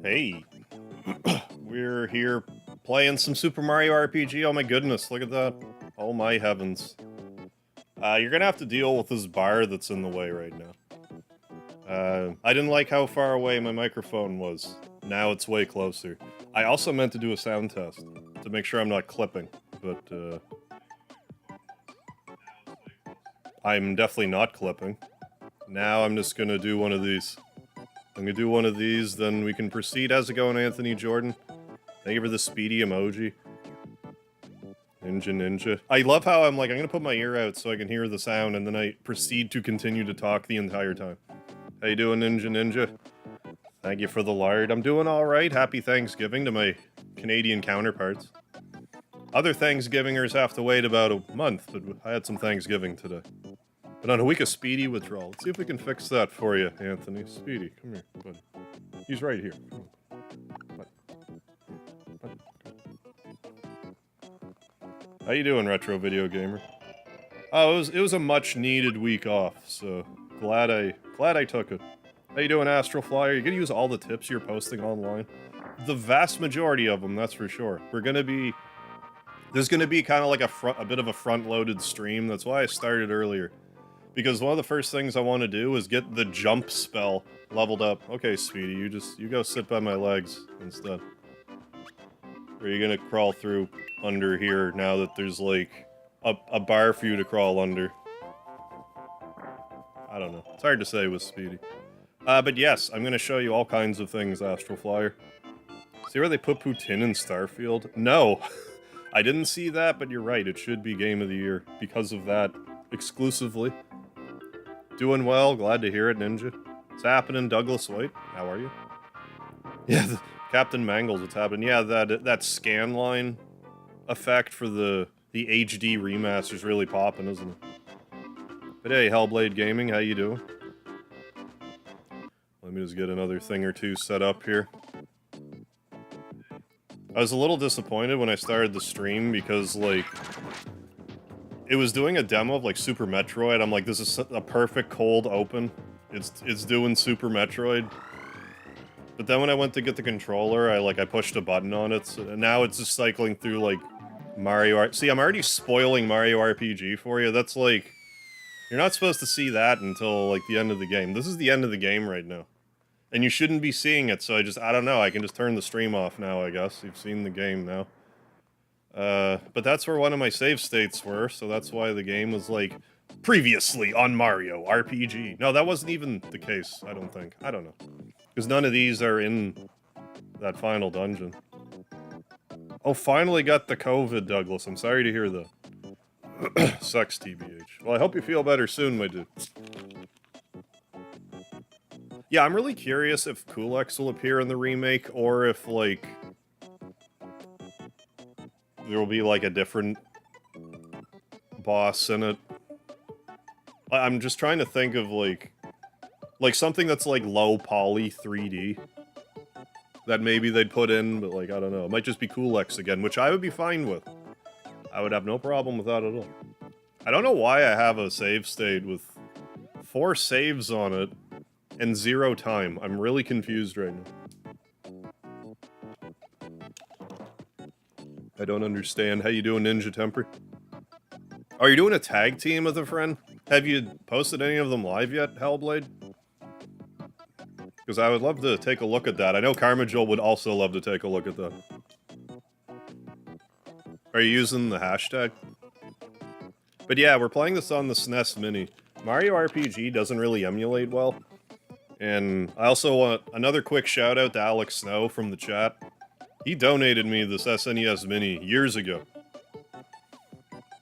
Hey, we're here playing some Super Mario RPG. Oh my goodness, look at that. Oh my heavens. You're gonna have to deal with this bar that's in the way right now. I didn't like how far away my microphone was. Now it's way closer. I also meant to do a sound test to make sure I'm not clipping, but I'm definitely not clipping. Now I'm just gonna do one of these. I'm gonna do one of these, then we can proceed. How's it going, Anthony Jordan? Thank you for the speedy emoji. Ninja. I love how I'm gonna put my ear out so I can hear the sound, and then I proceed to continue to talk the entire time. How you doing, Ninja? Thank you for the lard. I'm doing alright. Happy Thanksgiving to my Canadian counterparts. Other Thanksgivingers have to wait about a month, but I had some Thanksgiving today. But on a week of speedy withdrawal. Let's see if we can fix that for you, Anthony. Speedy, come here, bud. He's right here. Bud. How you doing, Retro Video Gamer? Oh, it was a much needed week off, so glad I took it. How you doing, Astral Flyer? You're gonna use all the tips you're posting online? The vast majority of them, that's for sure. There's gonna be kind of like a bit of a front-loaded stream. That's why I started earlier. Because one of the first things I want to do is get the jump spell leveled up. Okay, Speedy, you go sit by my legs instead. Or are you gonna crawl through under here now that there's like a bar for you to crawl under? I don't know. It's hard to say with Speedy. But yes, I'm gonna show you all kinds of things, Astral Flyer. See where they put Poutine in Starfield? No! I didn't see that, but you're right, it should be Game of the Year because of that exclusively. Doing well, glad to hear it, Ninja. What's happening, Douglas White? How are you? Yeah, Captain Mangles, what's happening? Yeah, that scan line effect for the HD remaster is really popping, isn't it? But hey, Hellblade Gaming, how you doing? Let me just get another thing or two set up here. I was a little disappointed when I started the stream because, like, it was doing a demo of, like, Super Metroid. I'm like, this is a perfect cold open. It's doing Super Metroid. But then when I went to get the controller, I pushed a button on it, so now it's just cycling through, like, See, I'm already spoiling Mario RPG for you. That's, like... You're not supposed to see that until, like, the end of the game. This is the end of the game right now. And you shouldn't be seeing it, so I don't know, I can just turn the stream off now, I guess. You've seen the game now. But that's where one of my save states were, so that's why the game was like, previously on Mario RPG. No, that wasn't even the case, I don't think. I don't know. Because none of these are in that final dungeon. Oh, finally got the COVID, Douglas. I'm sorry to hear that. Sucks, TBH. Well, I hope you feel better soon, my dude. Yeah, I'm really curious if Kulix will appear in the remake, or if, like... there will be, like, a different boss in it. I'm just trying to think of, like, something that's, like, low poly 3D. That maybe they'd put in, but, like, I don't know. It might just be Kulix again, which I would be fine with. I would have no problem with that at all. I don't know why I have a save state with 4 saves on it and 0 time. I'm really confused right now. I don't understand. How you doing, Ninja Temper? Are you doing a tag team with a friend? Have you posted any of them live yet, Hellblade? Because I would love to take a look at that. I know Carmajol would also love to take a look at that. Are you using the hashtag? But yeah, we're playing this on the SNES Mini. Mario RPG doesn't really emulate well. And I also want another quick shout out to Alex Snow from the chat. He donated me this SNES Mini years ago.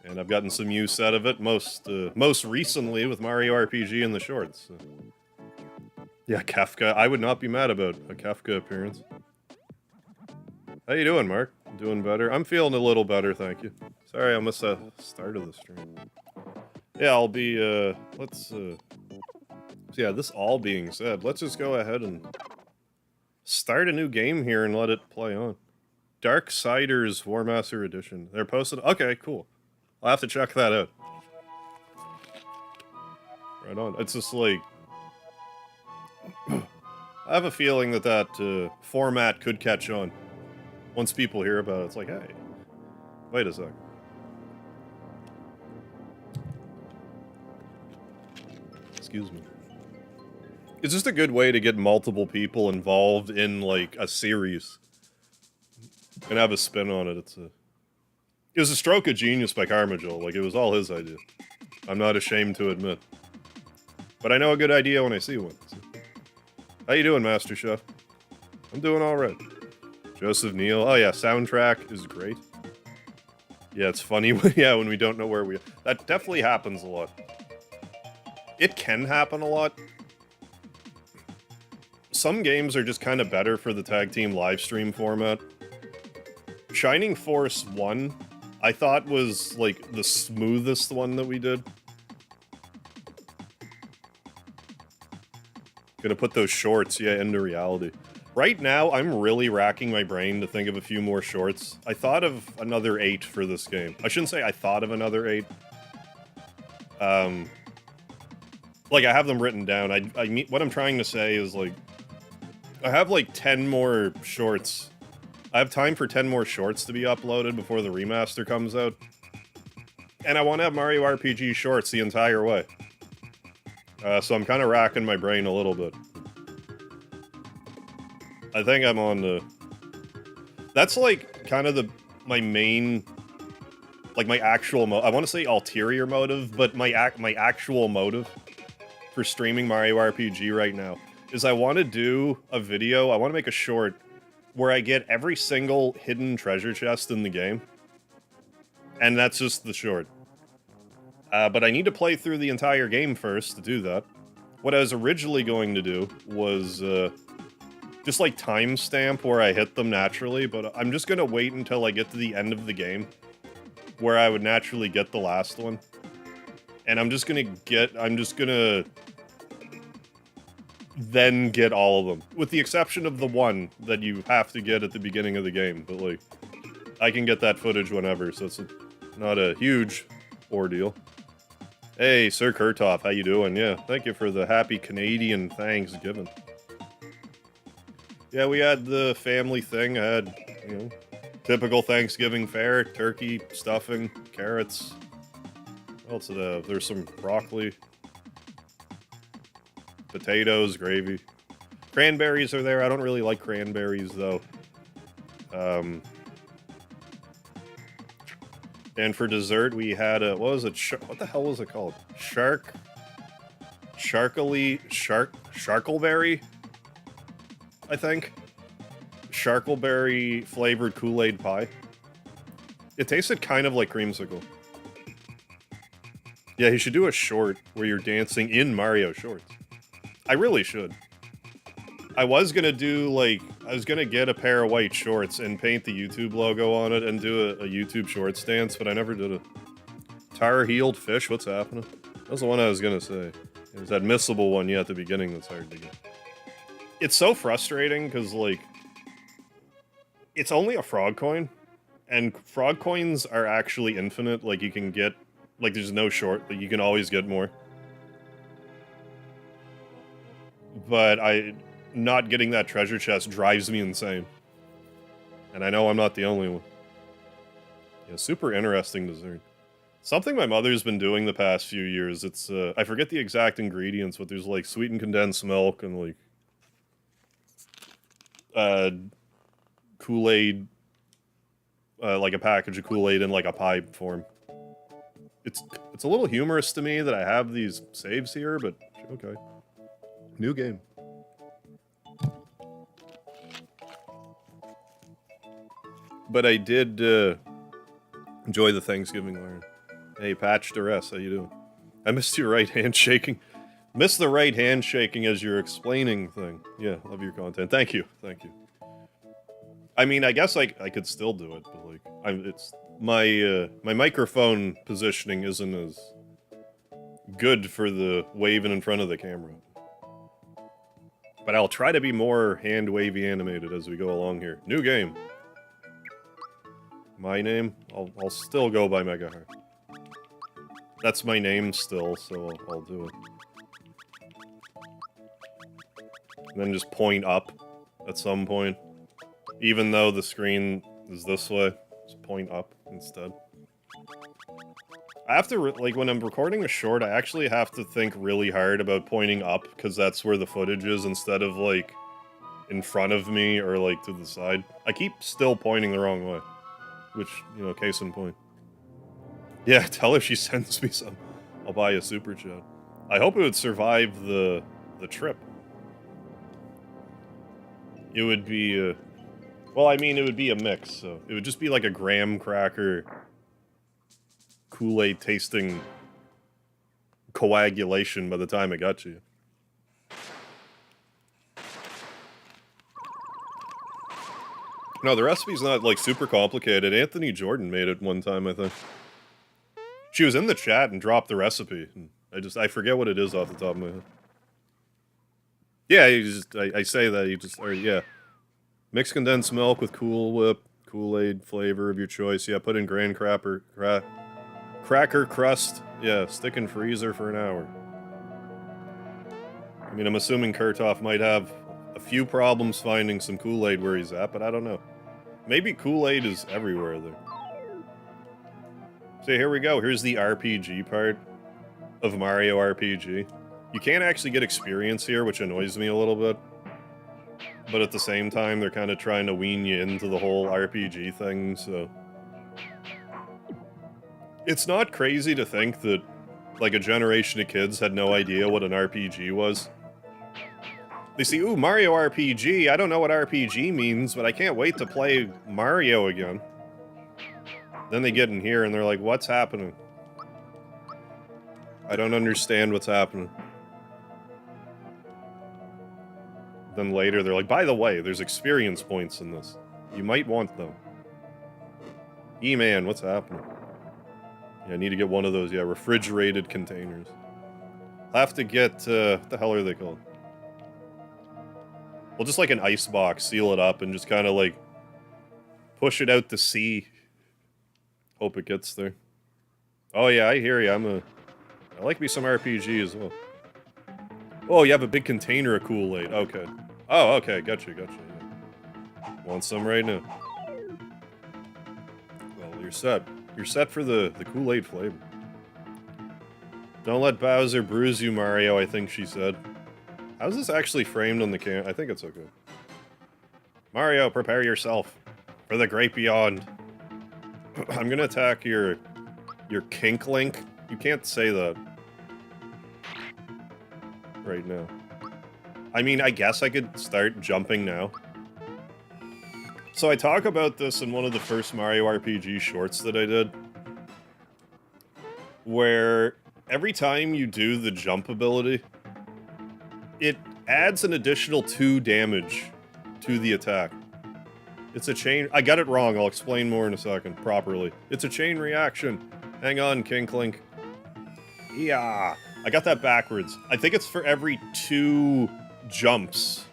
And I've gotten some use out of it, most recently with Mario RPG in the shorts. Yeah, Kefka. I would not be mad about a Kefka appearance. How you doing, Mark? Doing better? I'm feeling a little better, thank you. Sorry I missed the start of the stream. Yeah, I'll be, so yeah, this all being said, let's just go ahead and start a new game here and let it play on. Darksiders Warmaster Edition. They're posted. Okay, cool. I'll have to check that out. Right on. It's just like... I have a feeling that that format could catch on. Once people hear about it, it's like, hey, wait a sec. Excuse me. It's just a good way to get multiple people involved in, like, a series. And have a spin on it. It was a stroke of genius by Carmajol. Like, it was all his idea. I'm not ashamed to admit. But I know a good idea when I see one. So. How you doing, Master Chef? I'm doing alright. Joseph Neal. Oh yeah, soundtrack is great. Yeah, it's funny. Yeah, when we don't know where we are. That definitely happens a lot. It can happen a lot. Some games are just kind of better for the tag team live stream format. Shining Force 1, I thought was, like, the smoothest one that we did. Gonna put those shorts, yeah, into reality. Right now, I'm really racking my brain to think of a few more shorts. I thought of another 8 for this game. I shouldn't say I thought of another 8. Like, I have them written down. I mean, what I'm trying to say is, like, I have, like, 10 more shorts. I have time for 10 more shorts to be uploaded before the remaster comes out. And I want to have Mario RPG shorts the entire way. So I'm kind of racking my brain a little bit. I think I'm on the... That's, like, kind of my main... Like, my actual I want to say ulterior motive, but my actual motive for streaming Mario RPG right now is I want to do a video, I want to make a short where I get every single hidden treasure chest in the game. And that's just the short. But I need to play through the entire game first to do that. What I was originally going to do was just like timestamp where I hit them naturally, but I'm just gonna wait until I get to the end of the game where I would naturally get the last one. And I'm just gonna then get all of them. With the exception of the one that you have to get at the beginning of the game, but like, I can get that footage whenever, so it's not a huge ordeal. Hey, Sir Kurtov, how you doing? Yeah, thank you for the happy Canadian Thanksgiving. Yeah, we had the family thing. I had, you know, typical Thanksgiving fare, turkey, stuffing, carrots. What else did I have? There's some broccoli. Potatoes, gravy. Cranberries are there. I don't really like cranberries, though. And for dessert, we had a... What was it? What the hell was it called? Sharkleberry? I think. Sharkleberry flavored Kool-Aid pie. It tasted kind of like creamsicle. Yeah, he should do a short where you're dancing in Mario shorts. I really should. I was gonna do, like, I was gonna get a pair of white shorts and paint the YouTube logo on it and do a YouTube shorts dance, but I never did it. Tire-heeled fish, what's happening? That's the one I was gonna say. It was that missable one, yeah, at the beginning that's hard to get. It's so frustrating, because, like, it's only a frog coin, and frog coins are actually infinite, like, you can get, like, there's no short, like, you can always get more. But not getting that treasure chest drives me insane. And I know I'm not the only one. Yeah, super interesting dessert. Something my mother's been doing the past few years, it's, I forget the exact ingredients, but there's, like, sweetened condensed milk and, like, Kool-Aid, like a package of Kool-Aid in, like, a pie form. It's a little humorous to me that I have these saves here, but okay. New game. But I did enjoy the Thanksgiving learn. Hey, Patch Duress, how you doing? I missed your right hand shaking. Missed the right hand shaking as you're explaining thing. Yeah, love your content. Thank you, thank you. I mean, I guess I could still do it, but like, it's my my microphone positioning isn't as good for the waving in front of the camera. But I'll try to be more hand wavy animated as we go along here. New game. My name? I'll still go by Megaheart. That's my name still, so I'll do it. And then just point up at some point. Even though the screen is this way, just point up instead. I have to, like, when I'm recording a short, I actually have to think really hard about pointing up, because that's where the footage is, instead of, like, in front of me or, like, to the side. I keep still pointing the wrong way. Which, you know, case in point. Yeah, tell her she sends me some. I'll buy a super chat. I hope it would survive the trip. It would be, well, I mean, it would be a mix, so it would just be like a graham cracker Kool-Aid tasting coagulation by the time it got to you. No, the recipe's not, like, super complicated. Anthony Jordan made it one time, I think. She was in the chat and dropped the recipe. And I forget what it is off the top of my head. Yeah, I say that, yeah. Mix condensed milk with Cool Whip, Kool-Aid flavor of your choice. Yeah, put in graham cracker crust. Yeah, stick in freezer for an hour. I mean, I'm assuming Kurtoff might have a few problems finding some Kool-Aid where he's at, but I don't know. Maybe Kool-Aid is everywhere there. So here we go. Here's the RPG part of Mario RPG. You can't actually get experience here, which annoys me a little bit. But at the same time, they're kind of trying to wean you into the whole RPG thing, so... It's not crazy to think that, like, a generation of kids had no idea what an RPG was. They see, ooh, Mario RPG, I don't know what RPG means, but I can't wait to play Mario again. Then they get in here and they're like, what's happening? I don't understand what's happening. Then later they're like, by the way, there's experience points in this. You might want them. E-Man, what's happening? Yeah, I need to get one of those, yeah, refrigerated containers. I'll have to get, what the hell are they called? Well, just like an ice box, seal it up, and just kind of, like, push it out to sea. Hope it gets there. Oh, yeah, I hear you. I like me some RPG as well. Oh, you have a big container of Kool-Aid. Okay. Oh, okay, gotcha. Yeah. Want some right now? Well, you're set. You're set for the Kool-Aid flavor. Don't let Bowser bruise you, Mario, I think she said. How's this actually framed on the camera? I think it's okay. Mario, prepare yourself for the great beyond. I'm gonna attack your kink link. You can't say that right now. I mean, I guess I could start jumping now. So I talk about this in one of the first Mario RPG shorts that I did, where every time you do the jump ability, it adds an additional 2 damage to the attack. It's a chain... I got it wrong, I'll explain more in a second, properly. It's a chain reaction. Hang on, Kinklink. Yeah, I got that backwards. I think it's for every 2 jumps.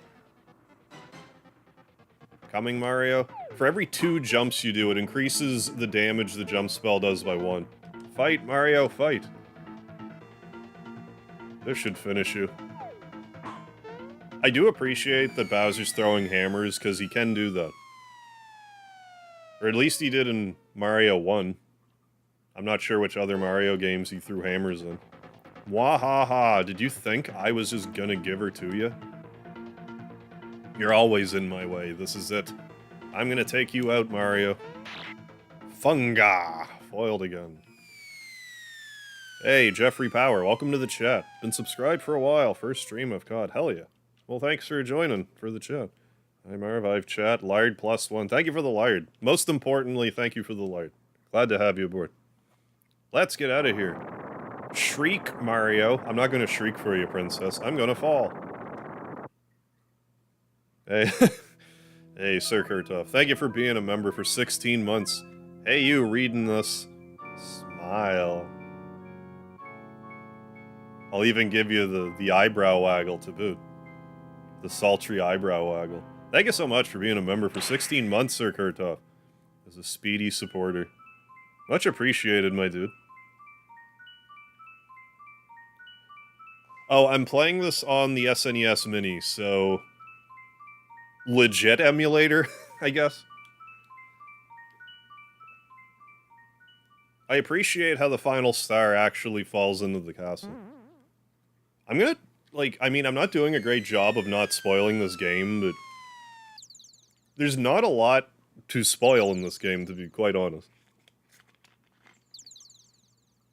Coming, Mario? For every 2 jumps you do, it increases the damage the jump spell does by 1. Fight, Mario, fight. This should finish you. I do appreciate that Bowser's throwing hammers, because he can do that. Or at least he did in Mario 1. I'm not sure which other Mario games he threw hammers in. Wahaha, did you think I was just gonna give her to you? You're always in my way, this is it. I'm gonna take you out, Mario. Funga! Foiled again. Hey, Jeffrey Power, welcome to the chat. Been subscribed for a while, first stream I've caught, hell yeah. Well, thanks for joining for the chat. Hi, Marv, I've chat, Lard +1. Thank you for the Lard. Most importantly, thank you for the Lard. Glad to have you aboard. Let's get out of here. Shriek, Mario. I'm not gonna shriek for you, princess. I'm gonna fall. Hey, hey, Sir Kurtoff. Thank you for being a member for 16 months. Hey, you reading this. Smile. I'll even give you the eyebrow waggle to boot. The sultry eyebrow waggle. Thank you so much for being a member for 16 months, Sir Kurtoff. As a speedy supporter. Much appreciated, my dude. Oh, I'm playing this on the SNES Mini, so legit emulator, I guess. I appreciate how the final star actually falls into the castle. I'm gonna, like, I mean, I'm not doing a great job of not spoiling this game, but there's not a lot to spoil in this game, to be quite honest.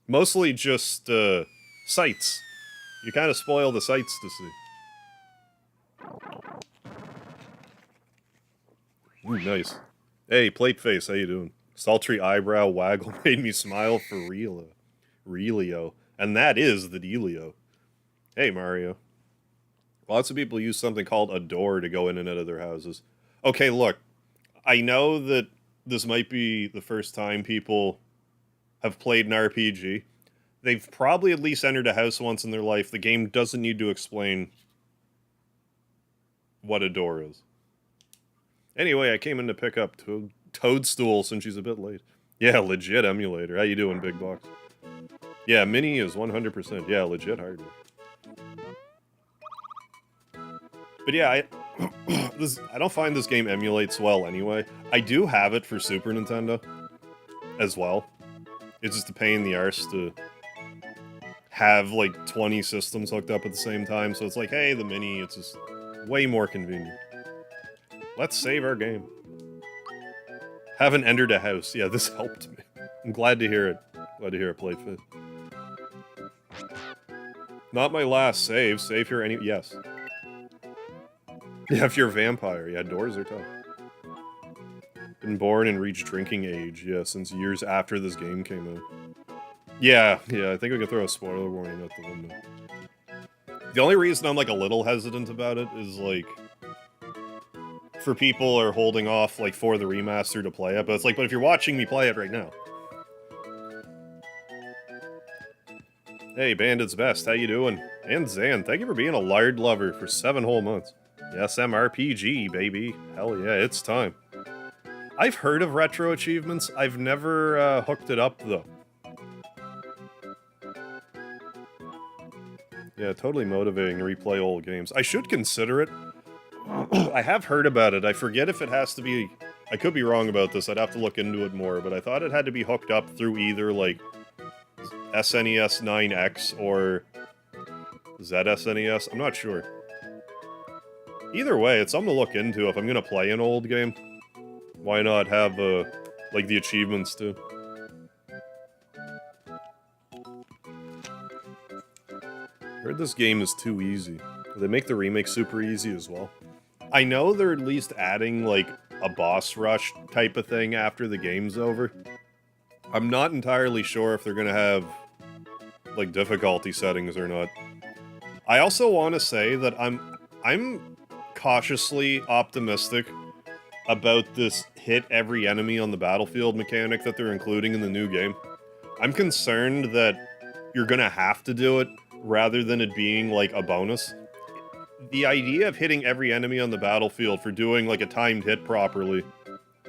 Mostly just, sights. You kind of spoil the sights to see. Ooh, nice. Hey, plate face, how you doing? Sultry eyebrow waggle made me smile for real. Realio. And that is the dealio. Hey, Mario. Lots of people use something called a door to go in and out of their houses. Okay, look. I know that this might be the first time people have played an RPG. They've probably at least entered a house once in their life. The game doesn't need to explain what a door is. Anyway, I came in to pick up Toadstool since she's a bit late. Yeah, legit emulator. How you doing, Big Box? Yeah, Mini is 100%. Yeah, legit hardware. But yeah, I don't find this game emulates well anyway. I do have it for Super Nintendo as well. It's just a pain in the arse to have like 20 systems hooked up at the same time. So it's like, hey, the Mini, it's just way more convenient. Let's save our game. Haven't entered a house. Yeah, this helped me. I'm glad to hear it. Glad to hear it played fit. Not my last save. Save here any... Yes. Yeah, if you're a vampire. Yeah, doors are tough. Been born and reached drinking age. Yeah, since years after this game came out. Yeah, I think we can throw a spoiler warning out the window. The only reason I'm, like, a little hesitant about it is, like... for people are holding off, like, for the remaster to play it, but it's like, but if you're watching me play it right now. Hey, Bandit's Best, how you doing? And Zan, thank you for being a lard lover for 7 whole months. Yes, MRPG, baby. Hell yeah, it's time. I've heard of retro achievements. I've never hooked it up, though. Yeah, totally motivating to replay old games. I should consider it. I have heard about it. I forget if it has to be... I could be wrong about this. I'd have to look into it more, but I thought it had to be hooked up through either, like, SNES 9X or ZSNES. I'm not sure. Either way, it's something to look into if I'm gonna play an old game. Why not have, like, the achievements, too? I heard this game is too easy. They make the remake super easy as well. I know they're at least adding, like, a boss rush type of thing after the game's over. I'm not entirely sure if they're gonna have, like, difficulty settings or not. I also want to say that I'm cautiously optimistic about this hit every enemy on the battlefield mechanic that they're including in the new game. I'm concerned that you're gonna have to do it rather than it being, like, a bonus. The idea of hitting every enemy on the battlefield for doing, like, a timed hit properly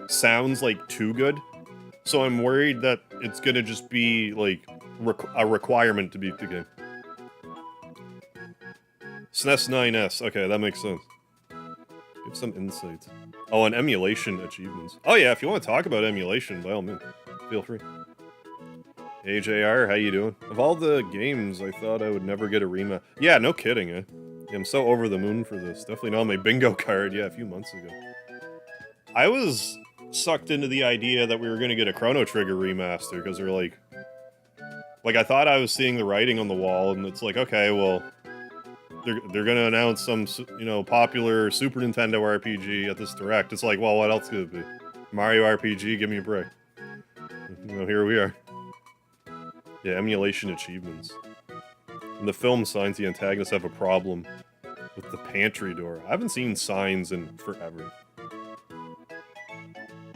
sounds, like, too good. So I'm worried that it's gonna just be, like, a requirement to beat the game. SNES 9S. Okay, that makes sense. Give some insight. Oh, and emulation achievements. Oh yeah, if you want to talk about emulation, by all means, feel free. Hey JR, how you doing? Of all the games, I thought I would never get a remaster. Yeah, no kidding, eh? Yeah, I'm so over the moon for this. Definitely not on my bingo card, yeah, a few months ago. I was sucked into the idea that we were going to get a Chrono Trigger remaster, because they're like... Like, I thought I was seeing the writing on the wall, and it's like, okay, well... They're gonna announce some, you know, popular Super Nintendo RPG at this Direct. It's like, well, what else could it be? Mario RPG, give me a break. You know, here we are. Yeah, emulation achievements. In the film signs, the antagonists have a problem with the pantry door. I haven't seen signs in forever.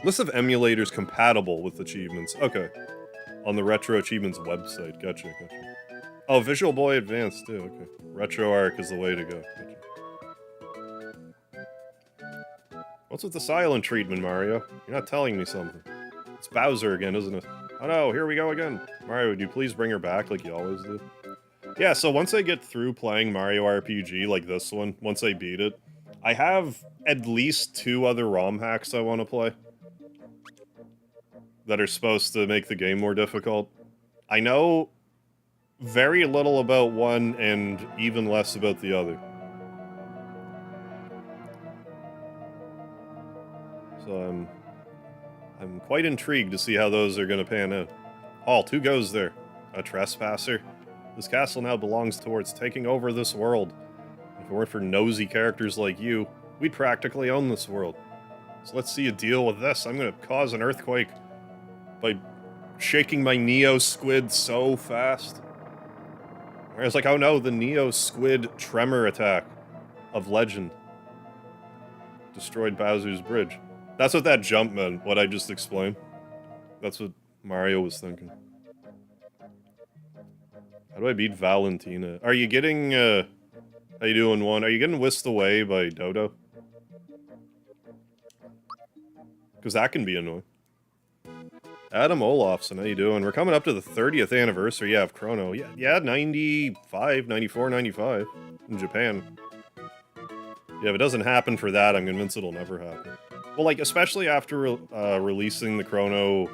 List of emulators compatible with achievements. Okay. On the Retro Achievements website. Gotcha. Oh, Visual Boy Advance, too. Okay. RetroArch is the way to go. Gotcha. What's with the silent treatment, Mario? You're not telling me something. It's Bowser again, isn't it? Oh no, here we go again. Mario, would you please bring her back like you always do? Yeah, so once I get through playing Mario RPG like this one, once I beat it, I have at least 2 other ROM hacks I want to play that are supposed to make the game more difficult. I know very little about one and even less about the other. So I'm quite intrigued to see how those are going to pan out. Halt, who goes there? A trespasser? This castle now belongs towards taking over this world. If it weren't for nosy characters like you, we'd practically own this world. So let's see you deal with this. I'm gonna cause an earthquake by shaking my Neo Squid so fast. I was like, oh no, the Neo Squid tremor attack of legend destroyed Bowser's bridge. That's what that jump meant, what I just explained. That's what Mario was thinking. How do I beat Valentina? Are you getting, how you doing, one? Are you getting whisked away by Dodo? Because that can be annoying. Adam Olofsson, how you doing? We're coming up to the 30th anniversary, yeah, of Chrono. Yeah, 95, 94, 95 in Japan. Yeah, if it doesn't happen for that, I'm convinced it'll never happen. Well, like, especially after releasing the Chrono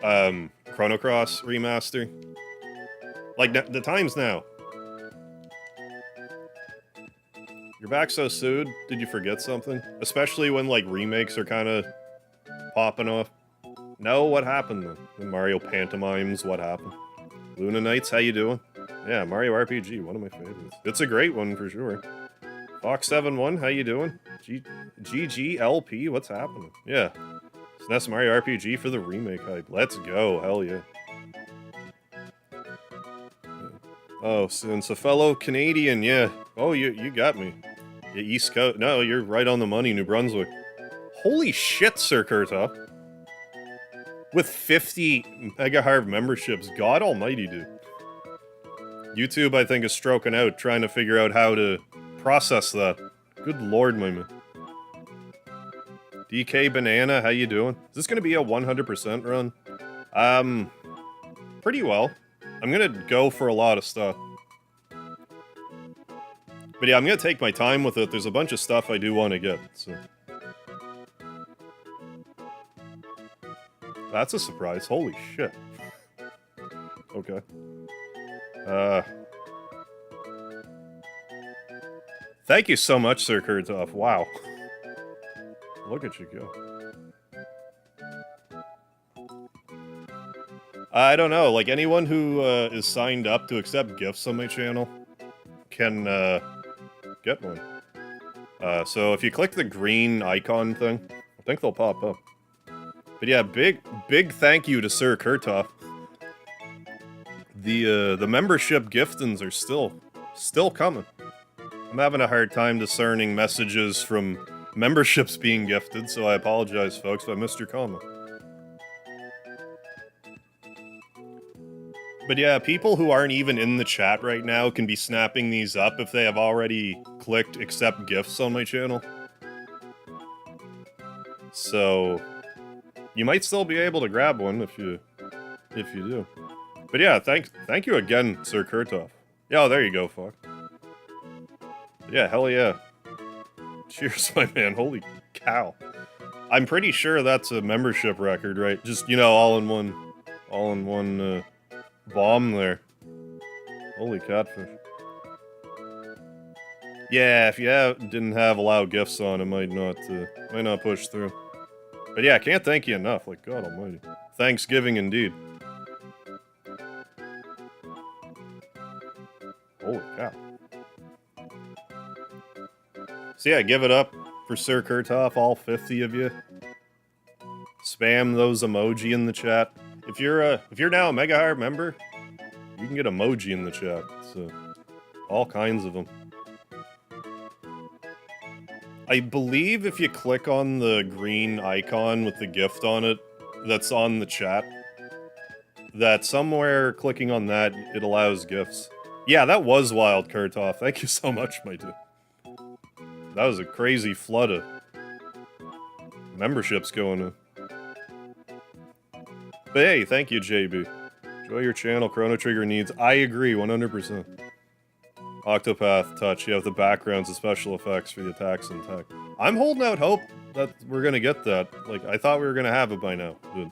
Cross remaster. Like, the time's now. You're back so soon? Did you forget something? Especially when, like, remakes are kind of popping off. No, what happened then? The Mario pantomimes, what happened? Luna Knights, how you doing? Yeah, Mario RPG, one of my favorites. It's a great one for sure. Fox71, how you doing? GGLP, what's happening? Yeah. SNES Mario RPG for the remake hype. Let's go, hell yeah. Oh, since a fellow Canadian, yeah. Oh, you got me. Yeah, East Coast. No, you're right on the money, New Brunswick. Holy shit, Sir Kurtov. With 50 Megaharv memberships, God almighty, dude. YouTube, I think, is stroking out, trying to figure out how to process that. Good lord, my man. DK Banana, how you doing? Is this gonna be a 100% run? Pretty well. I'm gonna go for a lot of stuff. But yeah, I'm gonna take my time with it. There's a bunch of stuff I do want to get, so... That's a surprise. Holy shit. Okay. Thank you so much, Sir Kurtov. Wow. Look at you go. I don't know, like, anyone who is signed up to accept gifts on my channel can get one. So if you click the green icon thing, I think they'll pop up. But yeah, big thank you to Sir Kurtov. The membership giftings are still coming. I'm having a hard time discerning messages from memberships being gifted, so I apologize, folks, if I missed your comment. But yeah, people who aren't even in the chat right now can be snapping these up if they have already clicked accept gifts on my channel. So... you might still be able to grab one if you do. But yeah, thank you again, Sir Kurtov. Yeah, oh, there you go, fuck. Yeah, hell yeah. Cheers, my man. Holy cow. I'm pretty sure that's a membership record, right? Just, you know, all in one bomb there. Holy catfish. Yeah, if you didn't have allow gifts on, it might not push through. But yeah, I can't thank you enough, like, God almighty. Thanksgiving indeed. Holy cow. So yeah, give it up for Sir Kurtov, all 50 of you. Spam those emoji in the chat. If you're now a Megaharv member, you can get emoji in the chat, so all kinds of them. I believe if you click on the green icon with the gift on it that's on the chat, that somewhere clicking on that, it allows gifts. Yeah, that was wild, Kurtov. Thank you so much, my dude. That was a crazy flood of memberships going on. But hey, thank you, JB. Enjoy your channel, Chrono Trigger needs. I agree, 100%. Octopath Touch. You have the backgrounds and special effects for the attacks and tech. I'm holding out hope that we're gonna get that. Like, I thought we were gonna have it by now. But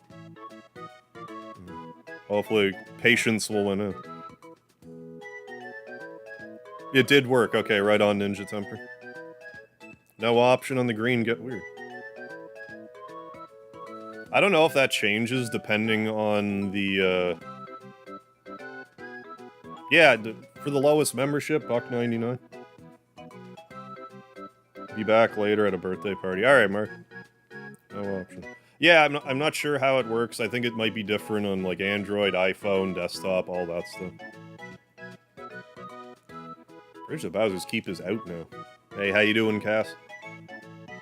hopefully, patience will win out. It did work. Okay, right on, Ninja Temper. No option on the green. Get weird. I don't know if that changes depending on the, yeah, for the lowest membership, $1.99. Be back later at a birthday party. Alright, Mark. No option. Yeah, I'm not sure how it works. I think it might be different on, like, Android, iPhone, desktop, all that stuff. Bridge of Bowser's Keep is out now. Hey, how you doing, Cass?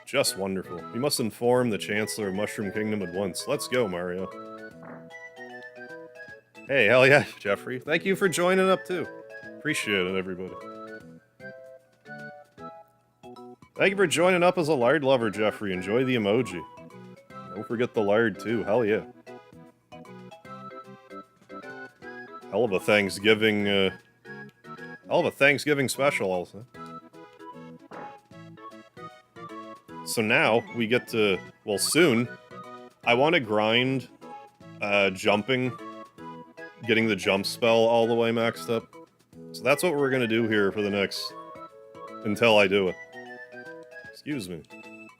Just wonderful. We must inform the Chancellor of Mushroom Kingdom at once. Let's go, Mario. Hey, hell yeah, Jeffrey. Thank you for joining up, too. Appreciate it, everybody. Thank you for joining up as a lard lover, Jeffrey. Enjoy the emoji. Don't forget the lard, too. Hell yeah. Hell of a Thanksgiving, hell of a Thanksgiving special, also. So now, we get to... Well, soon, I want to grind, jumping, getting the jump spell all the way maxed up. So that's what we're gonna do here for the next... until I do it. Excuse me.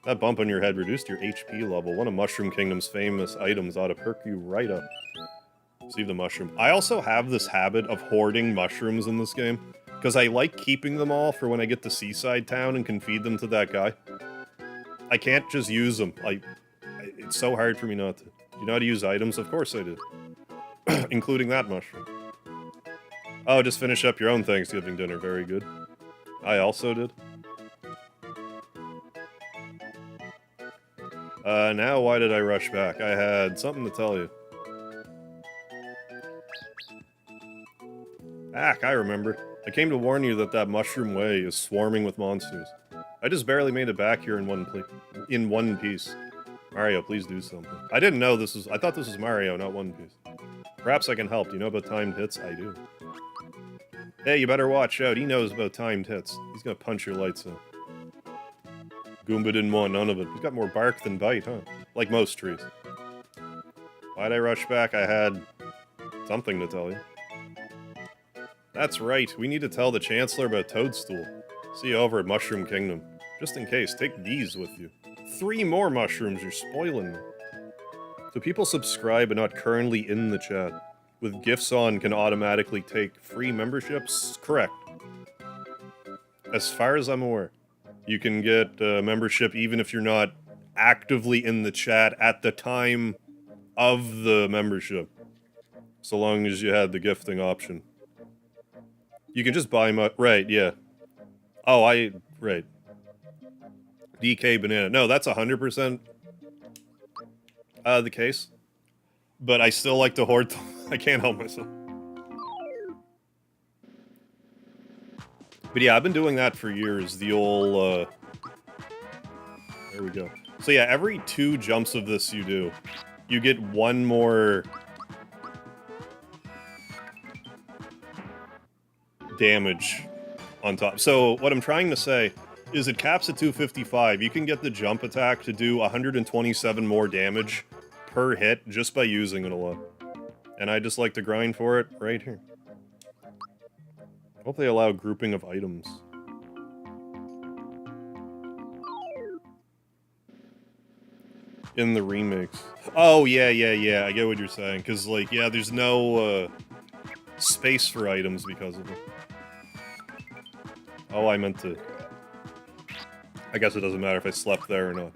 That bump on your head reduced your HP level. One of Mushroom Kingdom's famous items ought to perk you right up. Receive the mushroom. I also have this habit of hoarding mushrooms in this game, because I like keeping them all for when I get to Seaside Town and can feed them to that guy. I can't just use them. It's so hard for me not to. You know how to use items? Of course I do. Including that mushroom. Oh, just finish up your own Thanksgiving dinner. Very good. I also did. Now why did I rush back? I had something to tell you. I remember. I came to warn you that that mushroom way is swarming with monsters. I just barely made it back here in one piece. Mario, please do something. I didn't know this was... I thought this was Mario, not One Piece. Perhaps I can help. Do you know about timed hits? I do. Hey, you better watch out. He knows about timed hits. He's gonna punch your lights out. Goomba didn't want none of it. He's got more bark than bite, huh? Like most trees. Why'd I rush back? I had... something to tell you. That's right. We need to tell the Chancellor about Toadstool. See you over at Mushroom Kingdom. Just in case, take these with you. 3 more mushrooms, you're spoiling me. So people subscribe but not currently in the chat. With gifts on can automatically take free memberships? Correct. As far as I'm aware. You can get membership even if you're not actively in the chat at the time of the membership. So long as you had the gifting option. You can just buy right, yeah. Oh, right. DK Banana. No, that's 100% the case. But I still like to hoard them. I can't help myself. But yeah, I've been doing that for years. The old, there we go. So yeah, every 2 jumps of this you do, you get 1 more... damage on top. So what I'm trying to say is it caps at 255. You can get the jump attack to do 127 more damage per hit just by using it a lot. And I just like to grind for it right here. Hope they allow grouping of items. In the remakes. Oh, yeah, I get what you're saying. Because, like, yeah, there's no, space for items because of it. Oh, I meant to... I guess it doesn't matter if I slept there or not.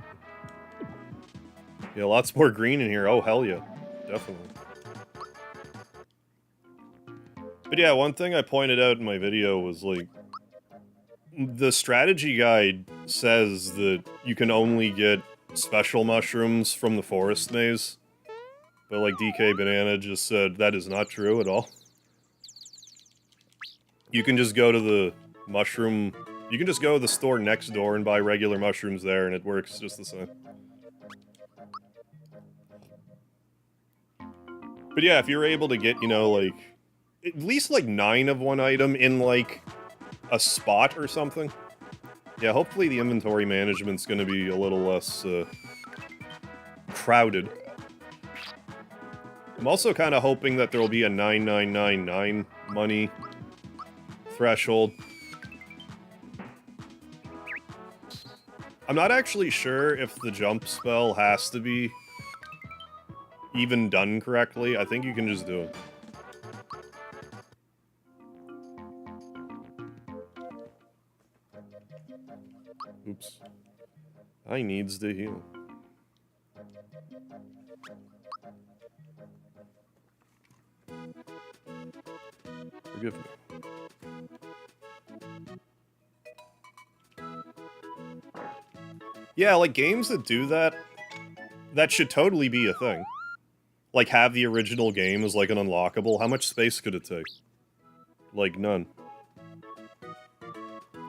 Yeah, lots more green in here. Oh, hell yeah. Definitely. But yeah, one thing I pointed out in my video was, like... the strategy guide says that you can only get special mushrooms from the forest maze. But, like, DK Banana just said that is not true at all. You can just go to the mushroom... You can just go to the store next door and buy regular mushrooms there, and it works just the same. But yeah, if you're able to get, you know, like... at least, like, 9 of one item in, like... a spot or something. Yeah, hopefully the inventory management's gonna be a little less, crowded. I'm also kind of hoping that there will be a 9999 money threshold. I'm not actually sure if the jump spell has to be even done correctly. I think you can just do it. Oops. I needs to heal. Forgive me. Yeah, like, games that do that, that should totally be a thing. Like, have the original game as, like, an unlockable. How much space could it take? Like, none.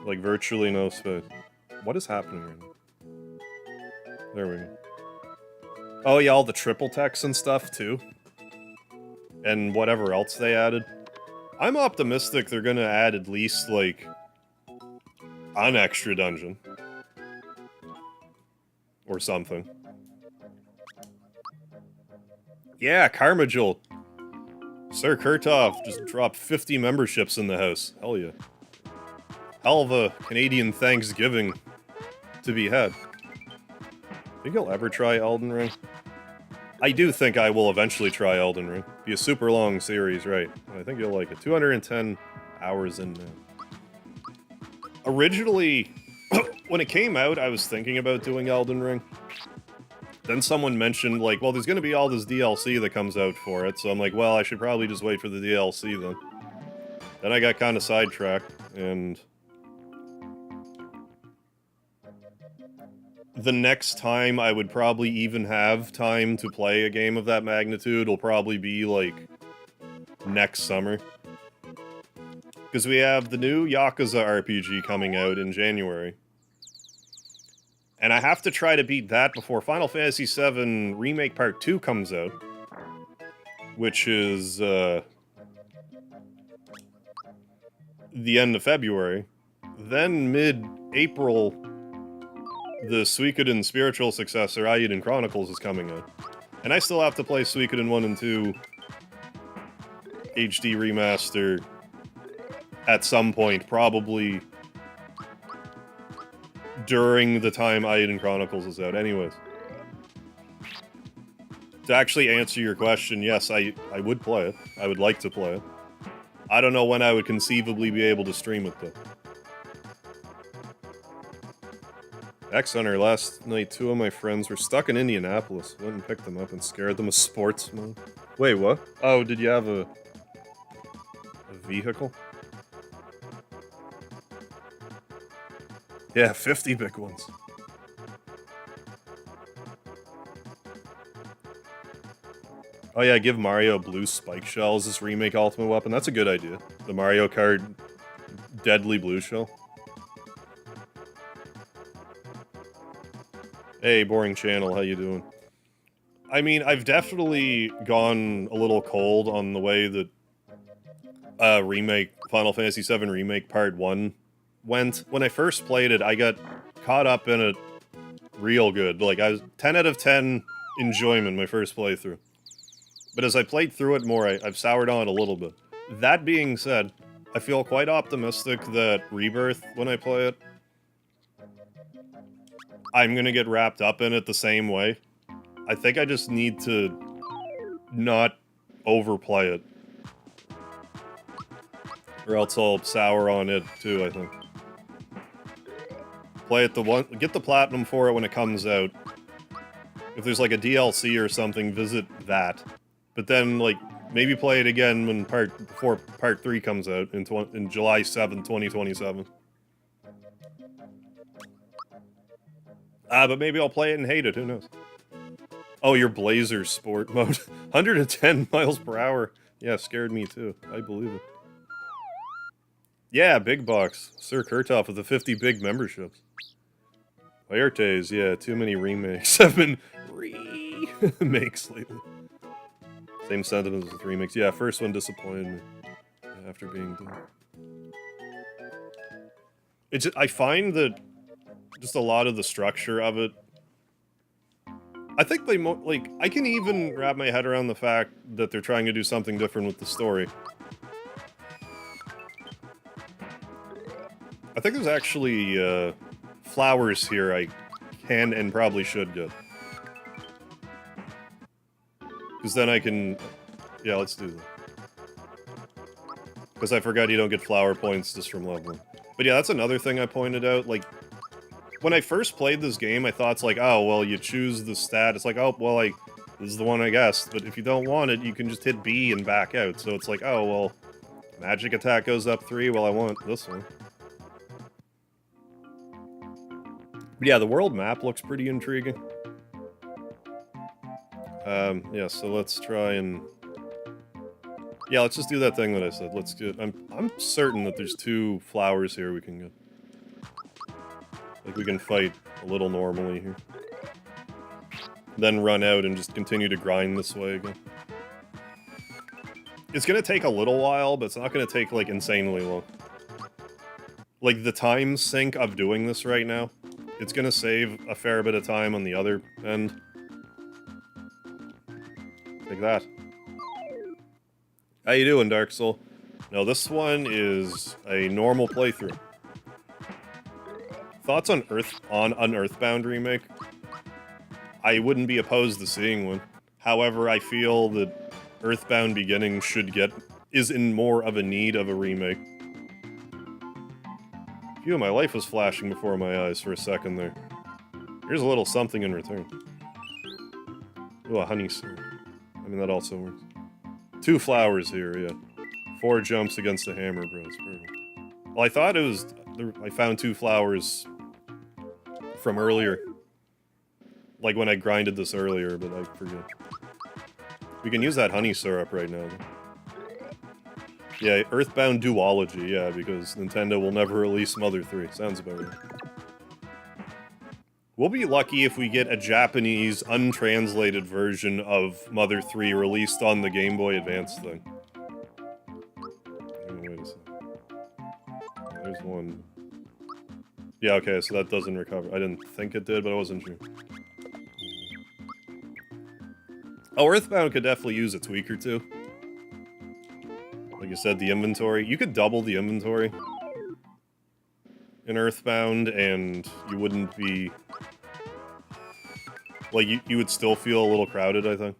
Like, virtually no space. What is happening right now? There we go. Oh, yeah, all the triple text and stuff, too. And whatever else they added. I'm optimistic they're gonna add at least, like, an extra dungeon. Or something. Yeah, Karma Jolt. Sir Kurtov just dropped 50 memberships in the house. Hell yeah. Hell of a Canadian Thanksgiving to be had. Think I'll ever try Elden Ring? I do think I will eventually try Elden Ring. Be a super long series, right? I think you'll like it. 210 hours in now. Originally, when it came out, I was thinking about doing Elden Ring. Then someone mentioned, like, well, there's gonna be all this DLC that comes out for it, so I'm like, well, I should probably just wait for the DLC then. Then I got kind of sidetracked, and the next time I would probably even have time to play a game of that magnitude will probably be, like, next summer. Because we have the new Yakuza RPG coming out in January. And I have to try to beat that before Final Fantasy VII Remake Part 2 comes out. Which is, the end of February. Then, mid-April, the Suikoden spiritual successor, Eiyuden Chronicles, is coming out. And I still have to play Suikoden 1 and 2 HD Remaster at some point, probably during the time Eiyuden Chronicles is out. Anyways. To actually answer your question, yes, I would play it. I would like to play it. I don't know when I would conceivably be able to stream it, though. X-Hunter, last night, 2 of my friends were stuck in Indianapolis. Went and picked them up and scared them with sports mode. Wait, what? Oh, did you have a vehicle? Yeah, 50 big ones. Oh yeah, give Mario blue spike shell as this remake ultimate weapon. That's a good idea. The Mario Kart deadly blue shell. Hey, boring channel, how you doing? I mean, I've definitely gone a little cold on the way that Final Fantasy VII Remake Part 1 went. When I first played it, I got caught up in it real good. Like, I was 10 out of 10 enjoyment my first playthrough. But as I played through it more, I've soured on it a little bit. That being said, I feel quite optimistic that Rebirth, when I play it, I'm gonna get wrapped up in it the same way. I think I just need to not overplay it. Or else I'll sour on it too, I think. Play it get the platinum for it when it comes out. If there's like a DLC or something, visit that. But then, like, maybe play it again before Part 3 comes out in July 7th, 2027. But maybe I'll play it and hate it, who knows? Oh, your Blazer sport mode. 110 miles per hour. Yeah, scared me too. I believe it. Yeah, big box. Sir Kurtov with the 50 big memberships. Laertes, yeah, too many remakes. Have been remakes lately. Same sentiments with remakes. Yeah, first one disappointed me after being done. It's I find that just a lot of the structure of it. I think they like I can even wrap my head around the fact that they're trying to do something different with the story. I think there's actually flowers here I can and probably should get. Because then I can... Yeah, let's do that. Because I forgot you don't get flower points just from leveling. But yeah, that's another thing I pointed out. Like, when I first played this game, I thought it's like, oh, well, you choose the stat. It's like, oh, well, this is the one I guessed. But if you don't want it, you can just hit B and back out. So it's like, oh, well, magic attack goes up 3. Well, I want this one. But yeah, the world map looks pretty intriguing. Yeah, so let's try and... Yeah, let's just do that thing that I said. Let's get... I'm certain that there's 2 flowers here we can get. Like, we can fight a little normally here. Then run out and just continue to grind this way again. It's gonna take a little while, but it's not gonna take, like, insanely long. Like, the time sink of doing this right now, it's gonna save a fair bit of time on the other end. Like that. How you doing, Dark Soul? No, this one is a normal playthrough. Thoughts on an Earthbound remake? I wouldn't be opposed to seeing one. However, I feel that Earthbound Beginning is in more of a need of a remake. Phew, my life was flashing before my eyes for a second there. Here's a little something in return. Ooh, a honey syrup. I mean, that also works. 2 flowers here, yeah. 4 jumps against the Hammer Bros. Perfect. Well, I thought it was... I found 2 flowers from earlier. Like when I grinded this earlier, but I forget. We can use that honey syrup right now. Yeah, Earthbound Duology, yeah, because Nintendo will never release Mother 3. Sounds about right. We'll be lucky if we get a Japanese, untranslated version of Mother 3 released on the Game Boy Advance thing. Oh, wait a second. There's one. Yeah, okay, so that doesn't recover. I didn't think it did, but I wasn't sure. Oh, Earthbound could definitely use a tweak or 2. Like you said, the inventory. You could double the inventory in Earthbound, and you wouldn't be... Like, you would still feel a little crowded, I think.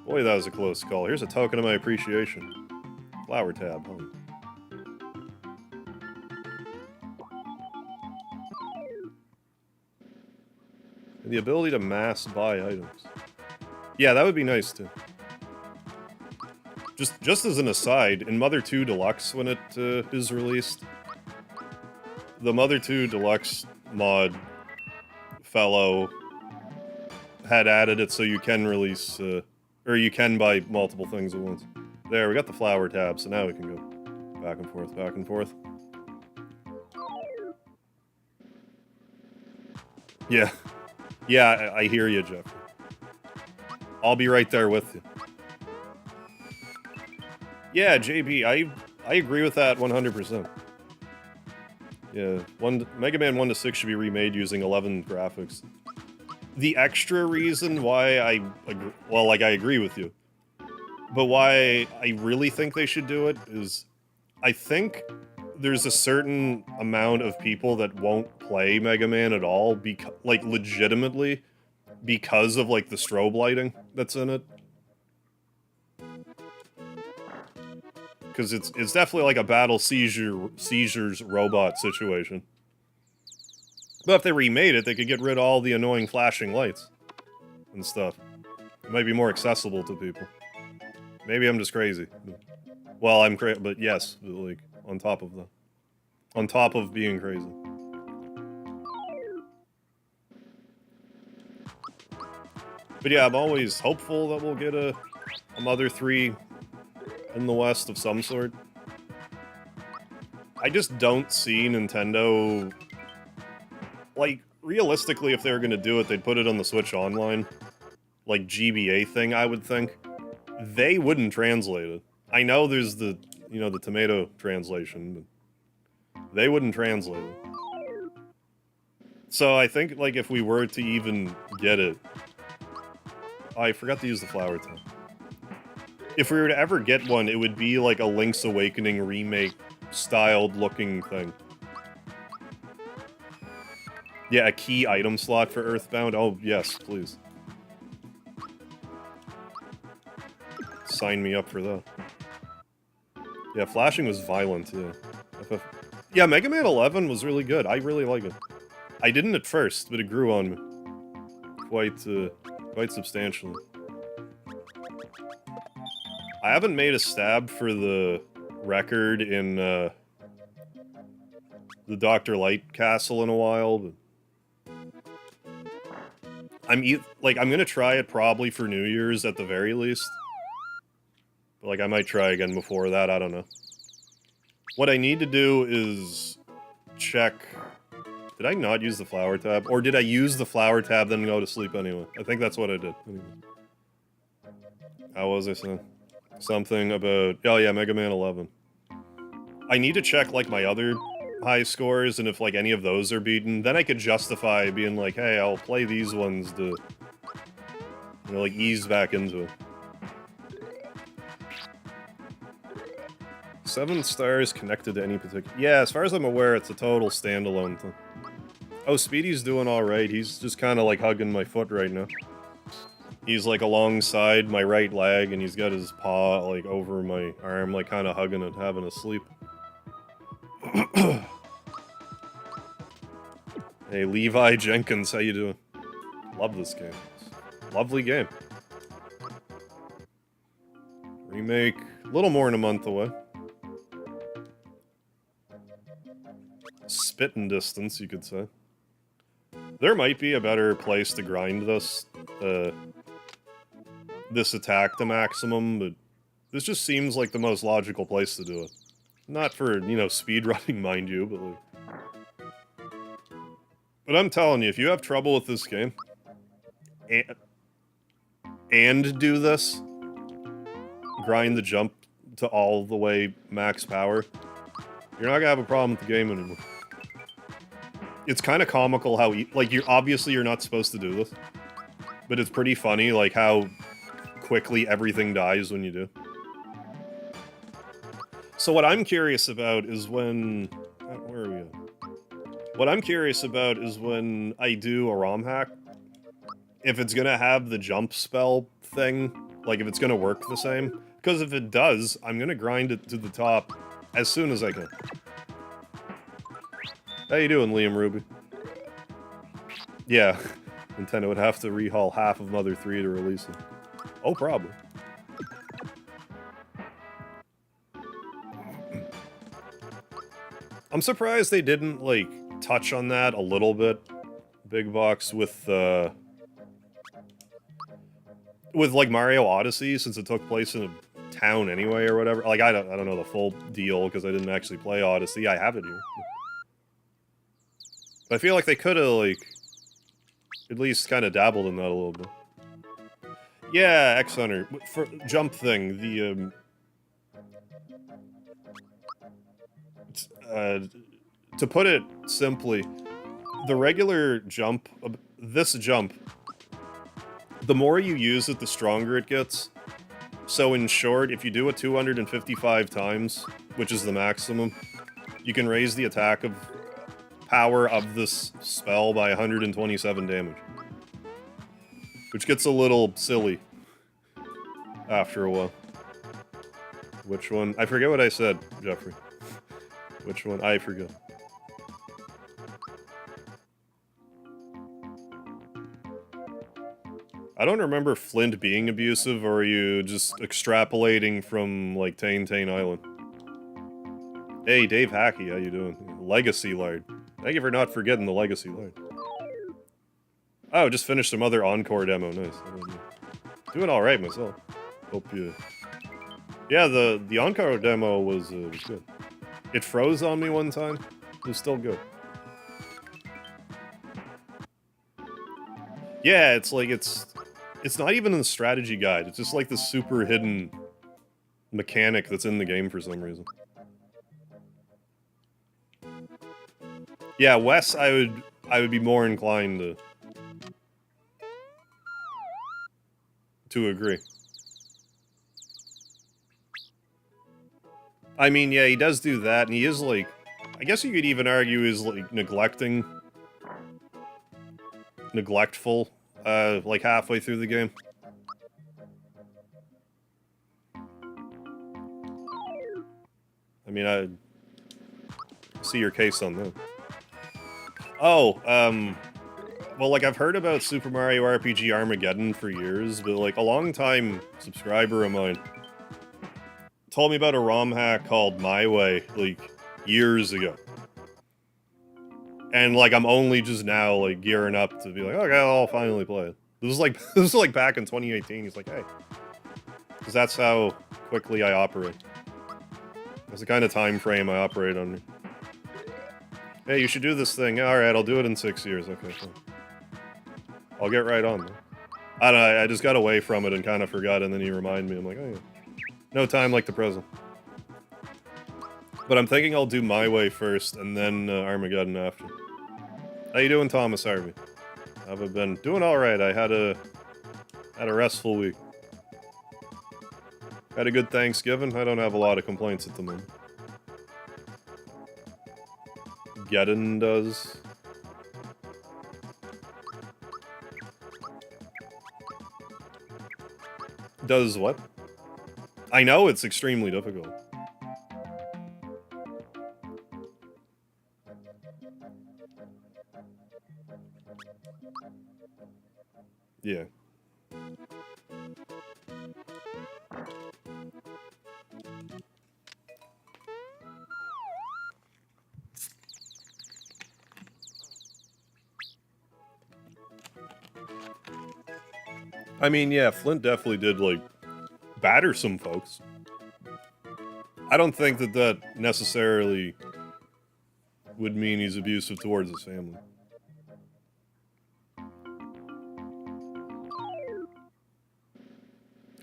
Boy, that was a close call. Here's a token of my appreciation. Flower tab, huh? And the ability to mass buy items. Yeah, that would be nice, too. Just as an aside, in Mother 2 Deluxe, when it is released, the Mother 2 Deluxe mod fellow had added it so you can release, or you can buy multiple things at once. There, we got the flower tab, so now we can go back and forth, back and forth. Yeah. Yeah, I hear you, Jeff. I'll be right there with you. Yeah, JB, I agree with that 100%. Yeah, Mega Man 1 to 6 should be remade using 11 graphics. The extra reason why I agree with you. But why I really think they should do it is I think there's a certain amount of people that won't play Mega Man at all, like legitimately, because of like the strobe lighting that's in it. Because it's definitely like a battle seizures robot situation. But if they remade it, they could get rid of all the annoying flashing lights and stuff. It might be more accessible to people. Maybe I'm just crazy. Well, I'm crazy, but yes, like on top of that, on top of being crazy. But yeah, I'm always hopeful that we'll get a Mother 3 in the West of some sort. I just don't see Nintendo... Like, realistically, if they were gonna do it, they'd put it on the Switch Online. Like, GBA thing, I would think. They wouldn't translate it. I know there's the, you know, the tomato translation, but they wouldn't translate it. So I think, like, if we were to even get it... Oh, I forgot to use the flower tab. If we were to ever get one, it would be like a Link's Awakening remake styled looking thing. Yeah, a key item slot for Earthbound. Oh, yes, please. Sign me up for that. Yeah, flashing was violent, yeah. Yeah, Mega Man 11 was really good. I really like it. I didn't at first, but it grew on me. Quite substantially. I haven't made a stab for the record in, the Dr. Light Castle in a while, but... I'm gonna try it probably for New Year's at the very least. But, like, I might try again before that, I don't know. What I need to do is check... Did I not use the flower tab? Or did I use the flower tab then go to sleep anyway? I think that's what I did. How was I saying? Something about... Oh yeah, Mega Man 11. I need to check, like, my other high scores, and if, like, any of those are beaten, then I could justify being like, hey, I'll play these ones to, you know, like, ease back into it. 7 stars connected to any particular... Yeah, as far as I'm aware, it's a total standalone thing. Oh, Speedy's doing alright. He's just kind of, like, hugging my foot right now. He's, like, alongside my right leg, and he's got his paw, like, over my arm, like, kind of hugging it, having a sleep. Hey, Levi Jenkins, how you doing? Love this game. Lovely game. Remake, a little more than a month away. Spitting distance, you could say. There might be a better place to grind this attack to maximum, but this just seems like the most logical place to do it. Not for, you know, speedrunning, mind you, but like... But I'm telling you, if you have trouble with this game, and do this, grind the jump to all the way max power, you're not gonna have a problem with the game anymore. It's kind of comical how, like, you're not supposed to do this, but it's pretty funny, like, how quickly everything dies when you do. So what I'm curious about is when... Where are we at? What I'm curious about is when I do a ROM hack, if it's gonna have the jump spell thing, like if it's gonna work the same. Because if it does, I'm gonna grind it to the top as soon as I can. How you doing, Liam Ruby? Yeah, Nintendo would have to rehaul half of Mother 3 to release it. Oh, probably. I'm surprised they didn't, like, touch on that a little bit, Big Box, with like, Mario Odyssey, since it took place in a town anyway, or whatever. Like, I don't know the full deal, because I didn't actually play Odyssey. I have it here. But I feel like they could've, like, at least kind of dabbled in that a little bit. Yeah, X-Hunter. For jump thing, the, to put it simply, the regular jump, this jump, the more you use it, the stronger it gets. So in short, if you do it 255 times, which is the maximum, you can raise the attack of power of this spell by 127 damage. Which gets a little silly after a while. Which one? I forget what I said, Jeffrey. Which one? I forget. I don't remember Flint being abusive, or are you just extrapolating from, like, Tane Island? Hey, Dave Hackey, how you doing? Legacy Lard. Thank you for not forgetting the Legacy Lard. Oh, just finished some other Encore demo, nice. Doing alright myself. Hope you... Yeah, the Encore demo was good. It froze on me one time. It was still good. Yeah, it's like, it's not even in the strategy guide. It's just like the super hidden mechanic that's in the game for some reason. Yeah, Wes, I would be more inclined to agree. I mean, yeah, he does do that, and he is, like, I guess you could even argue is, like, neglectful, like, halfway through the game. I mean, I see your case on that. Oh, well, like, I've heard about Super Mario RPG Armageddon for years, but, like, a long-time subscriber of mine told me about a ROM hack called My Way, like, years ago. And, like, I'm only just now, like, gearing up to be like, okay, I'll finally play it. This was, like, back in 2018. He's like, hey. Because that's how quickly I operate. That's the kind of time frame I operate under. Hey, you should do this thing. Alright, I'll do it in 6 years. Okay, fine. I'll get right on, though. I don't know, I just got away from it and kind of forgot, and then he reminded me. I'm like, oh yeah. No time like the present. But I'm thinking I'll do My Way first, and then Armageddon after. How you doing, Thomas Harvey? I've been doing alright. I had a restful week. Had a good Thanksgiving. I don't have a lot of complaints at the moment. Geddon does. Does what? I know it's extremely difficult. Yeah. I mean, yeah, Flint definitely did, like, batter some folks. I don't think that that necessarily would mean he's abusive towards his family.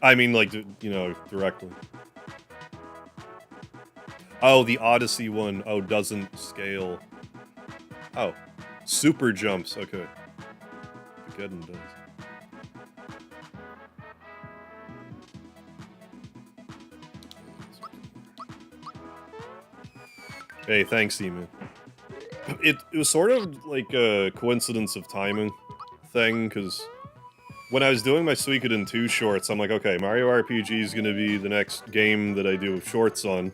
I mean, like, you know, directly. Oh, the Odyssey one. Oh, doesn't scale. Oh. Super jumps. Okay. The Geddon does. Hey, thanks, E-Man. It was sort of like a coincidence of timing thing, because when I was doing my Suikoden 2 shorts, I'm like, okay, Mario RPG is going to be the next game that I do shorts on.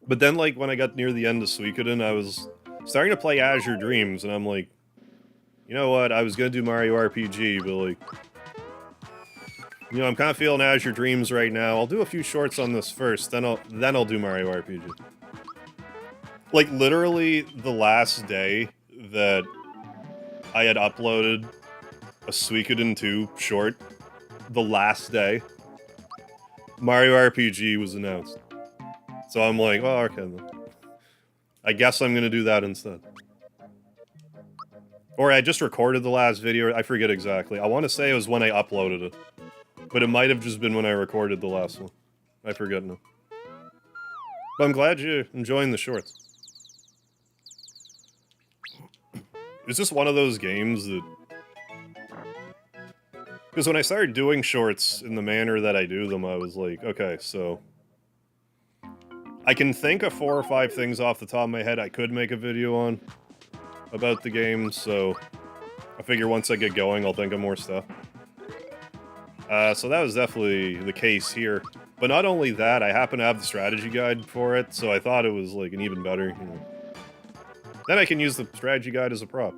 But then, like, when I got near the end of Suikoden, I was starting to play Azure Dreams, and I'm like, you know what, I was going to do Mario RPG, but, like, you know, I'm kind of feeling Azure Dreams right now. I'll do a few shorts on this first, then I'll do Mario RPG. Like, literally, the last day that I had uploaded a Suikoden 2 short, the last day, Mario RPG was announced. So I'm like, oh, okay, then. I guess I'm gonna do that instead. Or I just recorded the last video, I forget exactly. I want to say it was when I uploaded it. But it might have just been when I recorded the last one. I forget now. But I'm glad you're enjoying the shorts. It's just one of those games that... Because when I started doing shorts in the manner that I do them, I was like, okay, so... I can think of 4 or 5 things off the top of my head I could make a video on about the game, so... I figure once I get going, I'll think of more stuff. So that was definitely the case here. But not only that, I happen to have the strategy guide for it, so I thought it was, like, an even better, you know... Then I can use the strategy guide as a prop.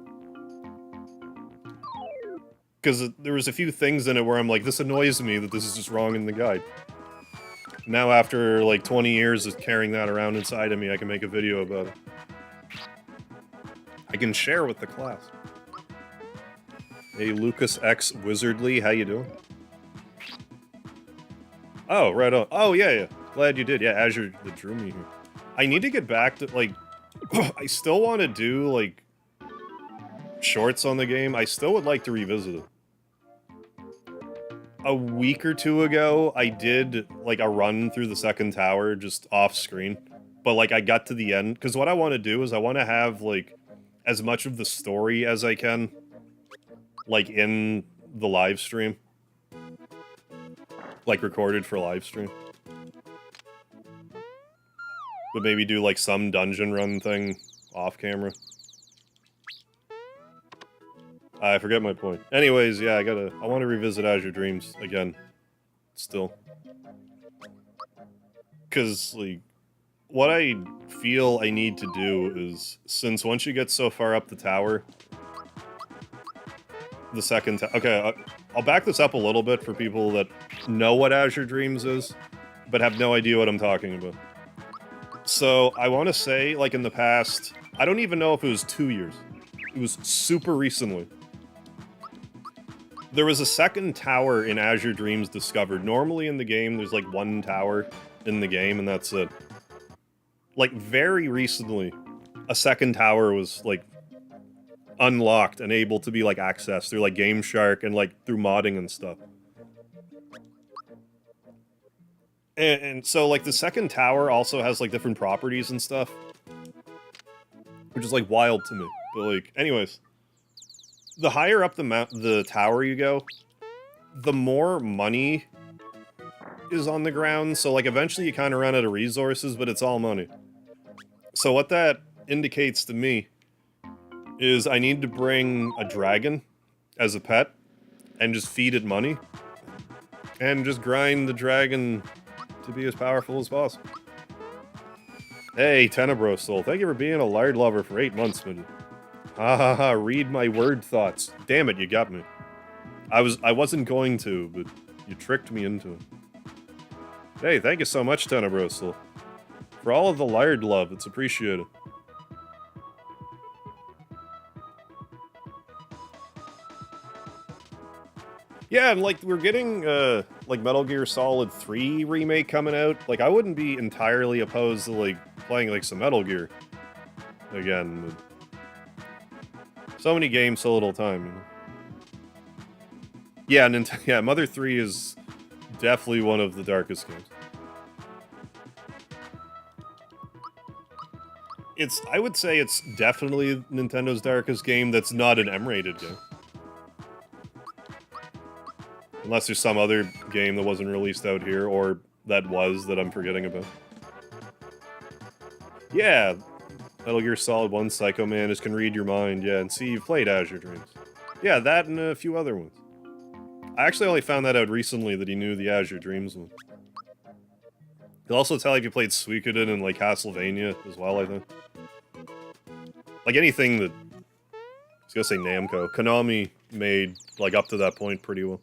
Because there was a few things in it where I'm like, this annoys me that this is just wrong in the guide. Now after, like, 20 years of carrying that around inside of me, I can make a video about it. I can share with the class. Hey, Lucas X Wizardly, how you doing? Oh, right on. Oh, yeah. Glad you did. Yeah, Azure that drew me here. I need to get back to, like... I still want to do, like, shorts on the game. I still would like to revisit it. a week or two ago, I did, like, a run through the second tower just off screen. But, like, I got to the end, because what I want to do is I want to have, like, as much of the story as I can, like, in the live stream. Like, recorded for live stream. But maybe do, like, some dungeon run thing off camera. I forget my point. Anyways, yeah, I want to revisit Azure Dreams again. Still. Because, like, what I feel I need to do is, since once you get so far up the tower, the second okay, I'll back this up a little bit for people that know what Azure Dreams is, but have no idea what I'm talking about. So, I want to say, like, in the past, I don't even know if it was 2 years. It was super recently. There was a second tower in Azure Dreams discovered. Normally in the game, there's, like, one tower in the game, and that's it. Like, very recently, a second tower was, like, unlocked and able to be, like, accessed through, like, Game Shark and, like, through modding and stuff. And so, like, the second tower also has, like, different properties and stuff. Which is, like, wild to me. But, like, anyways. The higher up the tower you go, the more money is on the ground. So, like, eventually you kind of run out of resources, but it's all money. So what that indicates to me is I need to bring a dragon as a pet and just feed it money. And just grind the dragon to be as powerful as possible. Hey, Tenebro Soul, thank you for being a lard lover for 8 months, man. Ha ha ha, read my word thoughts. Damn it, you got me. I wasn't going to, but you tricked me into it. Hey, thank you so much, Tenebro Soul. For all of the lard love, it's appreciated. Yeah, and, like, we're getting, like, Metal Gear Solid 3 remake coming out. Like, I wouldn't be entirely opposed to, like, playing, like, some Metal Gear again. But so many games, so little time, you know? Yeah, yeah, Mother 3 is definitely one of the darkest games. I would say it's definitely Nintendo's darkest game that's not an M-rated game. Unless there's some other game that wasn't released out here, or that was, that I'm forgetting about. Yeah, Metal Gear Solid 1 Psycho Mantis can read your mind, yeah, and see, you've played Azure Dreams. Yeah, that and a few other ones. I actually only found that out recently, that he knew the Azure Dreams one. He'll also tell if you played Suikoden and, like, Castlevania as well, I think. Like, anything that... I was gonna say Namco. Konami made, like, up to that point pretty well.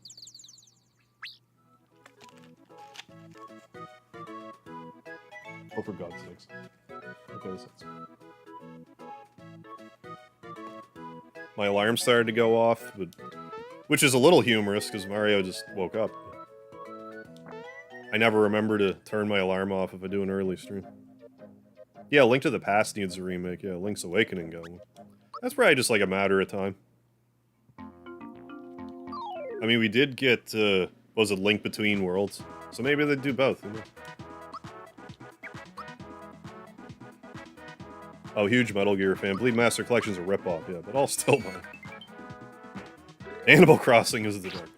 Oh, for God's sakes. Okay, this is... My alarm started to go off, but... Which is a little humorous, because Mario just woke up. I never remember to turn my alarm off if I do an early stream. Yeah, Link to the Past needs a remake. Yeah, Link's Awakening got one. That's probably just, like, a matter of time. I mean, we did get, what was it, Link Between Worlds? So maybe they'd do both, you know? Oh, huge Metal Gear fan. Believe Master Collection's a ripoff, yeah, but I'll still buy it. Animal Crossing is the darkest.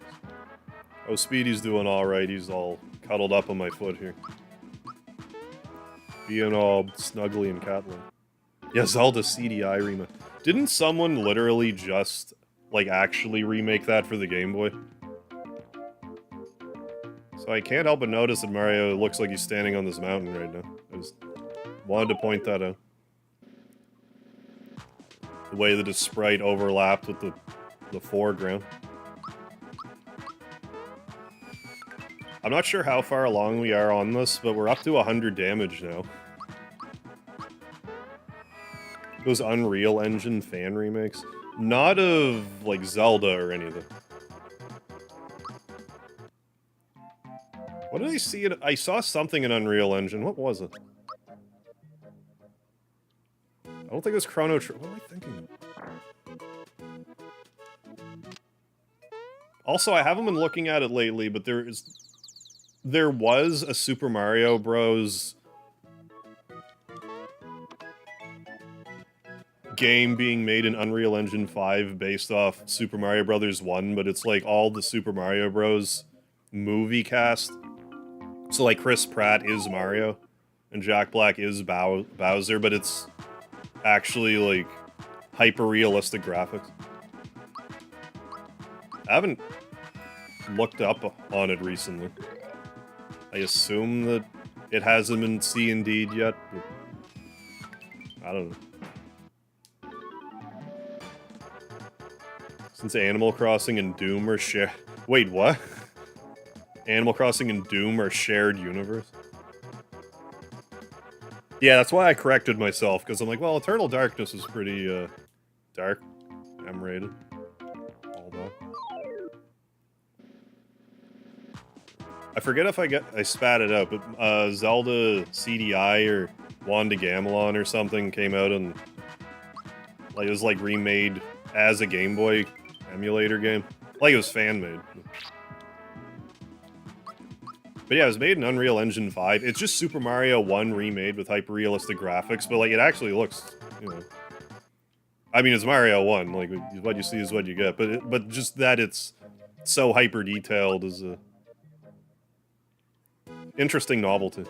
Oh, Speedy's doing alright. He's all cuddled up on my foot here. Being all snuggly and cat-like. Yeah, Zelda CDI remake. Didn't someone literally just, like, actually remake that for the Game Boy? So I can't help but notice that Mario looks like he's standing on this mountain right now. I just wanted to point that out. The way that his sprite overlapped with the foreground. I'm not sure how far along we are on this, but we're up to 100 damage now. Those Unreal Engine fan remakes. Not of, like, Zelda or anything. What did I see? I saw something in Unreal Engine. What was it? I don't think it was Chrono Trigger. What am I thinking of? Also, I haven't been looking at it lately, but there was a Super Mario Bros. Game being made in Unreal Engine 5 based off Super Mario Bros. 1, but it's like all the Super Mario Bros. Movie cast. So like Chris Pratt is Mario, and Jack Black is Bowser, but it's actually like hyper-realistic graphics. I haven't looked up on it recently. I assume that it hasn't been C&D'd yet, but I don't know. Since Animal Crossing and Doom are shared... Wait, what? Animal Crossing and Doom are shared universe? Yeah, that's why I corrected myself, because I'm like, well, Eternal Darkness is pretty, dark. M-rated. All that. I forget if I spat it out, but, Zelda CDI or Wand of Gamelon or something came out and... Like, it was, like, remade as a Game Boy emulator game. Like, it was fan-made. But yeah, it was made in Unreal Engine 5. It's just Super Mario 1 remade with hyper-realistic graphics, but, like, it actually looks, you know... I mean, it's Mario 1, like, what you see is what you get, but just that it's so hyper-detailed is a... interesting novelty.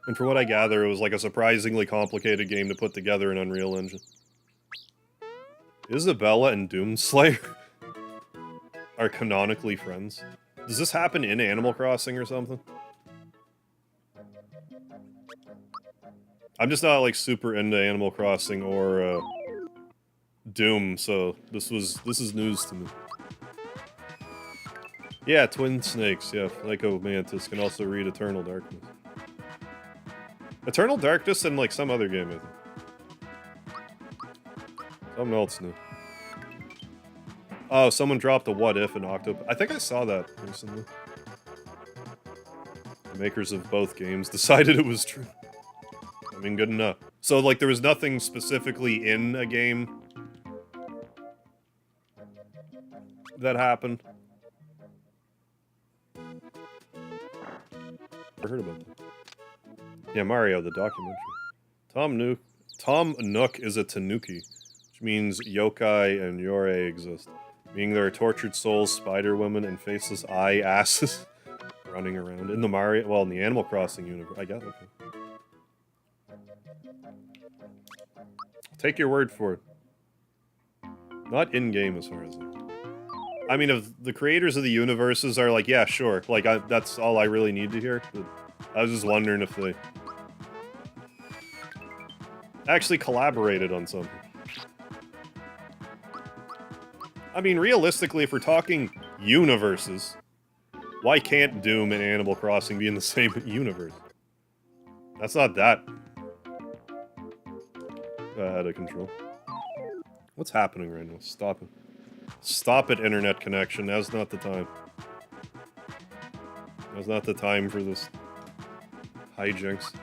And from what I gather, it was, like, a surprisingly complicated game to put together in Unreal Engine. Isabella and Doomslayer are canonically friends. Does this happen in Animal Crossing or something? I'm just not, like, super into Animal Crossing or, Doom, so this is news to me. Yeah, Twin Snakes, yeah. Lyco Mantis can also read Eternal Darkness. Eternal Darkness and, like, some other game, I think. Something else new. Oh, someone dropped a What If in Octopath. I think I saw that recently. The makers of both games decided it was true. I mean, good enough. So, like, there was nothing specifically in a game that happened. I heard about that. Yeah, Mario, the documentary. Tom Nook is a tanuki, which means yokai and yorei exist. Meaning there are tortured souls, spider women, and faceless eye asses running around. In the Mario... well, in the Animal Crossing universe. I guess, okay. Take your word for it. Not in-game as far as I know. I mean, if the creators of the universes are like, yeah, sure. Like, that's all I really need to hear. But I was just wondering if they... actually collaborated on something. I mean, realistically, if we're talking universes, why can't Doom and Animal Crossing be in the same universe? That's not that out of control. What's happening right now? Stop it. Stop it, internet connection. Now's not the time. Now's not the time for this hijinks.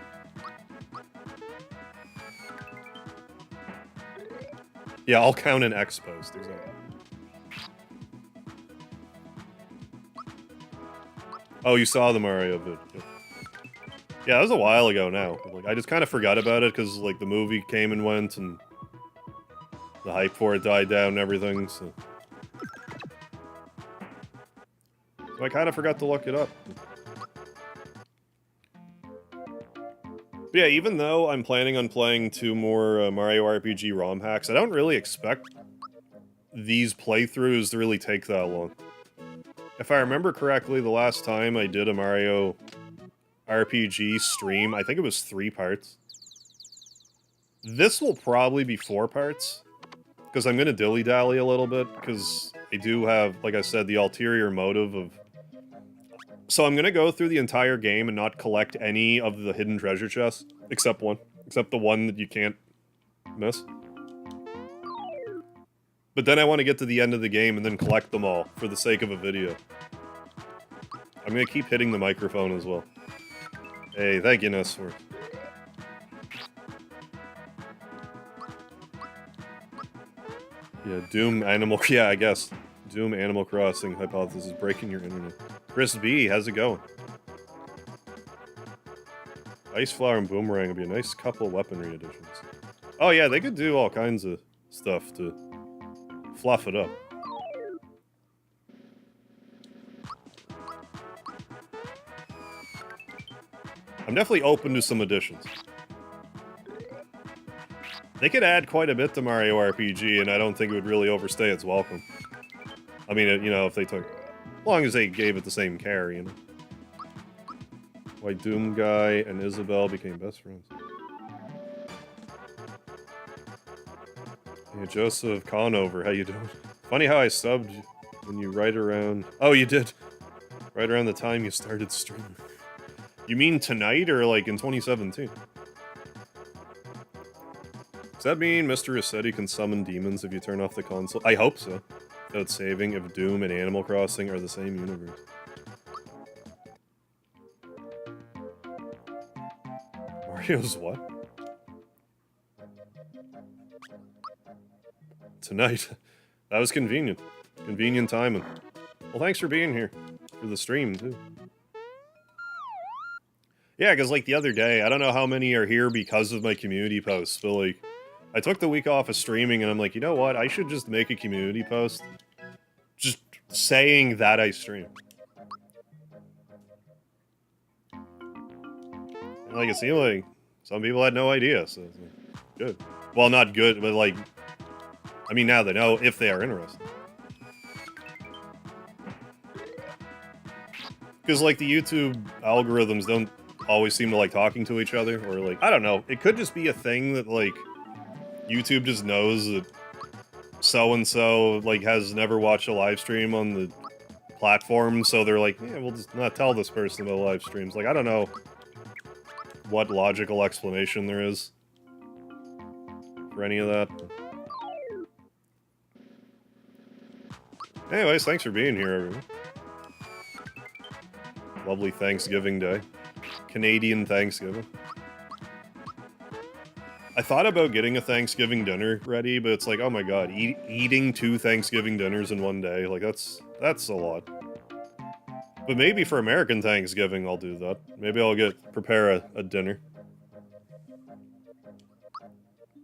Yeah, I'll count an X post, exactly. Oh, you saw the Mario vid. Yeah, that was a while ago now. Like, I just kind of forgot about it because, like, the movie came and went, and the hype for it died down and everything, so I kind of forgot to look it up. But yeah, even though I'm planning on playing 2 more Mario RPG ROM hacks, I don't really expect these playthroughs to really take that long. If I remember correctly, the last time I did a Mario RPG stream, I think it was 3 parts. This will probably be 4 parts, because I'm going to dilly-dally a little bit, because I do have, like I said, the ulterior motive of... So I'm going to go through the entire game and not collect any of the hidden treasure chests, except one. Except the one that you can't miss. But then I want to get to the end of the game and then collect them all, for the sake of a video. I'm going to keep hitting the microphone as well. Hey, thank you, Nessor. Yeah. Yeah, Doom Animal... Yeah, I guess. Doom Animal Crossing hypothesis breaking your internet. Chris B, how's it going? Ice Flower and Boomerang would be a nice couple weaponry additions. Oh yeah, they could do all kinds of stuff to fluff it up. I'm definitely open to some additions. They could add quite a bit to Mario RPG, and I don't think it would really overstay its welcome. I mean, you know, if they took... As long as they gave it the same care, you know. Why Doom Guy and Isabelle became best friends. Yeah, Joseph Conover, how you doing? Funny how I subbed when you right around... Oh, you did! Right around the time you started streaming. You mean tonight, or like in 2017? Does that mean Mr. Rossetti can summon demons if you turn off the console? I hope so. Without saving if Doom and Animal Crossing are the same universe. Mario's what? Tonight. That was convenient. Convenient timing. Well, thanks for being here. For the stream, too. Yeah, because, like, the other day, I don't know how many are here because of my community posts, but, like, I took the week off of streaming, and I'm like, you know what? I should just make a community post. Just saying that I stream. And, like, it seemed like some people had no idea, so it's like, good. Well, not good, but, like, I mean, now they know if they are interested. Because, like, the YouTube algorithms don't always seem to like talking to each other, or, like, I don't know. It could just be a thing that, like, YouTube just knows that so-and-so, like, has never watched a live stream on the platform, so they're like, yeah, we'll just not tell this person about live streams. Like, I don't know what logical explanation there is for any of that. Anyways, thanks for being here, everyone. Lovely Thanksgiving Day. Canadian Thanksgiving. I thought about getting a Thanksgiving dinner ready, but it's like, oh my god, eating 2 Thanksgiving dinners in one day, like, that's a lot. But maybe for American Thanksgiving I'll do that. Maybe I'll prepare a dinner.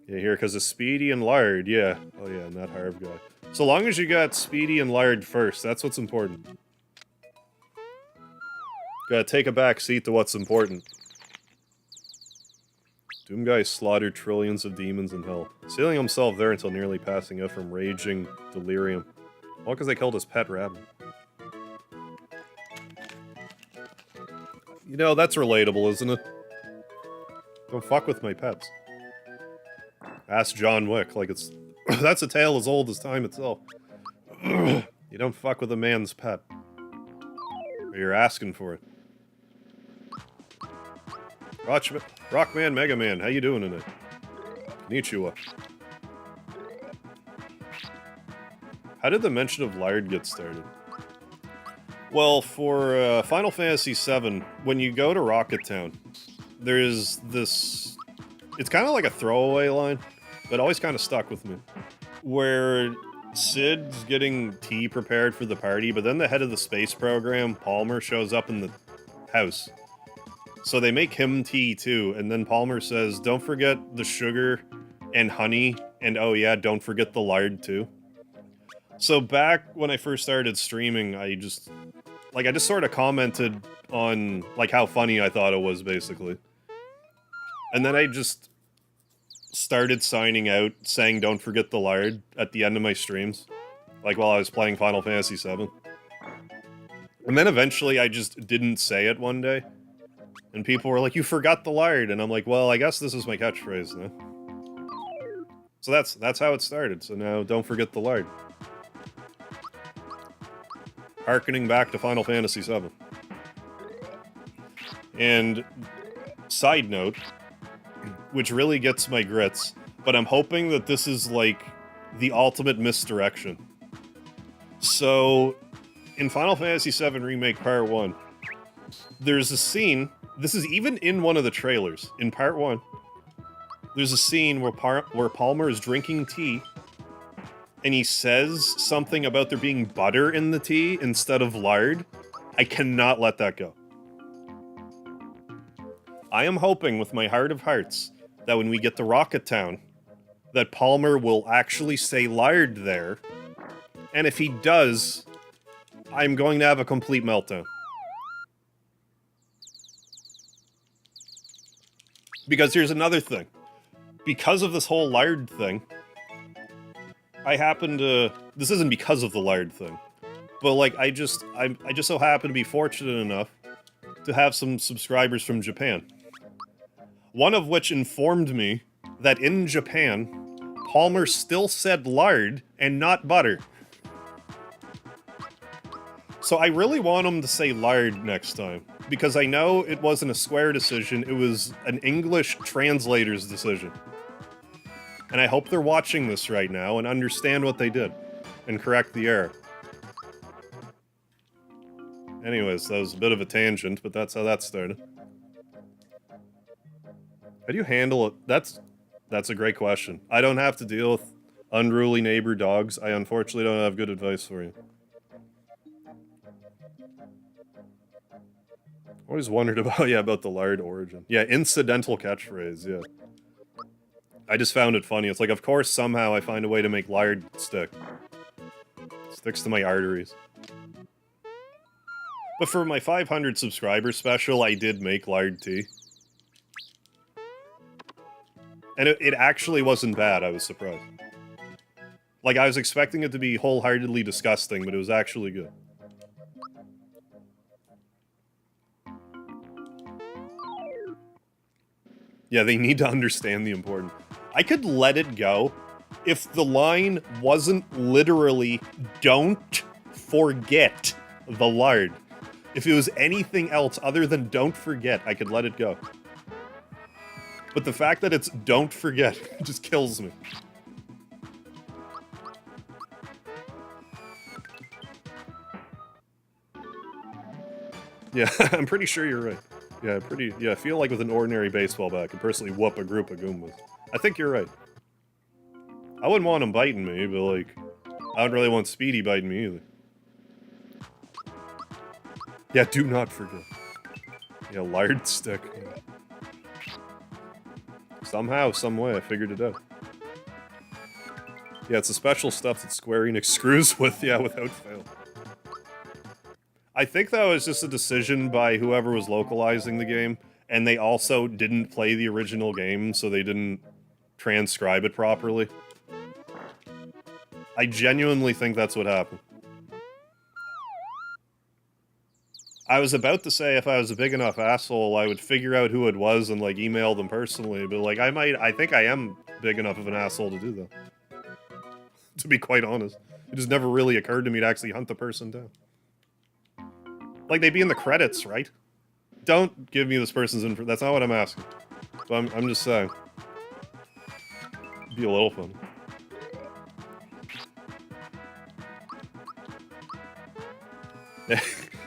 Yeah, here, because of Speedy and Lard, yeah. Oh yeah, and that Harv guy. So long as you got Speedy and Lard first, that's what's important. Gotta take a back seat to what's important. Doom Guy slaughtered trillions of demons in hell, sealing himself there until nearly passing out from raging delirium. All because they killed his pet rabbit. You know, that's relatable, isn't it? Don't fuck with my pets. Ask John Wick, like it's... That's a tale as old as time itself. You don't fuck with a man's pet. Or you're asking for it. Rockman Mega Man, how you doing tonight? Konnichiwa. How did the mention of Lard get started? Well, for Final Fantasy VII, when you go to Rocket Town, there's this... It's kind of like a throwaway line, but always kind of stuck with me. Where Sid's getting tea prepared for the party, but then the head of the space program, Palmer, shows up in the house. So they make him tea too, and then Palmer says, don't forget the sugar and honey, and oh yeah, don't forget the lard too. So back when I first started streaming, I just sort of commented on, like, how funny I thought it was, basically. And then I just started signing out, saying don't forget the lard at the end of my streams. Like, while I was playing Final Fantasy VII. And then eventually I just didn't say it one day. And people were like, you forgot the lard, and I'm like, well, I guess this is my catchphrase now. So that's how it started, so now don't forget the lard. Harkening back to Final Fantasy VII. And, side note, which really gets my grits, but I'm hoping that this is, like, the ultimate misdirection. So, in Final Fantasy VII Remake Part 1, there's a scene... This is even in one of the trailers. In Part 1, there's a scene where Palmer is drinking tea, and he says something about there being butter in the tea instead of lard, I cannot let that go. I am hoping with my heart of hearts that when we get to Rocket Town, that Palmer will actually say lard there, and if he does, I'm going to have a complete meltdown. Because here's another thing. Because of this whole lard thing, I happen to... This isn't because of the lard thing. But, like, I just so happen to be fortunate enough to have some subscribers from Japan. One of which informed me that in Japan, Palmer still said lard and not butter. So I really want him to say lard next time, because I know it wasn't a Square decision, it was an English translator's decision. And I hope they're watching this right now and understand what they did, and correct the error. Anyways, that was a bit of a tangent, but that's how that started. How do you handle it? That's a great question. I don't have to deal with unruly neighbor dogs. I unfortunately don't have good advice for you. Always wondered about, yeah, about the lard origin. Yeah, incidental catchphrase, yeah. I just found it funny. It's like, of course, somehow I find a way to make lard stick. It sticks to my arteries. But for my 500 subscriber special, I did make lard tea. And it actually wasn't bad, I was surprised. Like, I was expecting it to be wholeheartedly disgusting, but it was actually good. Yeah, they need to understand the importance. I could let it go if the line wasn't literally, don't forget the lard. If it was anything else other than don't forget, I could let it go. But the fact that it's don't forget just kills me. Yeah, I'm pretty sure you're right. Yeah, I feel like with an ordinary baseball bat, I could personally whoop a group of Goombas. I think you're right. I wouldn't want them biting me, but, like, I don't really want Speedy biting me either. Yeah, do not forget. Yeah, lard stick. Somehow, someway, I figured it out. Yeah, it's the special stuff that Square Enix screws with, yeah, without fail. I think that was just a decision by whoever was localizing the game, and they also didn't play the original game, so they didn't transcribe it properly. I genuinely think that's what happened. I was about to say if I was a big enough asshole, I would figure out who it was and, like, email them personally, but, like, I think I am big enough of an asshole to do that. To be quite honest. It just never really occurred to me to actually hunt the person down. Like, they'd be in the credits, right? Don't give me this person's info. That's not what I'm asking. So I'm just saying. It'd be a little funny.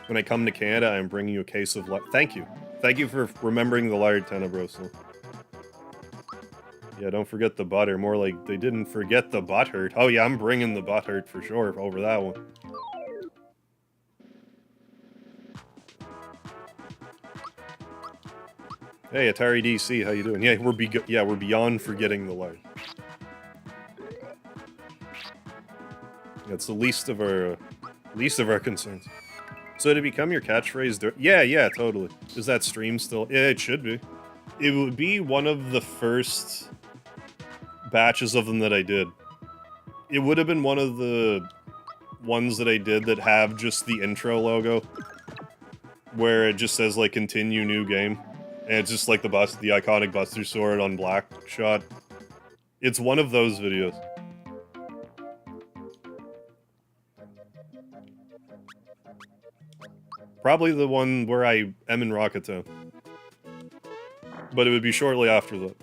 When I come to Canada, I'm bringing you a case of lard. Thank you. Thank you for remembering the lard, Tenebroso. Yeah, don't forget the butter. More like, they didn't forget the butthurt. Oh yeah, I'm bringing the butthurt for sure over that one. Hey, Atari DC, how you doing? Yeah, we're beyond forgetting the lard. That's the least of our concerns. So to become your catchphrase, yeah, totally. Is that stream still? Yeah, it should be. It would be one of the first batches of them that I did. It would have been one of the ones that I did that have just the intro logo, where it just says, like, continue new game. And it's just like the iconic Buster Sword on black shot. It's one of those videos. Probably the one where I am in Rocket Town. But it would be shortly after that.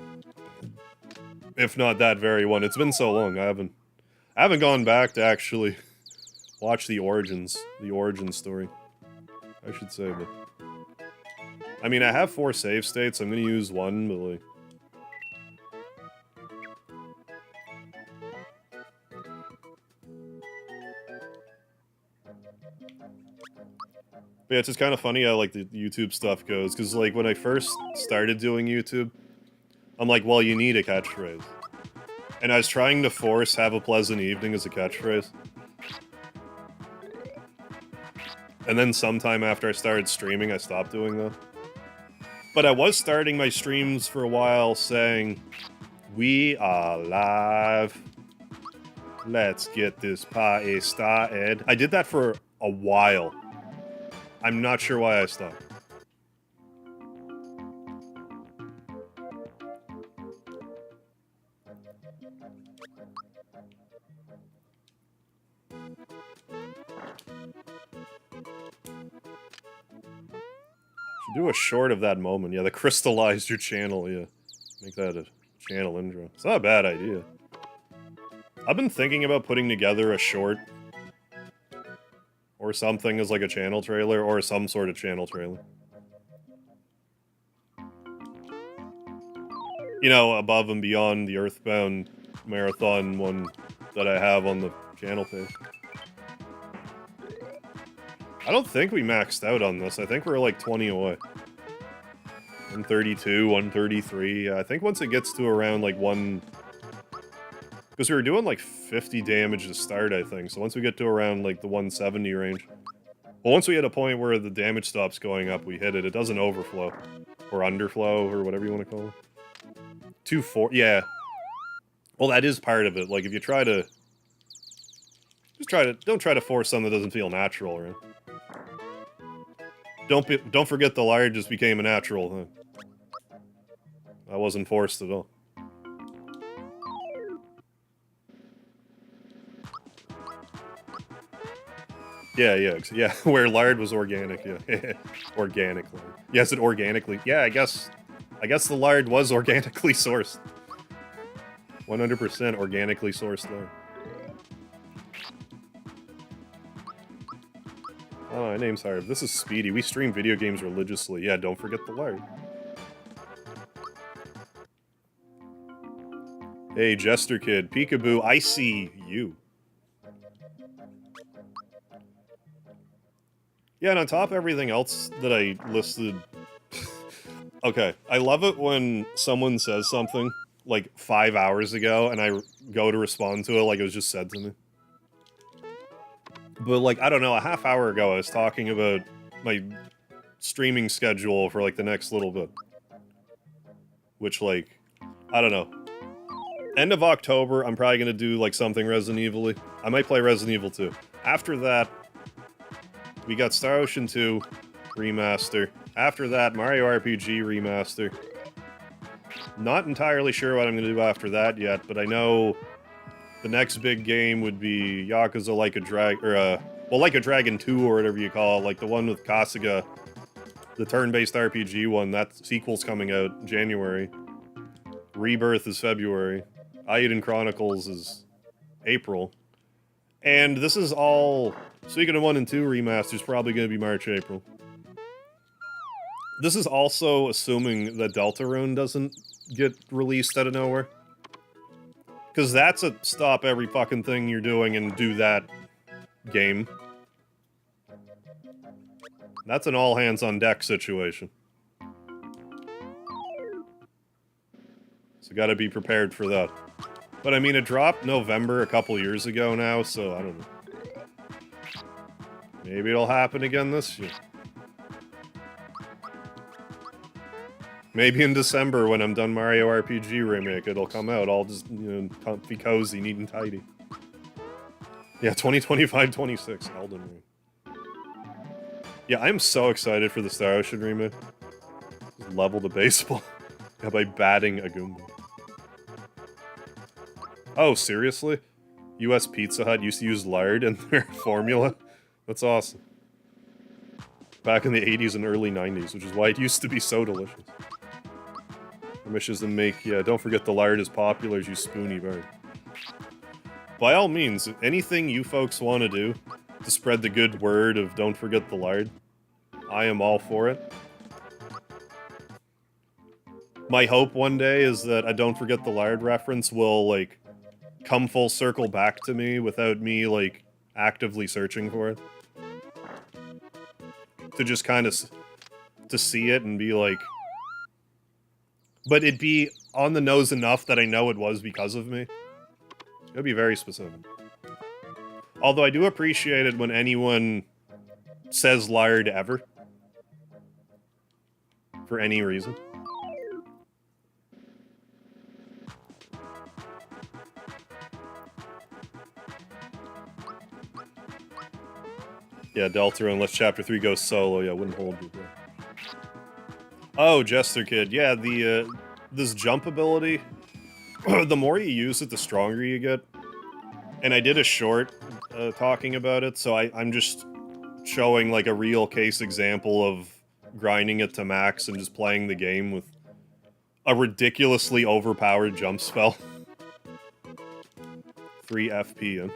If not that very one. It's been so long, I haven't gone back to actually watch the origin story. I should say, but... I mean, I have 4 save states, I'm gonna use one, but, like... But yeah, it's just kind of funny how, like, the YouTube stuff goes, because, like, when I first started doing YouTube, I'm like, well, you need a catchphrase. And I was trying to force "have a pleasant evening" as a catchphrase. And then sometime after I started streaming, I stopped doing that. But I was starting my streams for a while saying, "We are live. Let's get this party started." I did that for a while. I'm not sure why I stopped. Should do a short of that moment. Yeah, the crystallized your channel, yeah. Make that a channel intro. It's not a bad idea. I've been thinking about putting together a short or something as like a channel trailer or some sort of channel trailer. You know, above and beyond the Earthbound marathon one that I have on the channel page. I don't think we maxed out on this. I think we're like 20 away. 132, 133. I think once it gets to around like because we were doing like 50 damage to start, I think. So once we get to around like the 170 range. Well, once we hit a point where the damage stops going up, we hit it. It doesn't overflow. Or underflow, or whatever you want to call it. 240, yeah. Well, that is part of it. Like, if you try to... don't try to force something that doesn't feel natural, right? Don't forget the lard just became a natural thing. I wasn't forced at all. Yeah, where lard was organic, yeah. Organic lard. Yes, it organically... Yeah, I guess the lard was organically sourced. 100% organically sourced lard. Oh, my name's Harv. This is Speedy. We stream video games religiously. Yeah, don't forget the lard. Hey, Jester Kid. Peekaboo, I see you. Yeah, and on top of everything else that I listed... Okay, I love it when someone says something, like, 5 hours ago, and I go to respond to it like it was just said to me. But, like, I don't know, a half hour ago I was talking about my streaming schedule for, like, the next little bit. Which, like, I don't know. End of October, I'm probably gonna do, like, something Resident Evil-y. I might play Resident Evil 2. After that, we got Star Ocean 2 Remaster. After that, Mario RPG Remaster. Not entirely sure what I'm gonna do after that yet, but I know the next big game would be Yakuza Like a Dragon, or, well, Like a Dragon 2, or whatever you call it, like the one with Kasuga, the turn-based RPG one. That sequel's coming out in January. Rebirth is February. Aiden Chronicles is April. And this is all... Speaking of 1 and 2 remasters, probably going to be March, April. This is also assuming that Deltarune doesn't get released out of nowhere. Because that's a stop every fucking thing you're doing and do that game. That's an all-hands-on-deck situation. So gotta be prepared for that. But I mean, it dropped November a couple years ago now, so I don't know. Maybe it'll happen again this year. Maybe in December when I'm done Mario RPG Remake, it'll come out all just, you know, comfy, cozy, neat and tidy. Yeah, 2025-26, Elden Ring. Yeah, I'm so excited for the Star Ocean Remake. Just level the baseball. Yeah, by batting a Goomba. Oh, seriously? US Pizza Hut used to use lard in their formula? That's awesome. Back in the 80s and early 90s, which is why it used to be so delicious. Wishes to make, yeah, don't forget the lard is popular as you spoony bird. By all means, anything you folks want to do to spread the good word of don't forget the lard, I am all for it. My hope one day is that a don't forget the lard reference will, like, come full circle back to me without me, like, actively searching for it. to just kind of to see it and be like, but it'd be on the nose enough that I know it was because of me. It'd be very specific. Although I do appreciate it when anyone says lard ever. For any reason. Yeah, Delta, unless Chapter 3 goes solo, yeah, wouldn't hold you. Oh, Jester Kid. Yeah, this jump ability, the more you use it, the stronger you get. And I did a short talking about it, so I'm just showing, like, a real case example of grinding it to max and just playing the game with a ridiculously overpowered jump spell. 3 FP in.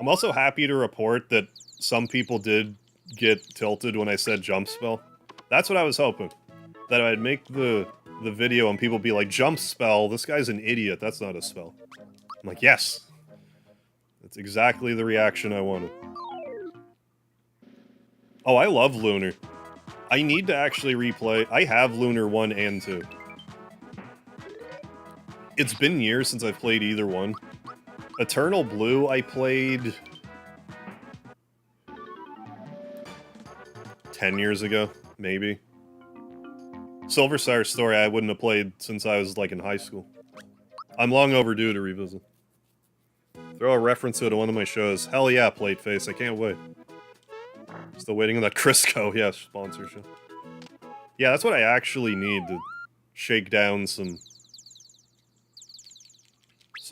I'm also happy to report that some people did get tilted when I said jump spell. That's what I was hoping. That I'd make the video and people be like, jump spell, this guy's an idiot, that's not a spell. I'm like, yes! That's exactly the reaction I wanted. Oh, I love Lunar. I need to actually replay. I have Lunar 1 and 2. It's been years since I've played either one. Eternal Blue, I played 10 years ago, maybe. Silver Star Story I wouldn't have played since I was, like, in high school. I'm long overdue to revisit. Throw a reference to it in one of my shows. Hell yeah, Plateface, I can't wait. Still waiting on that Crisco, yeah, sponsorship. Yeah, that's what I actually need to shake down some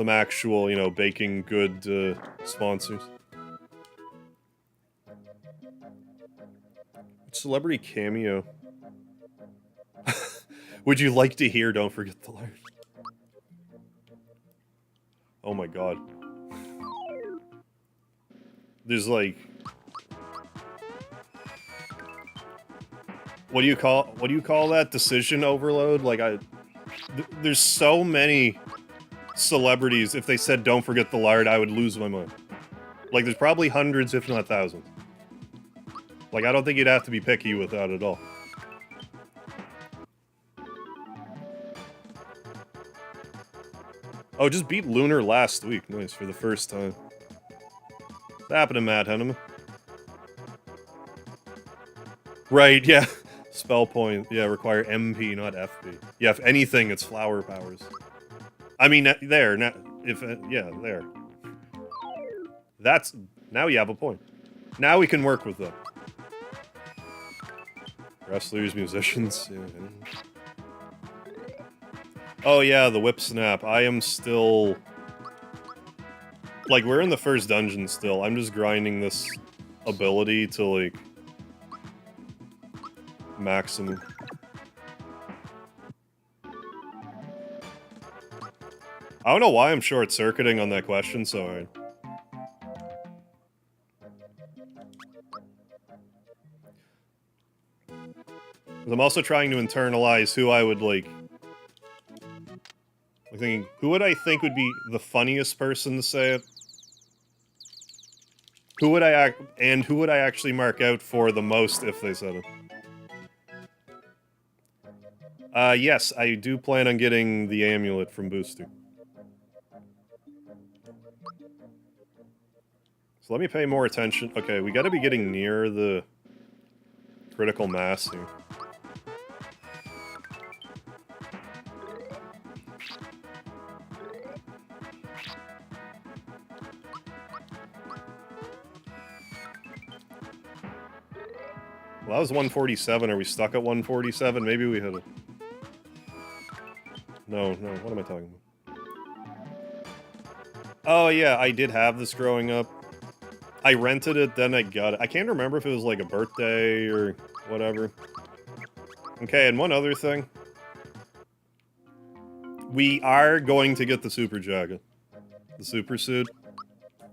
actual, you know, baking good sponsors. Celebrity cameo. Would you like to hear Don't Forget the Lard? Oh my god. There's like... What do you call that? Decision overload? Like, there's so many celebrities, if they said Don't Forget the Lard, I would lose my mind. Like, there's probably hundreds, if not thousands. Like, I don't think you'd have to be picky with that at all. Oh, just beat Lunar last week. Nice, for the first time. What's happening, Matt Henneman? Right, yeah. Spell point. Yeah, require MP, not FP. Yeah, if anything, it's flower powers. I mean, there. Yeah, there. That's... Now you have a point. Now we can work with them. Wrestlers, musicians, yeah. Oh yeah, the whip snap. I am still... Like, we're in the first dungeon still. I'm just grinding this ability to, like... maximum. I don't know why I'm short-circuiting on that question so hard. I'm also trying to internalize who I would, like... I'm thinking, who would I think would be the funniest person to say it? Who would who would I actually mark out for the most if they said it? Yes, I do plan on getting the amulet from Booster. So let me pay more attention. Okay, we gotta be getting near the critical mass here. Well, that was 147. Are we stuck at 147? Maybe we hit it. No, what am I talking about? Oh yeah, I did have this growing up. I rented it, then I got it. I can't remember if it was like a birthday or whatever. Okay, and one other thing. We are going to get the super jacket. The super suit.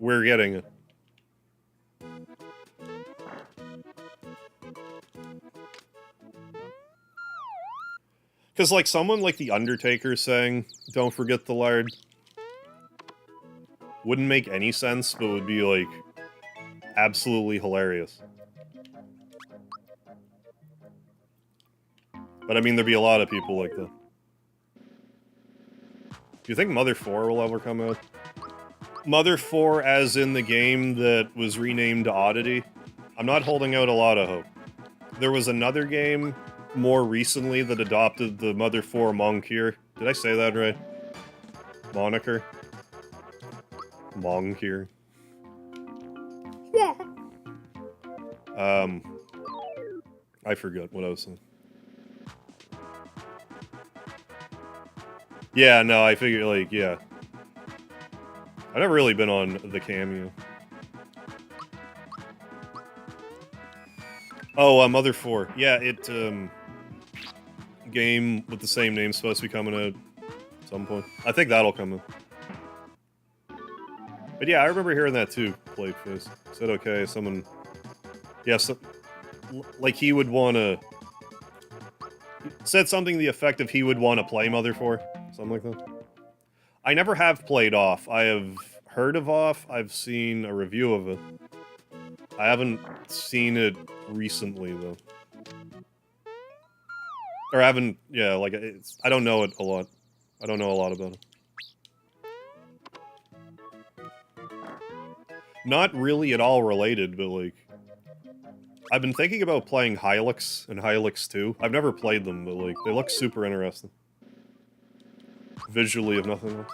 We're getting it. Because, like, someone like The Undertaker saying, don't forget the lard, wouldn't make any sense, but would be, like, absolutely hilarious. But I mean, there'd be a lot of people like that. Do you think Mother 4 will ever come out? Mother 4 as in the game that was renamed Oddity? I'm not holding out a lot of hope. There was another game more recently that adopted the Mother 4 moniker. Did I say that right? Moniker? Moniker. I forgot what I was saying. Yeah, no, I figured, like, yeah. I've never really been on the Cameo. Oh, Mother 4. Yeah, it, game with the same name supposed to be coming out at some point. I think that'll come out. But yeah, I remember hearing that too, Plateface. Said, okay, someone... Yeah, so, like, he would want to... Said something to the effect of he would want to play Mother 4. Something like that. I never have played Off. I have heard of Off. I've seen a review of it. I haven't seen it recently, though. Or haven't... Yeah, like, I don't know it a lot. I don't know a lot about it. Not really at all related, but, like... I've been thinking about playing Hylix and Hylix 2. I've never played them, but, like, they look super interesting. Visually, if nothing else.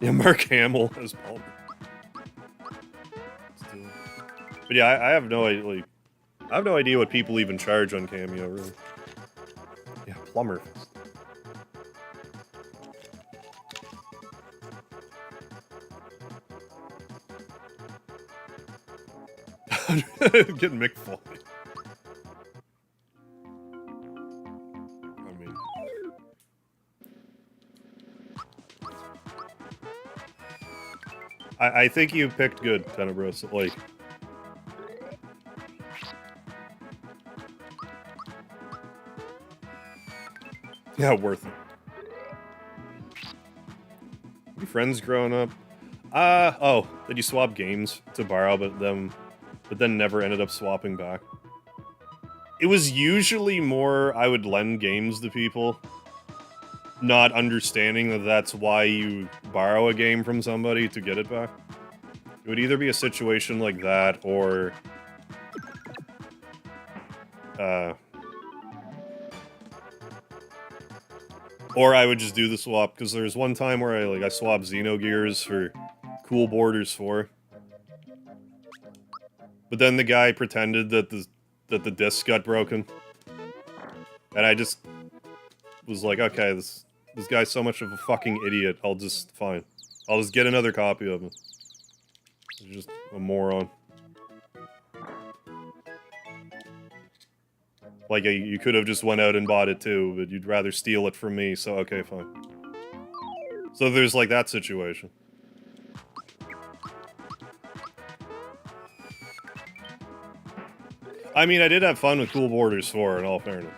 Yeah, Mark Hamill as Palmer. But yeah, I have no idea, like... I have no idea what people even charge on Cameo, really. Yeah, Plumber Fist. Getting Mick Foley. I mean... I think you picked good, Tenebros. Like... Yeah, worth it. You friends growing up? Oh, did you swap games to borrow, but then never ended up swapping back? It was usually more I would lend games to people, not understanding that that's why you borrow a game from somebody to get it back. It would either be a situation like that, or... Or I would just do the swap, because there was one time where I swapped Xenogears for Cool Borders 4. But then the guy pretended that the disc got broken. And I just was like, okay, this guy's so much of a fucking idiot, I'll just get another copy of it. He's just a moron. Like, you could have just went out and bought it too, but you'd rather steal it from me, so okay, fine. So there's, like, that situation. I mean, I did have fun with Cool Borders 4, in all fairness.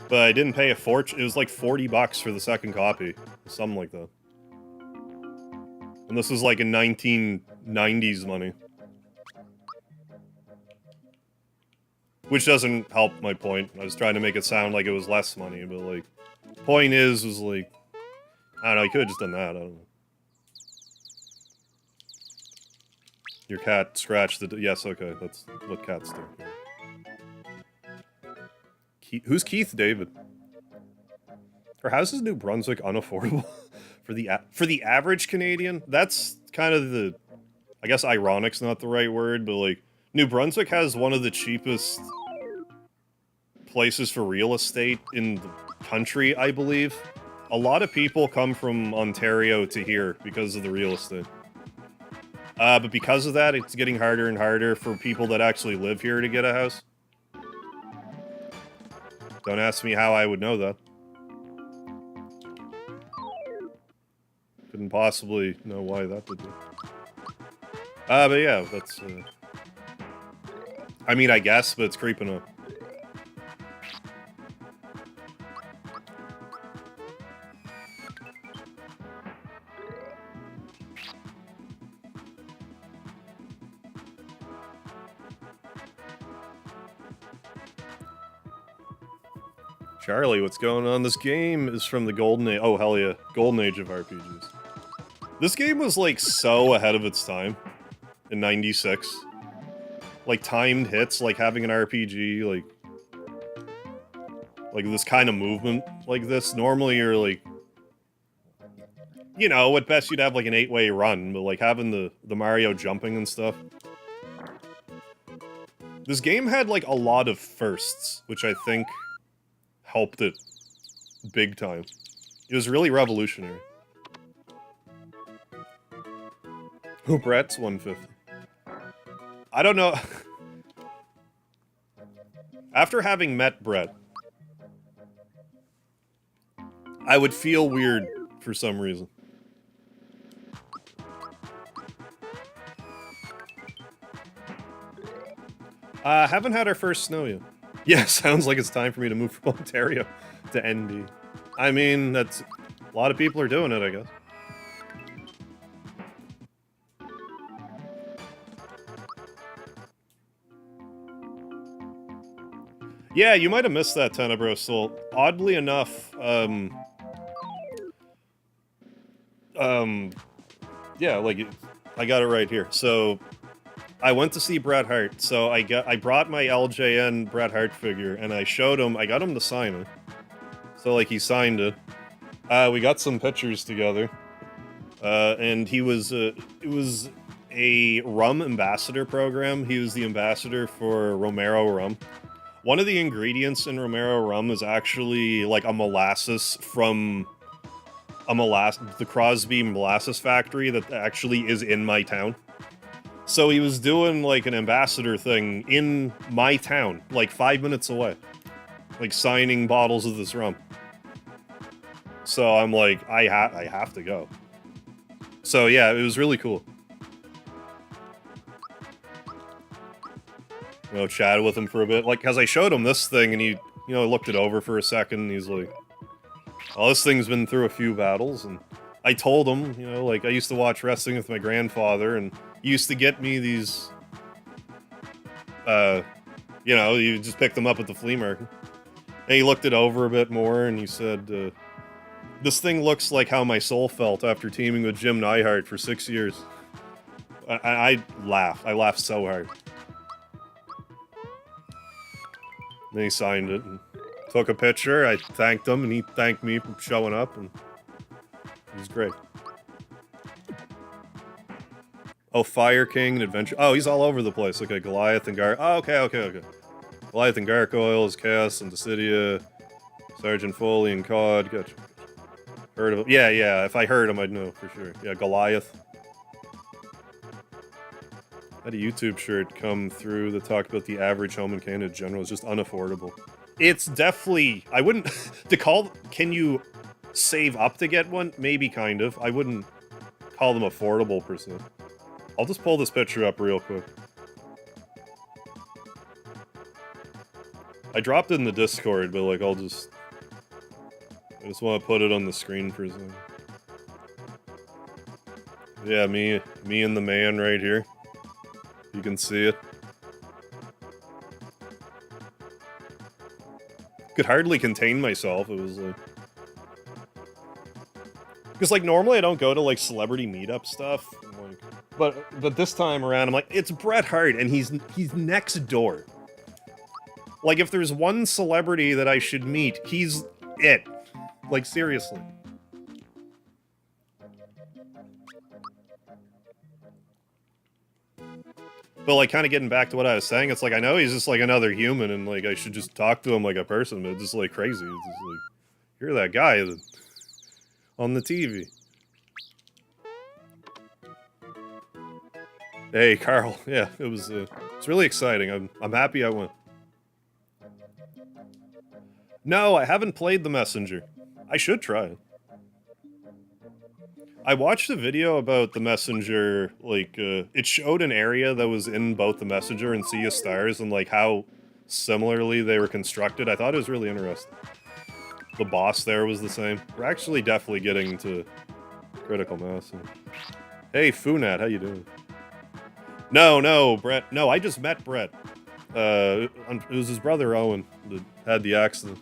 But I didn't pay a fortune. It was like $40 for the second copy. Something like that. And this was like in 1990s money. Which doesn't help my point. I was trying to make it sound like it was less money, but, like... Point was like... I don't know, you could've just done that, I don't know. Your cat scratched the... Yes, okay, that's what cats do. Who's Keith David? Or how's his New Brunswick unaffordable? For the average Canadian? That's kind of the... I guess ironic's not the right word, but, like... New Brunswick has one of the cheapest places for real estate in the country, I believe. A lot of people come from Ontario to here because of the real estate. But because of that, it's getting harder and harder for people that actually live here to get a house. Don't ask me how I would know that. Couldn't possibly know why that would be. But yeah, that's... I mean, I guess, but it's creeping up. Charlie, what's going on? This game is from the golden age. Oh, hell yeah. Golden age of RPGs. This game was, like, so ahead of its time. In 96. Like, timed hits, like, having an RPG, like, this kind of movement like this. Normally, you're, like... You know, at best you'd have, like, an 8-way run, but, like, having the Mario jumping and stuff. This game had, like, a lot of firsts, which I think helped it big time. It was really revolutionary. Who Brett's 150? I don't know. After having met Brett, I would feel weird for some reason. Haven't had our first snow yet. Yeah, sounds like it's time for me to move from Ontario to ND. I mean, that's... A lot of people are doing it, I guess. Yeah, you might have missed that, Tenebro Soul. Oddly enough, yeah, like, I got it right here. So, I went to see Bret Hart, so I brought my LJN Bret Hart figure, and I showed him, I got him to sign it. So, like, he signed it. We got some pictures together. And he was, it was a rum ambassador program. He was the ambassador for Romero rum. One of the ingredients in Romero rum is actually, like, a molasses from the Crosby molasses factory that actually is in my town. So he was doing, like, an ambassador thing in my town, like, 5 minutes away. Like, signing bottles of this rum. So I'm like, I have to go. So yeah, it was really cool. You know, chatted with him for a bit. Like, cause I showed him this thing and he, you know, looked it over for a second and he's like, oh, this thing's been through a few battles. And I told him, you know, like, I used to watch wrestling with my grandfather and he used to get me these, you know, you just pick them up at the flea market. And he looked it over a bit more and he said, this thing looks like how my soul felt after teaming with Jim Neihart for 6 years. I laughed. I laughed so hard. Then he signed it and took a picture. I thanked him and he thanked me for showing up and it was great. Oh, Fire King and Adventure. Oh, he's all over the place. Okay, Goliath and Oh, okay. Goliath and Gargoyles, Chaos and Dissidia, Sergeant Foley and Cod. Gotcha. Heard of him. Yeah, if I heard him, I'd know for sure. Yeah, Goliath. Had a YouTube shirt come through that talked about the average home in Canada in general. It's just unaffordable. It's definitely... I wouldn't... to call... Can you save up to get one? Maybe, kind of. I wouldn't call them affordable, per se. I'll just pull this picture up real quick. I dropped it in the Discord, but, like, I just want to put it on the screen for a second. Yeah, me and the man right here. You can see it. Could hardly contain myself. It was like... Because, like, normally I don't go to, like, celebrity meetup stuff. Like, but this time around, I'm like, it's Bret Hart, and he's next door. Like, if there's one celebrity that I should meet, he's it. Like, seriously. But, like, kind of getting back to what I was saying, it's like, I know he's just, like, another human, and, like, I should just talk to him like a person, but it's just, like, crazy. It's just, like, you're that guy on the TV. Hey, Carl. Yeah, it's really exciting. I'm happy I went. No, I haven't played The Messenger. I should try it. I watched a video about The Messenger, like, it showed an area that was in both The Messenger and Sea of Stars, and, like, how similarly they were constructed. I thought it was really interesting. The boss there was the same. We're actually definitely getting to critical mass. Hey, Funat, how you doing? No, Brett. No, I just met Brett. It was his brother, Owen, that had the accident.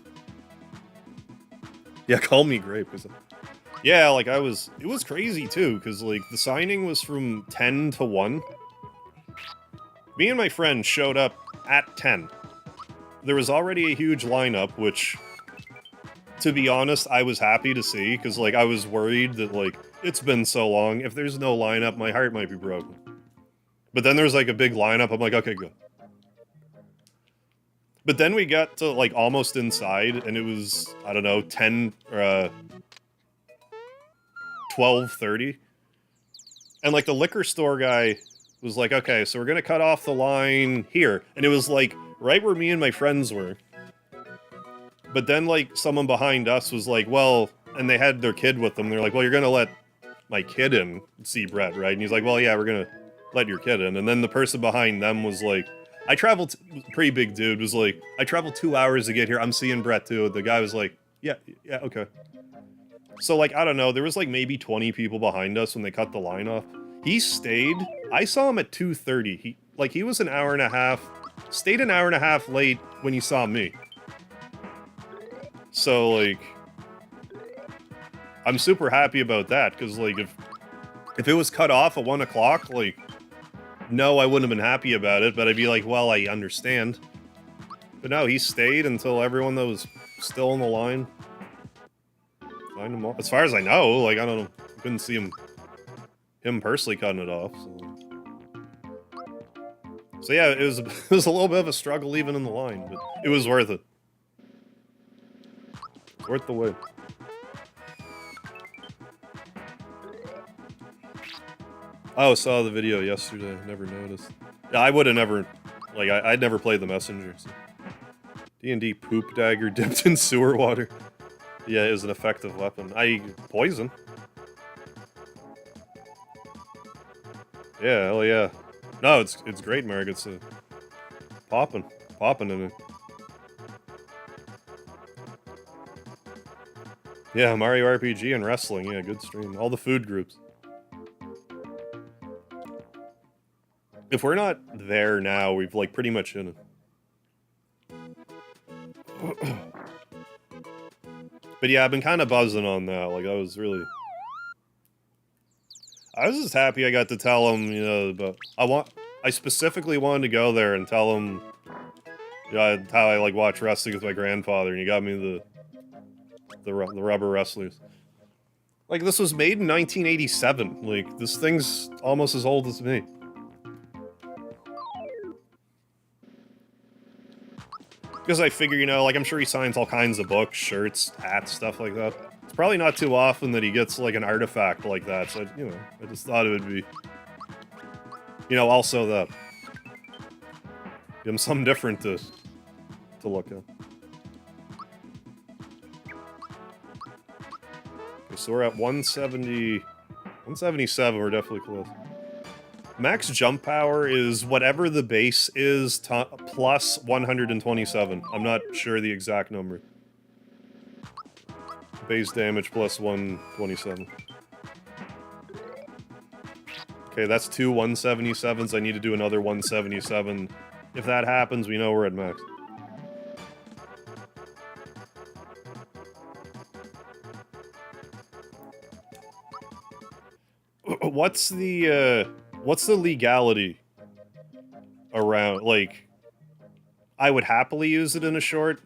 Yeah, call me grape. Yeah, like it was crazy too, because like the signing was from 10 to 1. Me and my friend showed up at 10. There was already a huge lineup, which, to be honest, I was happy to see, because like I was worried that like, it's been so long, if there's no lineup, my heart might be broken. But then there's like a big lineup, I'm like, okay, good. But then we got to like almost inside, and it was, I don't know, 12:30. And like the liquor store guy was like, okay, so we're gonna cut off the line here. And it was like right where me and my friends were. But then like someone behind us was like, well, and they had their kid with them. They're like, well, you're gonna let my kid in see Brett, right? And he's like, well, yeah, we're gonna let your kid in. And then the person behind them was like, I traveled, pretty big dude, was like, I traveled 2 hours to get here. I'm seeing Brett too. The guy was like, yeah, okay. So, like, I don't know, there was, like, maybe 20 people behind us when they cut the line off. He stayed. I saw him at 2:30. He was an hour and a half, stayed an hour and a half late when he saw me. So, like, I'm super happy about that, because, like, if it was cut off at 1 o'clock, like, no, I wouldn't have been happy about it, but I'd be like, well, I understand. But no, he stayed until everyone that was still on the line. As far as I know, like, I don't know, I couldn't see him personally cutting it off, so yeah, it was a little bit of a struggle even in the line, but it was worth it. Worth the wait. Oh, saw the video yesterday, never noticed. Yeah, I would've never, like, I'd never played the Messenger, so. D&D poop dagger dipped in sewer water. Yeah, it was an effective weapon. Poison. Yeah, hell yeah. No, it's great, Mark. It's popping in it. Yeah, Mario RPG and wrestling. Yeah, good stream. All the food groups. If we're not there now, we've like pretty much in it. But yeah, I've been kind of buzzing on that. Like, I was just happy I got to tell him, you know, but I specifically wanted to go there and tell him, you know, how I like watch wrestling with my grandfather, and he got me the rubber wrestlers. Like, this was made in 1987. Like, this thing's almost as old as me. Because I figure, you know, like, I'm sure he signs all kinds of books, shirts, hats, stuff like that. It's probably not too often that he gets, like, an artifact like that, so, you know, I just thought it would be, you know, also that. Give him something different to look at. Okay, so we're at 170... 177, we're definitely close. Max jump power is whatever the base is plus 127. I'm not sure the exact number. Base damage plus 127. Okay, that's 2 177s. I need to do another 177. If that happens, we know we're at max. What's the legality around, like, I would happily use it in a short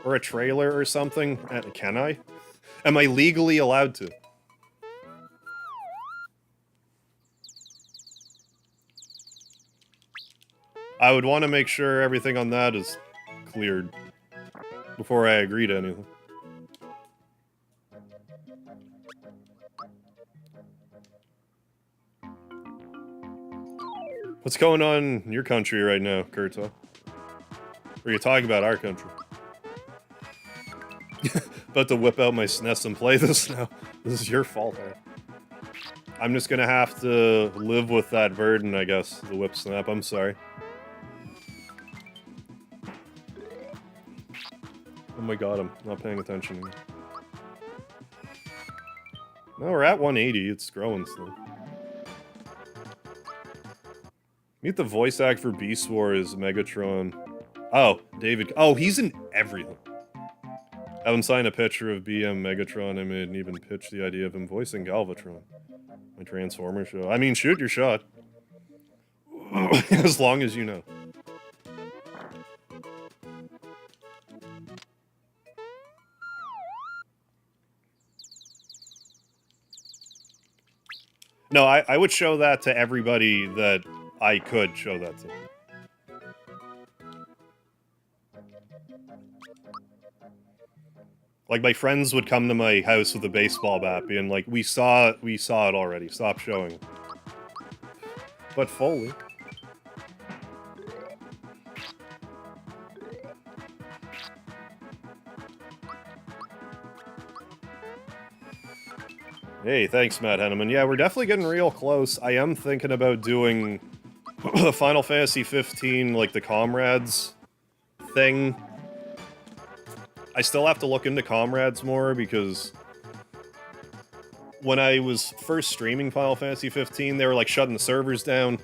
or a trailer or something. Can I? Am I legally allowed to? I would want to make sure everything on that is cleared before I agree to anything. What's going on in your country right now, Kurto? Or are you talking about our country? About to whip out my SNES and play this now. This is your fault, man. I'm just gonna have to live with that burden, I guess. The whip snap, I'm sorry. Oh my god, I'm not paying attention anymore. No, we're at 180, it's growing still. Meet the voice act for Beast Wars, Megatron. Oh, David. Oh, he's in everything. Have him sign a picture of BM Megatron I made and even pitch the idea of him voicing Galvatron. My Transformer show. I mean, shoot your shot. As long as you know. No, I would show that to everybody that I could show that to. Like, my friends would come to my house with a baseball bat being like, we saw it already, stop showing it. But Foley. Hey, thanks, Matt Henneman. Yeah, we're definitely getting real close. I am thinking about doing Final Fantasy 15, like the Comrades thing. I still have to look into Comrades more because when I was first streaming Final Fantasy 15, they were like shutting the servers down.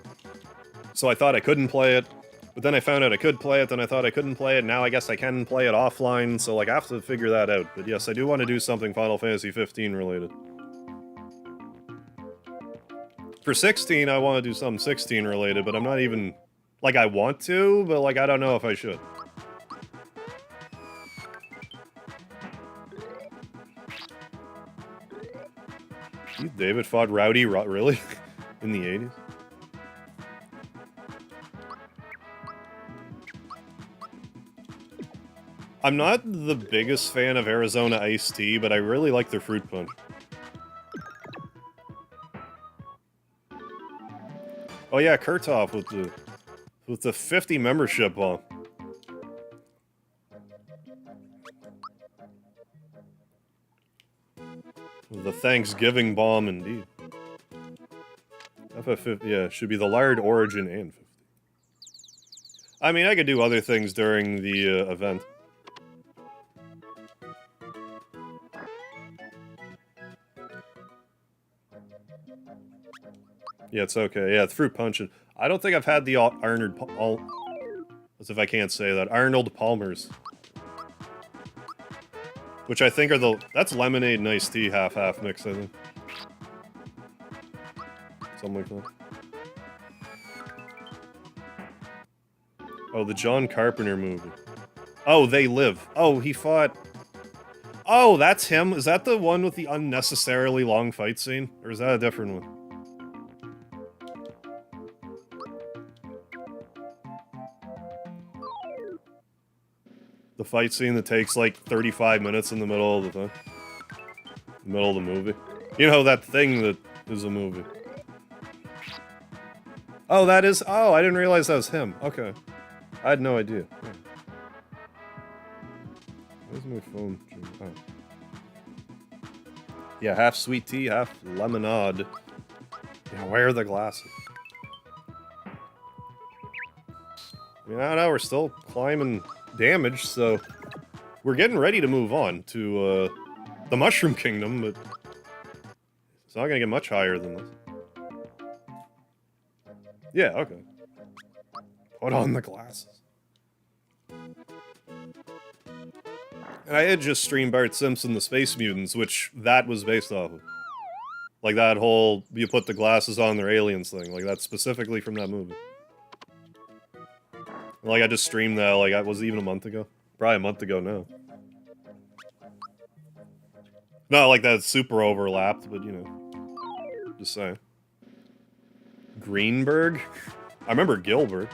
So I thought I couldn't play it, but then I found out I could play it, then I thought I couldn't play it, now I guess I can play it offline, so like I have to figure that out. But yes, I do want to do something Final Fantasy 15 related. For 16, I want to do something 16 related, but I'm not even... Like, I want to, but, like, I don't know if I should. David fought Rowdy, really? In the 80s? I'm not the biggest fan of Arizona iced tea, but I really like their fruit punch. Oh yeah, Kurtov with the 50 membership bomb. The Thanksgiving bomb, indeed. FF50, yeah, should be the Lard Origin and 50. I mean, I could do other things during the event. Yeah, it's okay. Yeah, it's fruit punch. I don't think I've had the Arnold... As if I can't say that. Arnold Palmer's. Which I think are the... That's lemonade and iced tea half-half mix, I think. Something like that. Oh, the John Carpenter movie. Oh, They Live. Oh, he fought... Oh, that's him? Is that the one with the unnecessarily long fight scene? Or is that a different one? The fight scene that takes like 35 minutes in the middle of the thing. The middle of the movie. You know, that thing that is a movie. Oh, that is... Oh, I didn't realize that was him. Okay. I had no idea. Where's my phone? Oh. Yeah, half sweet tea, half lemonade. Yeah, where are the glasses? I mean, I don't know, we're still climbing damage, so we're getting ready to move on to the Mushroom Kingdom, but it's not gonna get much higher than this. Yeah, okay. Put on the glasses. And I had just streamed Bart Simpson, The Space Mutants, which that was based off of. Like that whole, you put the glasses on, they're aliens thing. Like, that's specifically from that movie. Like, I just streamed that, like, was it even a month ago? Probably a month ago now. Not like that's super overlapped, but, you know. Just saying. Greenberg? I remember Gilbert.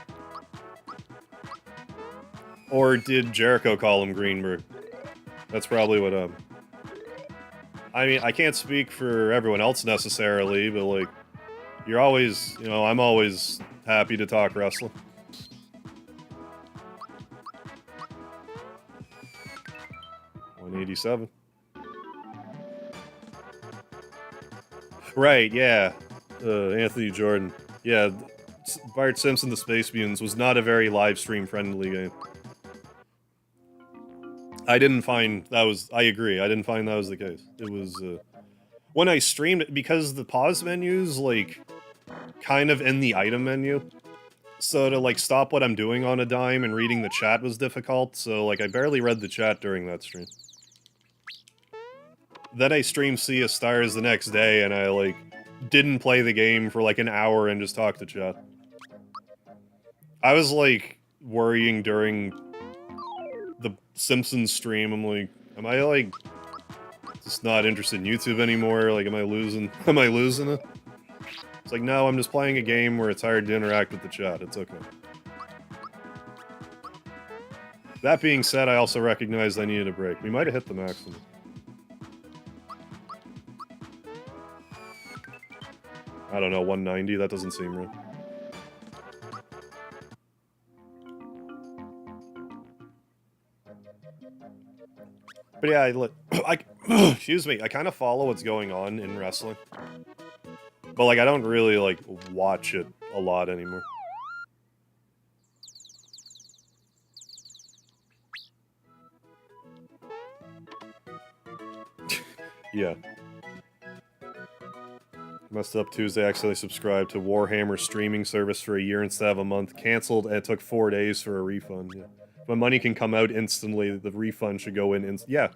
Or did Jericho call him Greenberg? That's probably what, I mean, I can't speak for everyone else necessarily, but, like, you're always, you know, I'm always happy to talk wrestling. $187. Right, yeah. Anthony Jordan. Yeah, Bart Simpson, The Space Mutants was not a very live stream friendly game. I didn't find that was... I agree, I didn't find that was the case. It was, when I streamed it, because the pause menu's, like, kind of in the item menu, so to, like, stop what I'm doing on a dime and reading the chat was difficult, so, like, I barely read the chat during that stream. Then I streamed Sea of Stars the next day, and I, like, didn't play the game for, like, an hour and just talked to chat. I was, like, worrying during the Simpsons stream. I'm like, am I, like, just not interested in YouTube anymore? Like, am I losing it? It's like, no, I'm just playing a game where it's hard to interact with the chat. It's okay. That being said, I also recognized I needed a break. We might have hit the maximum. I don't know, 190? That doesn't seem right. But yeah, excuse me, I kind of follow what's going on in wrestling. But, like, I don't really, like, watch it a lot anymore. Yeah. Messed up Tuesday, accidentally subscribed to Warhammer streaming service for a year instead of a month. Cancelled, and it took 4 days for a refund. Yeah. If my money can come out instantly, the refund should go in yeah.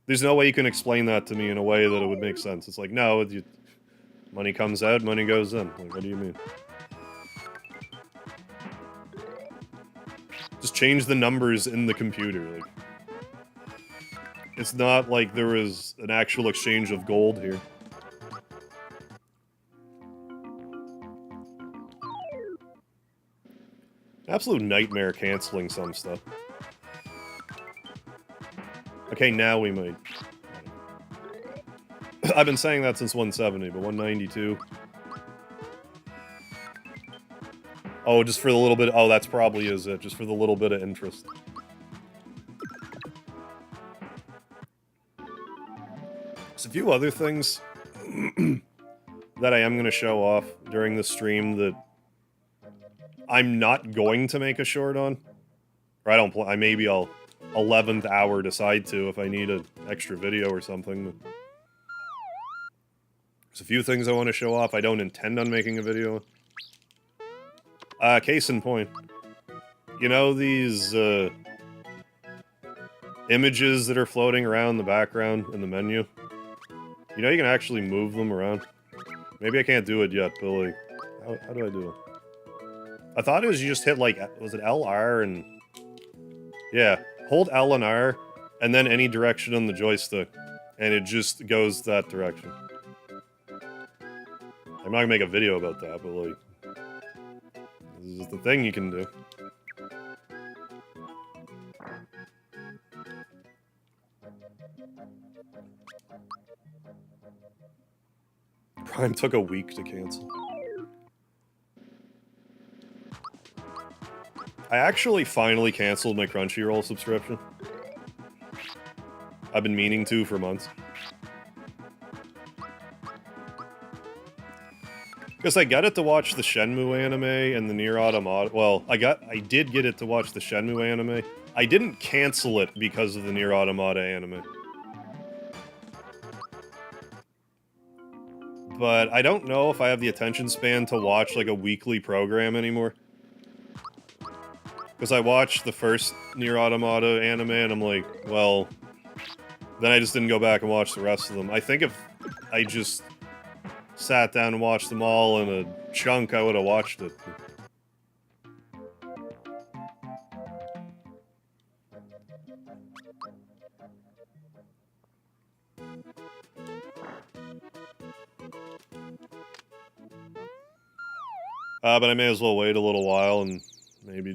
There's no way you can explain that to me in a way that it would make sense. It's like, no, money comes out, money goes in. Like, what do you mean? Just change the numbers in the computer. Like, it's not like there was an actual exchange of gold here. Absolute nightmare canceling some stuff. Okay, now we might. I've been saying that since 170, but 192. Oh, just for the little bit. Oh, that's probably is it. Just for the little bit of interest. There's a few other things that I am going to show off during the stream that I'm not going to make a short on. Or I don't play. Maybe I'll 11th hour decide to if I need an extra video or something. But there's a few things I want to show off. I don't intend on making a video. Case in point. You know these images that are floating around the background in the menu? You know you can actually move them around? Maybe I can't do it yet, but like, how do I do it? I thought it was you just hit like, was it L, R, and... Yeah, hold L and R, and then any direction on the joystick, and it just goes that direction. I'm not gonna make a video about that, but like, this is the thing you can do. Prime took a week to cancel. I actually finally canceled my Crunchyroll subscription. I've been meaning to for months. Because I got it to watch the Shenmue anime and the Nier Automata. Well, I did get it to watch the Shenmue anime. I didn't cancel it because of the Nier Automata anime. But I don't know if I have the attention span to watch like a weekly program anymore. Because I watched the first Nier Automata anime and I'm like, well, then I just didn't go back and watch the rest of them. I think if I just sat down and watched them all in a chunk, I would have watched it. But I may as well wait a little while and maybe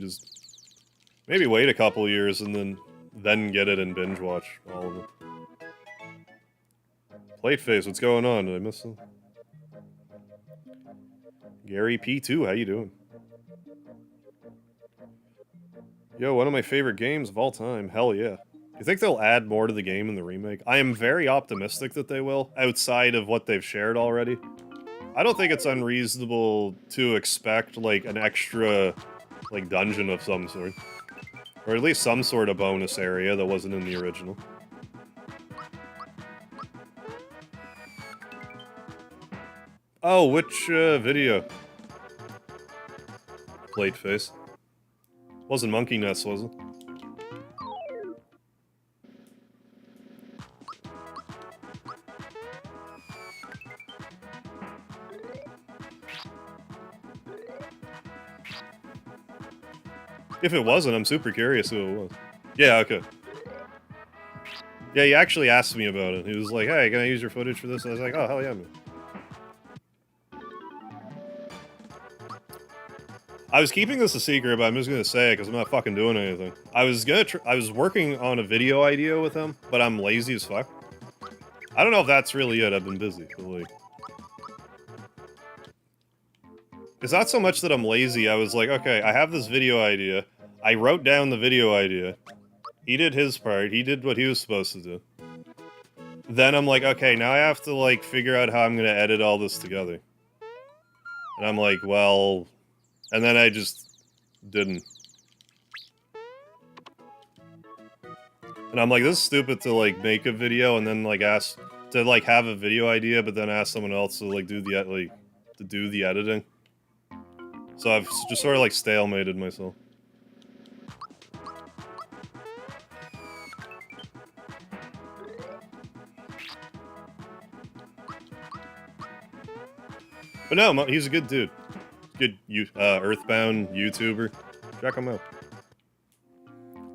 wait a couple years and then get it and binge watch all of it. Plateface, what's going on? Did I miss something? Gary P2, how you doing? Yo, one of my favorite games of all time. Hell yeah. Do you think they'll add more to the game in the remake? I am very optimistic that they will, outside of what they've shared already. I don't think it's unreasonable to expect, like, an extra, like, dungeon of some sort. Or at least some sort of bonus area that wasn't in the original. Oh, which, video? Plateface. Wasn't Monkey Nest, was it? If it wasn't, I'm super curious who it was. Yeah, okay. Yeah, he actually asked me about it. He was like, hey, can I use your footage for this? And I was like, oh, hell yeah, man. I was keeping this a secret, but I'm just gonna say it because I'm not fucking doing anything. I was working on a video idea with him, but I'm lazy as fuck. I don't know if that's really it. I've been busy, but like, it's not so much that I'm lazy. I was like, okay, I have this video idea. I wrote down the video idea. He did his part. He did what he was supposed to do. Then I'm like, okay, now I have to like figure out how I'm gonna edit all this together. And I'm like, well, and then I just didn't. And I'm like, this is stupid to like make a video and then like ask to like have a video idea, but then ask someone else to like do the editing. So I've just sort of like stalemated myself. But no, he's a good dude. Good Earthbound YouTuber. Check him out.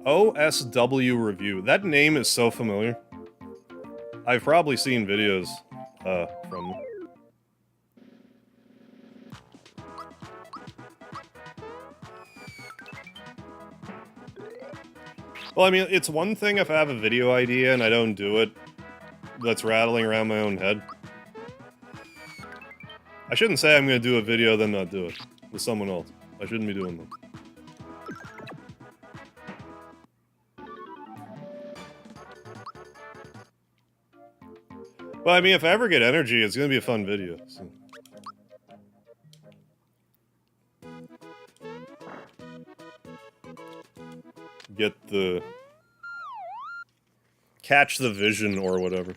OSW Review. That name is so familiar. I've probably seen videos from them. Well, I mean, it's one thing if I have a video idea and I don't do it that's rattling around my own head. I shouldn't say I'm going to do a video then not do it with someone else. I shouldn't be doing that. Well, I mean, if I ever get energy, it's going to be a fun video. So. Get the... Catch the vision or whatever.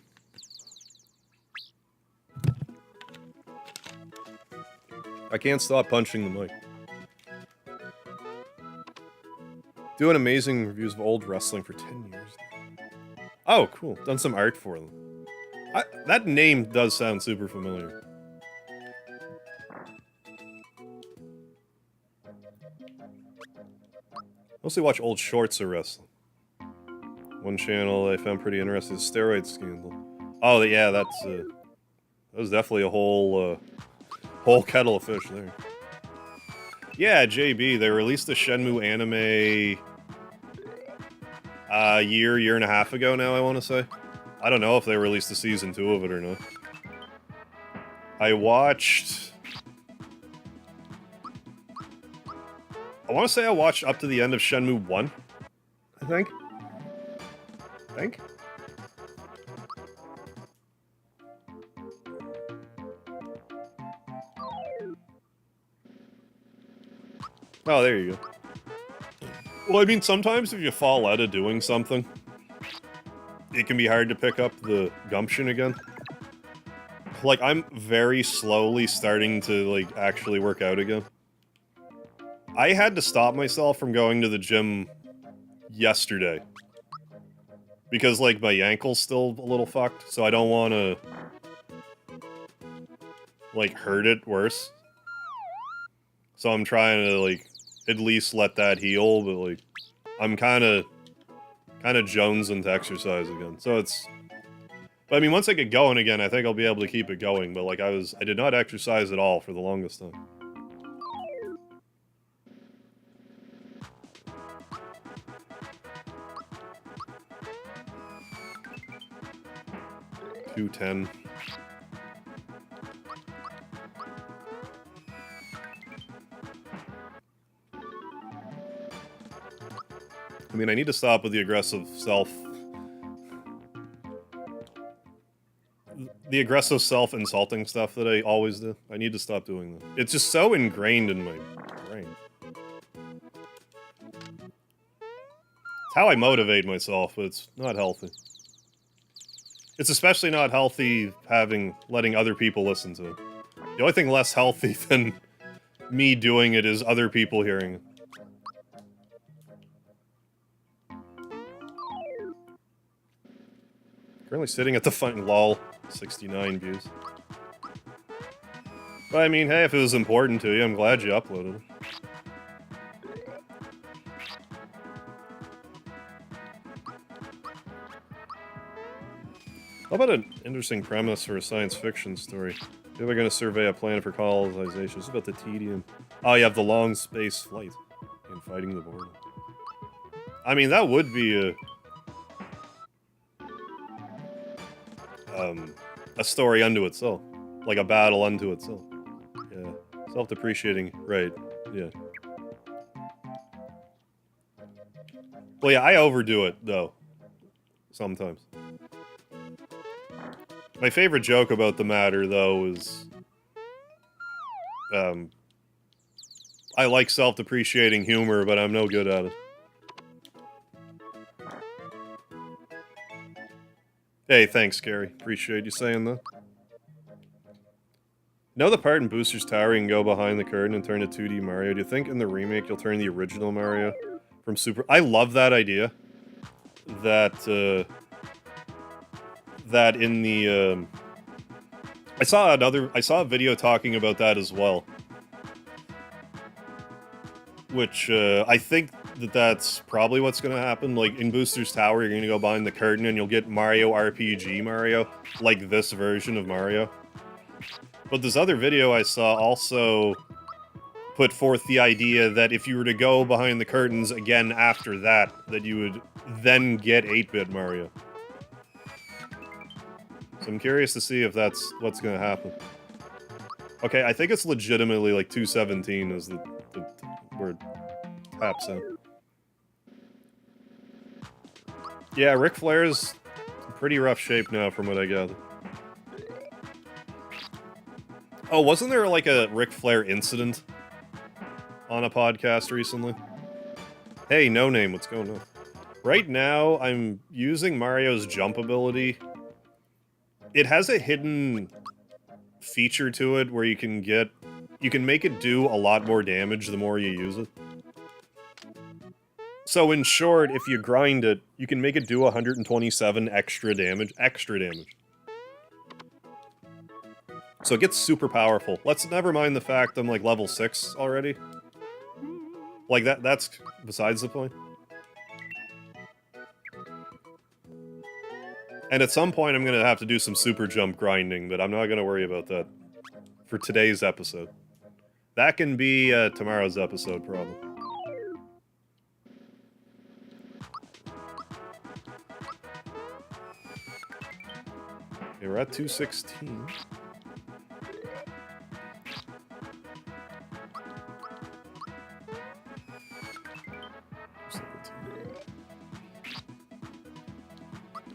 I can't stop punching the mic. Doing amazing reviews of old wrestling for 10 years. Oh, cool. Done some art for them. That name does sound super familiar. Mostly watch old shorts of wrestling. One channel I found pretty interesting is steroid scandal. Oh, yeah, that was definitely a whole kettle of fish there. Yeah, JB, they released the Shenmue anime year and a half ago now, I want to say. I don't know if they released the season 2 of it or not. I watched... I want to say I watched up to the end of Shenmue 1, I think. Oh, there you go. Well, I mean, sometimes if you fall out of doing something, it can be hard to pick up the gumption again. Like, I'm very slowly starting to, like, actually work out again. I had to stop myself from going to the gym yesterday. Because, like, my ankle's still a little fucked, so I don't want to, like, hurt it worse. So I'm trying to, like, at least let that heal, but, like, I'm kind of jonesing to exercise again. So it's... But, I mean, once I get going again, I think I'll be able to keep it going, but, like, I did not exercise at all for the longest time. $210. I mean, I need to stop with the aggressive self-insulting stuff that I always do. I need to stop doing that. It's just so ingrained in my brain. It's how I motivate myself, but it's not healthy. It's especially not healthy letting other people listen to it. The only thing less healthy than me doing it is other people hearing it. Currently sitting at the final lol, 69 views. But I mean, hey, if it was important to you, I'm glad you uploaded it. How about an interesting premise for a science fiction story? If we're gonna survey a planet for colonization, it's about the tedium. Oh, you have the long space flight and fighting the border. I mean, that would be a story unto itself, like a battle unto itself. Yeah, self-depreciating, right? Yeah. Well, yeah, I overdo it though. Sometimes. My favorite joke about the matter, though, is I like self-depreciating humor, but I'm no good at it. Hey, thanks, Gary. Appreciate you saying that. Know the part in Booster's Tower you can go behind the curtain and turn to 2D Mario? Do you think in the remake you'll turn the original Mario from Super... I love that idea. That, that in the, I saw a video talking about that as well. Which, I think that's probably what's gonna happen. Like, in Booster's Tower, you're gonna go behind the curtain and you'll get Mario RPG Mario. Like this version of Mario. But this other video I saw also put forth the idea that if you were to go behind the curtains again after that, that you would then get 8-bit Mario. So I'm curious to see if that's what's gonna happen. Okay, I think it's legitimately like 217 is the word taps in. Yeah, Ric Flair's in pretty rough shape now from what I gather. Oh, wasn't there like a Ric Flair incident on a podcast recently? Hey, No Name, what's going on? Right now, I'm using Mario's jump ability. It has a hidden feature to it where you can make it do a lot more damage the more you use it. So in short, if you grind it, you can make it do 127 extra damage. So it gets super powerful. Let's never mind the fact I'm like level 6 already. Like that's besides the point. And at some point I'm gonna have to do some super jump grinding, but I'm not gonna worry about that for today's episode. That can be tomorrow's episode, probably. Okay, we're at 216.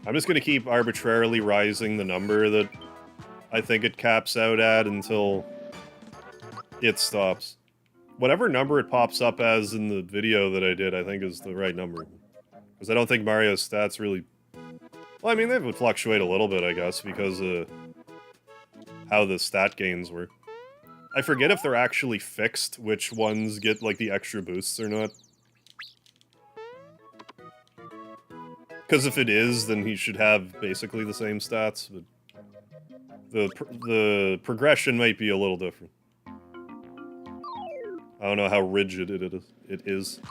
I'm just gonna keep arbitrarily rising the number that I think it caps out at until it stops. Whatever number it pops up as in the video that I did, I think is the right number. Because I don't think Mario's stats really... Well, I mean, they would fluctuate a little bit, I guess, because of how the stat gains work. I forget if they're actually fixed, which ones get, like, the extra boosts or not. Because if it is, then he should have basically the same stats, but the progression might be a little different. I don't know how rigid it is.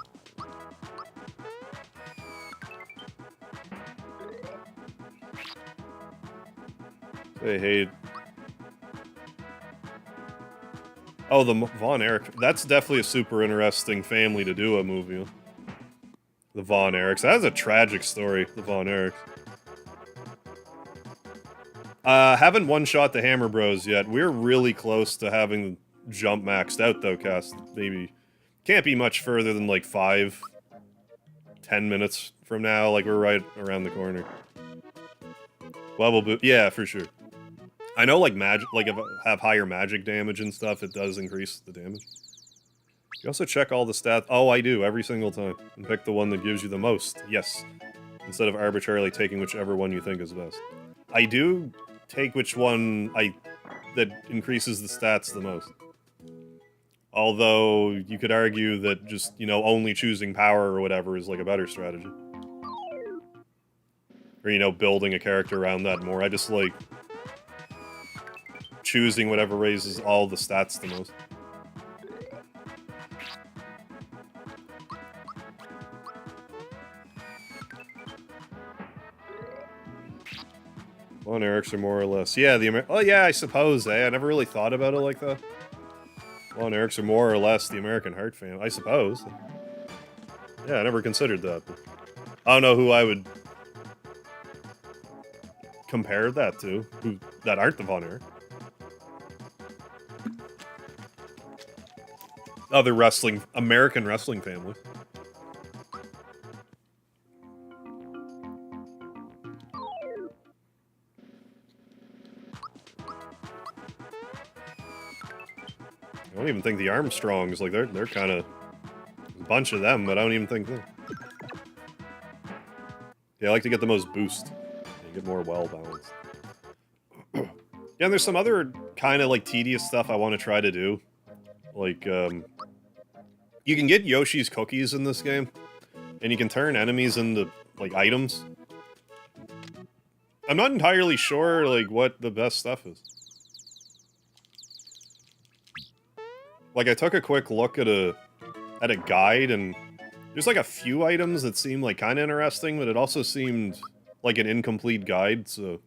They hate. Oh, the Von Erich. That's definitely a super interesting family to do a movie with. The Von Erichs. That is a tragic story, the Von Erichs. Haven't one-shot the Hammer Bros yet. We're really close to having jump maxed out, though, Cast. Maybe. Can't be much further than, like, 5-10 minutes from now. Like, we're right around the corner. Level boot. Yeah, for sure. I know, like, magic, like, if I have higher magic damage and stuff, it does increase the damage. You also check all the stats. Oh, I do, every single time. And pick the one that gives you the most. Yes. Instead of arbitrarily taking whichever one you think is best. I do take which one that increases the stats the most. Although, you could argue that just, you know, only choosing power or whatever is, like, a better strategy. Or, you know, building a character around that more. I just like choosing whatever raises all the stats the most. Von Erichs are more or less... Yeah, oh, yeah, I suppose, eh? I never really thought about it like that. Von Erichs are more or less the American Heart family, I suppose. Yeah, I never considered that. But I don't know who I would compare that to, that aren't the Von Erich. Other American wrestling families. I don't even think the Armstrongs, like, they're kind of a bunch of them, but I don't even think that. Yeah, I like to get the most boost. You get more well-balanced. Yeah, and there's some other kind of, like, tedious stuff I want to try to do. Like, you can get Yoshi's cookies in this game, and you can turn enemies into, like, items. I'm not entirely sure, like, what the best stuff is. Like, I took a quick look at a guide, and there's, like, a few items that seem, like, kind of interesting, but it also seemed like an incomplete guide, so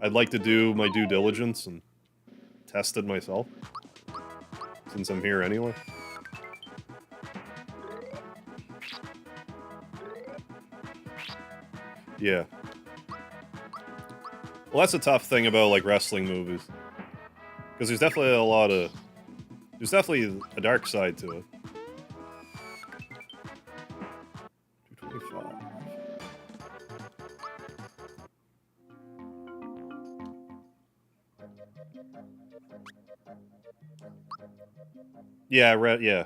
I'd like to do my due diligence and test it myself, since I'm here anyway. Yeah. Well, that's a tough thing about, like, wrestling movies. Because there's definitely a lot of... There's definitely a dark side to it. 225. Yeah, yeah.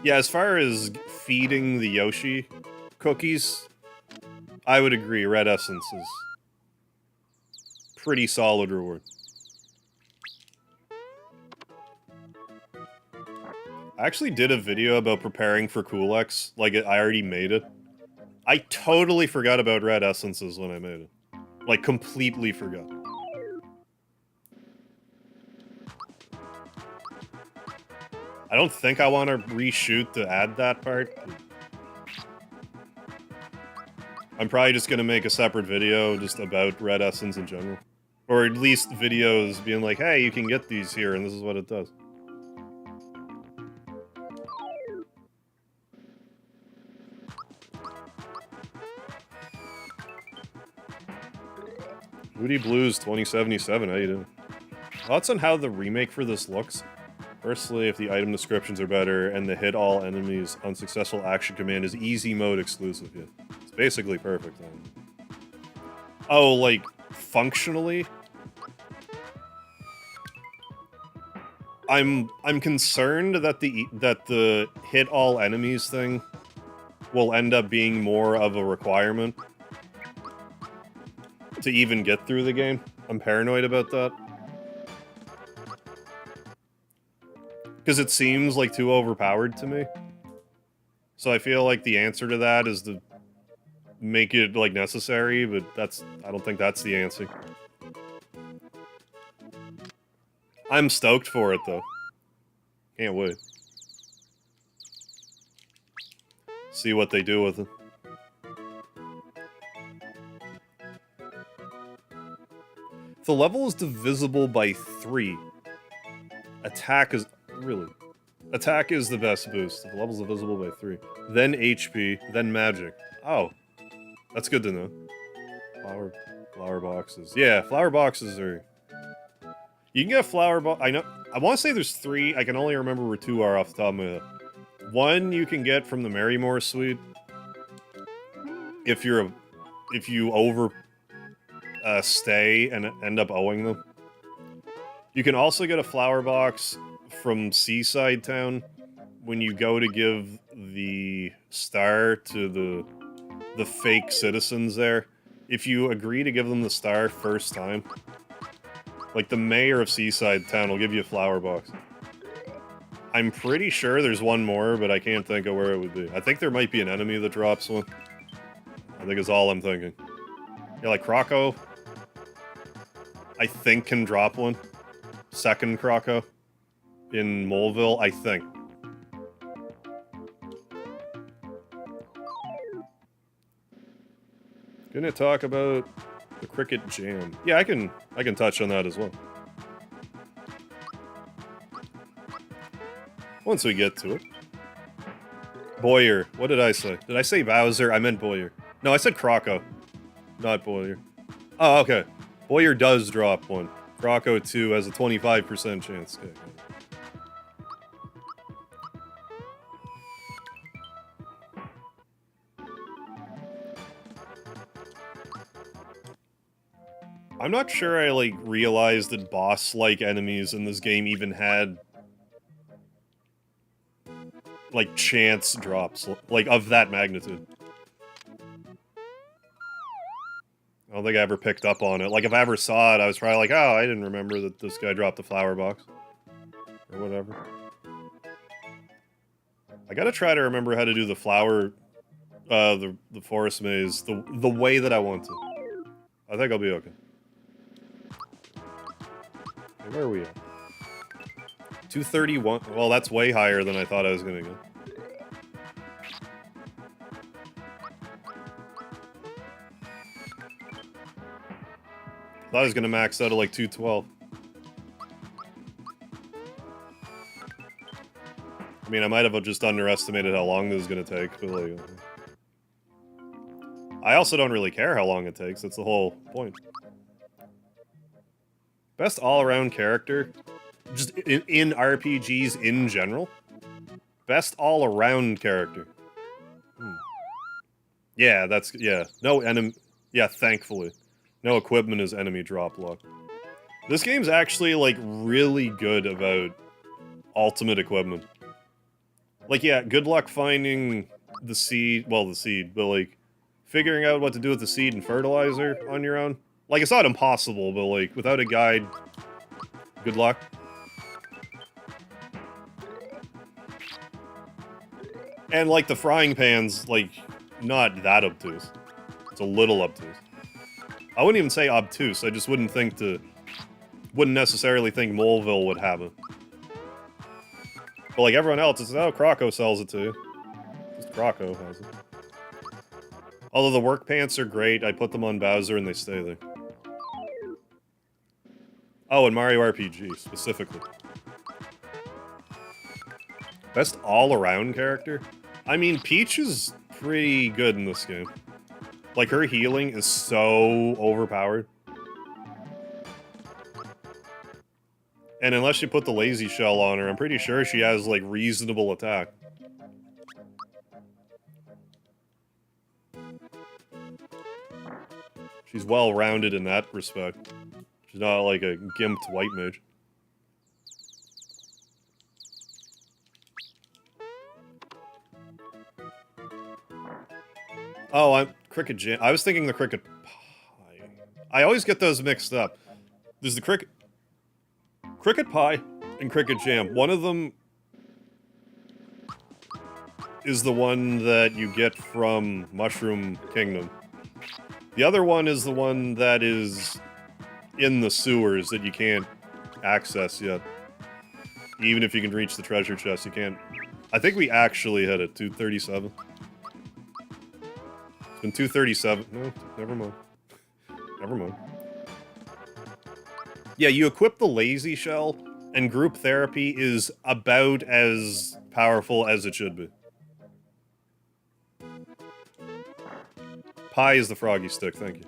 Yeah, as far as feeding the Yoshi cookies, I would agree, Red Essence is pretty solid reward. I actually did a video about preparing for Cool-X, like, I already made it. I totally forgot about Red Essences when I made it. Like, completely forgot. I don't think I want to reshoot to add that part. I'm probably just going to make a separate video just about Red Essence in general. Or at least videos being like, hey, you can get these here, and this is what it does. Moody Blues 2077, how you doing? Thoughts on how the remake for this looks? Firstly, if the item descriptions are better, and the hit all enemies unsuccessful action command is easy mode exclusive. Yeah. It's basically perfect. Oh, like, functionally? I'm concerned that the hit all enemies thing will end up being more of a requirement to even get through the game. I'm paranoid about that. Because it seems, like, too overpowered to me. So I feel like the answer to that is to make it, like, necessary, but I don't think that's the answer. I'm stoked for it, though. Can't wait. See what they do with it. The level is divisible by 3. Attack is... Really? Attack is the best boost. The level's divisible by 3. Then HP, then magic. Oh. That's good to know. Flower boxes. Yeah, flower boxes are... You can get a flower box... I want to say there's 3. I can only remember where 2 are off the top of my head. 1 you can get from the Marrymore suite. If you stay and end up owing them. You can also get a flower box from Seaside Town when you go to give the star to the fake citizens there. If you agree to give them the star first time, like the mayor of Seaside Town will give you a flower box. I'm pretty sure there's one more, but I can't think of where it would be. I think there might be an enemy that drops one. I think it's all I'm thinking. Yeah, like Croco, I think can drop one. Second Croco in Moleville, I think. Gonna talk about the Cricket Jam. Yeah, I can touch on that as well. Once we get to it. Boyer. What did I say? Did I say Bowser? I meant Boyer. No, I said Croco. Not Boyer. Oh, okay. Boyer does drop one. Croco 2 has a 25% chance. Okay. I'm not sure I, like, realized that boss-like enemies in this game even had, like, chance drops, like, of that magnitude. I don't think I ever picked up on it. Like, if I ever saw it, I was probably like, oh, I didn't remember that this guy dropped the flower box. Or whatever. I gotta try to remember how to do the flower, the forest maze the way that I want to. I think I'll be okay. Where are we at? 231. Well, that's way higher than I thought I was gonna go. Thought I was gonna max out at like 212. I mean, I might have just underestimated how long this is gonna take, but like... I also don't really care how long it takes, that's the whole point. Best all-around character, just in RPGs in general. Best all-around character. Yeah, that's... yeah. No enemy... yeah, thankfully. No equipment is enemy drop luck. This game's actually, like, really good about ultimate equipment. Like, yeah, good luck finding the seed... well, the seed, but, like, figuring out what to do with the seed and fertilizer on your own. Like, it's not impossible, but, like, without a guide, good luck. And, like, the frying pan's, like, not that obtuse. It's a little obtuse. I wouldn't even say obtuse, I just wouldn't think to... wouldn't necessarily think Moleville would have it. But, like, everyone else, it's, oh, Croco sells it to you. Just Croco has it. Although the work pants are great, I put them on Bowser and they stay there. Oh, and Mario RPG, specifically. Best all-around character? I mean, Peach is pretty good in this game. Like, her healing is so overpowered. And unless you put the lazy shell on her, I'm pretty sure she has, like, reasonable attack. She's well-rounded in that respect. She's not like a gimped white mage. Oh, I'm Cricket Jam. I was thinking the Cricket Pie. I always get those mixed up. There's the Cricket Pie and Cricket Jam. One of them is the one that you get from Mushroom Kingdom. The other one is the one that is in the sewers that you can't access yet. Even if you can reach the treasure chest, you can't. I think we actually hit it, 237. It's been 237. No, never mind. Never mind. Yeah, you equip the lazy shell, and group therapy is about as powerful as it should be. Pie is the froggy stick, thank you.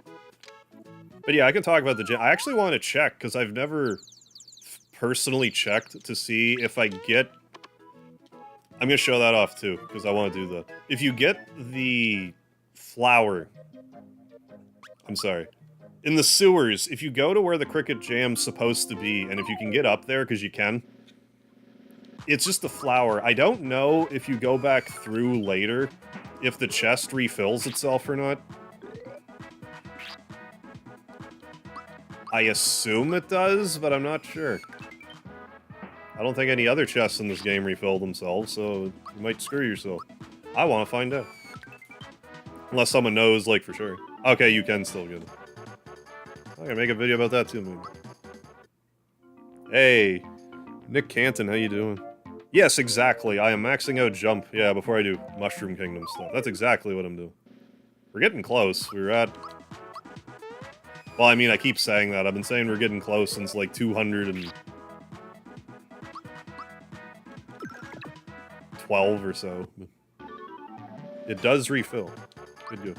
But yeah, I can talk about the gym. I actually want to check, because I've never personally checked to see if I get... I'm going to show that off too, because I want to do that. If you get the flower... I'm sorry. In the sewers, if you go to where the Cricket Jam's supposed to be, and if you can get up there, because you can, it's just the flower. I don't know if you go back through later, if the chest refills itself or not. I assume it does, but I'm not sure. I don't think any other chests in this game refill themselves, so you might screw yourself. I want to find out. Unless someone knows, like, for sure. Okay, you can still get it. I'm gonna make a video about that too, maybe. Hey, Nick Canton, how you doing? Yes, exactly. I am maxing out jump, yeah, before I do Mushroom Kingdom stuff. That's exactly what I'm doing. We're getting close. We're at... Well, I mean, I keep saying that. I've been saying we're getting close since, like, 212 or so. It does refill. Good.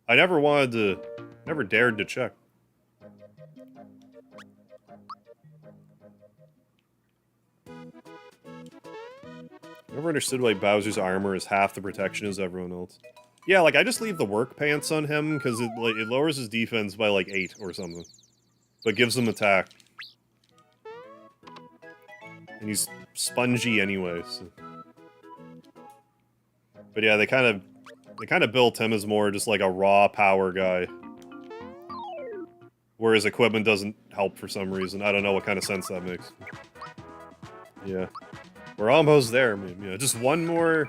I never wanted to... Never dared to check. Never understood why Bowser's armor is half the protection as everyone else. Yeah, like, I just leave the work pants on him, because it lowers his defense by, like, 8 or something. But gives him attack. And he's spongy anyway, so. But yeah, they kind of built him as more just, like, a raw power guy. Whereas equipment doesn't help for some reason. I don't know what kind of sense that makes. Yeah. We're almost there, man. Yeah, just one more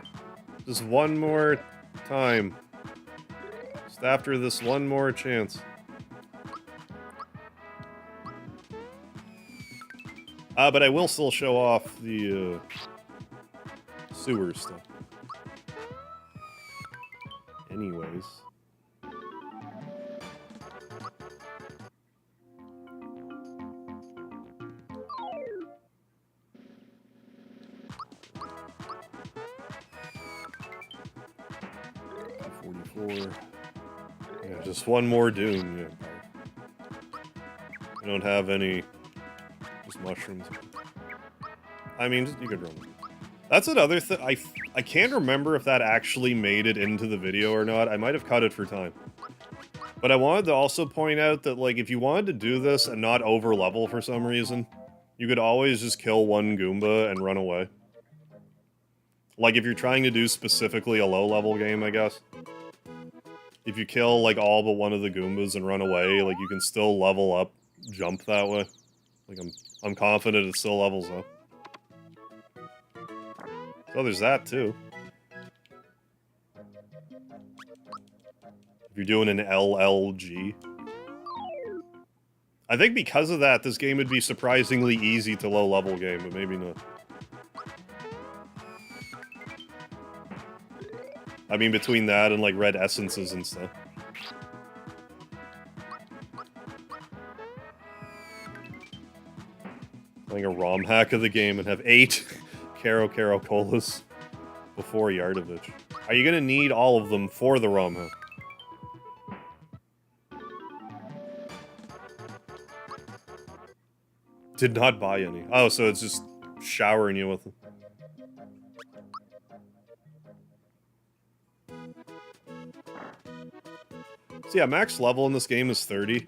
time. Just after this one more chance. But I will still show off the, sewer stuff. Anyways. Yeah, just one more Doom, yeah. I don't have any... Just mushrooms. I mean, you could run. That's another thing. I can't remember if that actually made it into the video or not. I might have cut it for time. But I wanted to also point out that, like, if you wanted to do this and not over-level for some reason, you could always just kill one Goomba and run away. Like, if you're trying to do specifically a low-level game, I guess. If you kill, like, all but one of the Goombas and run away, like, you can still level up jump that way. Like, I'm confident it still levels up. So there's that, too. If you're doing an LLG. I think because of that, this game would be surprisingly easy to low-level game, but maybe not. I mean, between that and, like, red essences and stuff. Playing a ROM hack of the game and have 8 Caro Colas before Yardovich. Are you gonna need all of them for the ROM hack? Did not buy any. Oh, so it's just showering you with them. So yeah, max level in this game is 30.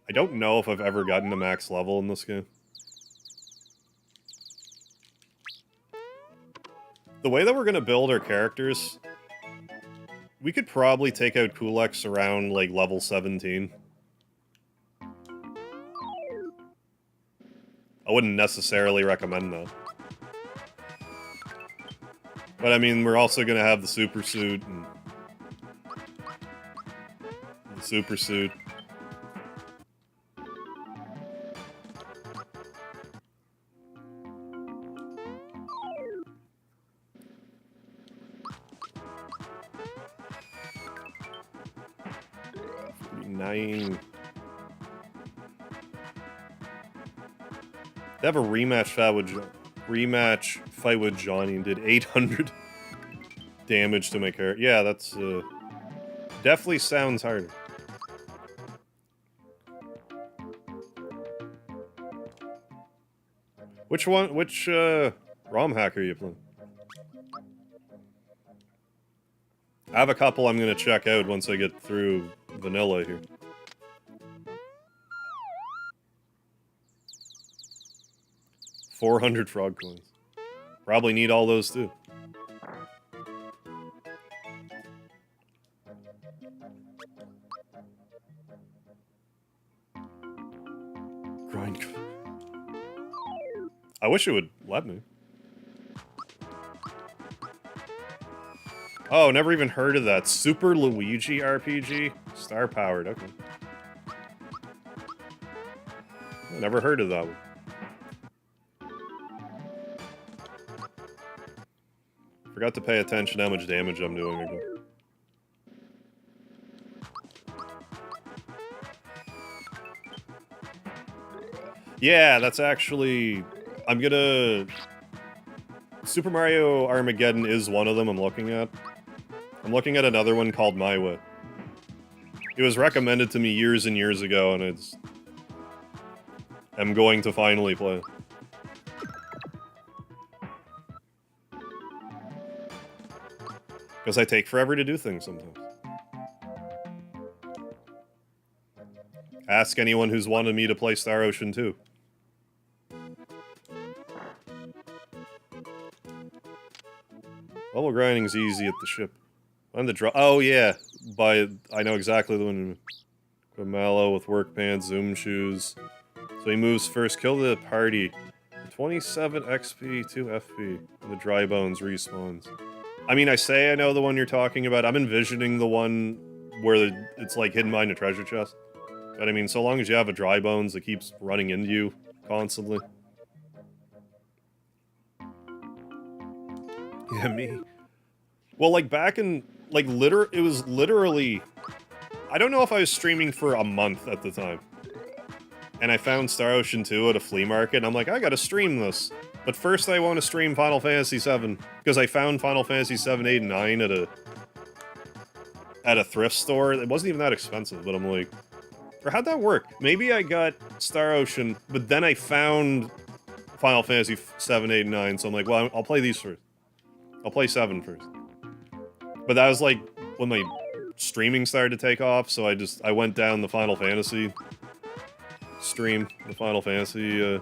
I don't know if I've ever gotten to max level in this game. The way that we're gonna build our characters, we could probably take out Kulex around, like, level 17. I wouldn't necessarily recommend that. But I mean, we're also gonna have the super suit and... the super suit. They have a rematch fight with Johnny and did 800 damage to my character. Yeah, that's definitely sounds harder. Which ROM hack are you playing? I have a couple I'm gonna check out once I get through vanilla here. $400 frog coins. Probably need all those too. Grind. I wish it would let me. Oh, never even heard of that. Super Luigi RPG? Star powered, okay. I never heard of that one. Forgot to pay attention to how much damage I'm doing again. Yeah, that's actually... I'm gonna... Super Mario Armageddon is one of them I'm looking at. I'm looking at another one called My Way. It was recommended to me years and years ago, and I'm going to finally play it. Because I take forever to do things sometimes. Ask anyone who's wanted me to play Star Ocean 2. Level grinding's easy at the ship. On the draw. Oh yeah, I know exactly the one. Mallow with work pants, zoom shoes. So he moves first. Kill the party. 27 XP, 2 FP. And the dry bones respawns. I mean, I say I know the one you're talking about. I'm envisioning the one where it's like hidden behind a treasure chest. But I mean, so long as you have a dry bones that keeps running into you constantly. Yeah, me. Well, like back in, like it was literally, I don't know if I was streaming for a month at the time. And I found Star Ocean 2 at a flea market, and I'm like, I gotta stream this. But first I want to stream Final Fantasy VII, because I found Final Fantasy VII, 8, and 9 at a thrift store. It wasn't even that expensive, but I'm like, or how'd that work? Maybe I got Star Ocean, but then I found Final Fantasy VII, 8, and 9, so I'm like, well, I'll play these first. I'll play 7 first. But that was like when my streaming started to take off, so I went down the Final Fantasy stream, the Final Fantasy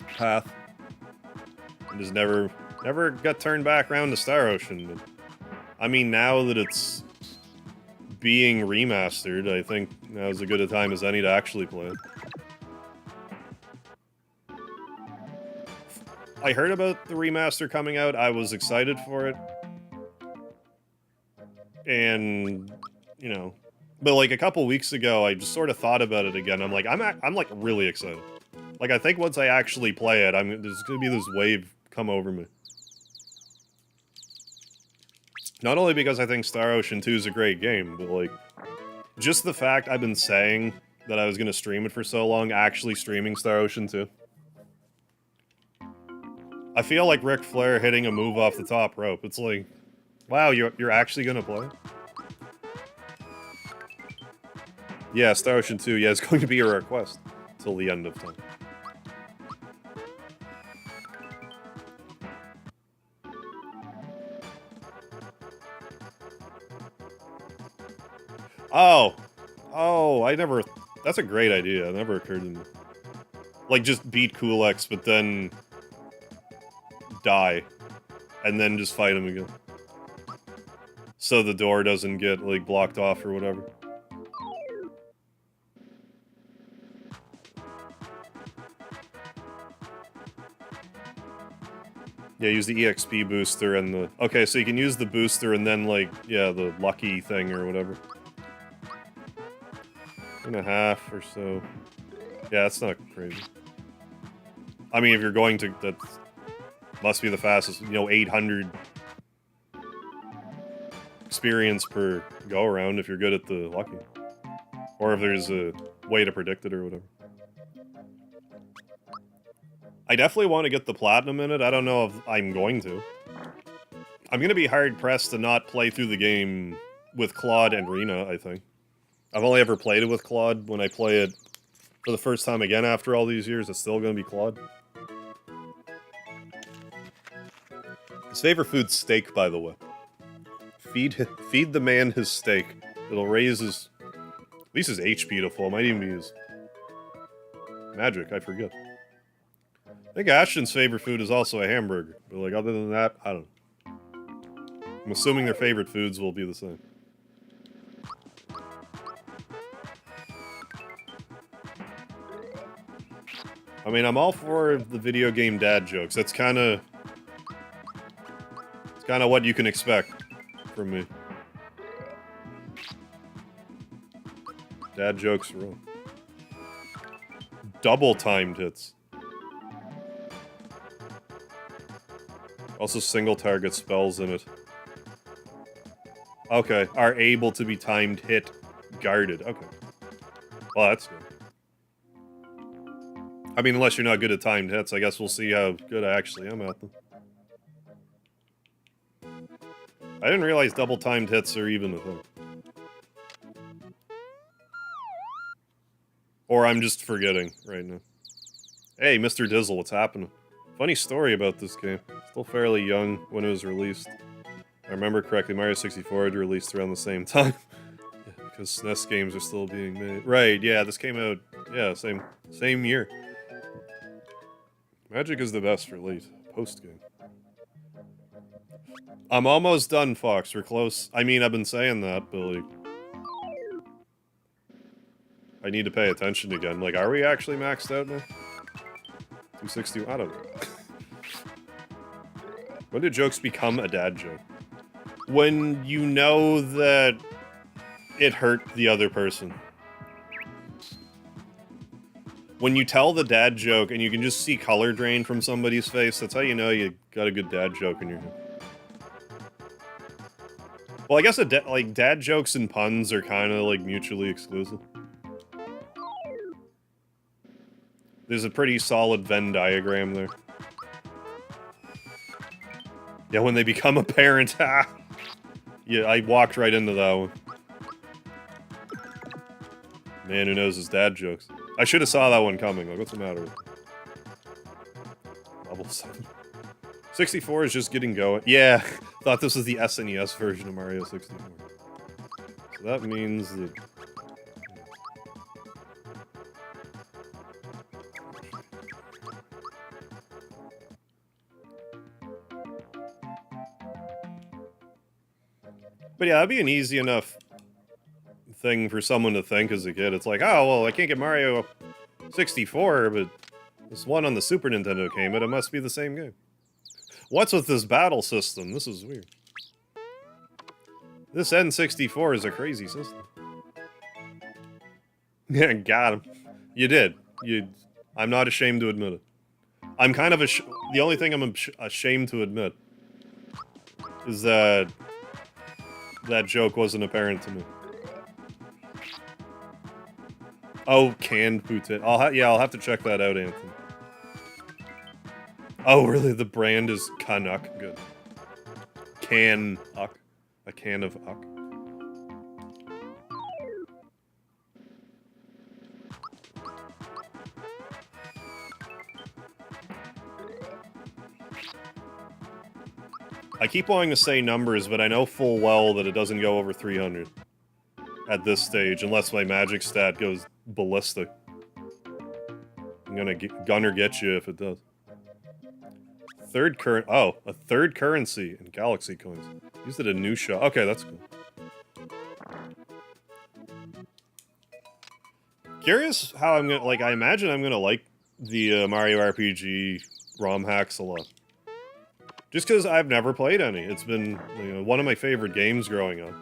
path. And just never got turned back around to Star Ocean. But, I mean, now that it's being remastered, I think now's as good a time as any to actually play it. I heard about the remaster coming out. I was excited for it. And, you know, but like a couple weeks ago, I just sort of thought about it again. I'm like, I'm like really excited. Like, I think once I actually play it, there's gonna be this wave come over me. Not only because I think Star Ocean 2 is a great game, but like, just the fact I've been saying that I was gonna stream it for so long, actually streaming Star Ocean 2. I feel like Ric Flair hitting a move off the top rope. It's like, wow, you're actually gonna play? Yeah, Star Ocean 2, yeah, it's going to be a request till the end of time. Oh, that's a great idea. It never occurred to me. Like, just beat Kulex, but then die. And then just fight him again. So the door doesn't get, like, blocked off or whatever. Yeah, use the EXP booster and the... Okay, so you can use the booster and then, like, yeah, the lucky thing or whatever. 2.5 or so. Yeah, that's not crazy. I mean, if you're going to... That must be the fastest, 800 experience per go-around if you're good at the lucky. Or if there's a way to predict it or whatever. I definitely want to get the platinum in it. I don't know if I'm going to. I'm going to be hard-pressed to not play through the game with Claude and Rena, I think. I've only ever played it with Claude. When I play it for the first time again after all these years, it's still going to be Claude. His favorite food's steak, by the way. Feed the man his steak. It'll raise his... At least his HP to full. It might even be his... magic, I forget. I think Ashton's favorite food is also a hamburger. But, like, other than that, I don't know. I'm assuming their favorite foods will be the same. I mean, I'm all for the video game dad jokes. That's kind of... It's kind of what you can expect from me. Dad jokes rule. Double timed hits. Also single target spells in it. Okay, are able to be timed hit guarded. Okay. Well, that's good. I mean, unless you're not good at timed hits, I guess we'll see how good I actually am at them. I didn't realize double timed hits are even a thing. Or I'm just forgetting right now. Hey, Mr. Dizzle, what's happening? Funny story about this game. Still fairly young when it was released. If I remember correctly, Mario 64 had released around the same time. Yeah, because SNES games are still being made. Right, yeah, this came out, yeah, same year. Magic is the best for late. Post-game. I'm almost done, Fox. We're close. I mean, I've been saying that, but, like... I need to pay attention again. Like, are we actually maxed out now? 260... I don't know. When do jokes become a dad joke? When you know that it hurt the other person. When you tell the dad joke and you can just see color drain from somebody's face, that's how you know you got a good dad joke in your head. Well, I guess like dad jokes and puns are kind of like mutually exclusive. There's a pretty solid Venn diagram there. Yeah, when they become a parent, ha! Yeah, I walked right into that one. Man who knows his dad jokes. I should have saw that one coming. Like, what's the matter with Level 7. 64 is just getting going. Yeah, thought this was the SNES version of Mario 64. So that means that... But yeah, that'd be an easy enough thing for someone to think as a kid. It's like, oh, well, I can't get Mario 64, but this one on the Super Nintendo came out. It must be the same game. What's with this battle system? This is weird. This N64 is a crazy system. Yeah, got him. You did. I'm not ashamed to admit it. I'm kind of the only thing I'm ashamed to admit is that that joke wasn't apparent to me. Oh, canned poutine. I'll have to check that out, Anthony. Oh, really? The brand is Canuck. Good. Can-uck. A can of uck. I keep wanting to say numbers, but I know full well that it doesn't go over 300 at this stage, unless my magic stat goes ballistic. I'm gonna gunner get you if it does. A third currency in Galaxy coins. Used it a new shot. Okay, that's cool. Curious how I'm gonna, like, I imagine I'm gonna like the Mario RPG ROM hacks a lot. Just because I've never played any. It's been, you know, one of my favorite games growing up.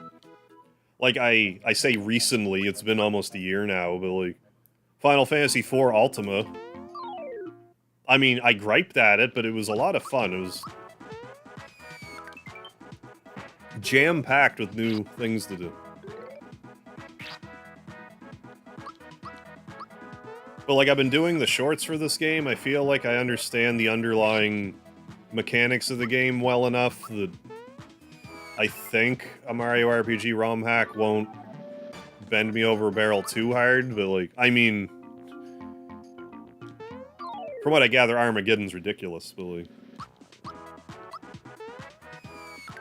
Like, I say recently, it's been almost a year now, but, like, Final Fantasy IV Ultima. I mean, I griped at it, but it was a lot of fun. It was jam-packed with new things to do. But, like, I've been doing the shorts for this game. I feel like I understand the underlying mechanics of the game well enough that I think a Mario RPG ROM hack won't bend me over a barrel too hard, but, like, I mean, from what I gather, Armageddon's ridiculous, but, like,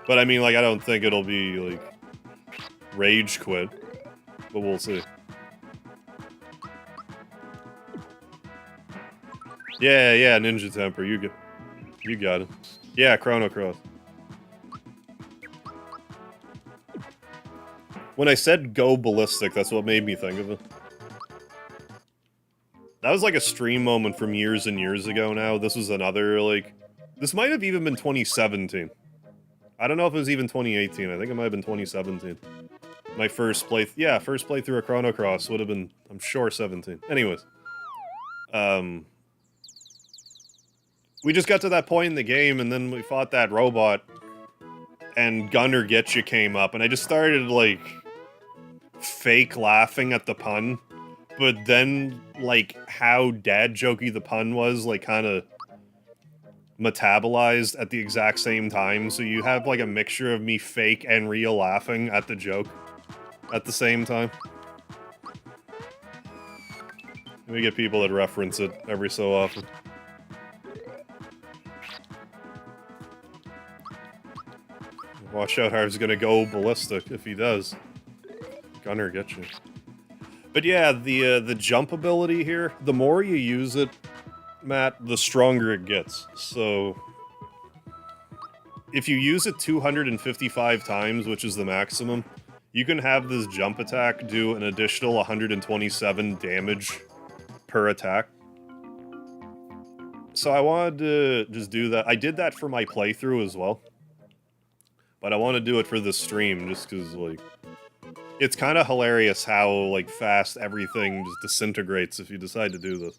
but I mean, like, I don't think it'll be, like, rage quit, but we'll see. Yeah, Ninja Temper, you got it. Yeah, Chrono Cross. When I said go ballistic, that's what made me think of it. That was like a stream moment from years and years ago now. This was another, like... This might have even been 2017. I don't know if it was even 2018. I think it might have been 2017. My first playthrough of Chrono Cross would have been, I'm sure, 17. Anyways. We just got to that point in the game, and then we fought that robot, and Gunner Getcha came up, and I just started, like, fake laughing at the pun, but then, like, how dad jokey the pun was, like, kind of metabolized at the exact same time, so you have, like, a mixture of me fake and real laughing at the joke at the same time. We get people that reference it every so often. Watch out, Harv's gonna go ballistic if he does. Gunner Getcha. But yeah, the jump ability here, the more you use it, Matt, the stronger it gets. So if you use it 255 times, which is the maximum, you can have this jump attack do an additional 127 damage per attack. So I wanted to just do that. I did that for my playthrough as well. But I want to do it for this stream, just because, like, it's kind of hilarious how, like, fast everything just disintegrates if you decide to do this.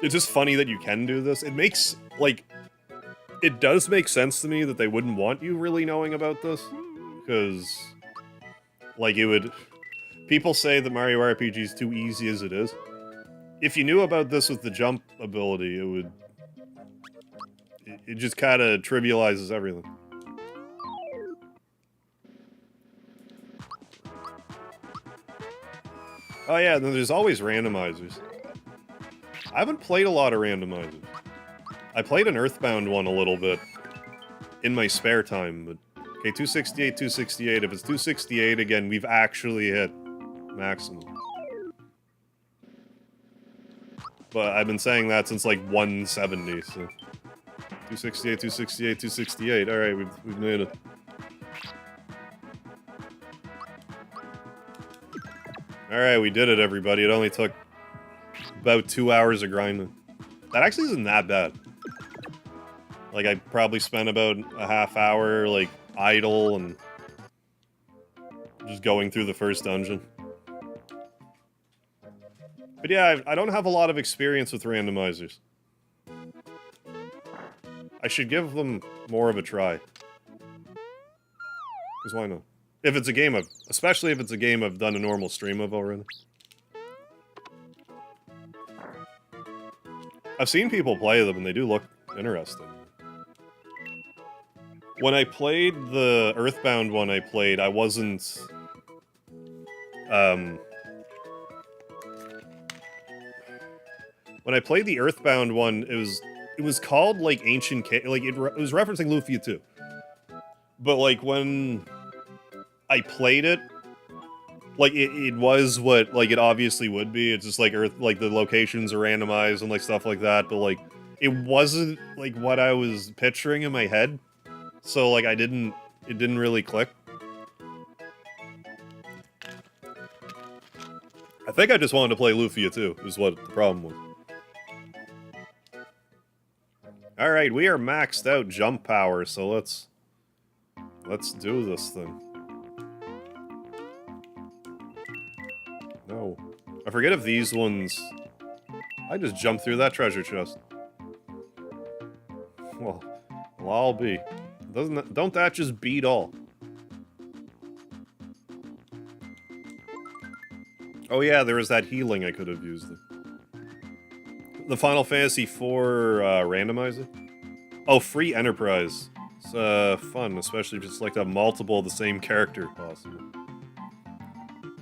It's just funny that you can do this. It makes, like, it does make sense to me that they wouldn't want you really knowing about this, because, like, it would... People say that Mario RPG is too easy as it is. If you knew about this with the jump ability, it would... It just kind of trivializes everything. Oh yeah, then there's always randomizers. I haven't played a lot of randomizers. I played an Earthbound one a little bit in my spare time, but... Okay, 268, 268. If it's 268 again, we've actually hit maximum. But I've been saying that since, like, 170, so... 268, 268, 268. Alright, we've made it. Alright, we did it, everybody. It only took about 2 hours of grinding. That actually isn't that bad. Like, I probably spent about a half hour, like, idle and just going through the first dungeon. But yeah, I don't have a lot of experience with randomizers. I should give them more of a try. Because why not? If it's a game I've... Especially if it's a game I've done a normal stream of already. I've seen people play them and they do look interesting. When I played the Earthbound one I wasn't... When I played the Earthbound one, it was called, like, Ancient Cave, like, it was referencing Lufia 2. But, like, when I played it, like, it was what, like, it obviously would be. It's just, like, like, the locations are randomized and, like, stuff like that. But, like, it wasn't, like, what I was picturing in my head. So, like, it didn't really click. I think I just wanted to play Lufia 2, is what the problem was. Alright, we are maxed out jump power, so let's do this thing. No. I forget if these ones... I just jumped through that treasure chest. Well, I'll be. Don't that just beat all? Oh yeah, there was that healing I could have used. The Final Fantasy IV randomizer? Oh, free Enterprise. It's fun, especially if it's like to have multiple of the same character possible.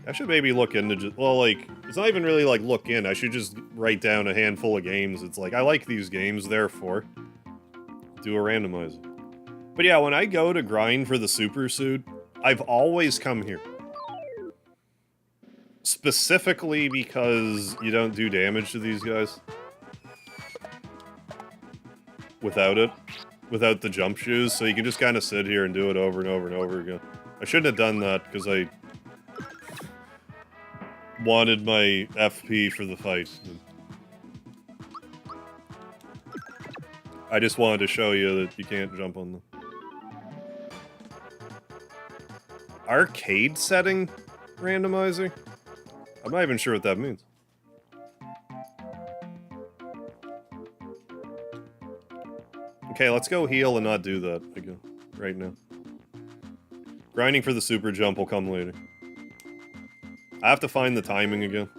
I should maybe look into just... Well, like, it's not even really like look in. I should just write down a handful of games. It's like, I like these games, therefore do a randomizer. But yeah, when I go to grind for the super suit, I've always come here. Specifically because you don't do damage to these guys. Without it. Without the jump shoes, so you can just kind of sit here and do it over and over and over again. I shouldn't have done that, because I wanted my FP for the fight. I just wanted to show you that you can't jump on them. Arcade setting randomizer? I'm not even sure what that means. Okay, let's go heal and not do that again right now. Grinding for the super jump will come later. I have to find the timing again.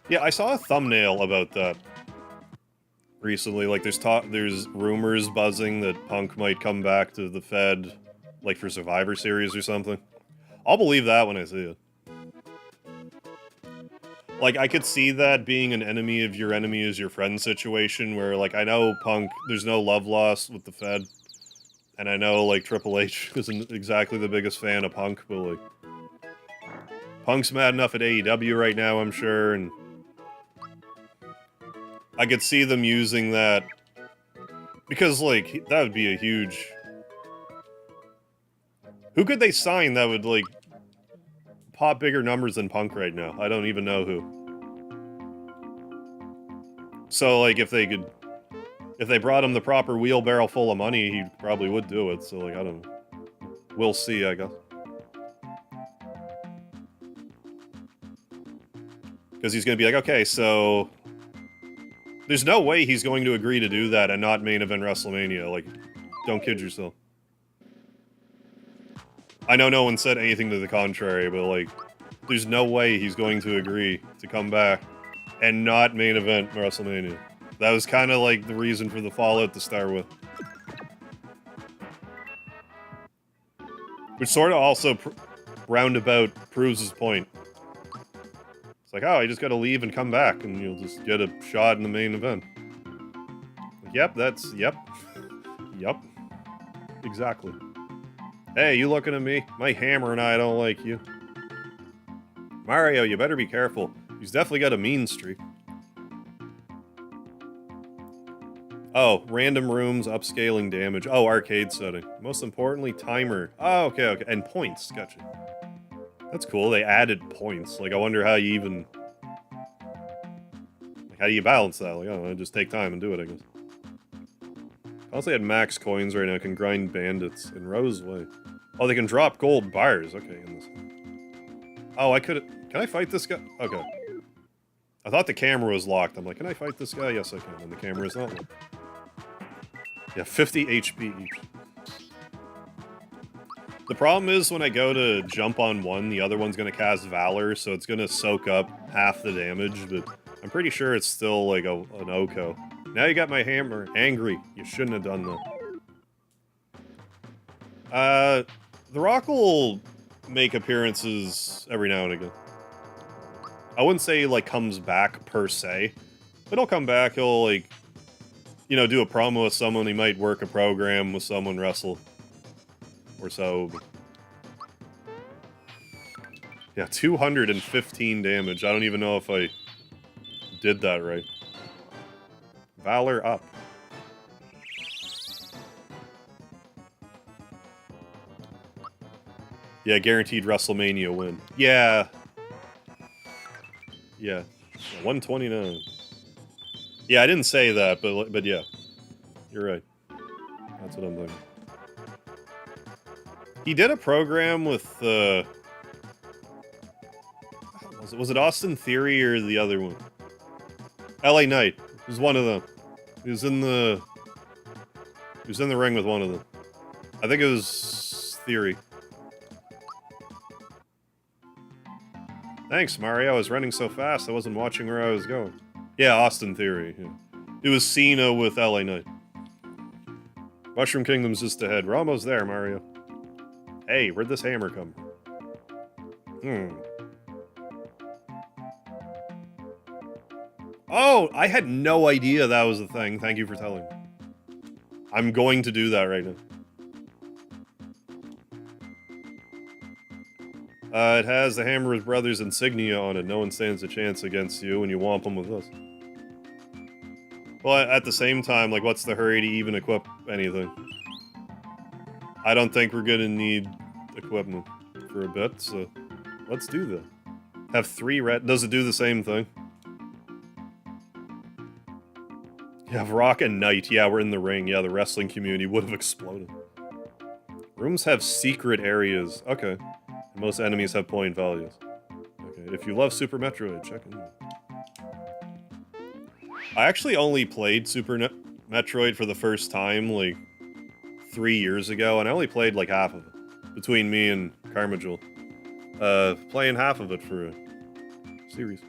Yeah, I saw a thumbnail about that recently. Like, there's rumors buzzing that Punk might come back to the Fed, like for Survivor Series or something. I'll believe that when I see it. Like, I could see that being an enemy of your enemy is your friend situation, where, like, I know Punk, there's no love lost with the Fed, and I know, like, Triple H isn't exactly the biggest fan of Punk, but, like, Punk's mad enough at AEW right now, I'm sure, and I could see them using that, because, like, that would be a huge... Who could they sign that would, like, pop bigger numbers than Punk right now? I don't even know who. So, like, if they brought him the proper wheelbarrow full of money, he probably would do it, so, like, I don't know. We'll see, I guess. Because he's gonna be like, okay, so... There's no way he's going to agree to do that and not main event WrestleMania, like, don't kid yourself. I know no one said anything to the contrary, but, like, there's no way he's going to agree to come back and not main event WrestleMania. That was kind of, like, the reason for the fallout to start with. Which sort of also roundabout proves his point. It's like, oh, you just gotta leave and come back, and you'll just get a shot in the main event. Like, yep, that's... Yep. Yep. Exactly. Hey, you looking at me? My hammer and I don't like you. Mario, you better be careful. He's definitely got a mean streak. Oh, random rooms, upscaling damage. Oh, arcade setting. Most importantly, timer. Oh, okay, okay. And points. Gotcha. That's cool. They added points. Like, I wonder how you even... Like, how do you balance that? Like, I don't know, just take time and do it, I guess. I also had max coins right now. Can grind bandits in Rose Way. Oh, they can drop gold bars. Okay, in this. Oh, I could... Can I fight this guy? Okay. I thought the camera was locked. I'm like, can I fight this guy? Yes, I can. And the camera is not locked. Yeah, 50 HP each. The problem is when I go to jump on one, the other one's going to cast Valor, so it's going to soak up half the damage, but I'm pretty sure it's still like an Oko. Now you got my hammer. Angry. You shouldn't have done that. The Rock will make appearances every now and again. I wouldn't say he, like, comes back per se, but he'll come back, he'll, like, you know, do a promo with someone, he might work a program with someone, wrestle. Or so. Yeah, 215 damage. I don't even know if I did that right. Valor up. Yeah, guaranteed WrestleMania win. Yeah. Yeah. 129. Yeah, I didn't say that, but yeah. You're right. That's what I'm thinking. He did a program with, was it Austin Theory or the other one? LA Knight. It was one of them. He was in the ring with one of them. I think it was Theory. Thanks, Mario. I was running so fast I wasn't watching where I was going. Yeah, Austin Theory. Yeah. It was Cena with LA Knight. Mushroom Kingdom's just ahead. We're almost there, Mario. Hey, where'd this hammer come from? Oh, I had no idea that was a thing. Thank you for telling me. I'm going to do that right now. It has the Hammer's Brothers insignia on it. No one stands a chance against you when you womp them with this. Well, at the same time, like, what's the hurry to even equip anything? I don't think we're gonna need equipment for a bit, so let's do that. Have 3 red... Does it do the same thing? Yeah, Rock and Knight. Yeah, we're in the ring. Yeah, the wrestling community would have exploded. Rooms have secret areas. Okay. Most enemies have point values. Okay, if you love Super Metroid, check it out. I actually only played Metroid for the first time, like, 3 years ago, and I only played, like, half of it. Between me and Carmajul. Playing half of it for a series.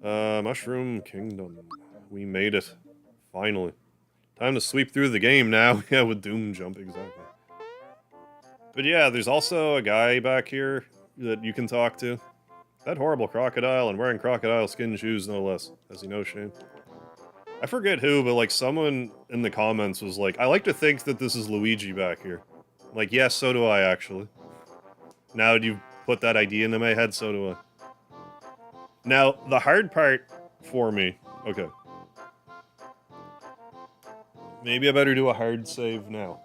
Mushroom Kingdom. We made it. Finally. Time to sweep through the game now. Yeah, with Doom Jump, exactly. But yeah, there's also a guy back here that you can talk to. That horrible crocodile and wearing crocodile skin shoes, no less. Has he no shame? I forget who, but like someone in the comments was like, I like to think that this is Luigi back here. I'm like, yes, so do I actually. Now that you've put that idea into my head, so do I. Now, the hard part for me... Okay. Maybe I better do a hard save now.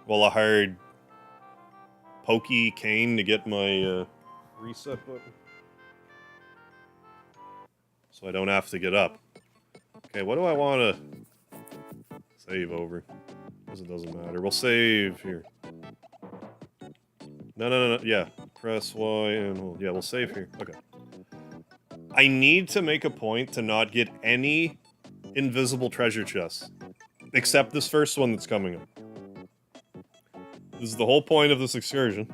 Well, a hard... pokey cane to get my reset button. So I don't have to get up. Okay, what do I want to save over? Because it doesn't matter. We'll save here. No. Yeah. Press Y and hold. Yeah, we'll save here. Okay. I need to make a point to not get any invisible treasure chests. Except this first one that's coming up. This is the whole point of this excursion.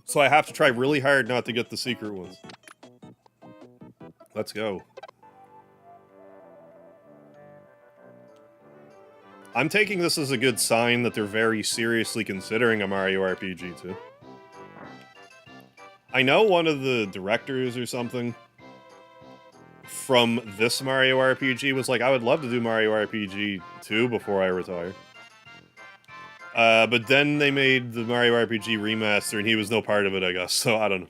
So I have to try really hard not to get the secret ones. Let's go. I'm taking this as a good sign that they're very seriously considering a Mario RPG too. I know one of the directors or something from this Mario RPG was like, I would love to do Mario RPG 2 before I retire. But then they made the Mario RPG Remaster and he was no part of it, I guess, so I don't know.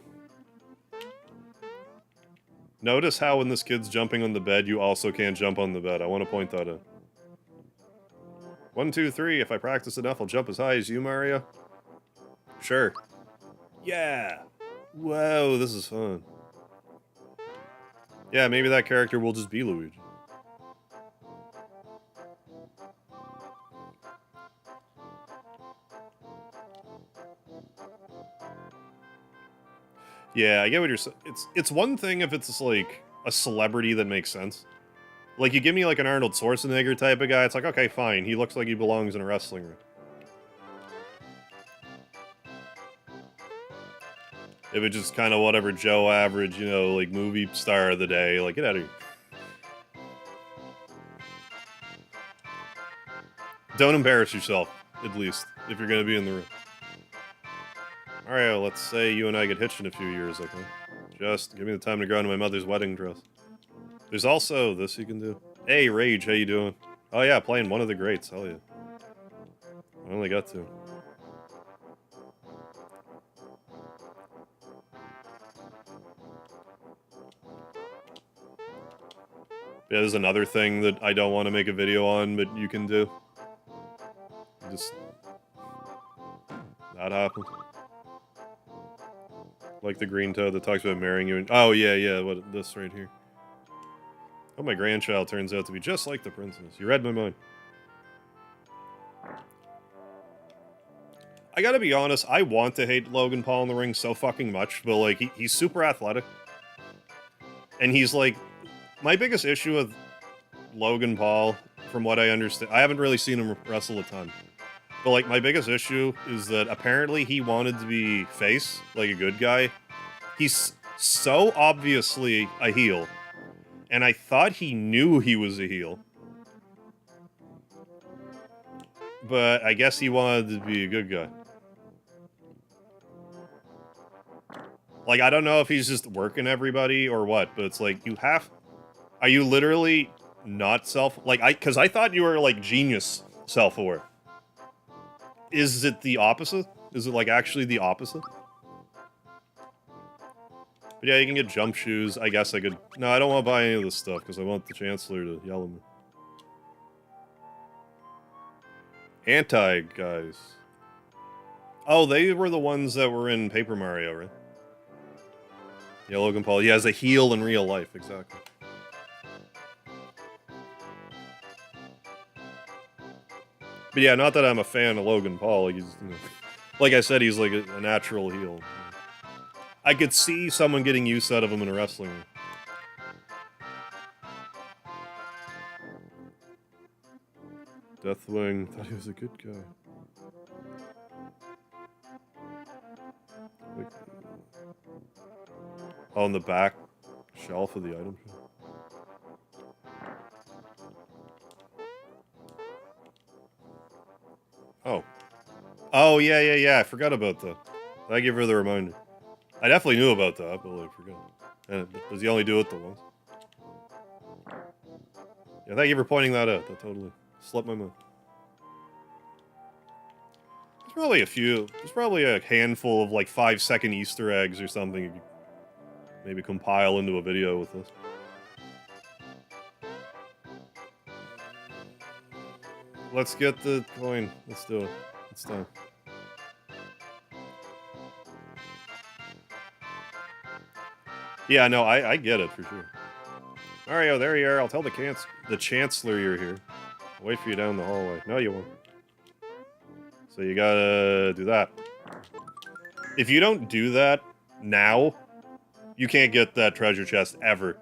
Notice how when this kid's jumping on the bed, you also can't jump on the bed. I want to point that out. 1, 2, 3. If I practice enough, I'll jump as high as you, Mario. Sure. Yeah. Whoa, this is fun. Yeah, maybe that character will just be Luigi. Yeah, I get what you're saying. It's one thing if it's like a celebrity that makes sense. Like, you give me like an Arnold Schwarzenegger type of guy, it's like, okay, fine. He looks like he belongs in a wrestling ring. If it's just kind of whatever Joe average, you know, like movie star of the day, like, get out of here. Don't embarrass yourself, at least, if you're gonna be in the room. Alright, let's say you and I get hitched in a few years, okay? Just give me the time to grow into my mother's wedding dress. There's also this you can do. Hey, Rage, how you doing? Oh yeah, playing one of the greats, hell yeah. I only got 2. Yeah, there's another thing that I don't want to make a video on, but you can do. Just... that happened. Like the green toad that talks about marrying you and... Oh, yeah, what, this right here. Oh, my grandchild turns out to be just like the princess. You read my mind. I gotta be honest, I want to hate Logan Paul in the ring so fucking much, but, like, he's super athletic. And he's, like... My biggest issue with Logan Paul, from what I understand... I haven't really seen him wrestle a ton. But, like, my biggest issue is that apparently he wanted to be face, like a good guy. He's so obviously a heel. And I thought he knew he was a heel. But I guess he wanted to be a good guy. Like, I don't know if he's just working everybody or what, but it's like, you have... Are you literally not like, because I thought you were, like, genius self-aware. Is it the opposite? Is it, like, actually the opposite? But yeah, you can get jump shoes. I guess I could... No, I don't want to buy any of this stuff, because I want the Chancellor to yell at me. Anti-guys. Oh, they were the ones that were in Paper Mario, right? Yeah, Logan Paul. He has a heel in real life, exactly. But yeah, not that I'm a fan of Logan Paul. He's, you know, like I said, he's like a natural heel. I could see someone getting use out of him in a wrestling. Deathwing thought he was a good guy. Like, on the back shelf of the item shop. Oh. Oh, yeah. I forgot about that. Thank you for the reminder. I definitely knew about that, but like, forgot. And does he only do it the once? Yeah, thank you for pointing that out. That totally slipped my mind. There's probably a few. There's probably a handful of like 5-second Easter eggs or something you could maybe compile into a video with this. Let's get the coin. Let's do it. It's time. Yeah, no, I get it for sure. Mario, there you are. I'll tell the Chancellor you're here. I'll wait for you down the hallway. No, you won't. So you gotta do that. If you don't do that now, you can't get that treasure chest ever.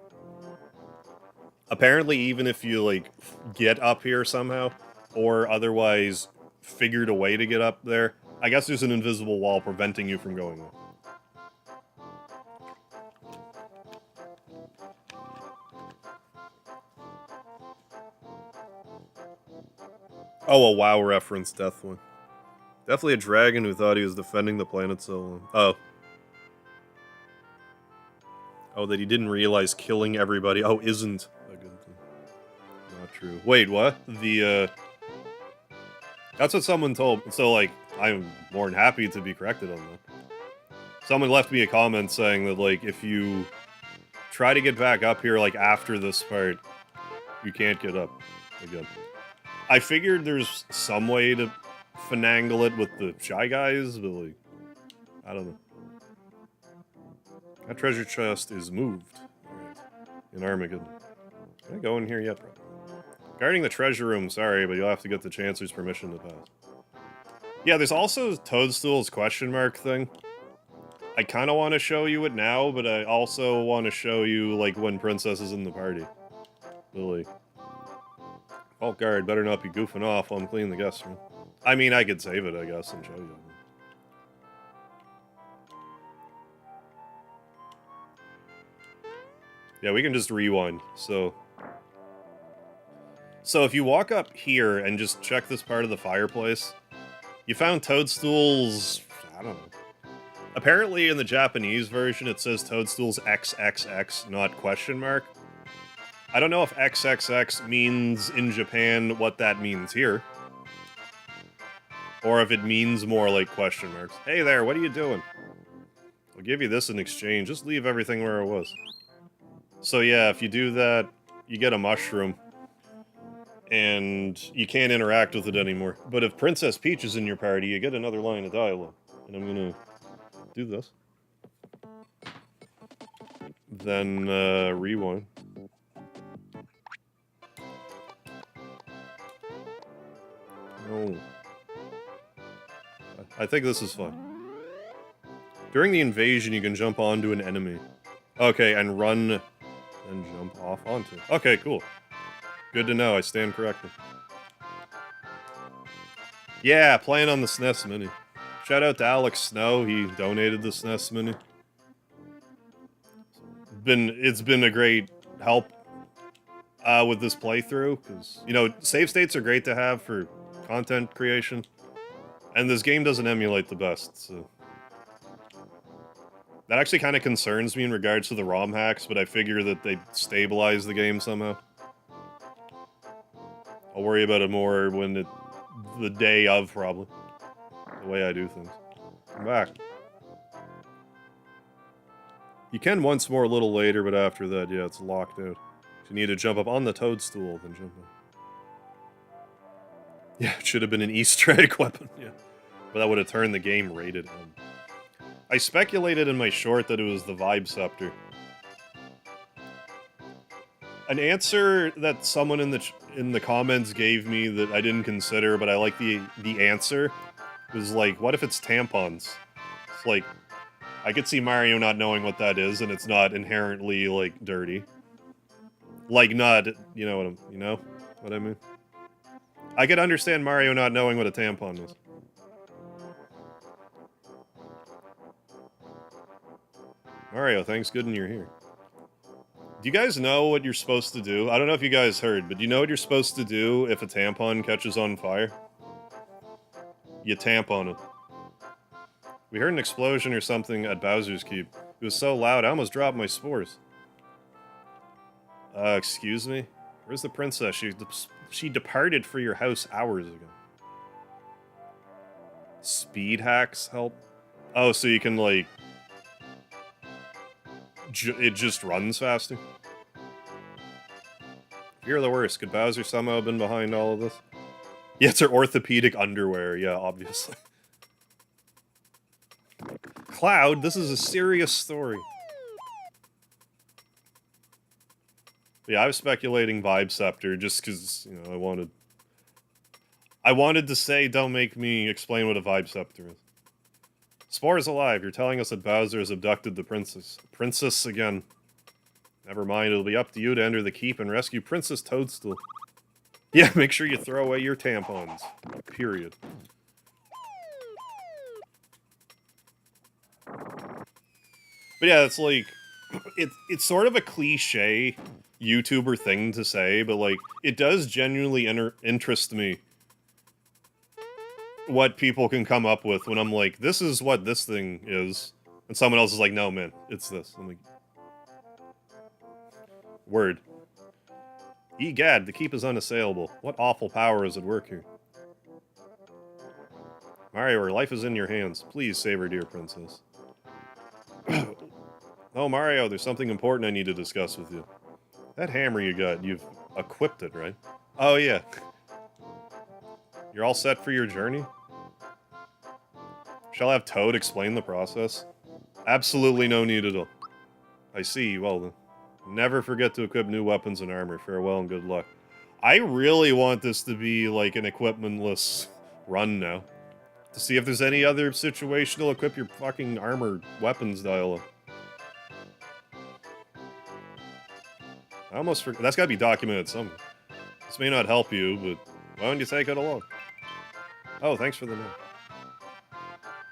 Apparently, even if you, like, get up here somehow, or otherwise figured a way to get up there, I guess there's an invisible wall preventing you from going there. Oh, a WoW reference, Deathwing. Definitely a dragon who thought he was defending the planet so long. Oh. Oh, that he didn't realize killing everybody. Oh, isn't a good thing. Not true. Wait, what? That's what someone told me. So, like, I'm more than happy to be corrected on that. Someone left me a comment saying that, like, if you try to get back up here, like, after this part, you can't get up again. I figured there's some way to finagle it with the Shy Guys, but, like, I don't know. That treasure chest is moved. Right. In Armageddon. Can I go in here yet, bro? Guarding the treasure room, sorry, but you'll have to get the Chancellor's permission to pass. Yeah, there's also Toadstool's question mark thing. I kind of want to show you it now, but I also want to show you, like, when Princess is in the party. Really. Vault guard better not be goofing off while I'm cleaning the guest room. I mean, I could save it, I guess, and show you. Yeah, we can just rewind, so if you walk up here and just check this part of the fireplace, you found Toadstool's, I don't know. Apparently in the Japanese version it says Toadstool's XXX, not question mark. I don't know if XXX means in Japan what that means here. Or if it means more like question marks. Hey there, what are you doing? I'll give you this in exchange. Just leave everything where it was. So yeah, if you do that, you get a mushroom. And you can't interact with it anymore. But if Princess Peach is in your party, you get another line of dialogue. And I'm gonna do this. Then, rewind. No. I think this is fun. During the invasion, you can jump onto an enemy. Okay, and run and jump off onto. Okay, cool. Good to know, I stand corrected. Yeah, playing on the SNES Mini. Shout out to Alex Snow, he donated the SNES Mini. It's been a great help with this playthrough, because, you know, save states are great to have for content creation, and this game doesn't emulate the best, so... That actually kind of concerns me in regards to the ROM hacks, but I figure that they'd stabilize the game somehow. I'll worry about it more when the day of, probably. The way I do things. Come back. You can once more a little later, but after that, yeah, it's locked out. You need to jump up on the toadstool, then jump up. Yeah, it should have been an Easter egg weapon, yeah. But that would have turned the game rated M. I speculated in my short that it was the Vibe Scepter. An answer that someone in the comments gave me that I didn't consider, but I like the answer, was like, what if it's tampons? It's like, I could see Mario not knowing what that is, and it's not inherently, like, dirty. Like, not, you know what I mean? I could understand Mario not knowing what a tampon is. Mario, thanks, good and you're here. Do you guys know what you're supposed to do? I don't know if you guys heard, but do you know what you're supposed to do if a tampon catches on fire? You tampon it. We heard an explosion or something at Bowser's Keep. It was so loud, I almost dropped my spores. Excuse me? Where's the princess? She departed for your house hours ago. Speed hacks help? Oh, so you can, like... it just runs faster? You're the worst. Could Bowser somehow have been behind all of this? Yeah, it's her orthopedic underwear. Yeah, obviously. Cloud, this is a serious story. Yeah, I was speculating Vibe Scepter just because, you know, I wanted to say, don't make me explain what a Vibe Scepter is. Spore is alive. You're telling us that Bowser has abducted the princess. Princess again. Never mind, it'll be up to you to enter the keep and rescue Princess Toadstool. Yeah, make sure you throw away your tampons. Period. But yeah, it's like... It's sort of a cliche YouTuber thing to say, but, like, it does genuinely interest me what people can come up with when I'm like, this is what this thing is. And someone else is like, no, man, it's this. I'm like... Word. Egad, the keep is unassailable. What awful power is at work here? Mario, her life is in your hands. Please save her, dear princess. Oh, Mario, there's something important I need to discuss with you. That hammer you got, you've equipped it, right? Oh, yeah. You're all set for your journey? Shall I have Toad explain the process? Absolutely no need at all. I see, well then. Never forget to equip new weapons and armor. Farewell and good luck. I really want this to be like an equipmentless run now. To see if there's any other situational equip your fucking armor weapons dialogue. I almost forgot. That's gotta be documented somewhere. This may not help you, but why don't you take it along? Oh, thanks for the note.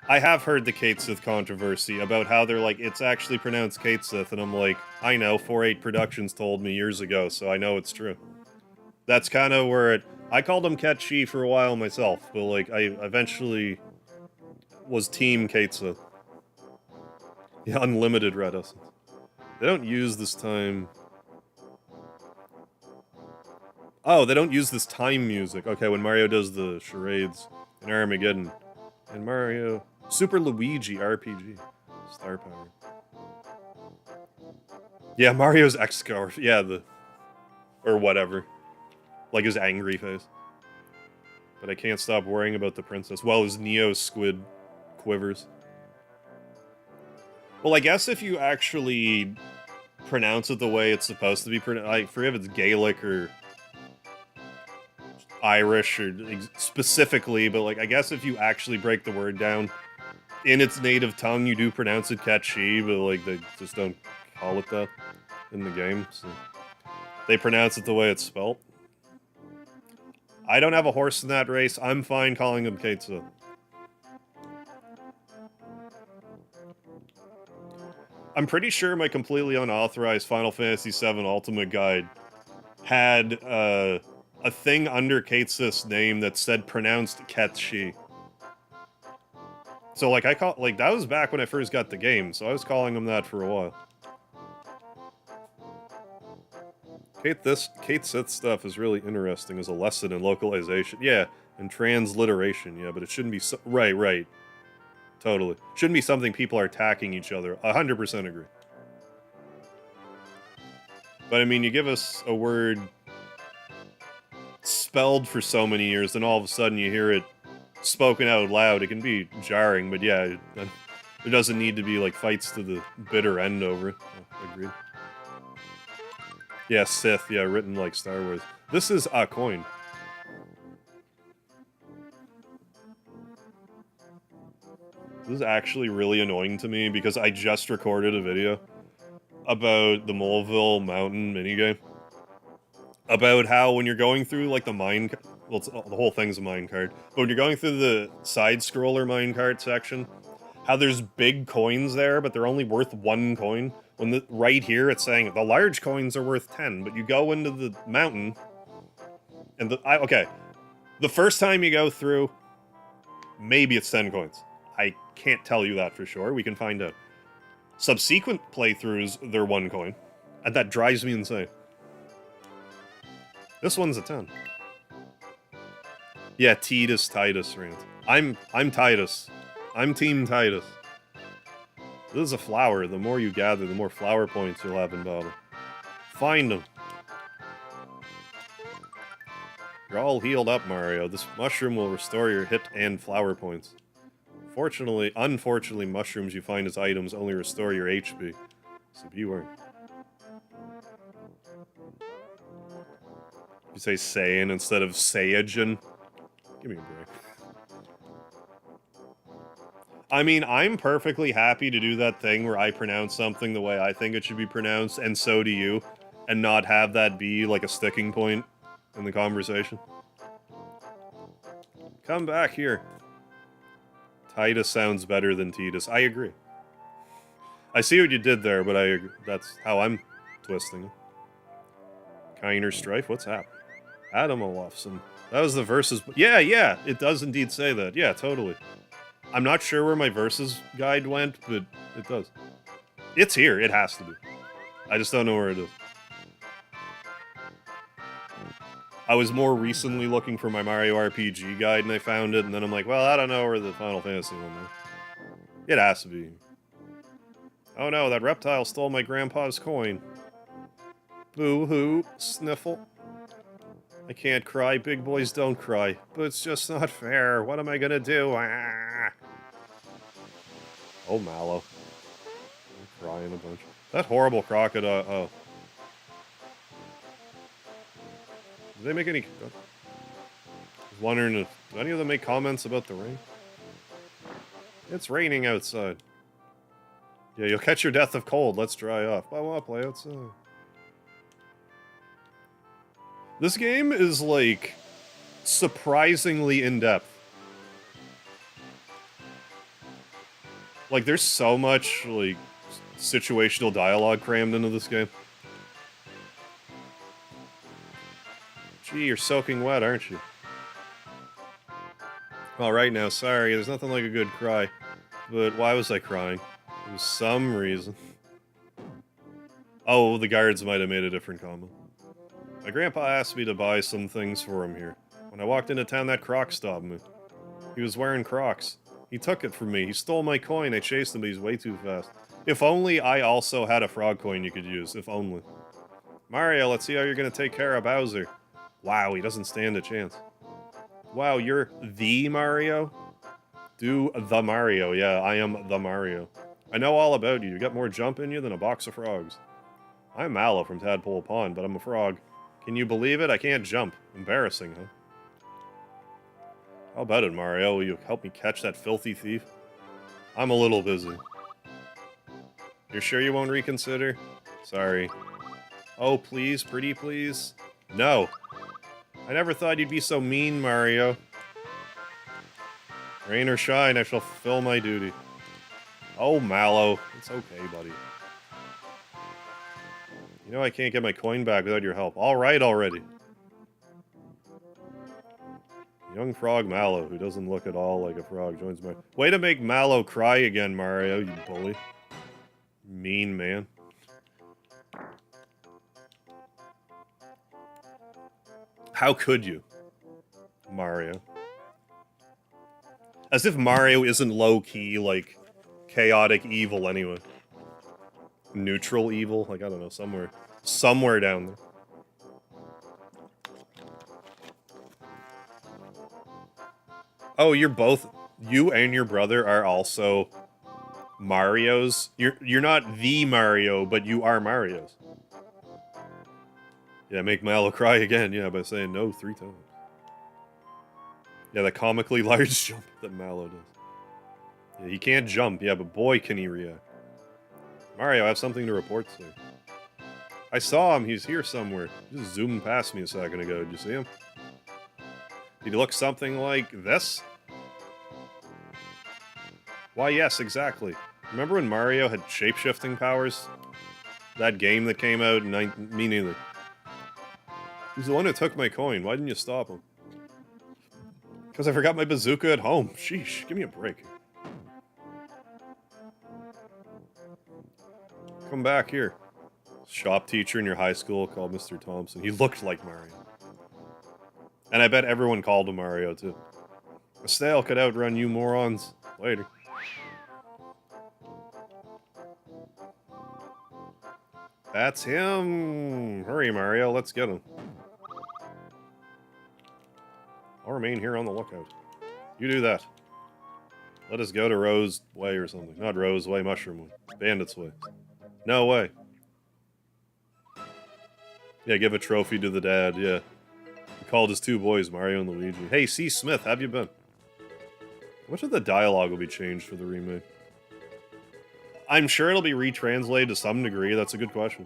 I have heard the Kate Sith controversy about how they're like, it's actually pronounced Kate Sith, and I'm like, I know, 4-8 Productions told me years ago, so I know it's true. That's kind of where it... I called him Ketchi for a while myself, but, like, I eventually was Team Kate Sith. Yeah, unlimited red essence. They don't use this time... Oh, they don't use this time music. Okay, when Mario does the charades in Armageddon. And Mario... Super Luigi RPG. Star Power. Yeah, Mario's X-Scarf. Yeah, the... Or whatever. Like his angry face. But I can't stop worrying about the princess. Well, his Neo Squid quivers. Well, I guess if you actually pronounce it the way it's supposed to be pronounced... I forget if it's Gaelic or... Irish or specifically, but, like, I guess if you actually break the word down in its native tongue, you do pronounce it catchy, but, like, they just don't call it that in the game, so they pronounce it the way it's spelt. I don't have a horse in that race. I'm fine calling him Kaitsu. I'm pretty sure my completely unauthorized Final Fantasy VII Ultimate Guide had, a thing under Kate's name that said pronounced Ketchi. So, like, that was back when I first got the game, so I was calling him that for a while. Kate Sith stuff is really interesting as a lesson in localization. Yeah, and transliteration, yeah, but it shouldn't be so... Right. Totally. Shouldn't be something people are attacking each other. 100% agree. But, I mean, you give us a word... spelled for so many years, then all of a sudden you hear it spoken out loud. It can be jarring, but yeah, There doesn't need to be, like, fights to the bitter end over it. Oh, agreed. Yeah, Sith, yeah, written like Star Wars. This is a coin. This is actually really annoying to me because I just recorded a video about the Moleville Mountain minigame. About how when you're going through, like, the mine... Well, the whole thing's a minecart. But when you're going through the side-scroller minecart section, how there's big coins there, but they're only worth 1 coin. When right here, it's saying the large coins are worth 10, but you go into the mountain, and okay, the first time you go through, maybe it's 10 coins. I can't tell you that for sure. We can find out. Subsequent playthroughs, they're 1 coin, and that drives me insane. This one's a 10. Yeah, Titus rant. I'm Titus. I'm Team Titus. This is a flower. The more you gather, the more flower points you'll have in battle. Find them. You're all healed up, Mario. This mushroom will restore your hit and flower points. Unfortunately, mushrooms you find as items only restore your HP. So beware. You say Saiyan instead of Saiyajin. Give me a break. I mean, I'm perfectly happy to do that thing where I pronounce something the way I think it should be pronounced, and so do you, and not have that be, like, a sticking point in the conversation. Come back here. Titus sounds better than Titus. I agree. I see what you did there, but that's how I'm twisting it. Kiner Strife? What's happening? Adam Olofsson. That was the verses... Yeah, it does indeed say that. Yeah, totally. I'm not sure where my verses guide went, but it does. It's here. It has to be. I just don't know where it is. I was more recently looking for my Mario RPG guide, and I found it, and then I'm like, well, I don't know where the Final Fantasy one is. It has to be. Oh no, that reptile stole my grandpa's coin. Boo-hoo, sniffle. I can't cry, big boys don't cry, but it's just not fair. What am I gonna do? Ah. Oh, Mallow. I'm crying a bunch. That horrible crocodile. Oh. Did they make any... I was wondering if... Do any of them make comments about the rain? It's raining outside. Yeah, you'll catch your death of cold. Let's dry off. I want to play outside. This game is, like, surprisingly in-depth. Like, there's so much, like, situational dialogue crammed into this game. Gee, you're soaking wet, aren't you? All right now, sorry, there's nothing like a good cry. But why was I crying? There was some reason. Oh, the guards might have made a different comment. My grandpa asked me to buy some things for him here. When I walked into town, that croc stopped me. He was wearing Crocs. He took it from me. He stole my coin. I chased him, but he's way too fast. If only I also had a frog coin you could use. If only. Mario, let's see how you're gonna take care of Bowser. Wow, he doesn't stand a chance. Wow, you're the Mario? Do the Mario. Yeah, I am the Mario. I know all about you. You got more jump in you than a box of frogs. I'm Mallow from Tadpole Pond, but I'm a frog. Can you believe it? I can't jump. Embarrassing, huh? How about it, Mario? Will you help me catch that filthy thief? I'm a little busy. You're sure you won't reconsider? Sorry. Oh, please, pretty please? No. I never thought you'd be so mean, Mario. Rain or shine, I shall fulfill my duty. Oh, Mallow. It's okay, buddy. You know I can't get my coin back without your help. Alright already. Young frog Mallow, who doesn't look at all like a frog, joins my... Way to make Mallow cry again, Mario, you bully. Mean man. How could you, Mario? As if Mario isn't low-key, like, chaotic evil anyway. Neutral evil? Like, I don't know, somewhere down there. Oh, you're both... You and your brother are also Marios. You're not the Mario, but you are Marios. Yeah, make Mallow cry again, yeah, by saying no 3 times. Yeah, the comically large jump that Mallow does. Yeah, he can't jump, yeah, but boy can he react. Mario, I have something to report, sir. I saw him, he's here somewhere. He just zoomed past me a second ago, did you see him? Did he look something like this? Why, yes, exactly. Remember when Mario had shape-shifting powers? That game that came out in me neither. He's the one who took my coin. Why didn't you stop him? Because I forgot my bazooka at home. Sheesh, give me a break. Come back here. Shop teacher in your high school called Mr. Thompson. He looked like Mario. And I bet everyone called him Mario, too. A snail could outrun you morons. Later. That's him! Hurry, Mario, let's get him. I'll remain here on the lookout. You do that. Let us go to Rose Way or something. Not Rose Way, Mushroom Way. Bandit's Way. No way. Yeah, give a trophy to the dad, yeah. He called his 2 boys, Mario and Luigi. Hey, C. Smith, how have you been? How much of the dialogue will be changed for the remake? I'm sure it'll be retranslated to some degree, that's a good question.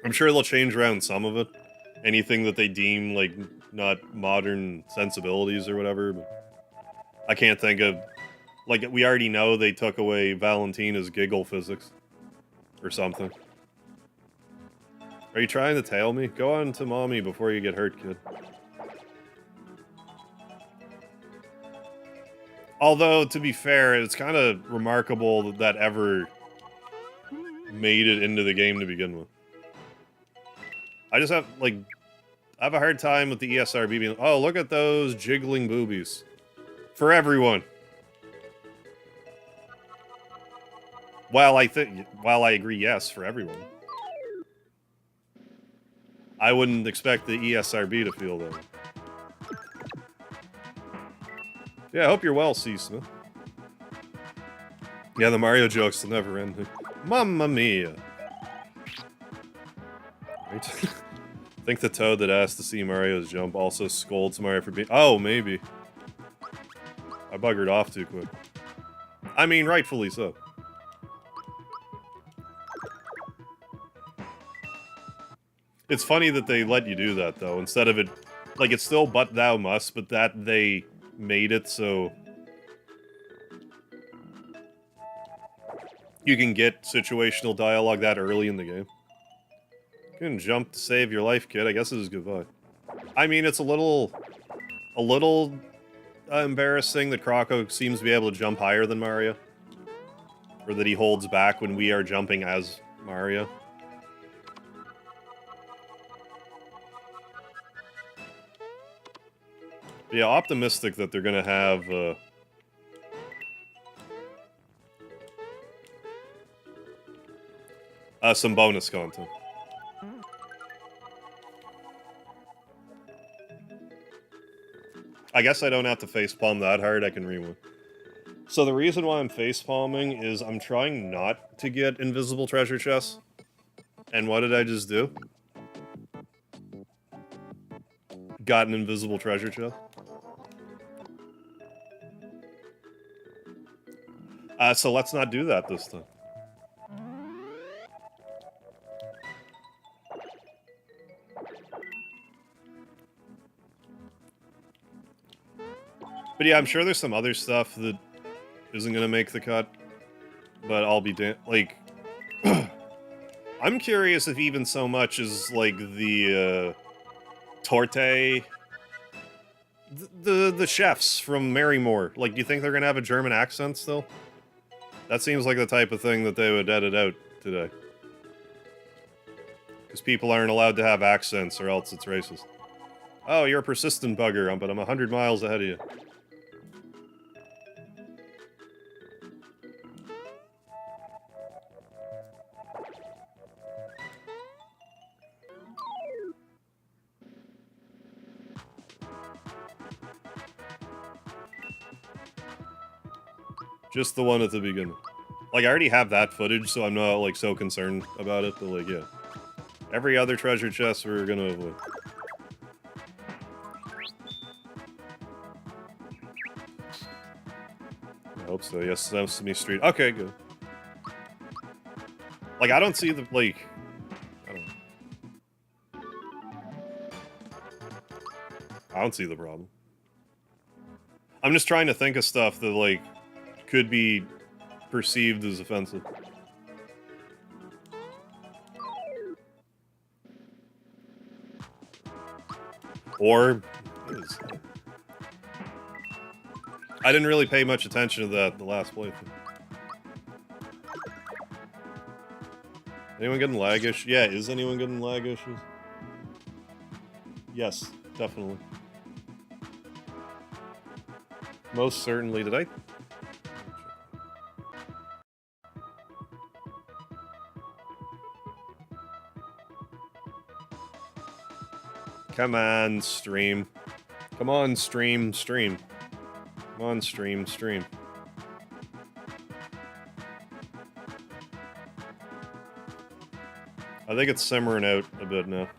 I'm sure they'll change around some of it. Anything that they deem, like, not modern sensibilities or whatever. But I can't think of... Like, we already know they took away Valentina's giggle physics. Or something. Are you trying to tail me? Go on to mommy before you get hurt, kid. Although, to be fair, it's kind of remarkable that that ever made it into the game to begin with. I just have, like... I have a hard time with the ESRB being, oh, look at those jiggling boobies. For everyone. While I agree, yes, for everyone. I wouldn't expect the ESRB to feel that. Yeah, I hope you're well, C. Smith. Yeah, the Mario jokes will never end. Mamma mia. Right? I think the toad that asked to see Mario's jump also scolds Mario for being... Oh, maybe. I buggered off too quick. I mean, rightfully so. It's funny that they let you do that, though, instead of it... Like, it's still but thou must, but that they made it so... You can get situational dialogue that early in the game. You can jump to save your life, kid. I guess this is goodbye. I mean, it's a little embarrassing that Croco seems to be able to jump higher than Mario. Or that he holds back when we are jumping as Mario. But yeah, optimistic that they're gonna have, some bonus content. I guess I don't have to facepalm that hard, I can rewind. So the reason why I'm facepalming is I'm trying not to get invisible treasure chests. And what did I just do? Got an invisible treasure chest. So let's not do that this time. But yeah, I'm sure there's some other stuff that isn't gonna make the cut. But I'll be like... I'm curious if even so much as, like, the, Torte... The chefs from Marymore. Like, do you think they're gonna have a German accent still? That seems like the type of thing that they would edit out today. Because people aren't allowed to have accents or else it's racist. Oh, you're a persistent bugger, but I'm 100 miles ahead of you. Just the one at the beginning. Like, I already have that footage, so I'm not, like, so concerned about it, but, like, yeah. Every other treasure chest we're gonna avoid. I hope so, yes, Sesame Street. Okay, good. Like, I don't see the, like... I don't know. I don't see the problem. I'm just trying to think of stuff that, like, could be perceived as offensive. Or... I didn't really pay much attention to that the last playthrough. Anyone getting lag issues? Yeah, is anyone getting lag issues? Yes, definitely. Most certainly. Did I? Come on, stream. Come on, stream. Come on, stream. I think it's simmering out a bit now.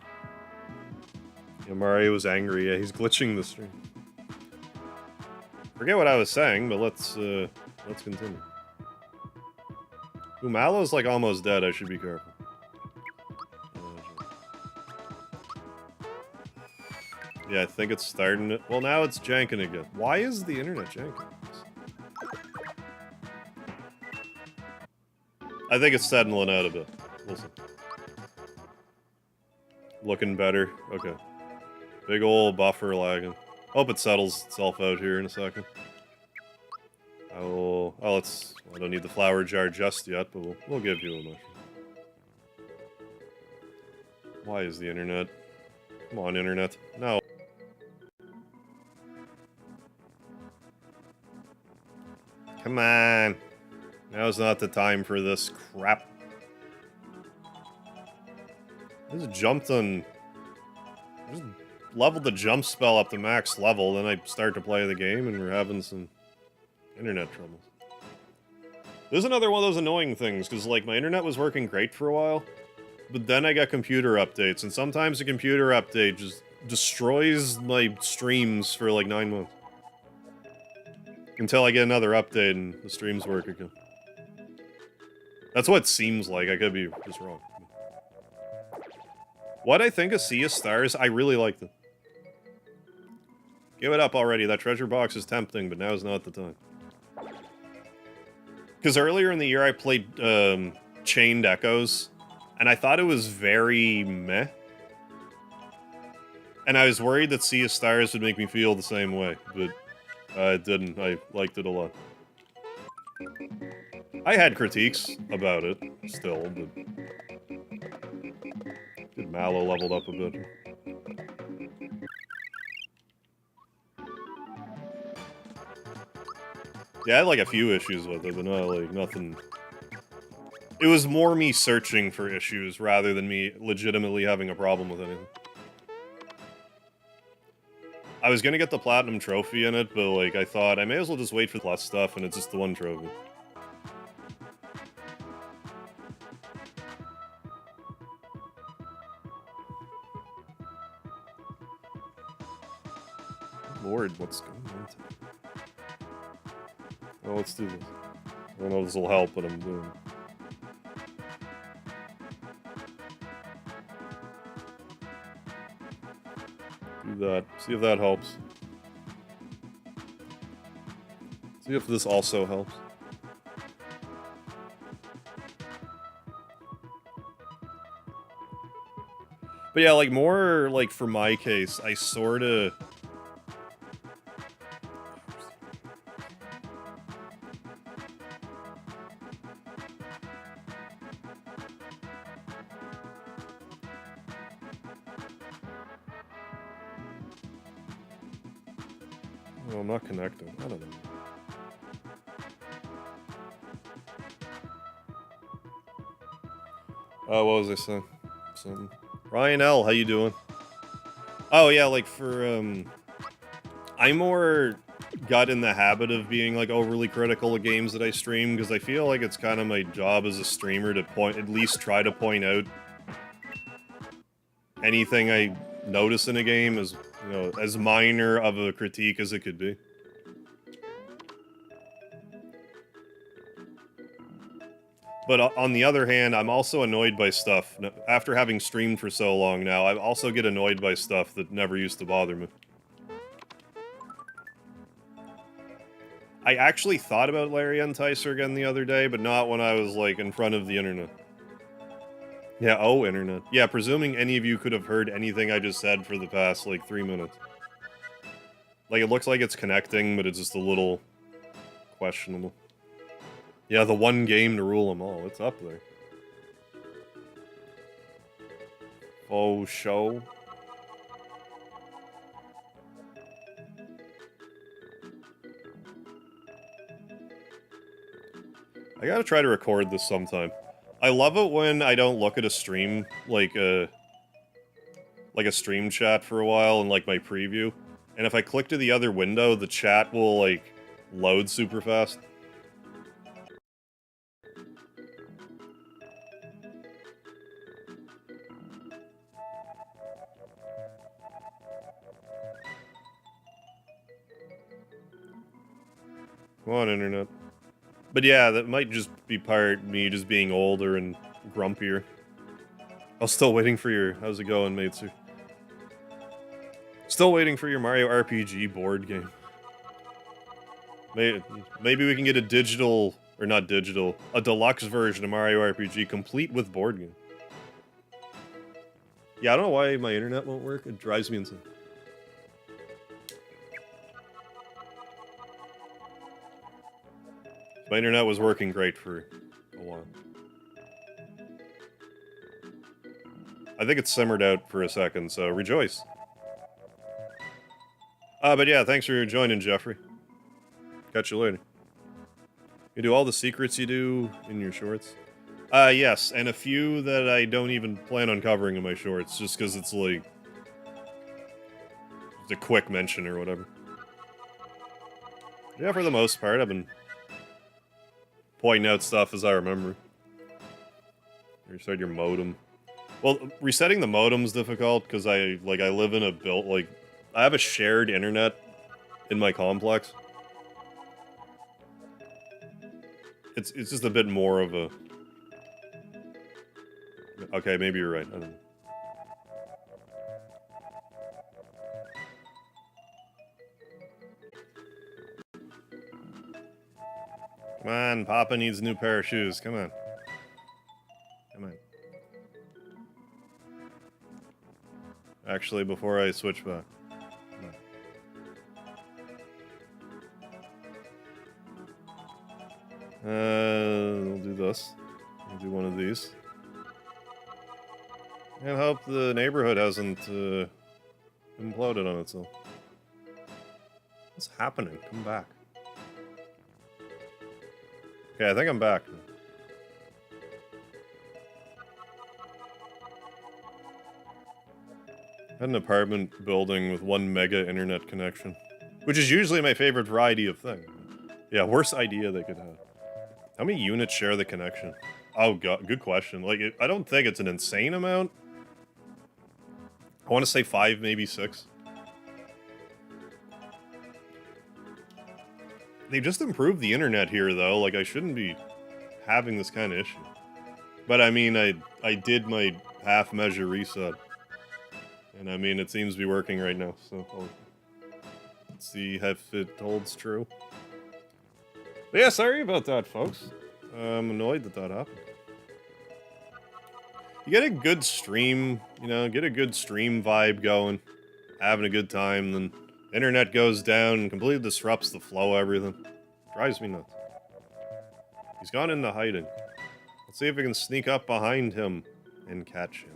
Yeah, Mario was angry. Yeah, he's glitching the stream. Forget what I was saying, but let's continue. Ooh, Mallow's like almost dead. I should be careful. Yeah, I think it's starting to... Well, now it's janking again. Why is the internet janking? I think it's settling out a bit. We'll see. Looking better. Okay. Big ol' buffer lagging. Hope it settles itself out here in a second. I will... Oh, let's... I don't need the flower jar just yet, but we'll give you a mushroom. Why is the internet... Come on, internet. No. Come on. Now's not the time for this crap. I just jumped on... I just leveled the jump spell up to max level, then I start to play the game, and we're having some internet troubles. This is another one of those annoying things, because, like, my internet was working great for a while, but then I got computer updates, and sometimes a computer update just destroys my streams for, like, 9 months. Until I get another update and the streams work again. That's what it seems like. I could be just wrong. What I think of Sea of Stars, I really liked it. Give it up already. That treasure box is tempting, but now's not the time. Because earlier in the year I played Chained Echoes, and I thought it was very meh. And I was worried that Sea of Stars would make me feel the same way, but it didn't. I liked it a lot. I had critiques about it, still, but... Good, Mallow leveled up a bit. Yeah, I had like a few issues with it, but not like nothing. It was more me searching for issues rather than me legitimately having a problem with anything. I was gonna get the Platinum Trophy in it, but like I thought I may as well just wait for the plus stuff, and it's just the one trophy. Lord, what's going on today? Well, let's do this. I don't know if this will help, but I'm doing it. Do that. See if that helps. See if this also helps. But yeah, like, more, like, for my case, I sorta... Oh, I'm not connecting. I don't know. Oh, what was I saying? Something. Ryan L, how you doing? Oh, yeah, like, for, I'm more got in the habit of being, like, overly critical of games that I stream, because I feel like it's kind of my job as a streamer to at least try to point out anything I notice in a game as, you know, as minor of a critique as it could be. But on the other hand, I'm also annoyed by stuff. After having streamed for so long now, I also get annoyed by stuff that never used to bother me. I actually thought about Larry Enticer again the other day, but not when I was, like, in front of the internet. Yeah, oh, internet. Yeah, presuming any of you could have heard anything I just said for the past, like, 3 minutes. Like, it looks like it's connecting, but it's just a little questionable. Yeah, the one game to rule them all. It's up there. Oh, show. I gotta try to record this sometime. I love it when I don't look at a stream, like a stream chat for a while in, like, my preview. And if I click to the other window, the chat will, like, load super fast. Come on, internet. But yeah, that might just be part me just being older and grumpier. I was still waiting for your... How's it going, Matsu? Still waiting for your Mario RPG board game. Maybe we can get a digital... Or not digital. A deluxe version of Mario RPG complete with board game. Yeah, I don't know why my internet won't work. It drives me insane. My internet was working great for a while. I think it simmered out for a second, so rejoice. But yeah, thanks for joining, Jeffrey. Catch you later. You do all the secrets you do in your shorts? Yes, and a few that I don't even plan on covering in my shorts, just because it's like... It's a quick mention or whatever. Yeah, for the most part, I've been pointing out stuff as I remember. Reset your modem. Well, resetting the modem's difficult because I live in a I have a shared internet in my complex. It's just a bit more of a... Okay, maybe you're right. I don't know. Come on, Papa needs a new pair of shoes. Come on. Come on. Actually, before I switch back. We'll do this. We'll do one of these. And hope the neighborhood hasn't imploded on itself. What's happening? Come back. Okay, I think I'm back. I had an apartment building with 1 mega internet connection, which is usually my favorite variety of thing. Yeah, worst idea they could have. How many units share the connection? Oh god, good question. Like, I don't think it's an insane amount. I want to say 5, maybe 6. They just improved the internet here, though. Like, I shouldn't be having this kind of issue. But, I mean, I did my half-measure reset. And, I mean, it seems to be working right now, so let's see if it holds true. But yeah, sorry about that, folks. I'm annoyed that that happened. You get a good stream, you know, get a good stream vibe going, having a good time, then internet goes down and completely disrupts the flow of everything. Drives me nuts. He's gone into hiding. Let's see if we can sneak up behind him and catch him.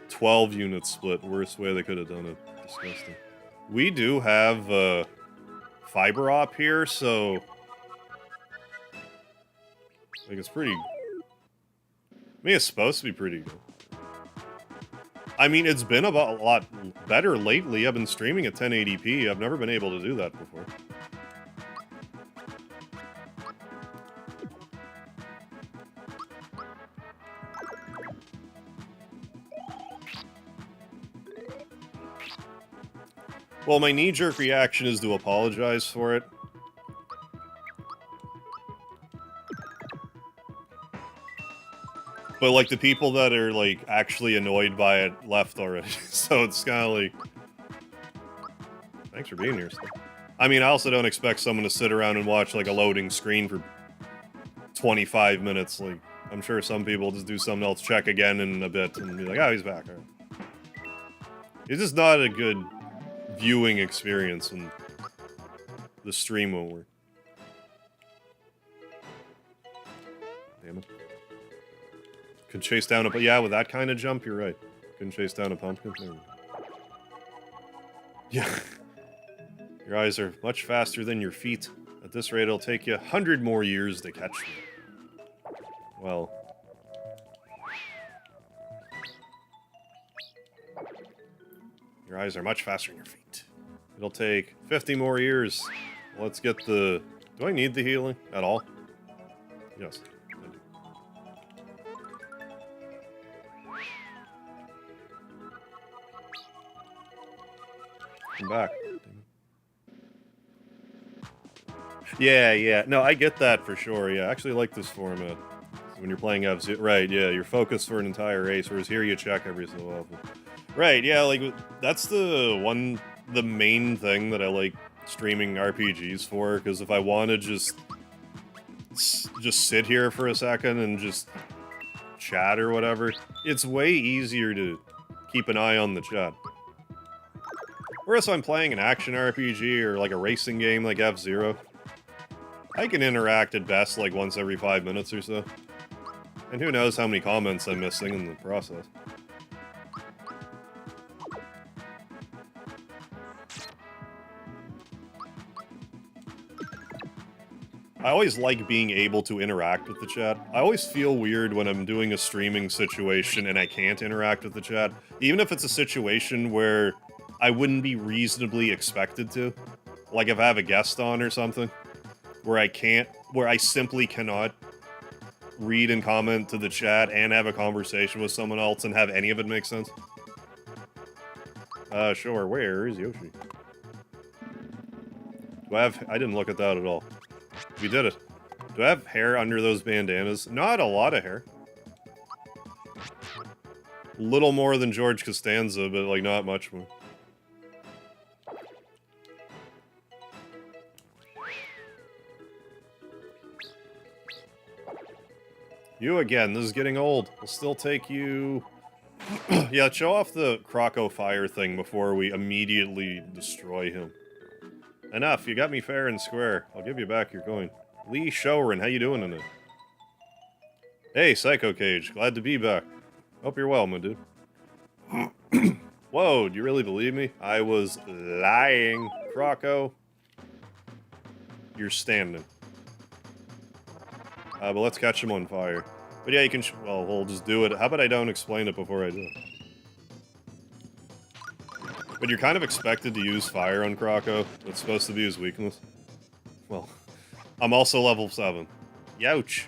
$12 units split. Worst way they could have done it. Disgusting. We do have fiber op here, so I think it's pretty... I mean, it's supposed to be pretty good. I mean, it's been a lot better lately. I've been streaming at 1080p. I've never been able to do that before. Well, my knee-jerk reaction is to apologize for it. But, like, the people that are, like, actually annoyed by it left already. So it's kind of like... Thanks for being here, Steve. I mean, I also don't expect someone to sit around and watch, like, a loading screen for 25 minutes. Like, I'm sure some people just do something else, check again in a bit, and be like, oh, he's back. All right. It's just not a good viewing experience, and the stream won't work. Damn it. Could chase down a... Yeah, with that kind of jump, you're right. Couldn't chase down a pumpkin. Yeah. Your eyes are much faster than your feet. At this rate, it'll take you 100 more years to catch them. Well... Your eyes are much faster than your feet. It'll take 50 more years. Let's get the... Do I need the healing at all? Yes. I'm back. Yeah. No, I get that for sure. Yeah, I actually like this format. When you're playing F-Zero. Right, yeah, you're focused for an entire race, whereas here you check every so often. Right, yeah, like, that's the main thing that I like streaming RPGs for, because if I want to just sit here for a second and just chat or whatever, it's way easier to keep an eye on the chat. Whereas if I'm playing an action RPG or like a racing game like F-Zero, I can interact at best like once every 5 minutes or so. And who knows how many comments I'm missing in the process. I always like being able to interact with the chat. I always feel weird when I'm doing a streaming situation and I can't interact with the chat. Even if it's a situation where I wouldn't be reasonably expected to. Like if I have a guest on or something. Where I simply cannot read and comment to the chat and have a conversation with someone else and have any of it make sense. Sure, where is Yoshi? I didn't look at that at all. We did it. Do I have hair under those bandanas? Not a lot of hair. Little more than George Costanza, but like not much more. You again, this is getting old. We'll still take you... Yeah, show off the Croco Fire thing before we immediately destroy him. Enough, you got me fair and square. I'll give you back your coin. Lee Showren, how you doing tonight? Hey, Psycho Cage, glad to be back. Hope you're well, my dude. Whoa, do you really believe me? I was lying. Croco. You're standing. But let's catch him on fire. But yeah, you can... well, we'll just do it. How about I don't explain it before I do it? But you're kind of expected to use fire on Croco. It's supposed to be his weakness. Well, I'm also level 7. Youch.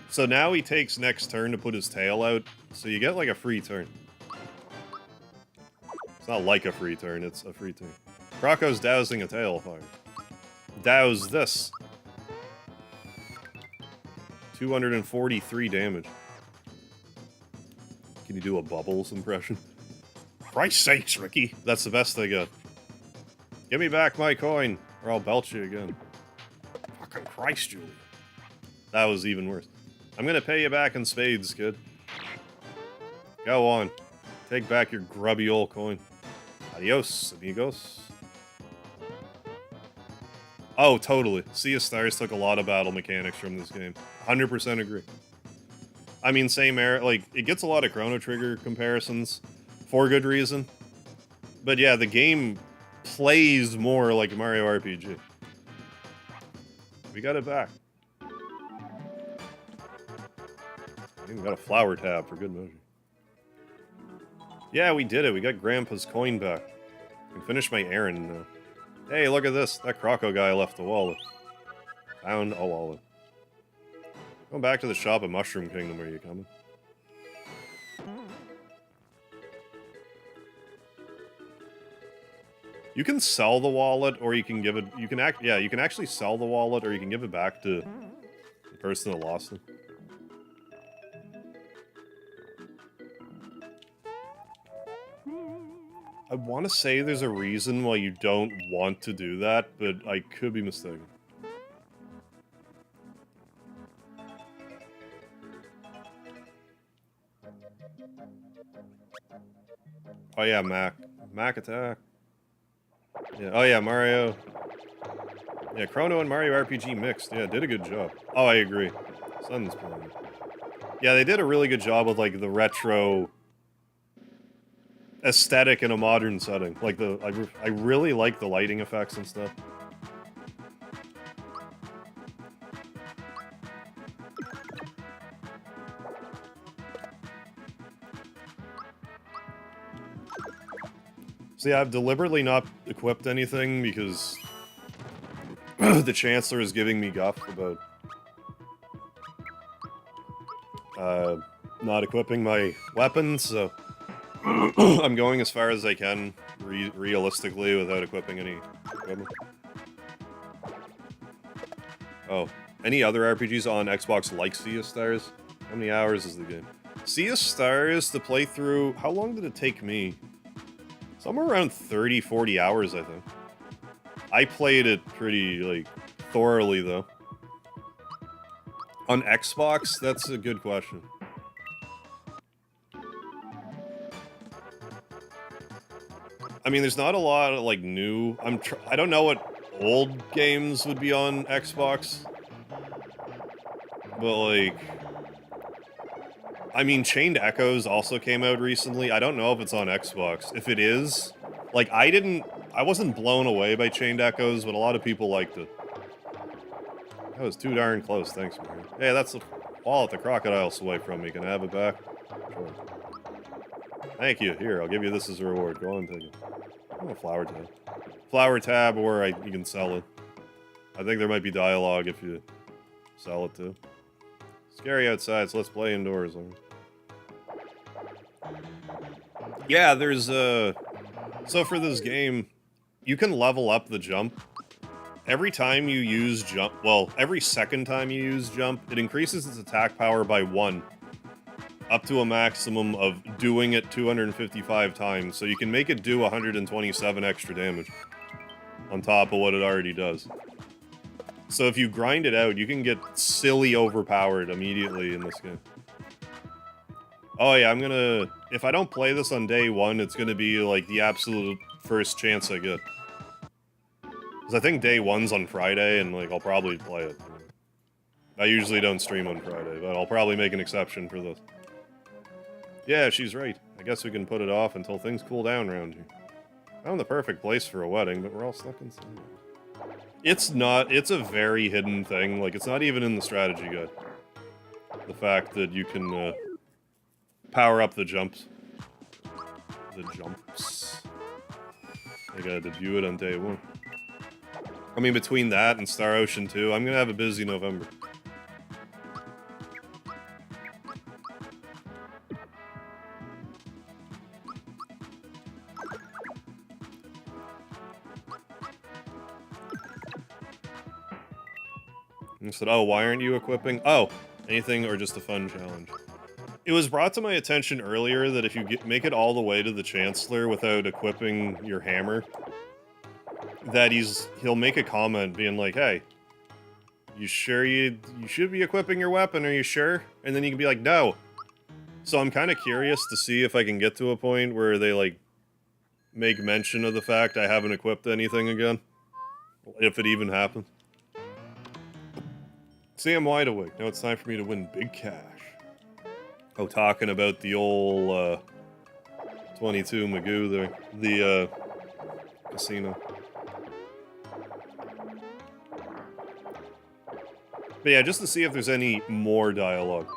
So now he takes next turn to put his tail out. So you get like a free turn. It's not like a free turn, it's a free turn. Croco's dousing a tail fire. Douse this. 243 damage. Can you do a Bubbles impression? Christ's sakes, Ricky! That's the best they got. Give me back my coin, or I'll belch you again. Fucking Christ, Julie. That was even worse. I'm gonna pay you back in spades, kid. Go on. Take back your grubby old coin. Adios, amigos. Oh, totally. Sea of Stars took a lot of battle mechanics from this game. 100% agree. I mean, same era. Like, it gets a lot of Chrono Trigger comparisons. For good reason. But yeah, the game plays more like a Mario RPG. We got it back. I even got a flower tab for good measure. Yeah, we did it. We got Grandpa's coin back. I can finish my errand now. Hey, look at this. That Croco guy left the wallet. Found a wallet. Going back to the shop at Mushroom Kingdom. Are you coming? You can sell the wallet, or you can give it. You can you can actually sell the wallet, or you can give it back to the person that lost it. I want to say there's a reason why you don't want to do that, but I could be mistaken. Oh yeah, Mac attack. Yeah. Oh yeah, Mario. Yeah, Chrono and Mario RPG mixed. Yeah, did a good job. Oh, I agree. Sun's playing. Yeah, they did a really good job with like the retro aesthetic in a modern setting. Like I really like the lighting effects and stuff. So yeah, I've deliberately not equipped anything because the Chancellor is giving me guff about not equipping my weapons, so I'm going as far as I can realistically without equipping any equipment. Oh, any other RPGs on Xbox like Sea of Stars? How many hours is the game? Sea of Stars, the playthrough, how long did it take me? Somewhere around 30, 40 hours, I think. I played it pretty, like, thoroughly, though. On Xbox? That's a good question. I mean, there's not a lot of, like, new... I don't know what old games would be on Xbox. But, like... I mean, Chained Echoes also came out recently. I don't know if it's on Xbox. If it is, like, I wasn't blown away by Chained Echoes, but a lot of people liked it. That was too darn close, thanks, man. Hey, that's the wallet the crocodile swiped from me. Can I have it back? Sure. Thank you. Here, I'll give you this as a reward. Go on, take it. Oh, a flower tab. Flower tab, or you can sell it. I think there might be dialogue if you sell it, too. Scary outside, so let's play indoors. Yeah, there's so for this game, you can level up the jump. Every time you use jump, well, every second time you use jump, it increases its attack power by 1. Up to a maximum of doing it 255 times, so you can make it do 127 extra damage. On top of what it already does. So if you grind it out, you can get silly overpowered immediately in this game. Oh yeah, if I don't play this on day 1, it's gonna be like the absolute first chance I get. Because I think day 1's on Friday, and like I'll probably play it. I usually don't stream on Friday, but I'll probably make an exception for this. Yeah, she's right. I guess we can put it off until things cool down around here. Found the perfect place for a wedding, but we're all stuck inside. It's a very hidden thing. Like, it's not even in the strategy guide. The fact that you can, power up the jumps. The jumps. I gotta debut it on day 1. I mean, between that and Star Ocean 2, I'm gonna have a busy November. And said, oh, why aren't you equipping? Oh, anything or just a fun challenge. It was brought to my attention earlier that if you make it all the way to the Chancellor without equipping your hammer, that he'll make a comment being like, hey, you sure you should be equipping your weapon, are you sure? And then you can be like, no. So I'm kind of curious to see if I can get to a point where they, like, make mention of the fact I haven't equipped anything again. If it even happens. See, I'm wide awake. Now it's time for me to win big cash. Oh, talking about the old, 22 Magoo there. The, casino. But yeah, just to see if there's any more dialogue.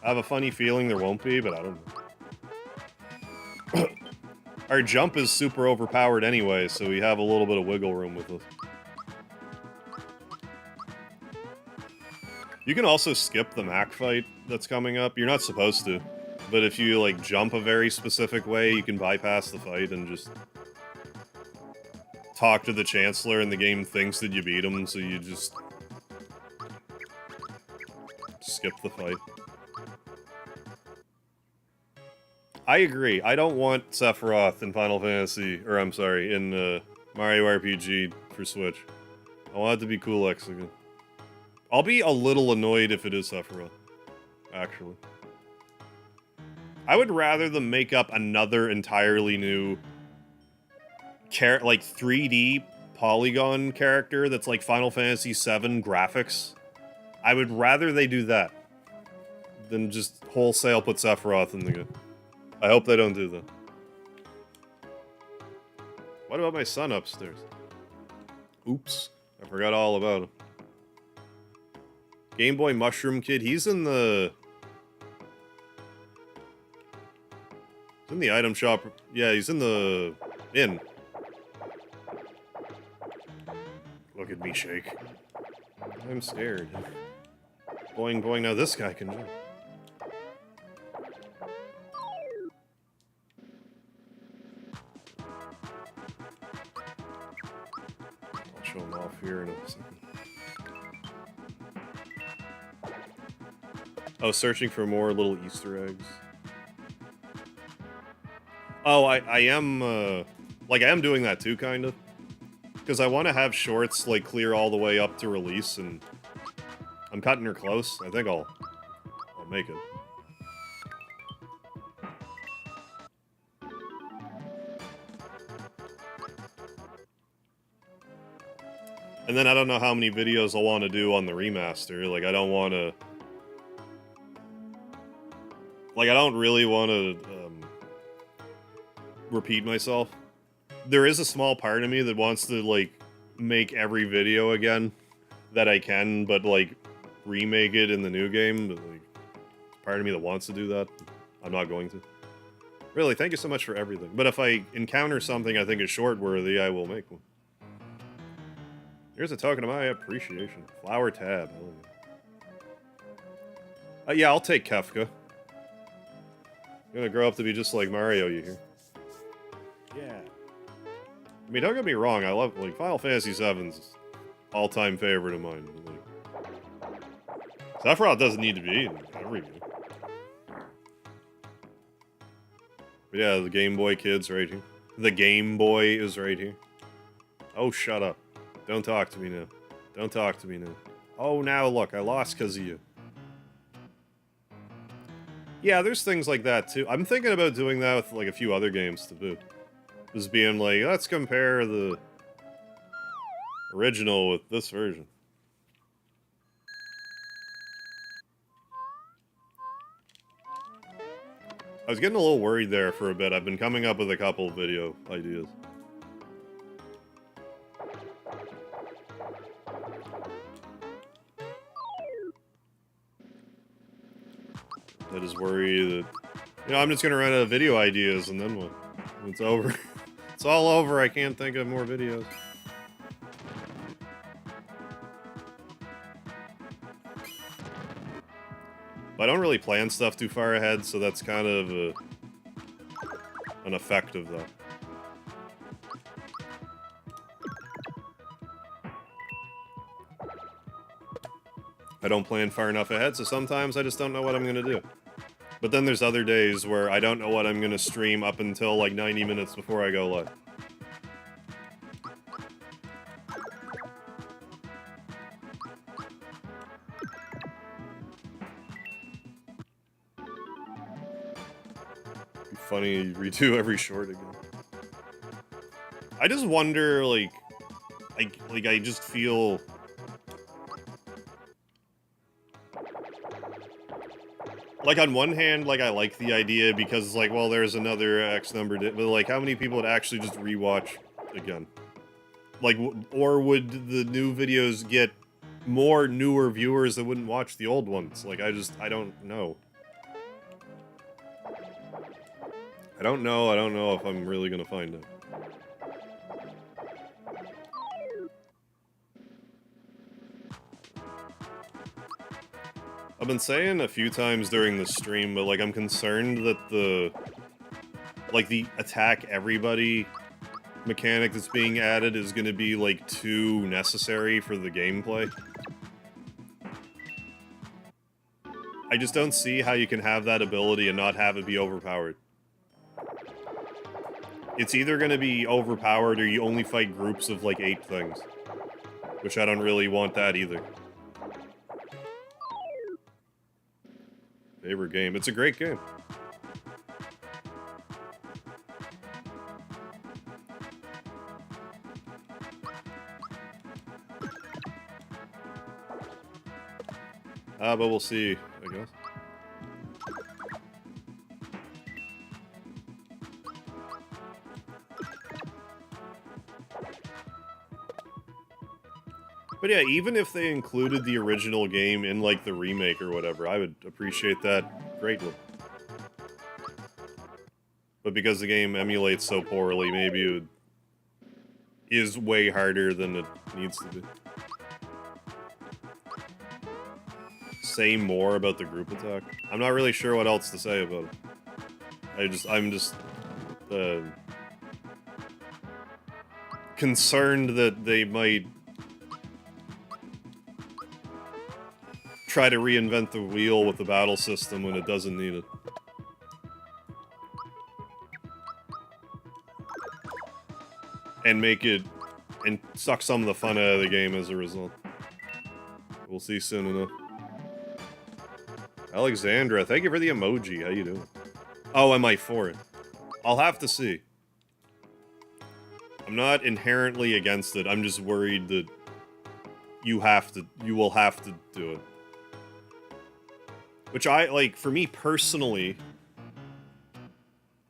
I have a funny feeling there won't be, but I don't know. Our jump is super overpowered anyway, so we have a little bit of wiggle room with us. You can also skip the Mac fight that's coming up. You're not supposed to. But if you, like, jump a very specific way, you can bypass the fight and just talk to the Chancellor, and the game thinks that you beat him, so you just skip the fight. I agree. I don't want Sephiroth in Final Fantasy, or I'm sorry, in Mario RPG for Switch. I want it to be Cool X again. I'll be a little annoyed if it is Sephiroth, actually. I would rather them make up another entirely new, like 3D polygon character that's like Final Fantasy VII graphics. I would rather they do that than just wholesale put Sephiroth in the game. I hope they don't do that. What about my son upstairs? Oops. I forgot all about him. Game Boy Mushroom Kid, he's in the... He's in the item shop. Yeah, he's in the... inn. Look at me shake. I'm scared. Boing, boing, now this guy can jump. I'll show him off here in a second. Oh, searching for more little Easter eggs. Oh, I am, like, I am doing that too, kind of. Because I want to have shorts, like, clear all the way up to release, and I'm cutting her close. I think I'll make it. And then I don't know how many videos I'll want to do on the remaster. Like, I don't want to... Like, I don't really want to repeat myself. There is a small part of me that wants to, like, make every video again that I can, but, like, remake it in the new game. But, like, part of me that wants to do that. I'm not going to. Really, thank you so much for everything. But if I encounter something I think is short-worthy, I will make one. Here's a token of my appreciation. Flower tab. Oh, yeah, I'll take Kefka. I'm gonna grow up to be just like Mario, you hear? Yeah. I mean, don't get me wrong, I love, like, Final Fantasy VII's all-time favorite of mine. Like, Sephiroth doesn't need to be in every game. But yeah, the Game Boy kid's right here. The Game Boy is right here. Oh, shut up. Don't talk to me now. Don't talk to me now. Oh, now look, I lost because of you. Yeah, there's things like that, too. I'm thinking about doing that with, like, a few other games to boot. Just being like, let's compare the original with this version. I was getting a little worried there for a bit. I've been coming up with a couple video ideas. I just worry that, you know, I'm just gonna run out of video ideas and then what? It's over. It's all over. I can't think of more videos. I don't really plan stuff too far ahead, so that's kind of an effect of that. I don't plan far enough ahead, so sometimes I just don't know what I'm gonna do. But then there's other days where I don't know what I'm gonna stream up until like 90 minutes before I go live. Be funny, redo every short again. I just wonder, like I just feel... Like, on one hand, like, I like the idea because it's like, well, there's another X number, but, like, how many people would actually just rewatch again? Like, or would the new videos get more newer viewers that wouldn't watch the old ones? Like, I don't know. I don't know if I'm really gonna find it. I've been saying a few times during the stream, but, like, I'm concerned that the attack everybody mechanic that's being added is gonna be, like, too necessary for the gameplay. I just don't see how you can have that ability and not have it be overpowered. It's either gonna be overpowered or you only fight groups of, like, 8 things. Which I don't really want that either. Favorite game. It's a great game. But we'll see, I guess. But yeah, even if they included the original game in, like, the remake or whatever, I would appreciate that greatly. But because the game emulates so poorly, maybe it is way harder than it needs to be. Say more about the group attack. I'm not really sure what else to say about it. I'm just concerned that they might try to reinvent the wheel with the battle system when it doesn't need it. And and suck some of the fun out of the game as a result. We'll see soon enough. Alexandra, thank you for the emoji. How you doing? Oh, am I for it? I'll have to see. I'm not inherently against it. I'm just worried that you will have to do it. Which like, for me personally,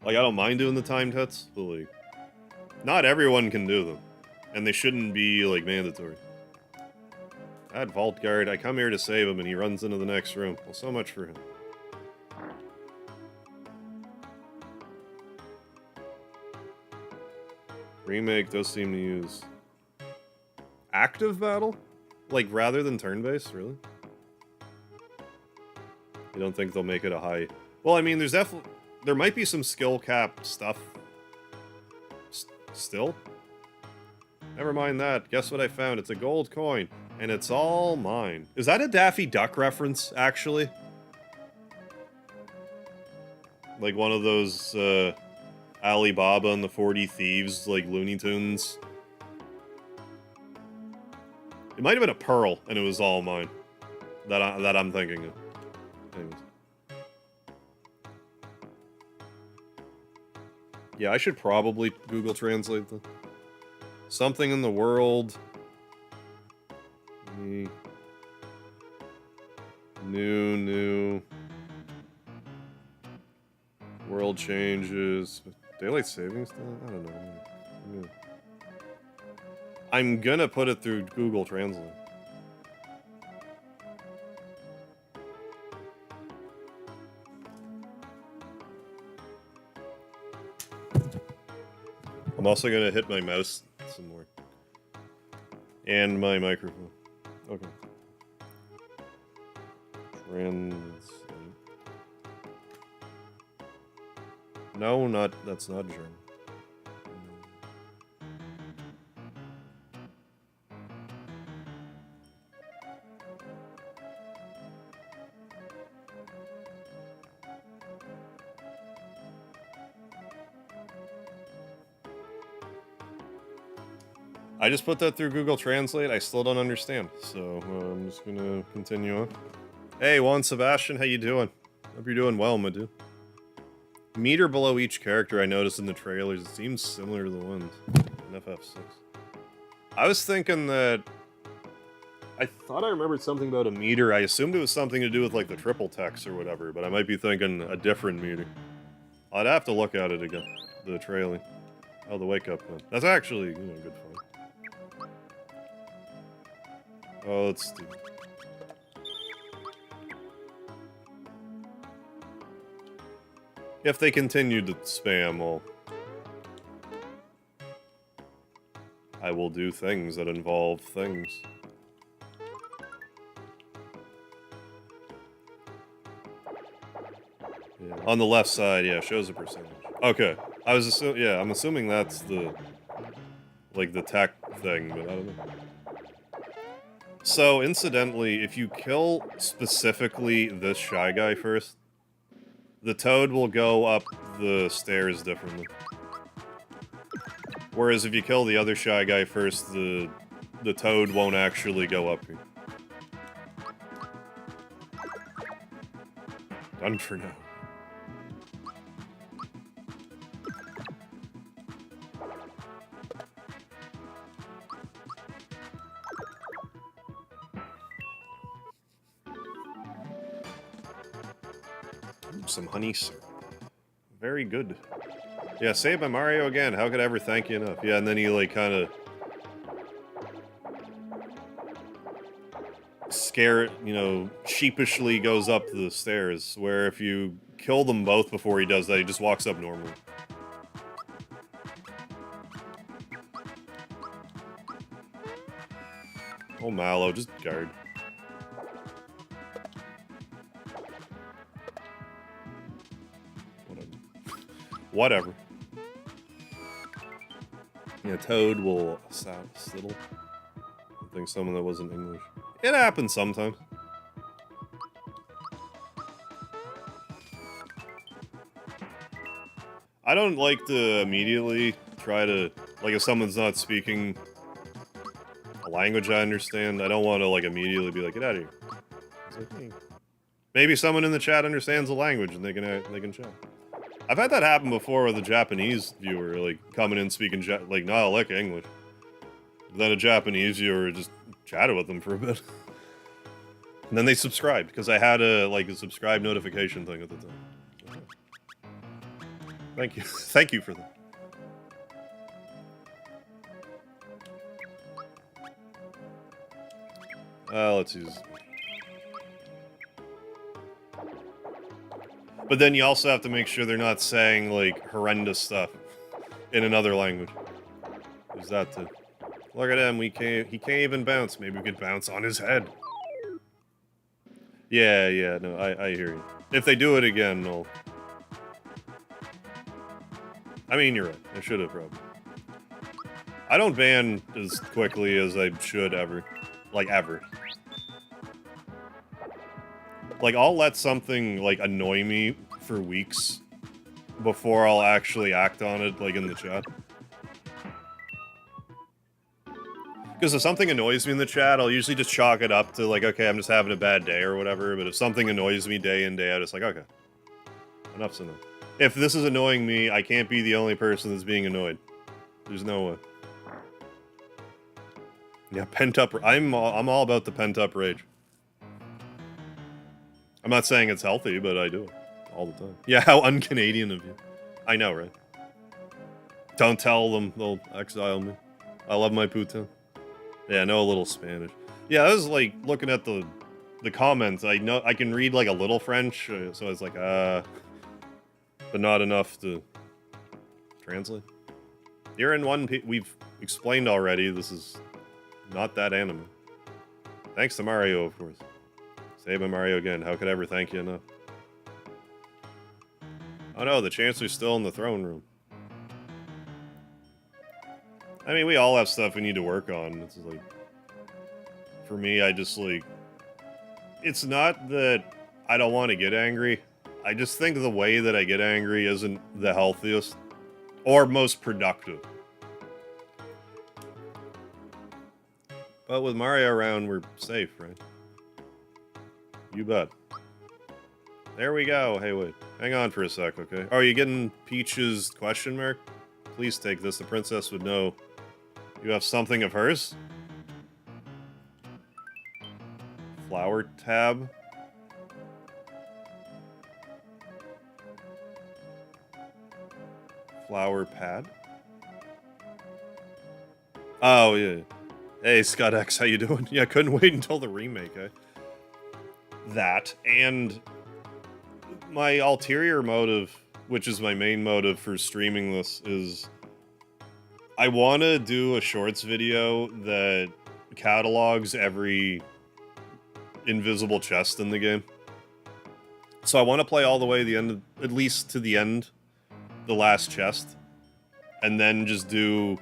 like, I don't mind doing the timed hits, but, like, not everyone can do them. And they shouldn't be, like, mandatory. Add Vault Guard. I come here to save him, and he runs into the next room. Well, so much for him. Remake does seem to use active battle? Like, rather than turn-based, really? You don't think they'll make it a high... Well, I mean, there might be some skill cap stuff still. Never mind that. Guess what I found? It's a gold coin, and it's all mine. Is that a Daffy Duck reference, actually? Like one of those, Alibaba and the 40 Thieves, like, Looney Tunes? It might have been a pearl, and it was all mine. That I'm thinking of. Anyways. Yeah, I should probably Google Translate them. Something in the world. New. World changes. Daylight savings time? I don't know. I'm gonna put it through Google Translate. I'm also gonna hit my mouse some more. And my microphone. Okay. Translate. No, that's not German. I just put that through Google Translate. I still don't understand, so I'm just gonna continue on. Hey, Juan Sebastian, how you doing? Hope you're doing well, my dude. Meter below each character I noticed in the trailers. It seems similar to the ones in FF6. I was thinking that... I thought I remembered something about a meter. I assumed it was something to do with, like, the triple text or whatever, but I might be thinking a different meter. I'd have to look at it again. The trailer. Oh, the wake up one. That's actually, good fun. Oh, let's do... If they continue to spam, I will do things that involve things. Yeah. On the left side, yeah, shows a percentage. Okay. I'm assuming that's the tech thing, but I don't know. So, incidentally, if you kill specifically this Shy Guy first, the Toad will go up the stairs differently. Whereas if you kill the other Shy Guy first, the Toad won't actually go up here. Done for now. Some honey syrup. Very good. Yeah, saved by Mario again. How could I ever thank you enough? Yeah, and then he, like, kind of sheepishly goes up the stairs, where if you kill them both before he does that, he just walks up normally. Oh, Mallow, just guard. Whatever. Yeah, Toad will sidle. I think someone that wasn't English. It happens sometimes. I don't like to immediately try to, like, if someone's not speaking a language I understand, I don't want to, like, immediately be like, get out of here. It's like, hey. Maybe someone in the chat understands the language and they can chat. I've had that happen before with a Japanese viewer, like, coming in speaking, like, no, I like English. Then a Japanese viewer just chatted with them for a bit. And then they subscribed, because I had a subscribe notification thing at the time. Thank you. Thank you for that. Let's use... But then you also have to make sure they're not saying, like, horrendous stuff in another language. Use that too. Look at him, he can't even bounce. Maybe we could bounce on his head. Yeah, no, I hear you. If they do it again, I'll... I mean, you're right. I should have probably. I don't ban as quickly as I should ever. Like, ever. Like, I'll let something, like, annoy me for weeks before I'll actually act on it, like, in the chat. Because if something annoys me in the chat, I'll usually just chalk it up to, like, okay, I'm just having a bad day or whatever, but if something annoys me day in, day out, it's like, okay. Enough's enough. If this is annoying me, I can't be the only person that's being annoyed. There's no way. Yeah, pent-up... I'm all about the pent-up rage. I'm not saying it's healthy, but I do it all the time. Yeah, how un-Canadian of you. I know, right? Don't tell them, they'll exile me. I love my putin. Yeah, I know a little Spanish. Yeah, I was, like, looking at the comments. I know I can read, like, a little French, so it's like, but not enough to translate. You're in one... We've explained already, this is not that anime. Thanks to Mario, of course. Save by Mario again. How could I ever thank you enough? Oh no, the Chancellor's still in the throne room. I mean, we all have stuff we need to work on. It's like... For me, I just, like... It's not that I don't want to get angry. I just think the way that I get angry isn't the healthiest. Or most productive. But with Mario around, we're safe, right? You bet. There we go. Hey, wait. Hang on for a sec, okay? Oh, are you getting Peach's question mark? Please take this. The princess would know you have something of hers. Flower tab. Flower pad. Oh, yeah. Hey, Scott X, how you doing? Yeah, couldn't wait until the remake, eh? That, and my ulterior motive which is my main motive for streaming this, is I want to do a shorts video that catalogs every invisible chest in the game. So I want to play all the way to the end, at least to the end, the last chest, and then just do,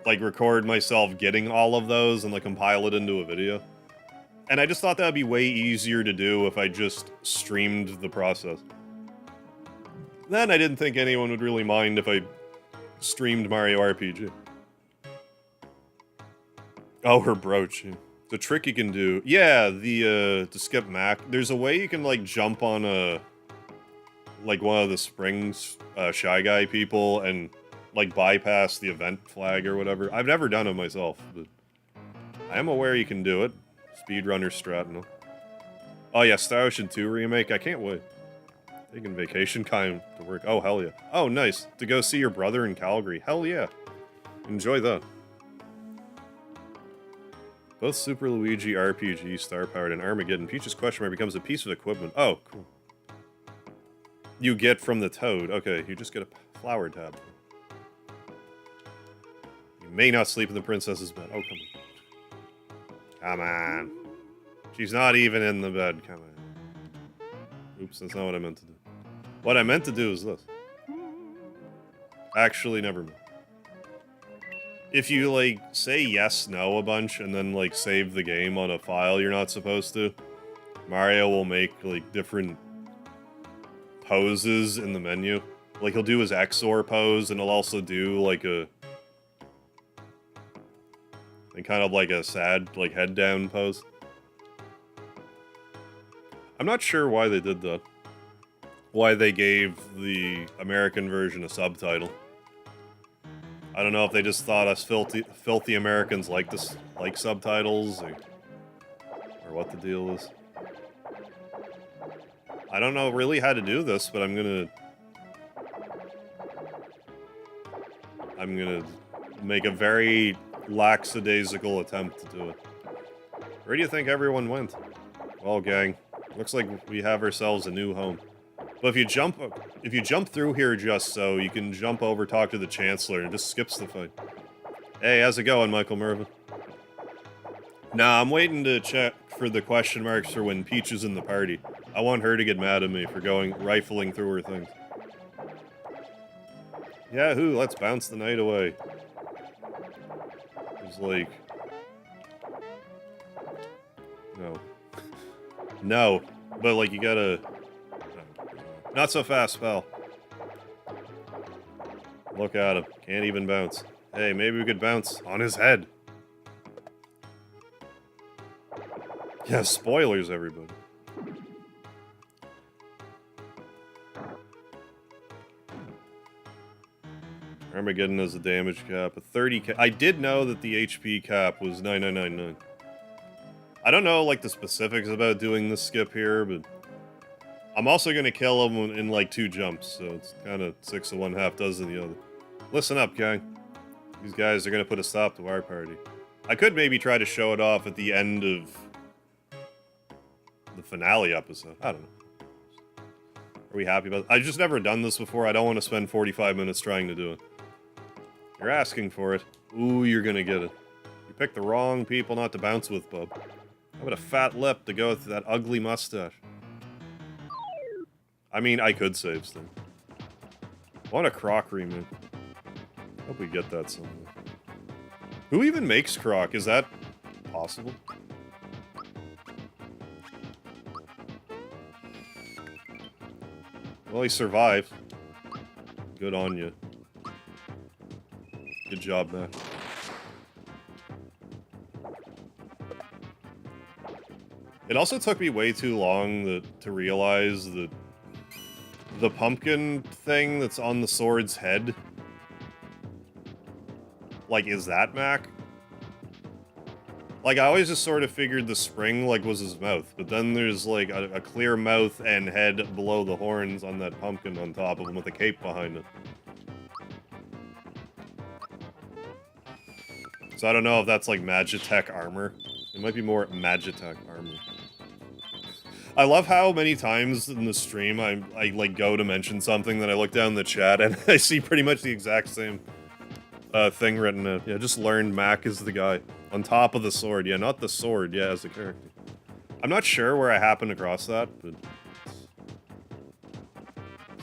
like, record myself getting all of those and, like, compile it into a video. And I just thought that would be way easier to do if I just streamed the process. Then I didn't think anyone would really mind if I streamed Mario RPG. Oh, her brooch. The trick you can do... Yeah, to skip Mac. There's a way you can, like, jump on like, one of the Springs Shy Guy people and, like, bypass the event flag or whatever. I've never done it myself, but I am aware you can do it. Speedrunner strat, no. Oh yeah, Star Ocean 2 remake. I can't wait. Taking vacation time to work. Oh, hell yeah. Oh, nice. To go see your brother in Calgary. Hell yeah. Enjoy that. Both Super Luigi RPG, Star Powered, and Armageddon. Peach's question mark becomes a piece of equipment. Oh, cool. You get from the Toad. Okay, you just get a flower tab. You may not sleep in the princess's bed. Oh, come on. Come on. She's not even in the bed. Come on. Oops, that's not what I meant to do. What I meant to do is this. Actually, never mind. If you, like, say yes, no a bunch, and then, like, save the game on a file you're not supposed to, Mario will make, like, different poses in the menu. Like, he'll do his XOR pose, and he'll also do, like, and kind of like a sad, like, head down pose. I'm not sure why they did that. Why they gave the American version a subtitle. I don't know if they just thought us filthy Americans like subtitles, or what the deal is. I don't know really how to do this, but I'm gonna make a very lackadaisical attempt to do it. Where do you think everyone went? Well, gang, looks like we have ourselves a new home. But if you jump through here just so, you can jump over, talk to the Chancellor, and it just skips the fight. Hey, how's it going, Michael Mervin? Nah, I'm waiting to check for the question marks for when Peach is in the party. I want her to get mad at me for rifling through her things. Yahoo, let's bounce the night away. It's like... No. No. But, like, you gotta... Not so fast, pal. Look at him. Can't even bounce. Hey, maybe we could bounce on his head. Yeah, spoilers, everybody. Armageddon has a damage cap, a 30 cap. I did know that the HP cap was 9999. I don't know, like, the specifics about doing this skip here, but... I'm also gonna kill him in, like, 2 jumps, so it's kind of 6 of one, half dozen the other. Listen up, gang. These guys are gonna put a stop to our party. I could maybe try to show it off at the end of the finale episode. I don't know. Are we happy about it? I've just never done this before. I don't want to spend 45 minutes trying to do it. You're asking for it. Ooh, you're gonna get it. You picked the wrong people not to bounce with, bub. How about a fat lip to go with that ugly mustache? I mean, I could save stuff. I want a Croc remake. Hope we get that somewhere. Who even makes Croc? Is that possible? Well, he survived. Good on you. Good job, man. It also took me way too long to realize that the pumpkin thing that's on the sword's head, like, is that Mac? Like, I always just sort of figured the spring, like, was his mouth, but then there's, like, a clear mouth and head below the horns on that pumpkin on top of him with a cape behind it. So I don't know if that's, like, Magitech armor. It might be more Magitech armor. I love how many times in the stream I like go to mention something, then I look down the chat and I see pretty much the exact same thing written out. Yeah, just learned Mac is the guy. On top of the sword. Yeah, not the sword, yeah, as a character. I'm not sure where I happened across that, but...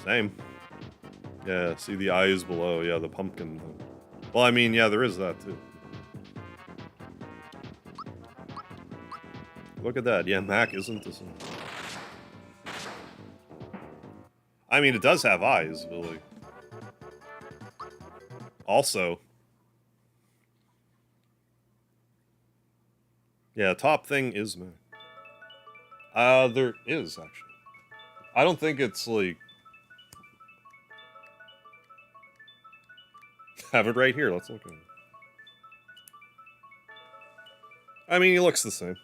Same. Yeah, see the eyes below, yeah, the pumpkin. Well, I mean, yeah, there is that, too. Look at that, yeah, Mac isn't the same. I mean, it does have eyes, but, like... Also... Yeah, top thing is Mac. There is, actually. I don't think it's, like... Have it right here, let's look at it. I mean, he looks the same.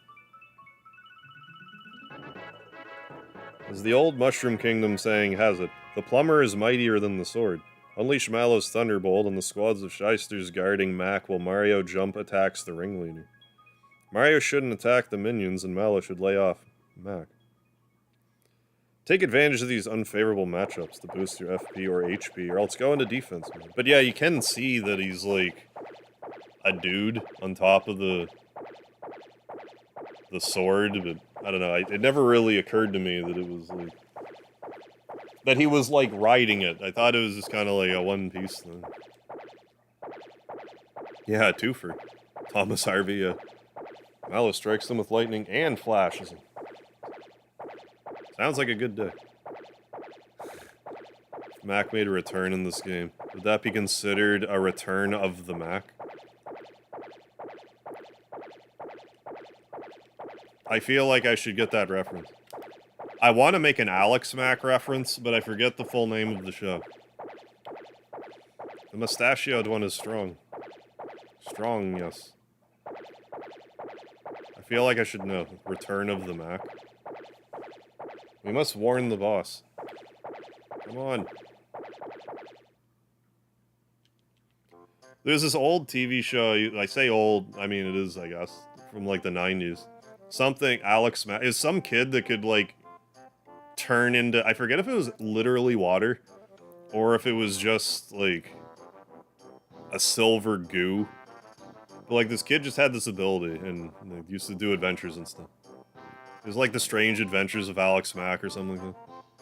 As the old Mushroom Kingdom saying has it, the plumber is mightier than the sword. Unleash Mallow's Thunderbolt and the squads of shysters guarding Mac while Mario jump attacks the ringleader. Mario shouldn't attack the minions and Mallow should lay off Mac. Take advantage of these unfavorable matchups to boost your FP or HP, or else go into defense mode. But yeah, you can see that he's like a dude on top of the sword, but I don't know, it never really occurred to me that it was like... that he was like riding it. I thought it was just kind of like a one-piece thing. Yeah, a twofer. Thomas Harvey, Mallow strikes them with lightning and flashes them. Sounds like a good day. Mac made a return in this game. Would that be considered a return of the Mac? I feel like I should get that reference. I want to make an Alex Mac reference, but I forget the full name of the show. The mustachioed one is strong. Strong, yes. I feel like I should know. Return of the Mac. We must warn the boss. Come on. There's this old TV show, I say old, I mean it is, I guess, from like the 90s. Something, Alex Mac, is some kid that could like turn into, I forget if it was literally water, or if it was just like a silver goo. But like this kid just had this ability and like, used to do adventures and stuff. It was like the Strange Adventures of Alex Mac or something like that.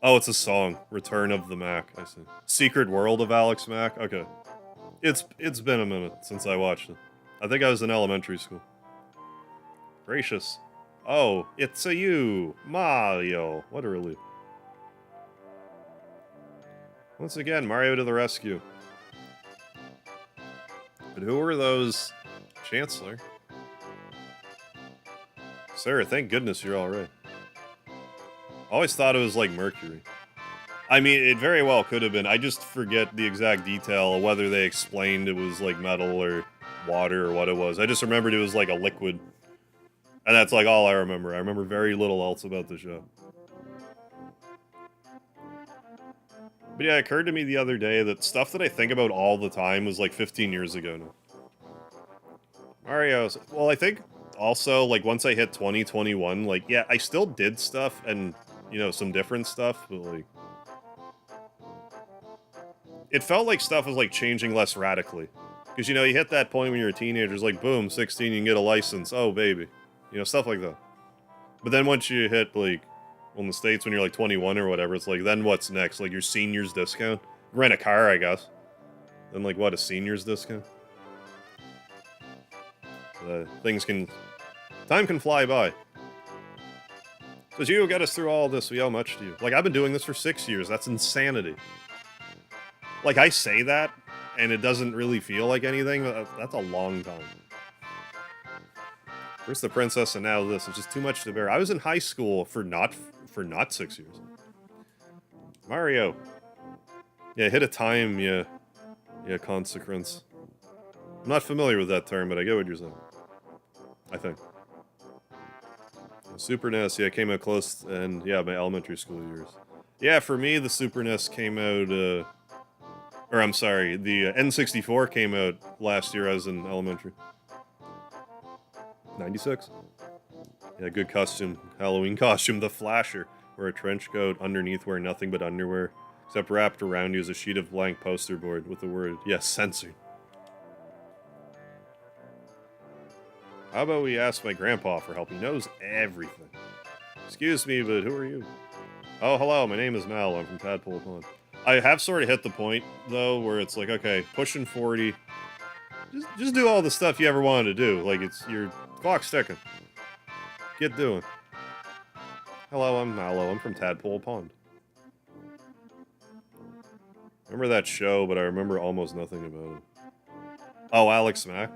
Oh, it's a song. Return of the Mac, I see. Secret World of Alex Mac? Okay. It's been a minute since I watched it. I think I was in elementary school. Gracious. Oh, it's a you, Mario. What a relief. Once again, Mario to the rescue. But who are those... Chancellor? Sir, thank goodness you're alright. Always thought it was like Mercury. I mean, it very well could have been. I just forget the exact detail of whether they explained it was like metal or water or what it was. I just remembered it was like a liquid. And that's like all I remember. I remember very little else about the show. But yeah, it occurred to me the other day that stuff that I think about all the time was like 15 years ago now. Mario's... Well, I think also, like, once I hit 2021, like, yeah, I still did stuff and, you know, some different stuff, but, like... It felt like stuff was, like, changing less radically. Because, you know, you hit that point when you're a teenager, it's like, boom, 16, you can get a license. Oh, baby. You know, stuff like that. But then once you hit, like, well, in the States when you're, like, 21 or whatever, it's like, then what's next? Like, your senior's discount? Rent a car, I guess. Then, like, what, a senior's discount? Things can... Time can fly by. Because you got us through all this, we owe much to you. Like, I've been doing this for 6 years, that's insanity. Like, I say that, and it doesn't really feel like anything, but that's a long time. First the princess and now this, it's just too much to bear. I was in high school for not 6 years. Mario. Yeah, hit a time, yeah. Yeah, consequence. I'm not familiar with that term, but I get what you're saying. I think. Super NES, yeah, came out close, and yeah, my elementary school years. Yeah, for me, the Super NES came out, or I'm sorry, the N64 came out last year. I was in elementary. 96. Yeah, good costume. Halloween costume, the Flasher. Wear a trench coat, underneath wear nothing but underwear. Except wrapped around you is a sheet of blank poster board with the word, yes, censored. How about we ask my grandpa for help? He knows everything. Excuse me, but who are you? Oh, hello, my name is Mal. I'm from Tadpole Pond. I have sort of hit the point, though, where it's like, okay, pushing 40. Just do all the stuff you ever wanted to do. Like, it's your clock's ticking. Get doing. Hello, I'm Mallow. I'm from Tadpole Pond. Remember that show, but I remember almost nothing about it. Oh, Alex Mack?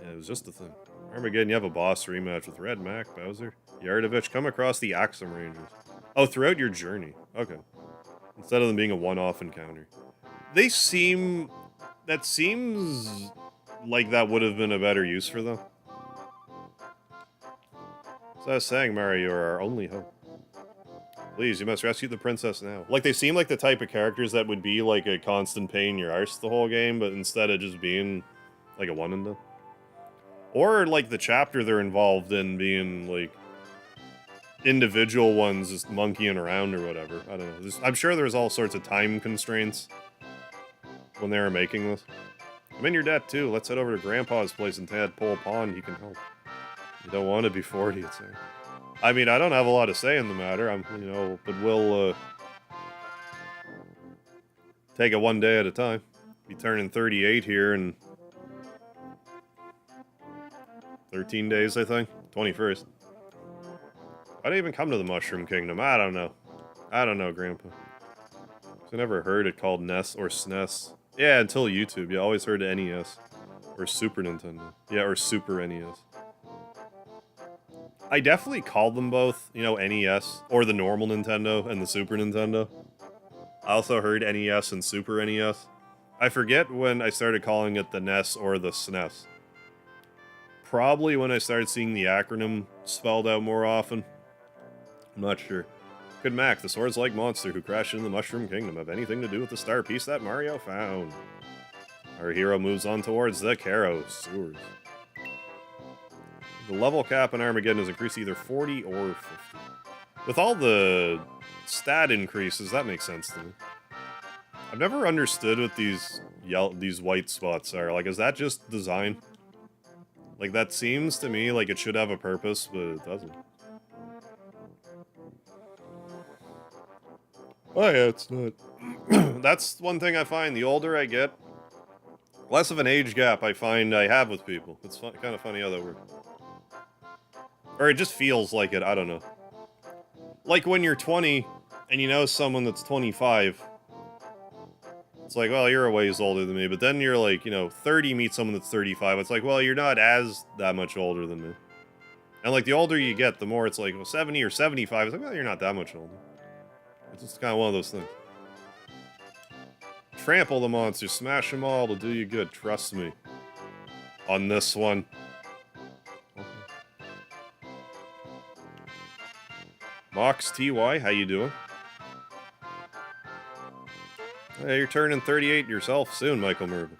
Yeah, it was just a thing. Armageddon, you have a boss rematch with Red Mac, Bowser. Yardovich, come across the Axum Rangers. Oh, throughout your journey. Okay. Instead of them being a one-off encounter. They seem... That seems like that would have been a better use for them. So I was saying, Mario, you are our only hope. Please, you must rescue the princess now. Like, they seem like the type of characters that would be, like, a constant pain in your arse the whole game, but instead of just being, like, a one-and-done. Or, like, the chapter they're involved in being, like, individual ones just monkeying around or whatever. I don't know. I'm sure there's all sorts of time constraints when they were making this. I'm in your debt, too. Let's head over to Grandpa's place in Tadpole Pond. He can help. You don't want to be 40, it's saying. I mean, I don't have a lot to say in the matter. But we'll, take it one day at a time. Be turning 38 here in 13 days, I think. 21st. Why'd I even come to the Mushroom Kingdom? I don't know. I don't know, Grandpa. I never heard it called NES or SNES. Yeah, until YouTube. Yeah, always heard NES. Or Super Nintendo. Yeah, or Super NES. I definitely called them both, NES, or the normal Nintendo and the Super Nintendo. I also heard NES and Super NES. I forget when I started calling it the NES or the SNES. Probably when I started seeing the acronym spelled out more often. I'm not sure. Could Mac, the swords-like monster who crashed into the Mushroom Kingdom, have anything to do with the star piece that Mario found? Our hero moves on towards the Karo sewers. The level cap in Armageddon is increased either 40 or 50. With all the stat increases, that makes sense to me. I've never understood what these white spots are. Like, is that just design? Like, that seems to me like it should have a purpose, but it doesn't. Oh yeah, it's not. That's one thing I find. The older I get, less of an age gap I find I have with people. It's kind of funny how that works. Or it just feels like it, I don't know. Like when you're 20, and you know someone that's 25, it's like, well, you're a ways older than me, but then you're like, 30, meet someone that's 35, it's like, well, you're not that much older than me. And like, the older you get, the more it's like, well, 70 or 75, it's like, well, you're not that much older. It's just kind of one of those things. Trample the monsters, smash them all, it'll do you good, trust me. On this one. Mox TY, how you doing? Hey, you're turning 38 yourself soon, Michael Mervin.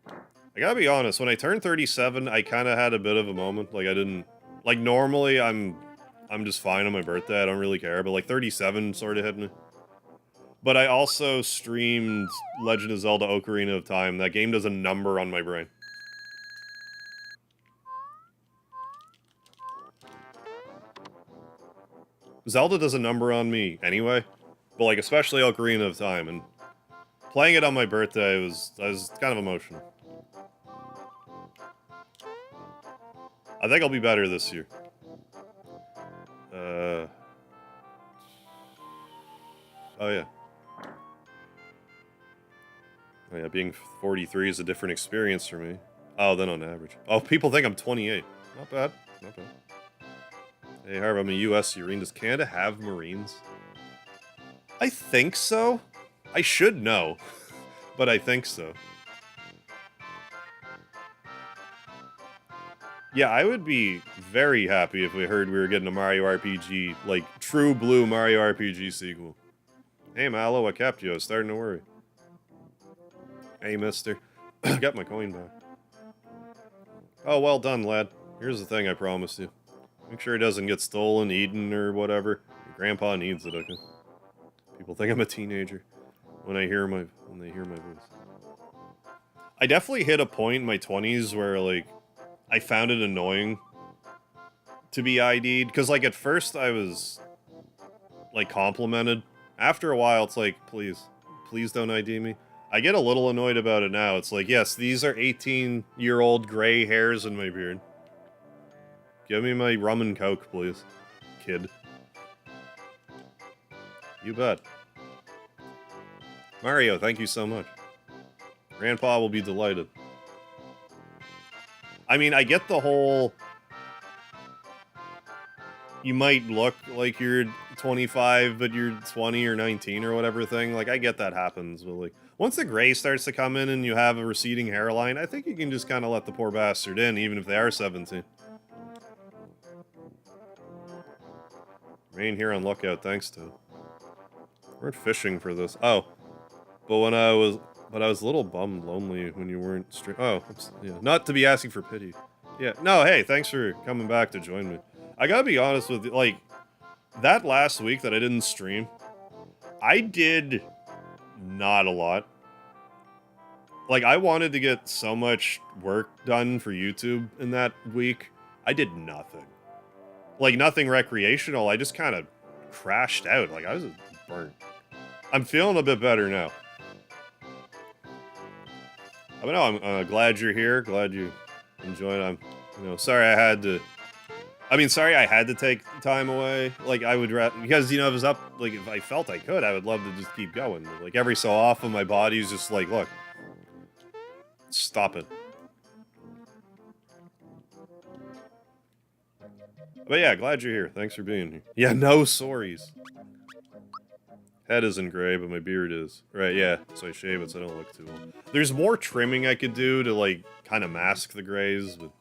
I gotta be honest, when I turned 37, I kind of had a bit of a moment. Like, I didn't... Like, normally, I'm just fine on my birthday, I don't really care, but like 37 sort of hit me. But I also streamed Legend of Zelda Ocarina of Time. That game does a number on my brain. Zelda does a number on me anyway, but like especially Ocarina of Time, and playing it on my birthday I was kind of emotional. I think I'll be better this year. Oh yeah. Oh yeah, being 43 is a different experience for me. Oh, then on average. Oh, people think I'm 28. Not bad. Not bad. Hey, Harv, I'm a U.S. Marine. Does Canada have Marines? I think so. I should know, but I think so. Yeah, I would be very happy if we heard we were getting a Mario RPG, like, true blue Mario RPG sequel. Hey, Mallow, what kept you? I was starting to worry. Hey, mister. Got my coin back. Oh, well done, lad. Here's the thing I promised you. Make sure it doesn't get stolen, eaten, or whatever. Your grandpa needs it, okay? People think I'm a teenager when they hear my voice. I definitely hit a point in my 20s where, like, I found it annoying to be ID'd. Because, like, at first I was, like, complimented. After a while, it's like, please don't ID me. I get a little annoyed about it now. It's like, yes, these are 18-year-old gray hairs in my beard. Give me my rum and coke, please, kid. You bet. Mario, thank you so much. Grandpa will be delighted. I mean, I get the whole... You might look like you're 25, but you're 20 or 19 or whatever thing. Like, I get that happens, but, like, once the gray starts to come in and you have a receding hairline, I think you can just kind of let the poor bastard in, even if they are 17. Remain here on lookout, thanks to... Weren't fishing for this. Oh. But I was a little bummed lonely when you weren't yeah. Not to be asking for pity. Yeah. No, hey, thanks for coming back to join me. I gotta be honest with you, like, that last week that I didn't stream, I did not a lot. Like, I wanted to get so much work done for YouTube in that week. I did nothing. Like, nothing recreational. I just kind of crashed out. Like, I was burnt. I'm feeling a bit better now. But no, I'm glad you're here. Glad you enjoyed. Sorry I had to take time away. Like, I would because, it was up, like, if I felt I could, I would love to just keep going. But, like, every so often, my body's just like, look, stop it. But yeah, glad you're here. Thanks for being here. Yeah, no sorries. Head isn't gray, but my beard is. Right, yeah. So I shave it so I don't look too old. There's more trimming I could do to, like, kind of mask the grays, but...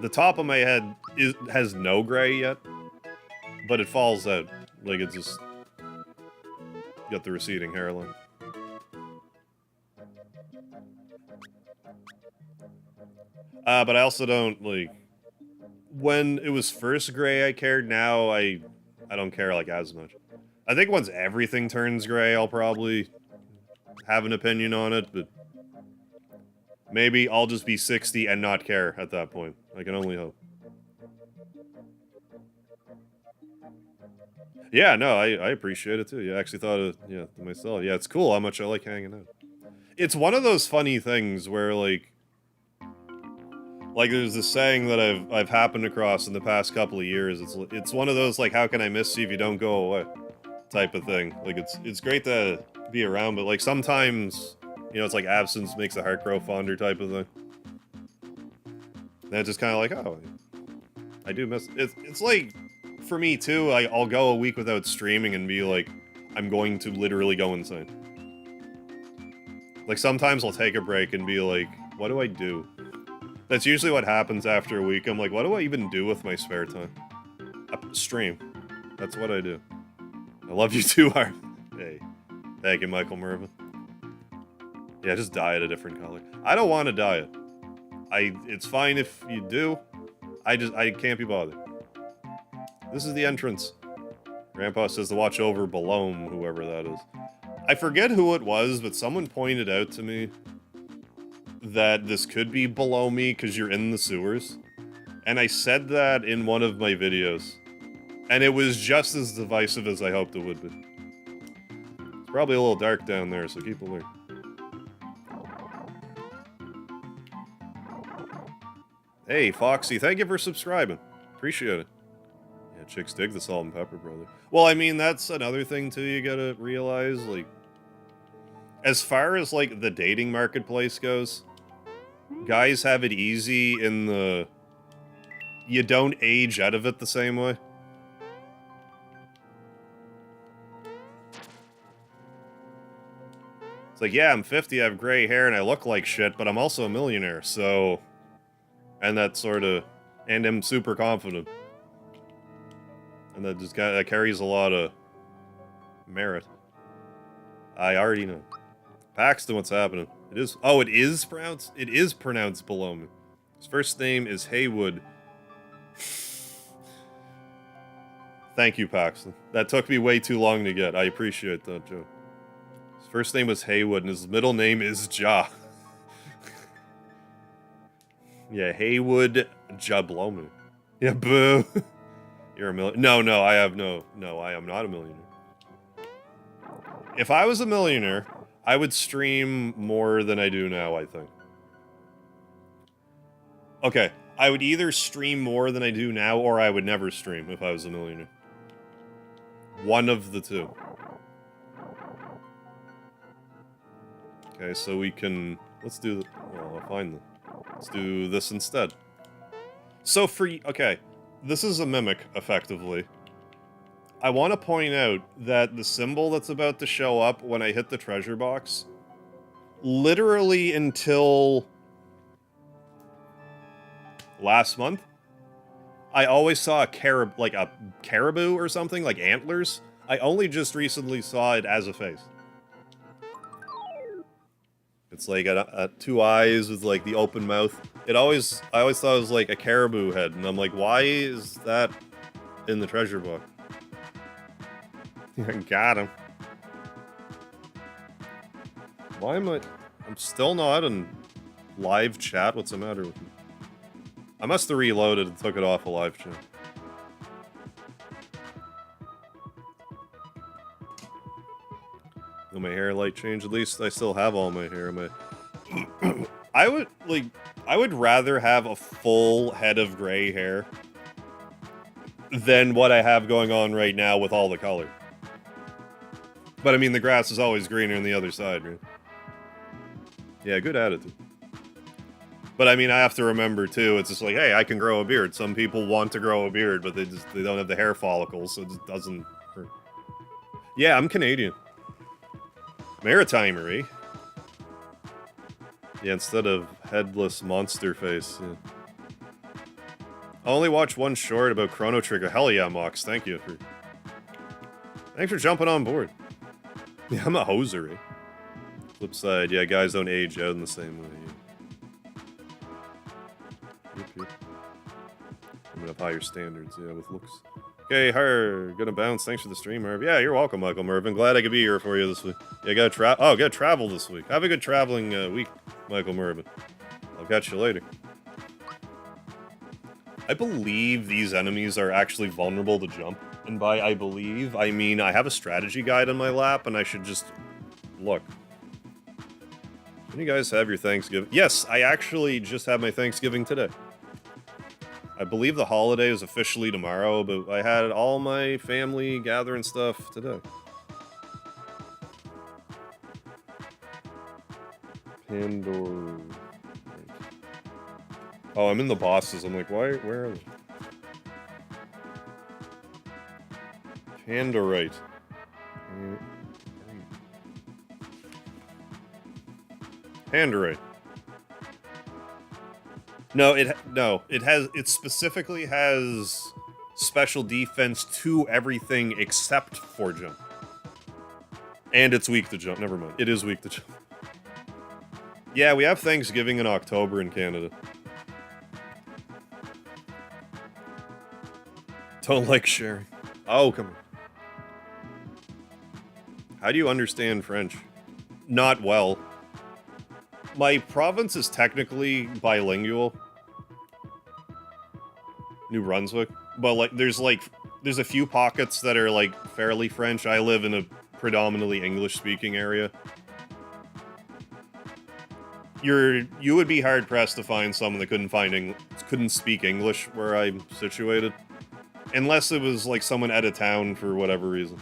The top of my head has no gray yet, but it falls out. Like, it's just... Got the receding hairline. But I also don't, like... When it was first gray I cared, now I don't care, like, as much. I think once everything turns gray, I'll probably have an opinion on it, but maybe I'll just be 60 and not care at that point. I can only hope. Yeah, no, I appreciate it too. Yeah, I actually thought of, to myself. Yeah, it's cool how much I like hanging out. It's one of those funny things where, like there's this saying that I've happened across in the past couple of years. It's one of those, like, how can I miss you if you don't go away type of thing. Like, it's great to be around, but, like, sometimes, it's like absence makes the heart grow fonder type of thing. And it's just kind of like, oh, I do miss it. It's like, for me too, I'll go a week without streaming and be like, I'm going to literally go insane. Like, sometimes I'll take a break and be like, what do I do? That's usually what happens after a week. I'm like, what do I even do with my spare time? Stream. That's what I do. I love you too, Art. Hey. Thank you, Michael Mervin. Yeah, just dye it a different color. I don't want to dye it. It's fine if you do. I can't be bothered. This is the entrance. Grandpa says to watch over below him, whoever that is. I forget who it was, but someone pointed out to me that this could be below me because you're in the sewers. And I said that in one of my videos. And it was just as divisive as I hoped it would be. It's probably a little dark down there, so keep alert. Hey, Foxy, thank you for subscribing. Appreciate it. Yeah, chicks dig the salt and pepper, brother. Well, I mean, that's another thing, too, you gotta realize, like... As far as, like, the dating marketplace goes, guys have it easy in the... You don't age out of it the same way. It's like, yeah, I'm 50, I have gray hair, and I look like shit, but I'm also a millionaire, so... And that sort of... And I'm super confident. And that just that carries a lot of merit. I already know. Paxton, what's happening? It is... Oh, it is pronounced? It is pronounced below me. His first name is Haywood. Thank you, Paxton. That took me way too long to get. I appreciate that, Joe. His first name was Haywood, and his middle name is Ja. Yeah, Haywood Jablomi. Yeah, boo. You're a million. No, I have no, I am not a millionaire. If I was a millionaire, I would stream more than I do now, I think. Okay, I would either stream more than I do now, or I would never stream if I was a millionaire. One of the two. Okay, so we can... Let's do... Well, I'll find them. Let's do this instead. So for... Okay, this is a mimic, effectively. I want to point out that the symbol that's about to show up when I hit the treasure box, literally until last month, I always saw a caribou or something, like antlers. I only just recently saw it as a face. It's like two eyes with like the open mouth. I always thought it was like a caribou head, and I'm like, why is that in the treasure book? Got him. Why am I... I'm still not in live chat? What's the matter with me? I must have reloaded and took it off a live chat. Will my hair light change? At least I still have all my hair. I would rather have a full head of gray hair than what I have going on right now with all the color. But I mean, the grass is always greener on the other side, right? Yeah, good attitude. But I mean, I have to remember too, it's just like, hey, I can grow a beard. Some people want to grow a beard, but they don't have the hair follicles, so it just doesn't hurt. Yeah, I'm Canadian. Maritimer, eh? Yeah, instead of headless monster face. Yeah. I only watched one short about Chrono Trigger. Hell yeah, Mox. Thank you for... Thanks for jumping on board. Yeah, I'm a hoser, eh? Flip side, yeah, guys don't age out in the same way. Yeah. Yep. I'm gonna have higher standards, yeah, with looks. Okay, gonna bounce. Thanks for the stream, Merv. Yeah, you're welcome, Michael Mervin. Glad I could be here for you this week. Yeah, gotta travel this week. Have a good traveling week, Michael Mervin. I'll catch you later. I believe these enemies are actually vulnerable to jump. And by I believe, I mean I have a strategy guide on my lap, and I should just look. When you guys have your Thanksgiving? Yes, I actually just had my Thanksgiving today. I believe the holiday is officially tomorrow, but I had all my family gathering stuff today. Pandora. Oh, I'm in the bosses. I'm like, why? Where are they? Pandorite. Pandorite. No, it specifically has special defense to everything except for jump. And it's weak to jump. Never mind. It is weak to jump. Yeah, we have Thanksgiving in October in Canada. Don't like sharing. Oh, come on. How do you understand French? Not well. My province is technically bilingual. New Brunswick. But, like, there's a few pockets that are, like, fairly French. I live in a predominantly English-speaking area. You would be hard-pressed to find someone that couldn't speak English where I'm situated. Unless it was, like, someone out of town for whatever reason.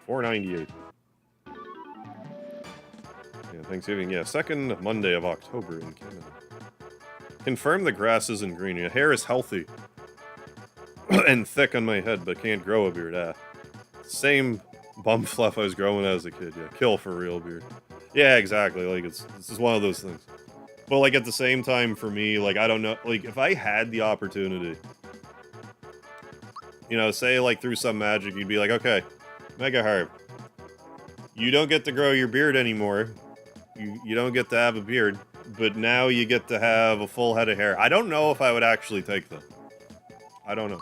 498. Yeah, Thanksgiving, yeah. Second Monday of October in Canada. Confirm the grass isn't green. Your hair is healthy. And thick on my head, but can't grow a beard. Same bum fluff I was growing as a kid, yeah. Kill for real beard. Yeah, exactly. Like, it's just one of those things. But, like, at the same time, for me, like, I don't know, like, if I had the opportunity, you know, say, like, through some magic, you'd be like, okay, Mega Harp, you don't get to grow your beard anymore, you don't get to have a beard, but now you get to have a full head of hair. I don't know if I would actually take that. I don't know.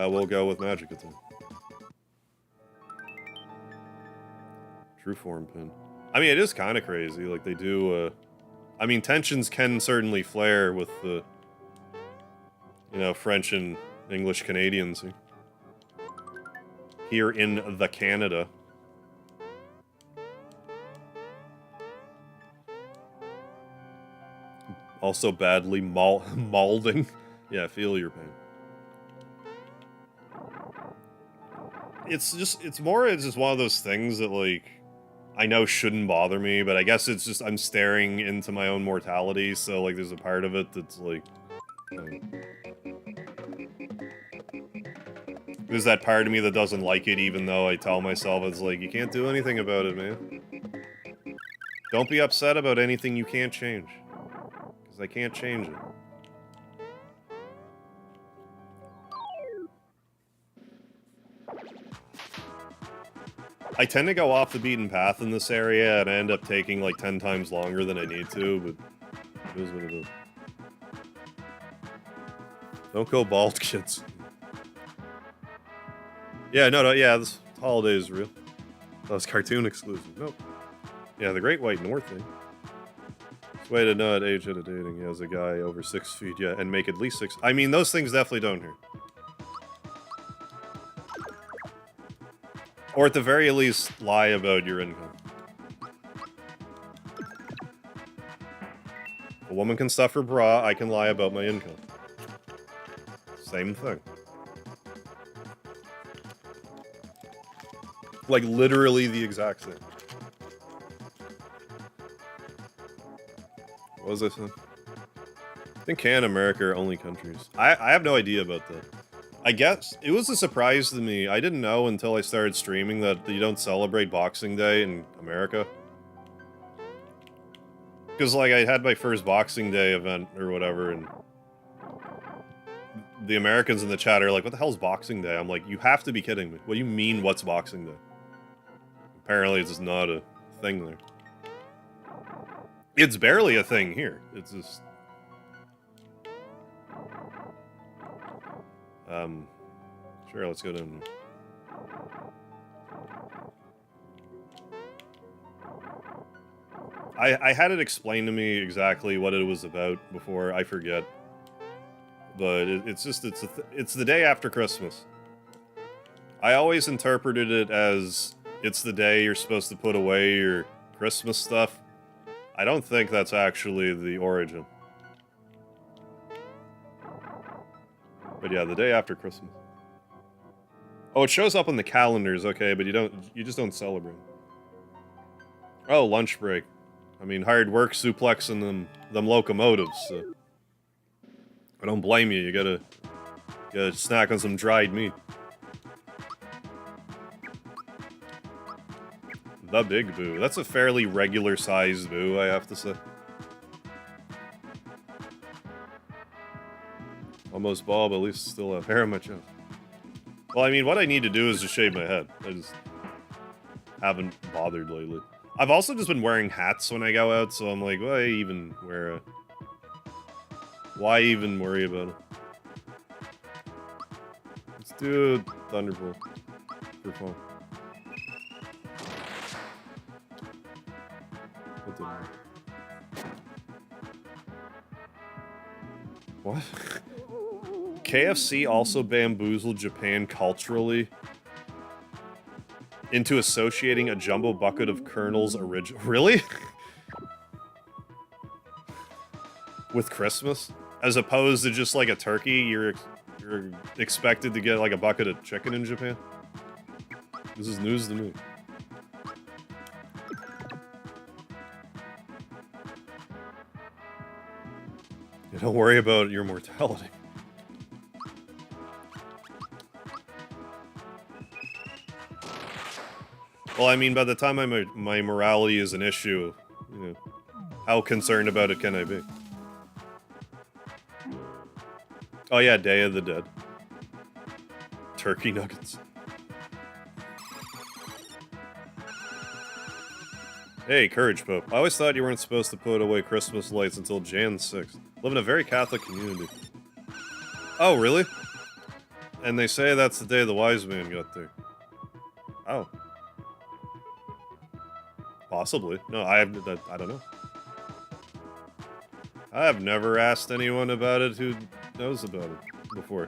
We'll go with magic attack. True form pin. I mean, it is kind of crazy. Like, they do, I mean, tensions can certainly flare with the, you know, French and English Canadians here in the Canada. Also badly maulding. Yeah, feel your pain. It's just one of those things that, like, I know shouldn't bother me, but I guess it's just I'm staring into my own mortality, so, like, there's a part of it that's, like... there's that part of me that doesn't like it, even though I tell myself, it's like, you can't do anything about it, man. Don't be upset about anything you can't change. Because I can't change it. I tend to go off the beaten path in this area, and I end up taking like 10 times longer than I need to, but it is what it is. Don't go bald, kids. Yeah, no, yeah, this holiday is real. That was cartoon exclusive. Nope. Yeah, the Great White North thing. It's way to not age out of dating as a guy over 6 feet, yeah, and make at least 6. I mean, those things definitely don't hurt. Or at the very least, lie about your income. A woman can stuff her bra, I can lie about my income. Same thing. Like, literally the exact same. What was I saying? I think Canada and America are only countries. I have no idea about that. I guess it was a surprise to me. I didn't know until I started streaming that you don't celebrate Boxing Day in America. Because, like, I had my first Boxing Day event or whatever, and the Americans in the chat are like, what the hell's Boxing Day? I'm like, you have to be kidding me. What do you mean, what's Boxing Day? Apparently, it's just not a thing there. It's barely a thing here. It's just... sure, let's go down. I had it explained to me exactly what it was about before, I forget. But it's the day after Christmas. I always interpreted it as it's the day you're supposed to put away your Christmas stuff. I don't think that's actually the origin. But yeah, the day after Christmas. Oh, it shows up on the calendars, okay, but you just don't celebrate. Oh, lunch break. I mean, hard work suplexing them locomotives, so. I don't blame you, you gotta snack on some dried meat. The big boo. That's a fairly regular sized boo, I have to say. Almost bald, but at least still have hair on my chest. Well, I mean, what I need to do is just shave my head. I just haven't bothered lately. I've also just been wearing hats when I go out, so I'm like, why even wear a... Why even worry about it? Let's do Thunderbolt for fun. What? KFC also bamboozled Japan culturally into associating a jumbo bucket of Colonel's original... Really? With Christmas? As opposed to just like a turkey, you're expected to get like a bucket of chicken in Japan? This is news to me. Yeah, don't worry about your mortality. Well, I mean, by the time my morality is an issue, you know, how concerned about it can I be? Oh yeah, Day of the Dead. Turkey nuggets. Hey, Courage Pope. I always thought you weren't supposed to put away Christmas lights until Jan 6th. Live in a very Catholic community. Oh, really? And they say that's the day the wise man got there. Oh. Possibly. No, I don't know. I have never asked anyone about it who knows about it before.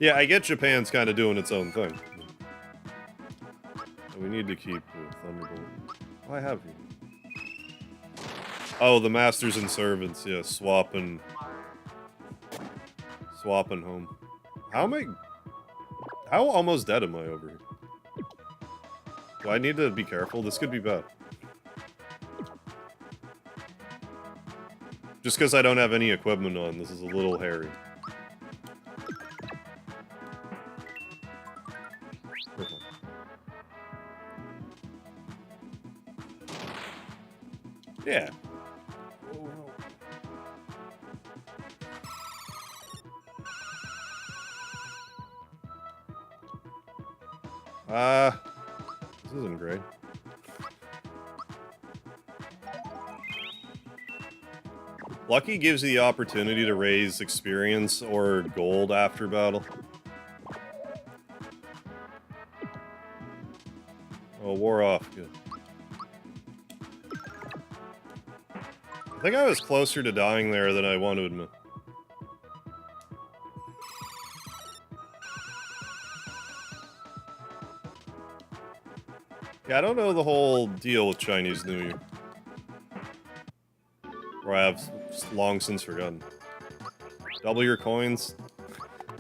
Yeah, I get Japan's kind of doing its own thing. We need to keep Thunderbolt. Oh, I have you. Oh, the masters and servants, yeah, swapping home. How almost dead am I over here? Do I need to be careful? This could be bad. Just because I don't have any equipment on, this is a little hairy. Yeah. This isn't great. Lucky gives you the opportunity to raise experience or gold after battle. Oh, wore off. Good. I think I was closer to dying there than I want to admit. Yeah, I don't know the whole deal with Chinese New Year. Or I have long since forgotten. Double your coins.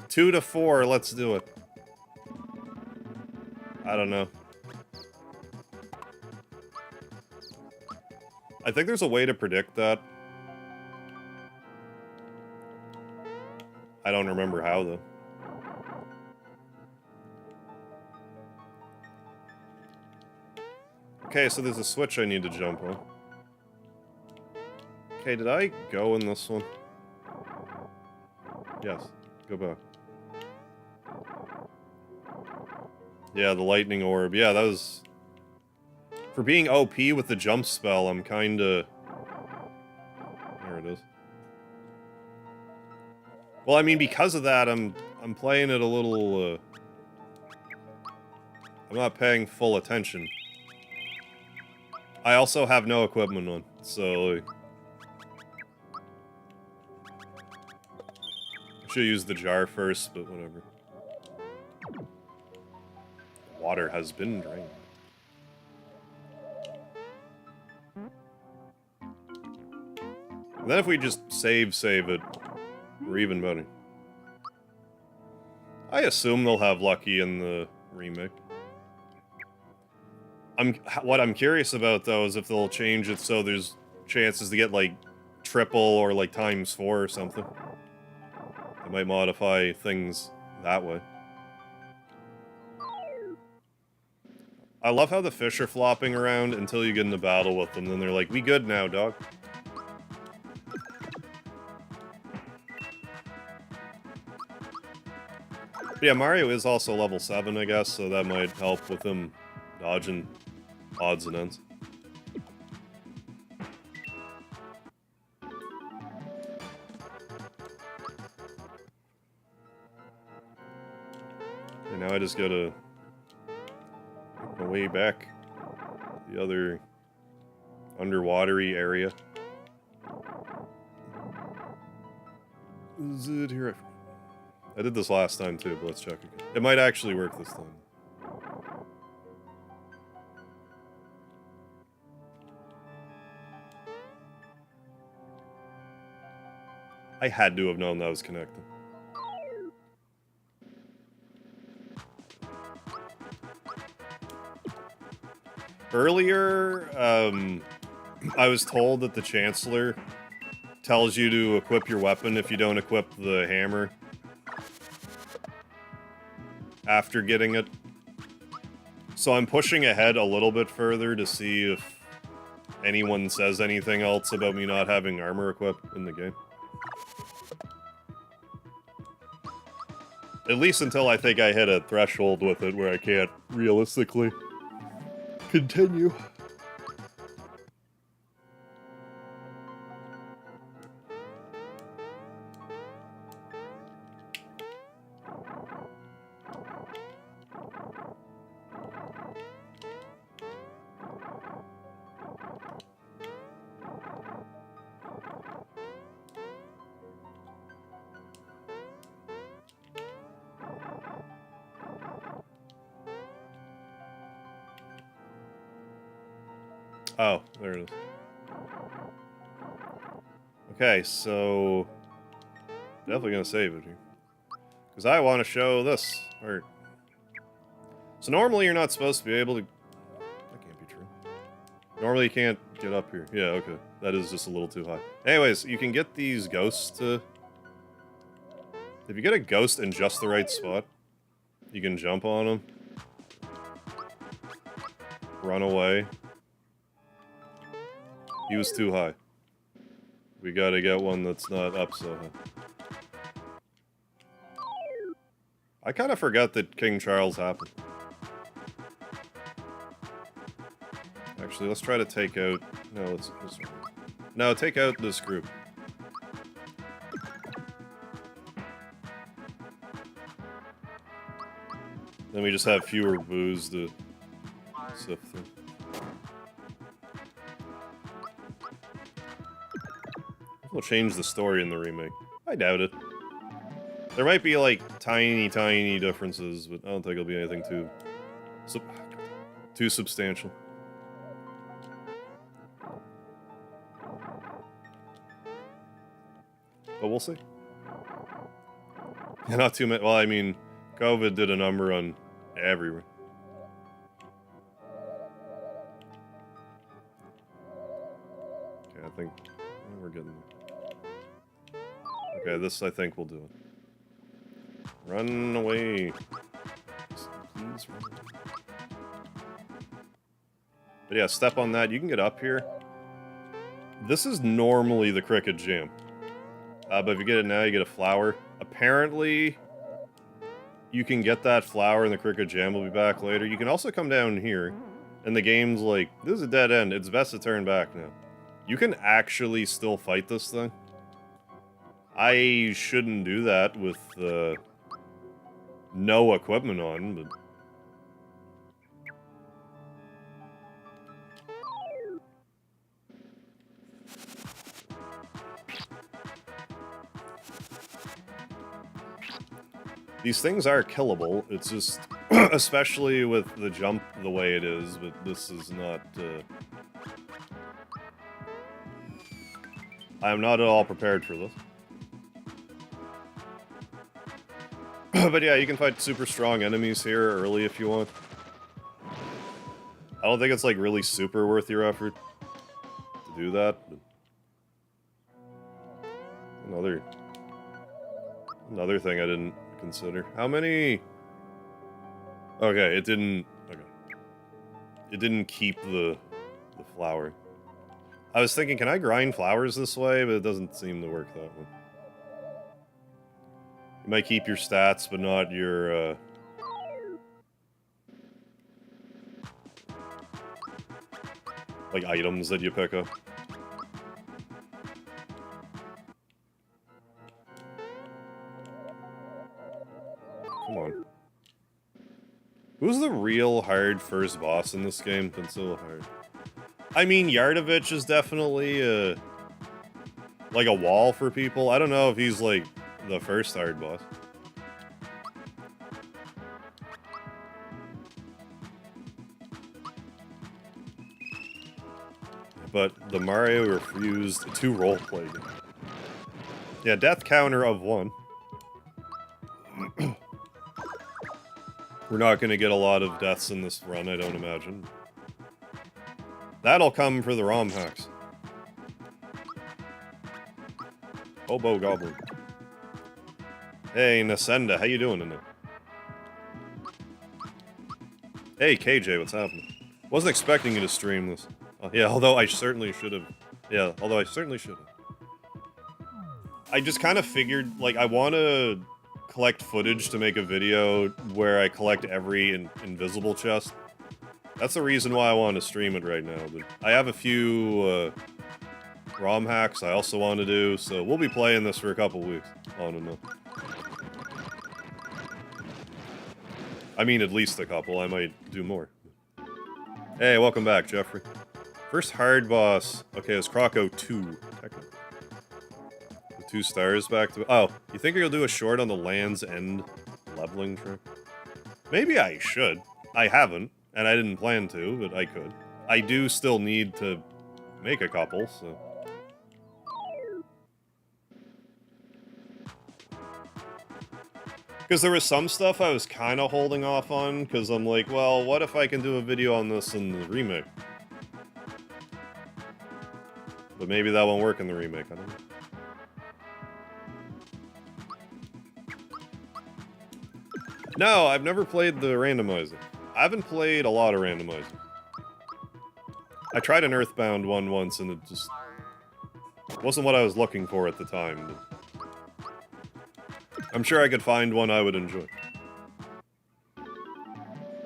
2 to 4, let's do it. I don't know. I think there's a way to predict that. I don't remember how, though. Okay, so there's a switch I need to jump on. Okay, did I go in this one? Yes. Go back. Yeah, the lightning orb. Yeah, that was... For being OP with the jump spell, I'm kinda... There it is. Well, I mean, because of that, I'm playing it a little, I'm not paying full attention. I also have no equipment on, so... I should use the jar first, but whatever. Water has been drained. And then if we just save it, we're even better. I assume they'll have Lucky in the remake. What I'm curious about, though, is if they'll change it so there's chances to get, like, triple or, like, ×4 or something. They might modify things that way. I love how the fish are flopping around until you get into battle with them, then they're like, we good now, dog. But yeah, Mario is also level 7, I guess, so that might help with him dodging odds and ends. And now I just gotta make my way back to the other underwatery area. Is it here? I did this last time too, but let's check again. It might actually work this time. I had to have known that was connected. Earlier, I was told that the Chancellor tells you to equip your weapon if you don't equip the hammer after getting it. So I'm pushing ahead a little bit further to see if anyone says anything else about me not having armor equipped in the game. At least until I think I hit a threshold with it where I can't realistically Continue. Oh, there it is. Okay, so definitely gonna save it here. Because I want to show this art. So normally you're not supposed to be able to... That can't be true. Normally you can't get up here. Yeah, okay. That is just a little too high. Anyways, you can get these ghosts to... If you get a ghost in just the right spot, you can jump on them. Run away. He was too high. We gotta get one that's not up so high. I kind of forgot that King Charles happened. Actually, let's try to take out... No, let's... No, take out this group. Then we just have fewer boos to sift through. We'll change the story in the remake. I doubt it. There might be, like, tiny differences, but I don't think it'll be anything too substantial. But we'll see. Yeah, not too many. Well, I mean, COVID did a number on everywhere. Okay, I think we're getting... Okay, this I think will do it. Run away. Please run away. But yeah, step on that. You can get up here. This is normally the cricket jam. But if you get it now, you get a flower. Apparently, you can get that flower and the cricket jam will be back later. You can also come down here, and the game's like, this is a dead end. It's best to turn back now. You can actually still fight this thing. I shouldn't do that with no equipment on, but... These things are killable, it's just... especially with the jump the way it is, but this is not... I am not at all prepared for this. But yeah, you can fight super strong enemies here early if you want. I don't think it's like really super worth your effort to do that. But another thing I didn't consider. How many? Okay, it didn't. Okay, it didn't keep the flower. I was thinking, can I grind flowers this way? But it doesn't seem to work that way. You might keep your stats, but not your, like, items that you pick up. Come on. Who's the real hard first boss in this game? It's so hard. I mean, Yardovich is definitely, like a wall for people. I don't know if he's, like, the first hard boss. But the Mario refused to roleplay. Yeah, death counter of 1. We're not going to get a lot of deaths in this run, I don't imagine. That'll come for the ROM hacks. Hobo Goblin. Hey, Nasenda, how you doing tonight? Hey, KJ, what's happening? Wasn't expecting you to stream this. Yeah, although I certainly should have. Yeah, although I certainly should have. I just kind of figured, like, I want to collect footage to make a video where I collect every invisible chest. That's the reason why I want to stream it right now. But I have a few ROM hacks I also want to do, so we'll be playing this for a couple weeks. On and on. I mean, at least a couple. I might do more. Hey, welcome back, Jeffrey. First hard boss. Okay, it's Croco 2. Technically. The 2 stars back to... Oh, you think you'll do a short on the Land's End leveling trick? Maybe I should. I haven't, and I didn't plan to, but I could. I do still need to make a couple, so... Because there was some stuff I was kind of holding off on, because I'm like, well, what if I can do a video on this in the remake? But maybe that won't work in the remake, I don't know. No, I've never played the randomizer. I haven't played a lot of randomizer. I tried an Earthbound one once, and it just wasn't what I was looking for at the time. But I'm sure I could find one I would enjoy.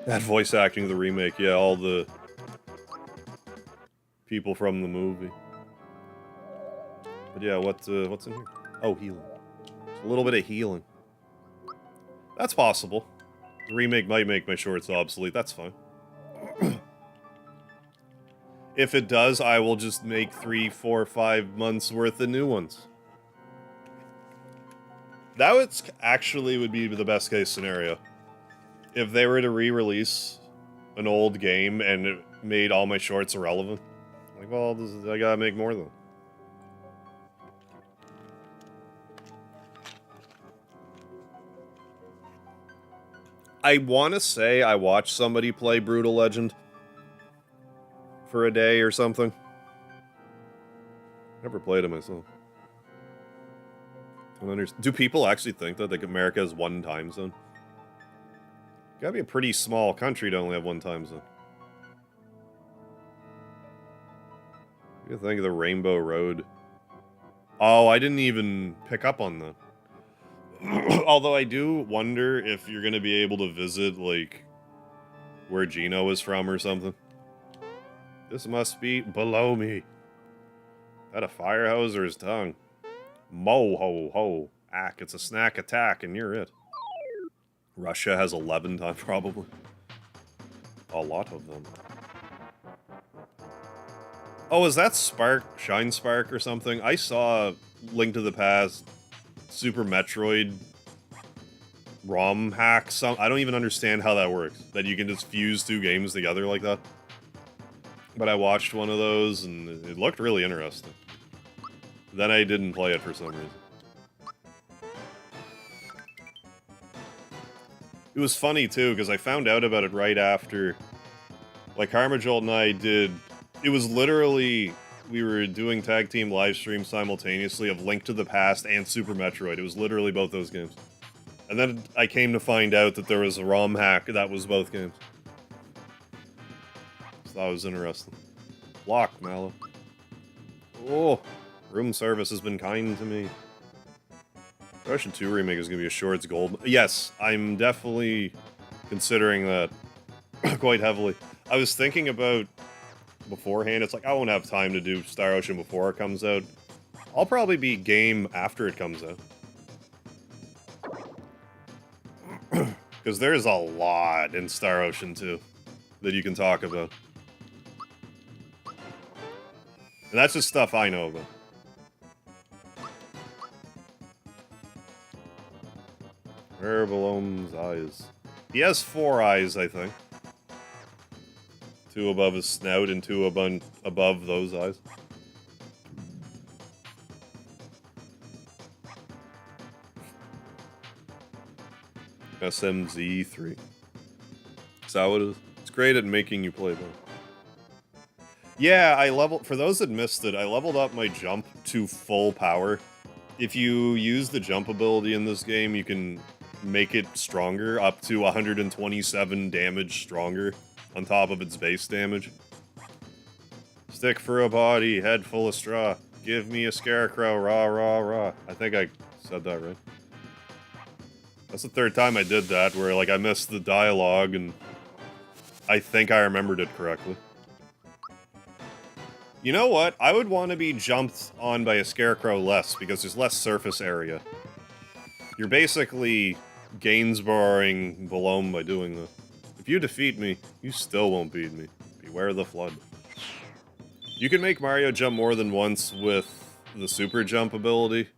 That voice acting of the remake, yeah, all the people from the movie. But yeah, what's in here? Oh, healing. Just a little bit of healing. That's possible. The remake might make my shorts obsolete, that's fine. If it does, I will just make 3, 4, 5 months worth of new ones. That would be the best case scenario. If they were to re-release an old game and it made all my shorts irrelevant. Like, well, I gotta make more of them. I want to say I watched somebody play Brutal Legend for a day or something. Never played it myself. Do people actually think that America has one time zone? Gotta be a pretty small country to only have one time zone. You think of the Rainbow Road. Oh, I didn't even pick up on that. Although I do wonder if you're gonna be able to visit, like, where Gino is from or something. This must be below me. Is that a fire hose or his tongue? Mo ho ho. Ack, it's a snack attack and you're it. Russia has 11 times, probably. A lot of them. Oh, is that Spark? Shine Spark or something? I saw Link to the Past, Super Metroid ROM hack. I don't even understand how that works. That you can just fuse 2 games together like that. But I watched one of those and it looked really interesting. Then I didn't play it for some reason. It was funny too, because I found out about it right after, like, Karmajolt and I did, it was literally, we were doing tag team live streams simultaneously of Link to the Past and Super Metroid. It was literally both those games. And then I came to find out that there was a ROM hack that was both games. So that was interesting. Block, Mallow. Oh, room service has been kind to me. Russian 2 remake is going to be a shorts gold. Yes, I'm definitely considering that quite heavily. I was thinking about beforehand, it's like I won't have time to do Star Ocean before it comes out. I'll probably be game after it comes out. Because there's a lot in Star Ocean 2 that you can talk about. And that's just stuff I know about. Herbalome's eyes. He has 4 eyes, I think. 2 above his snout and 2 above those eyes. SMZ3. Is that what it is? It's great at making you play both. Yeah, I leveled... For those that missed it, I leveled up my jump to full power. If you use the jump ability in this game, you can make it stronger, up to 127 damage stronger, on top of its base damage. Stick for a body, head full of straw. Give me a scarecrow, rah, rah, rah. I think I said that right. That's the 3rd time I did that, where, like, I missed the dialogue, and I think I remembered it correctly. You know what? I would want to be jumped on by a scarecrow less, because there's less surface area. You're basically Gainsboroughing Belome by doing this. If you defeat me, you still won't beat me. Beware the flood. You can make Mario jump more than once with the super jump ability,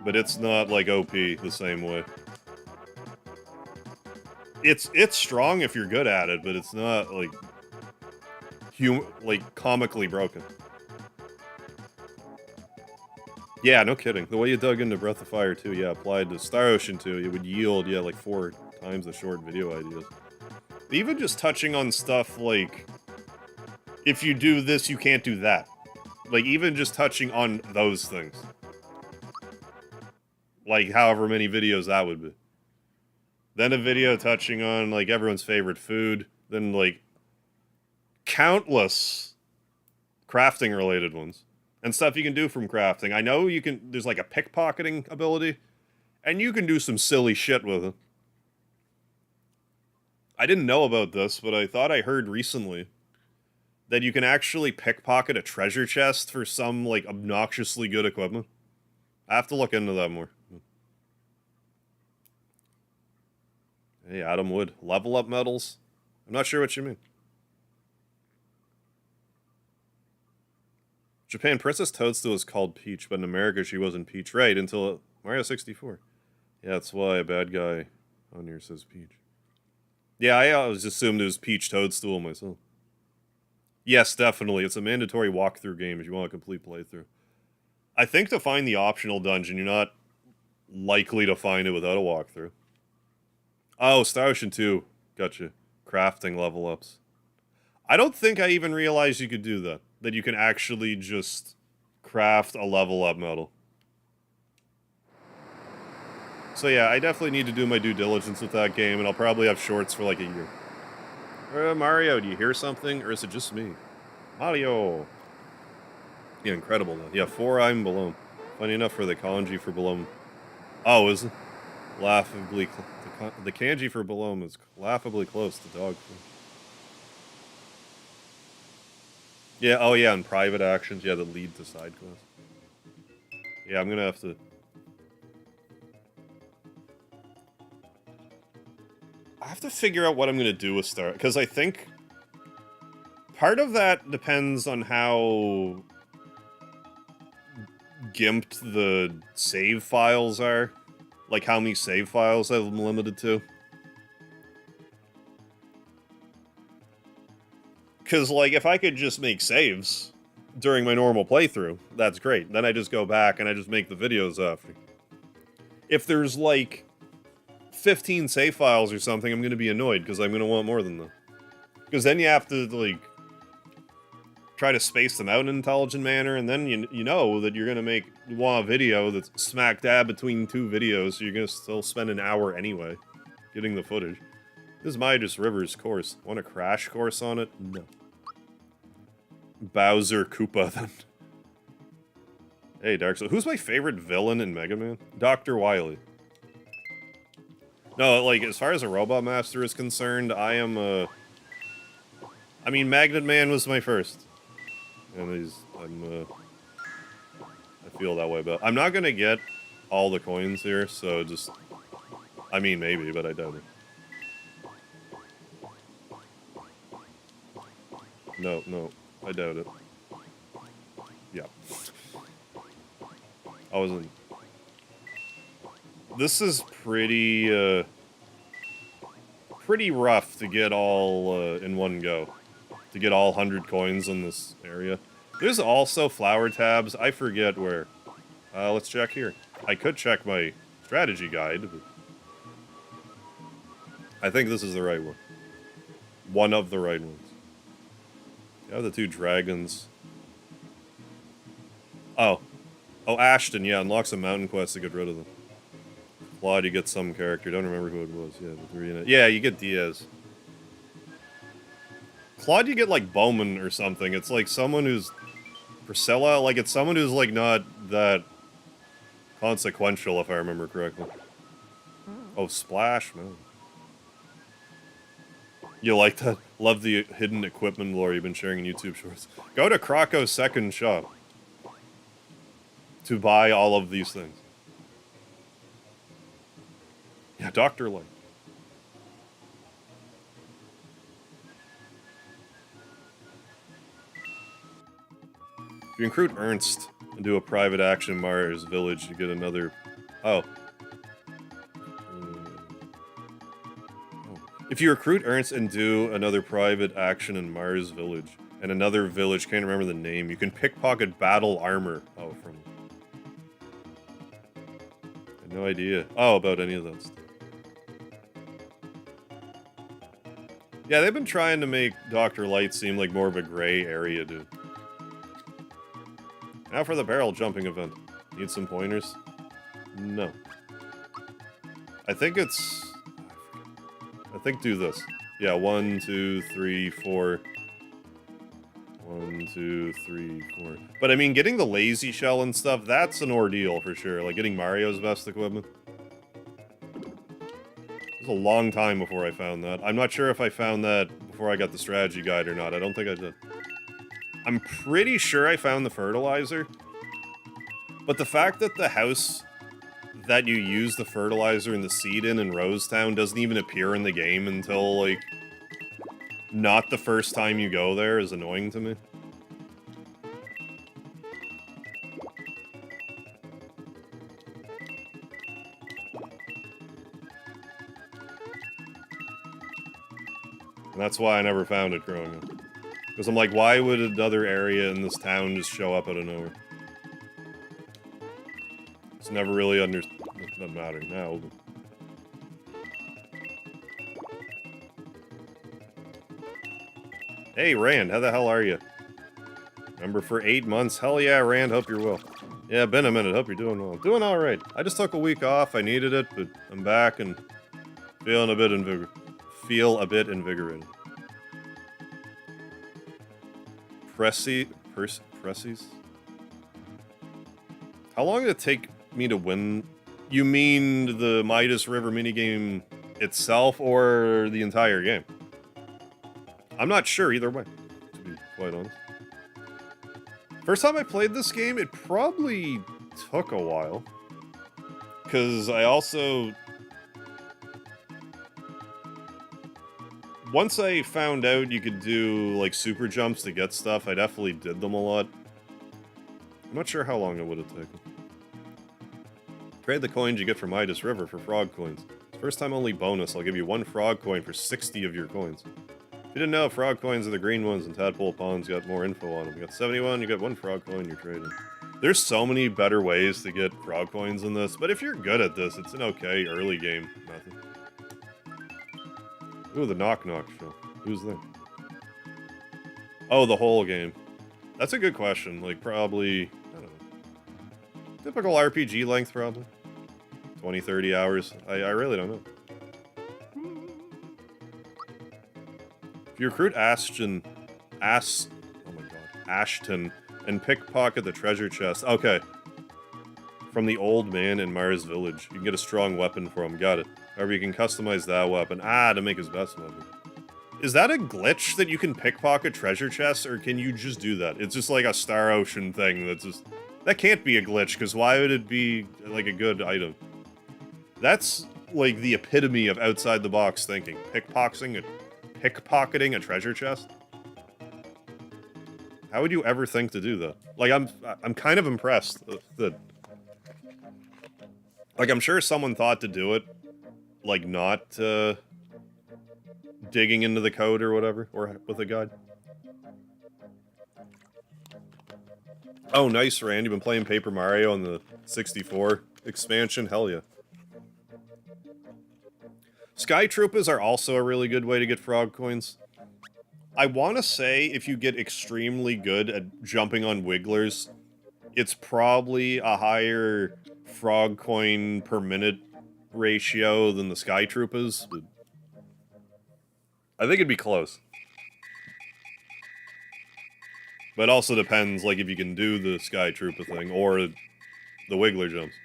but it's not like OP the same way. It's strong if you're good at it, but it's not like comically broken. Yeah, no kidding. The way you dug into Breath of Fire 2, yeah, applied to Star Ocean 2, it would yield, yeah, like 4 times the short video ideas. Even just touching on stuff like, if you do this, you can't do that. Like, even just touching on those things. Like, however many videos that would be. Then a video touching on, like, everyone's favorite food. Then, like, countless crafting-related ones. And stuff you can do from crafting. I know you can, there's, like, a pickpocketing ability. And you can do some silly shit with it. I didn't know about this, but I thought I heard recently that you can actually pickpocket a treasure chest for some, like, obnoxiously good equipment. I have to look into that more. Hey, Adam Wood. Level up medals? I'm not sure what you mean. Japan, Princess Toadstool is called Peach, but in America she wasn't Peach. Right, until Mario 64. Yeah, that's why a bad guy on here says Peach. Yeah, I always assumed it was Peach Toadstool myself. Yes, definitely. It's a mandatory walkthrough game if you want a complete playthrough. I think to find the optional dungeon, you're not likely to find it without a walkthrough. Oh, Star Ocean 2. Gotcha. Crafting level ups. I don't think I even realized you could do that. That you can actually just craft a level up medal. So yeah, I definitely need to do my due diligence with that game, and I'll probably have shorts for like a year. Mario, do you hear something, or is it just me? Mario! Yeah, incredible though. Yeah, 4-I'm Belome. Funny enough for the kanji for Belome. Oh, is it? Laughably... The kanji for Belome is laughably close to dog food. Yeah, oh yeah, and private actions, yeah, that lead to side quests. Yeah, I'm gonna have to... I have to figure out what I'm gonna do with Star... Because I think... Part of that depends on how... gimped the save files are. Like, how many save files I'm limited to. Because, like, if I could just make saves during my normal playthrough, that's great. Then I just go back and I just make the videos after. If there's, like, 15 save files or something, I'm going to be annoyed, because I'm going to want more than that. Because then you have to, like, try to space them out in an intelligent manner, and then you know that you're going to want a video that's smack dab between two videos, so you're going to still spend an hour anyway getting the footage. This is Midas River's course. Want a crash course on it? No. Bowser Koopa, then. Hey, Dark Souls. Who's my favorite villain in Mega Man? Dr. Wily. No, like, as far as a Robot Master is concerned, I am, I mean, Magnet Man was my first. And I feel that way about... I'm not gonna get all the coins here, so just... I mean, maybe, but I doubt it. No, I doubt it. Yeah. I wasn't... This is pretty, pretty rough to get all, in one go. To get all 100 coins in this area. There's also flower tabs. I forget where. Let's check here. I could check my strategy guide, but... I think this is the right one. One of the right ones. Yeah, the two dragons. Oh. Oh, Ashton, yeah, unlocks a mountain quest to get rid of them. Claude, you get some character. Don't remember who it was. Yeah, the three in it. Yeah, you get Diaz. Claude, you get, like, Bowman or something. It's, like, someone who's... Priscilla? Like, it's someone who's, like, not that consequential, if I remember correctly. Oh, Splash? Man. You like that? Love the hidden equipment lore you've been sharing in YouTube shorts. Go to Krako's second shop to buy all of these things. Yeah, Dr. Light. If you recruit Ernst and do a private action in Mars Village, you get another... Oh. If you recruit Ernst and do another private action in Mars Village, and another village, can't remember the name, you can pickpocket battle armor. Oh, from... I had no idea. Oh, about any of that stuff. Yeah, they've been trying to make Dr. Light seem like more of a gray area, dude. Now for the barrel jumping event. Need some pointers? No. I think it's... I think do this. Yeah, 1, 2, 3, 4. 1, 2, 3, 4. But I mean, getting the lazy shell and stuff, that's an ordeal for sure. Like getting Mario's best equipment. It was a long time before I found that. I'm not sure if I found that before I got the strategy guide or not. I don't think I did. I'm pretty sure I found the fertilizer. But the fact that the house that you use the fertilizer and the seed in Rosetown doesn't even appear in the game until, like, not the first time you go there is annoying to me. And that's why I never found it growing up. Because I'm like, why would another area in this town just show up out of nowhere? It's never really it doesn't matter now. Hey, Rand, how the hell are you? Remember for 8 months? Hell yeah, Rand, hope you're well. Yeah, been a minute, hope you're doing well. Doing alright. I just took a week off, I needed it, but I'm back and feeling a bit invigorated. Pressies? How long did it take me to win? You mean the Midas River minigame itself or the entire game? I'm not sure either way, to be quite honest. First time I played this game, it probably took a while. Because I also... Once I found out you could do, like, super jumps to get stuff, I definitely did them a lot. I'm not sure how long it would have taken. Trade the coins you get from Midas River for frog coins. First time only bonus, I'll give you 1 frog coin for 60 of your coins. If you didn't know, frog coins are the green ones and Tadpole Ponds got more info on them. You got 71, you got 1 frog coin, you're trading. There's so many better ways to get frog coins in this, but if you're good at this, it's an okay early game method. Ooh, the Knock Knock show. Who's there? Oh, the whole game. That's a good question. Like, probably... I don't know. Typical RPG length, probably. 20, 30 hours. I really don't know. If you recruit Ashton, and pickpocket the treasure chest. Okay. From the old man in Mars Village. You can get a strong weapon for him. Got it. However, you can customize that weapon. To make his best weapon. Is that a glitch that you can pickpocket treasure chests, or can you just do that? It's just like a Star Ocean thing that's just... That can't be a glitch, because why would it be, like, a good item? That's, like, the epitome of outside-the-box thinking. Pickpocketing a treasure chest? How would you ever think to do that? Like, I'm kind of impressed that... Like, I'm sure someone thought to do it, like, not, digging into the code or whatever, or with a guide. Oh, nice, Rand. You've been playing Paper Mario on the 64 expansion? Hell yeah. Sky Troopas are also a really good way to get frog coins. I want to say if you get extremely good at jumping on wigglers, it's probably a higher frog coin per minute ratio than the Sky Troopas. But I think it'd be close. But it also depends, like, if you can do the Sky Troopa thing, or the Wiggler jumps.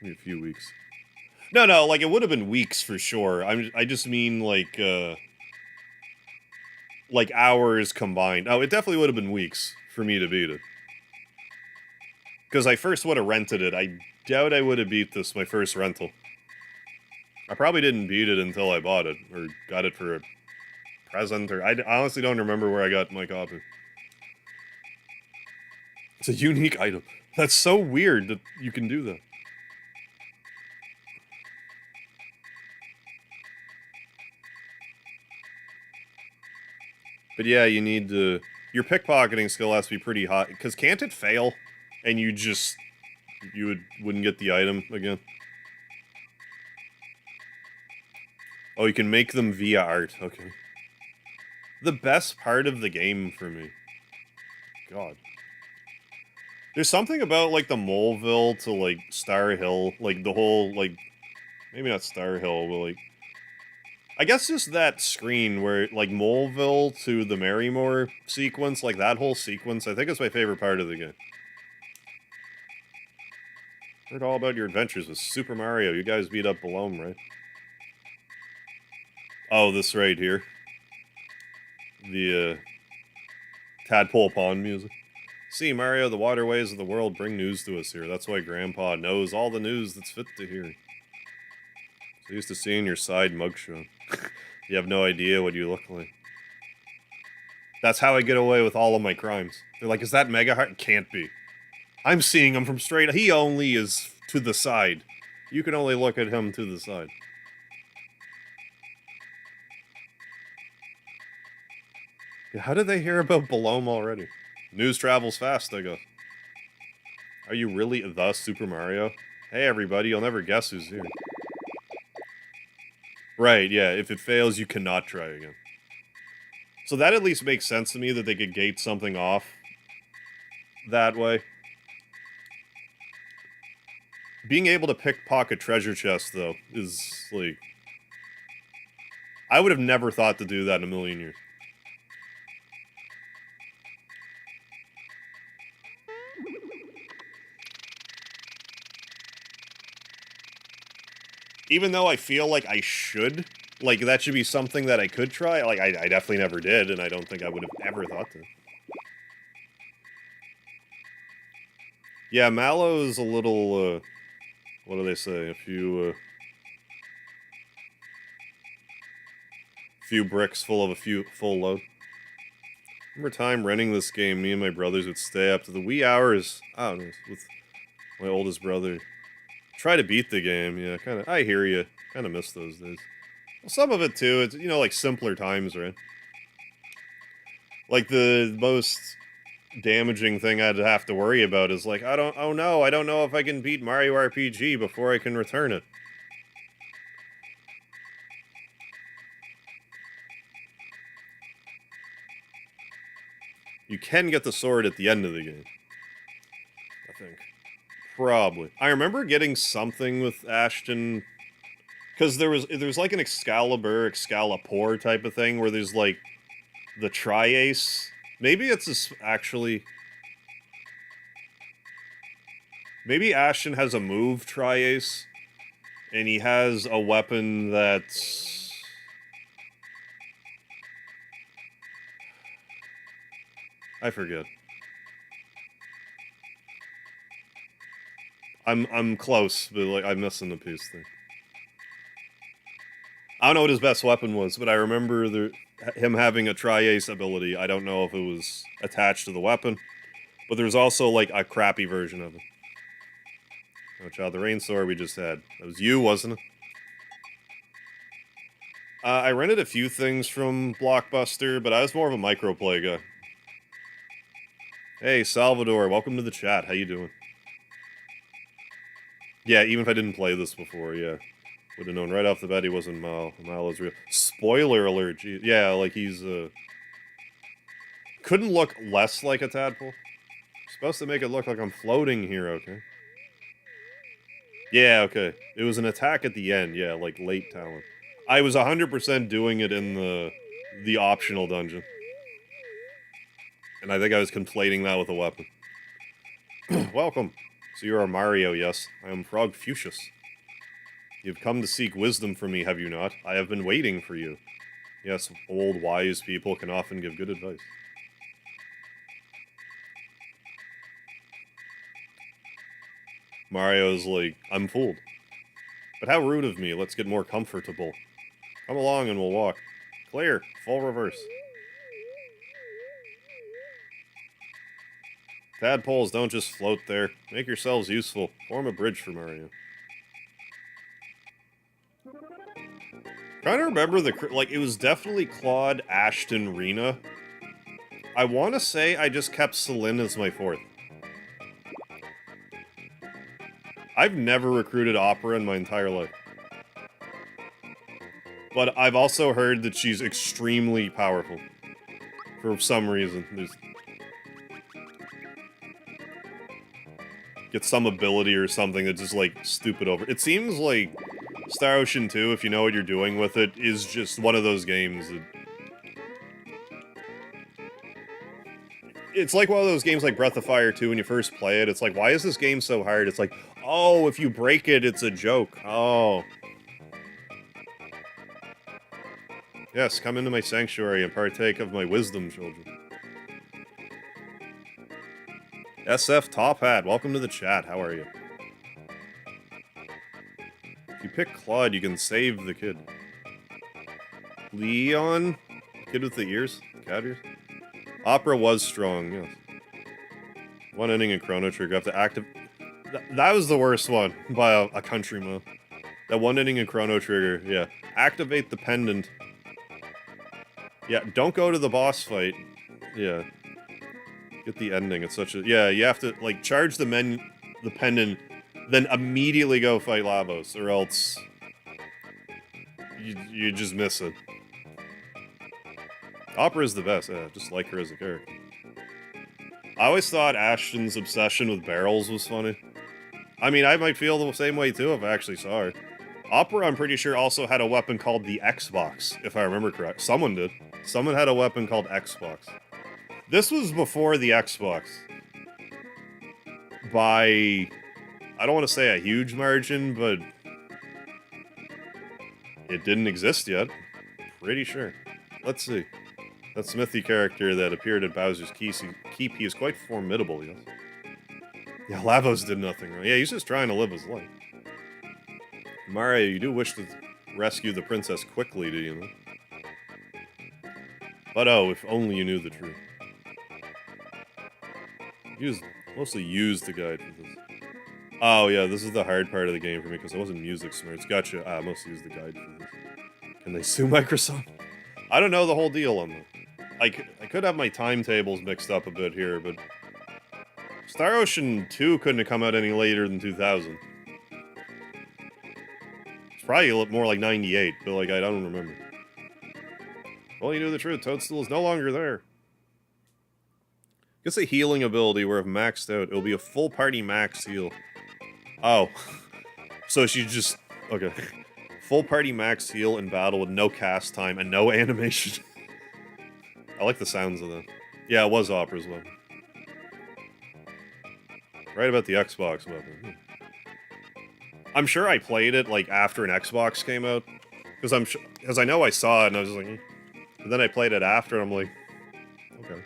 Maybe a few weeks. No, like, it would have been weeks for sure. I just mean, like, hours combined. Oh, it definitely would have been weeks for me to beat it. Because I first would have rented it. I doubt I would have beat this my first rental. I probably didn't beat it until I bought it, or got it for a present, or I honestly don't remember where I got my copy. It's a unique item. That's so weird that you can do that. But yeah, you need to... Your pickpocketing skill has to be pretty high, because can't it fail? And you just... wouldn't get the item again? Oh, you can make them via art. Okay. The best part of the game for me. God. There's something about, like, the Moleville to, like, Star Hill. Like, the whole, like... Maybe not Star Hill, but, like... I guess just that screen where, like, Moleville to the Marrymore sequence, like, that whole sequence, I think is my favorite part of the game. Heard all about your adventures with Super Mario. You guys beat up Balome, right? Oh, this right here. The, Tadpole Pond music. See, Mario, the waterways of the world bring news to us here. That's why Grandpa knows all the news that's fit to hear. So used to seeing your side mugshot. You have no idea what you look like. That's how I get away with all of my crimes. They're like, is that Mega Heart? Can't be. I'm seeing him from straight... He only is to the side. You can only look at him to the side. How did they hear about Balome already? News travels fast, I guess. Are you really the Super Mario? Hey, everybody, you'll never guess who's here. Right, yeah, if it fails, you cannot try again. So that at least makes sense to me that they could gate something off that way. Being able to pickpocket treasure chests, though, is, like... I would have never thought to do that in a million years. Even though I feel like I should, like, that should be something that I could try, like, I definitely never did, and I don't think I would have ever thought to. Yeah, Mallow's a little, what do they say? A few bricks full of full load. Remember time renting this game, me and my brothers would stay up to the wee hours, I don't know, with my oldest brother. Try to beat the game, yeah, kinda, I hear you. Kinda miss those days. Well, some of it, too, it's, you know, like, simpler times, right? Like, the most damaging thing I'd have to worry about is, like, oh no, I don't know if I can beat Mario RPG before I can return it. You can get the sword at the end of the game. I think. Probably. I remember getting something with Ashton, because there's like an Excalibur type of thing, where there's, like, the Tri-Ace. Maybe it's actually... Maybe Ashton has a move, Tri-Ace, and he has a weapon that's... I forget. I'm close, but, like, I'm missing the piece thing. I don't know what his best weapon was, but I remember him having a Tri-Ace ability. I don't know if it was attached to the weapon, but there's also, like, a crappy version of it. Oh, child, the rain sword we just had. That was you, wasn't it? I rented a few things from Blockbuster, but I was more of a microplay guy. Hey, Salvador, welcome to the chat. How you doing? Yeah, even if I didn't play this before, yeah. Would have known right off the bat he wasn't Mal. Mal is real. Spoiler alert, geez. Yeah, like, he's, couldn't look less like a tadpole. Supposed to make it look like I'm floating here, okay? Yeah, okay. It was an attack at the end, yeah, like late talent. I was 100% doing it in the optional dungeon. And I think I was conflating that with a weapon. Welcome. So you're a Mario, yes. I am Frog Fuchsius. You've come to seek wisdom from me, have you not? I have been waiting for you. Yes, old, wise people can often give good advice. Mario's like, I'm fooled. But how rude of me. Let's get more comfortable. Come along and we'll walk. Clear. Full reverse. Tadpoles don't just float there. Make yourselves useful. Form a bridge for Mario. Trying to remember like, it was definitely Claude, Ashton, Rena. I want to say I just kept Celine as my fourth. I've never recruited Opera in my entire life. But I've also heard that she's extremely powerful. For some reason. Get some ability or something that's just, like, stupid over. It seems like Star Ocean 2, if you know what you're doing with it, is just one of those games that... It's like one of those games like Breath of Fire 2 when you first play it. It's like, why is this game so hard? It's like, oh, if you break it, it's a joke. Oh. Yes, come into my sanctuary and partake of my wisdom, children. SF Top Hat, welcome to the chat. How are you? If you pick Claude, you can save the kid. Leon? Kid with the ears? Cat ears? Opera was strong, yes. One ending in Chrono Trigger. Have to active. That was the worst one by a country mode. That one ending in Chrono Trigger, yeah. Activate the pendant. Yeah, don't go to the boss fight. Yeah. Get the ending. It's such a... Yeah, you have to, like, charge the pendant, then immediately go fight Lavos, or else... You just miss it. Opera's the best, yeah, just like her as a character. I always thought Ashton's obsession with barrels was funny. I mean, I might feel the same way too if I actually saw her. Opera, I'm pretty sure, also had a weapon called the Xbox, if I remember correct. Someone did. Someone had a weapon called Xbox. This was before the Xbox. By... I don't want to say a huge margin, but... It didn't exist yet. Pretty sure. Let's see. That Smithy character that appeared at Bowser's Keep, he is quite formidable, yes. Yeah, Lavos did nothing wrong. Yeah, he's just trying to live his life. Mario, you do wish to rescue the princess quickly, do you know? But oh, if only you knew the truth. Mostly used the guide for this. Oh yeah, this is the hard part of the game for me, because I wasn't music smarts. Gotcha. I mostly used the guide for this. Can they sue Microsoft? I don't know the whole deal on that. I could have my timetables mixed up a bit here, but... Star Ocean 2 couldn't have come out any later than 2000. It's probably a little more like 98, but like, I don't remember. Well, you knew the truth. Toadstool is no longer there. Guess a healing ability where if maxed out, it'll be a full party max heal. Oh. So she just... Okay. Full party max heal in battle with no cast time and no animation. I like the sounds of that. Yeah, it was Opera's weapon. Right about the Xbox weapon. I'm sure I played it, like, after an Xbox came out. Because I know I saw it, and I was just like... But then I played it after, and I'm like... Okay.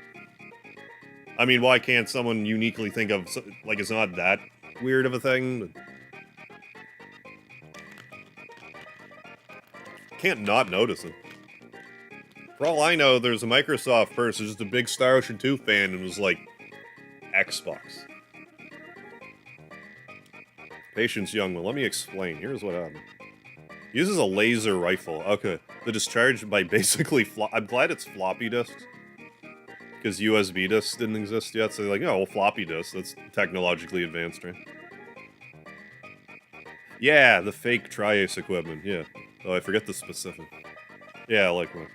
I mean, why can't someone uniquely think of... Like, it's not that weird of a thing, but... Can't not notice it. For all I know, there's a Microsoft person, just a big Star Ocean 2 fan, and was like, Xbox. Patience, young one. Let me explain. Here's what happened. Uses a laser rifle. Okay. The discharge by basically... I'm glad it's floppy disks. Because USB disks didn't exist yet, so they're like, oh, well, floppy disks. That's technologically advanced, right? Yeah, the fake Tri-Ace equipment, yeah. Oh, I forget the specific. Yeah, likewise.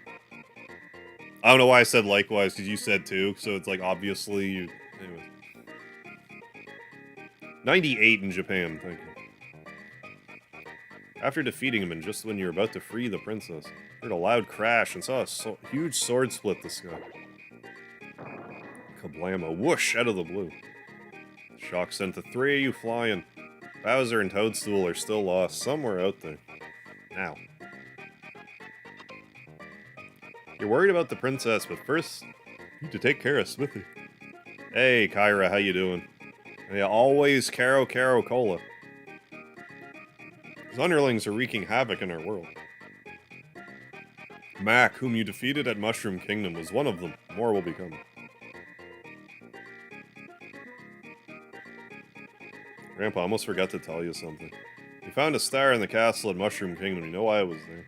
I don't know why I said likewise, because you said too, so it's like, obviously, you... Anyway. 98 in Japan, thank you. After defeating him, and just when you're about to free the princess, heard a loud crash and saw a huge sword split the sky. Kablamo, whoosh, out of the blue. Shock sent the three of you flying. Bowser and Toadstool are still lost somewhere out there. Now. You're worried about the princess, but first, you need to take care of Smithy. Hey, Kyra, how you doing? Yeah, always Caro Cola. His underlings are wreaking havoc in our world. Mac, whom you defeated at Mushroom Kingdom, was one of them. More will be coming. Grandpa, I almost forgot to tell you something. We found a star in the castle at Mushroom Kingdom. You know why I was there?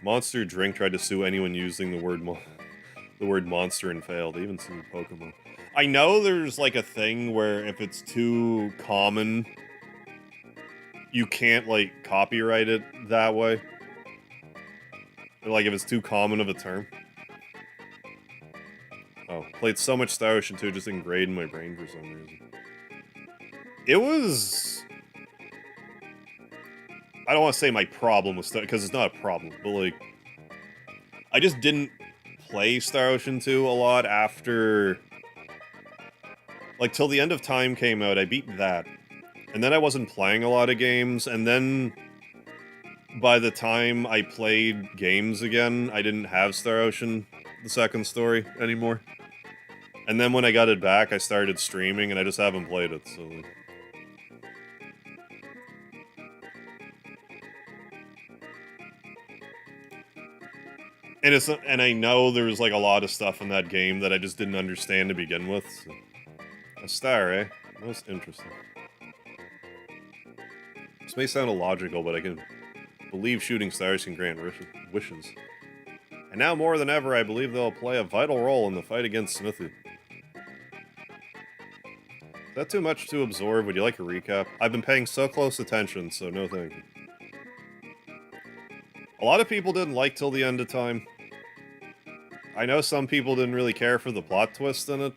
Monster Drink tried to sue anyone using the word monster and failed. They even sued Pokemon. I know there's like a thing where if it's too common, you can't like copyright it that way. Like if it's too common of a term. Oh, played so much Star Ocean 2, just ingrained in my brain for some reason. It was... I don't want to say my problem with Star... because it's not a problem, but like... I just didn't play Star Ocean 2 a lot after... Like, till the End of Time came out, I beat that. And then I wasn't playing a lot of games, and then... By the time I played games again, I didn't have Star Ocean, the second story, anymore. And then when I got it back, I started streaming, and I just haven't played it, so... And I know there was like a lot of stuff in that game that I just didn't understand to begin with. So. A star, eh? Most interesting. This may sound illogical, but I can believe shooting stars can grant wishes. And now more than ever, I believe they'll play a vital role in the fight against Smithy. Is that too much to absorb? Would you like a recap? I've been paying so close attention, so no thank you. A lot of people didn't like Till the End of Time. I know some people didn't really care for the plot twist in it.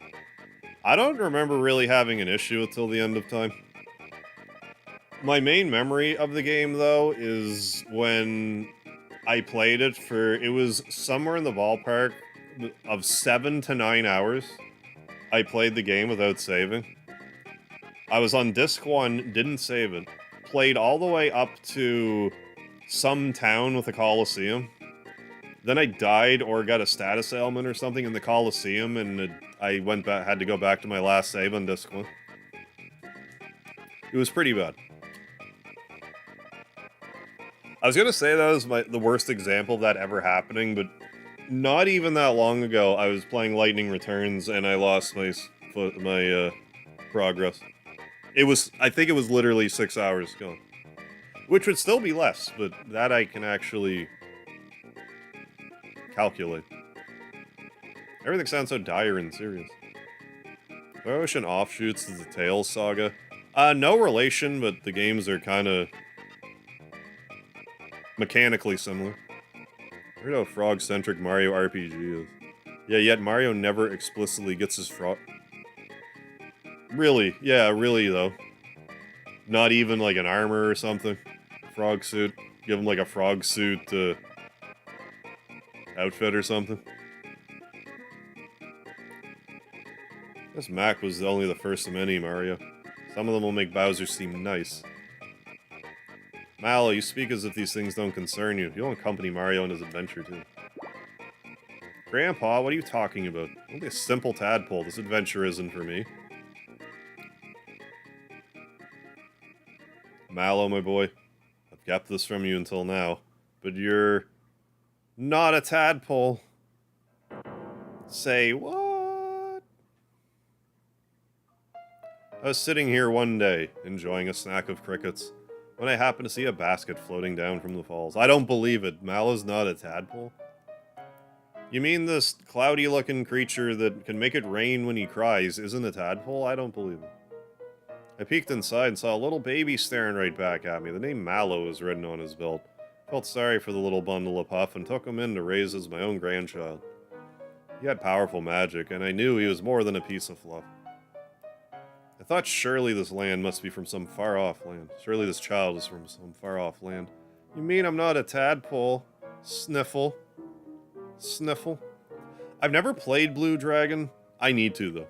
I don't remember really having an issue with Till the End of Time. My main memory of the game, though, is when I played it for... It was somewhere in the ballpark of 7 to 9 hours. I played the game without saving. I was on Disc 1, didn't save it. Played all the way up to some town with a Coliseum. Then I died or got a status ailment or something in the Coliseum, and I went back, had to go back to my last save on Disc 1. It was pretty bad. I was gonna say that was the worst example of that ever happening, but not even that long ago, I was playing Lightning Returns and I lost my progress. I think it was literally 6 hours gone. Which would still be less, but that I can actually calculate. Everything sounds so dire and serious. Ocean offshoots to the Tales saga. No relation, but the games are kind of mechanically similar. I heard how frog-centric Mario RPG is. Yeah, yet Mario never explicitly gets his frog... Really? Yeah, really, though. Not even, like, an armor or something. Frog suit. Give him, like, a frog suit, outfit or something. I guess Mac was only the first of many, Mario. Some of them will make Bowser seem nice. Mallow, you speak as if these things don't concern you. You'll accompany Mario on his adventure, too. Grandpa, what are you talking about? Only a simple tadpole. This adventure isn't for me. Mallow, my boy. I've kept this from you until now. But you're... not a tadpole. Say what? I was sitting here one day, enjoying a snack of crickets, when I happened to see a basket floating down from the falls. I don't believe it. Mallow's not a tadpole? You mean this cloudy-looking creature that can make it rain when he cries isn't a tadpole? I don't believe it. I peeked inside and saw a little baby staring right back at me. The name Mallow was written on his belt. Felt sorry for the little bundle of puff and took him in to raise as my own grandchild. He had powerful magic, and I knew he was more than a piece of fluff. I thought surely this land must be from some far-off land. Surely this child is from some far-off land. You mean I'm not a tadpole? Sniffle. Sniffle. I've never played Blue Dragon. I need to, though.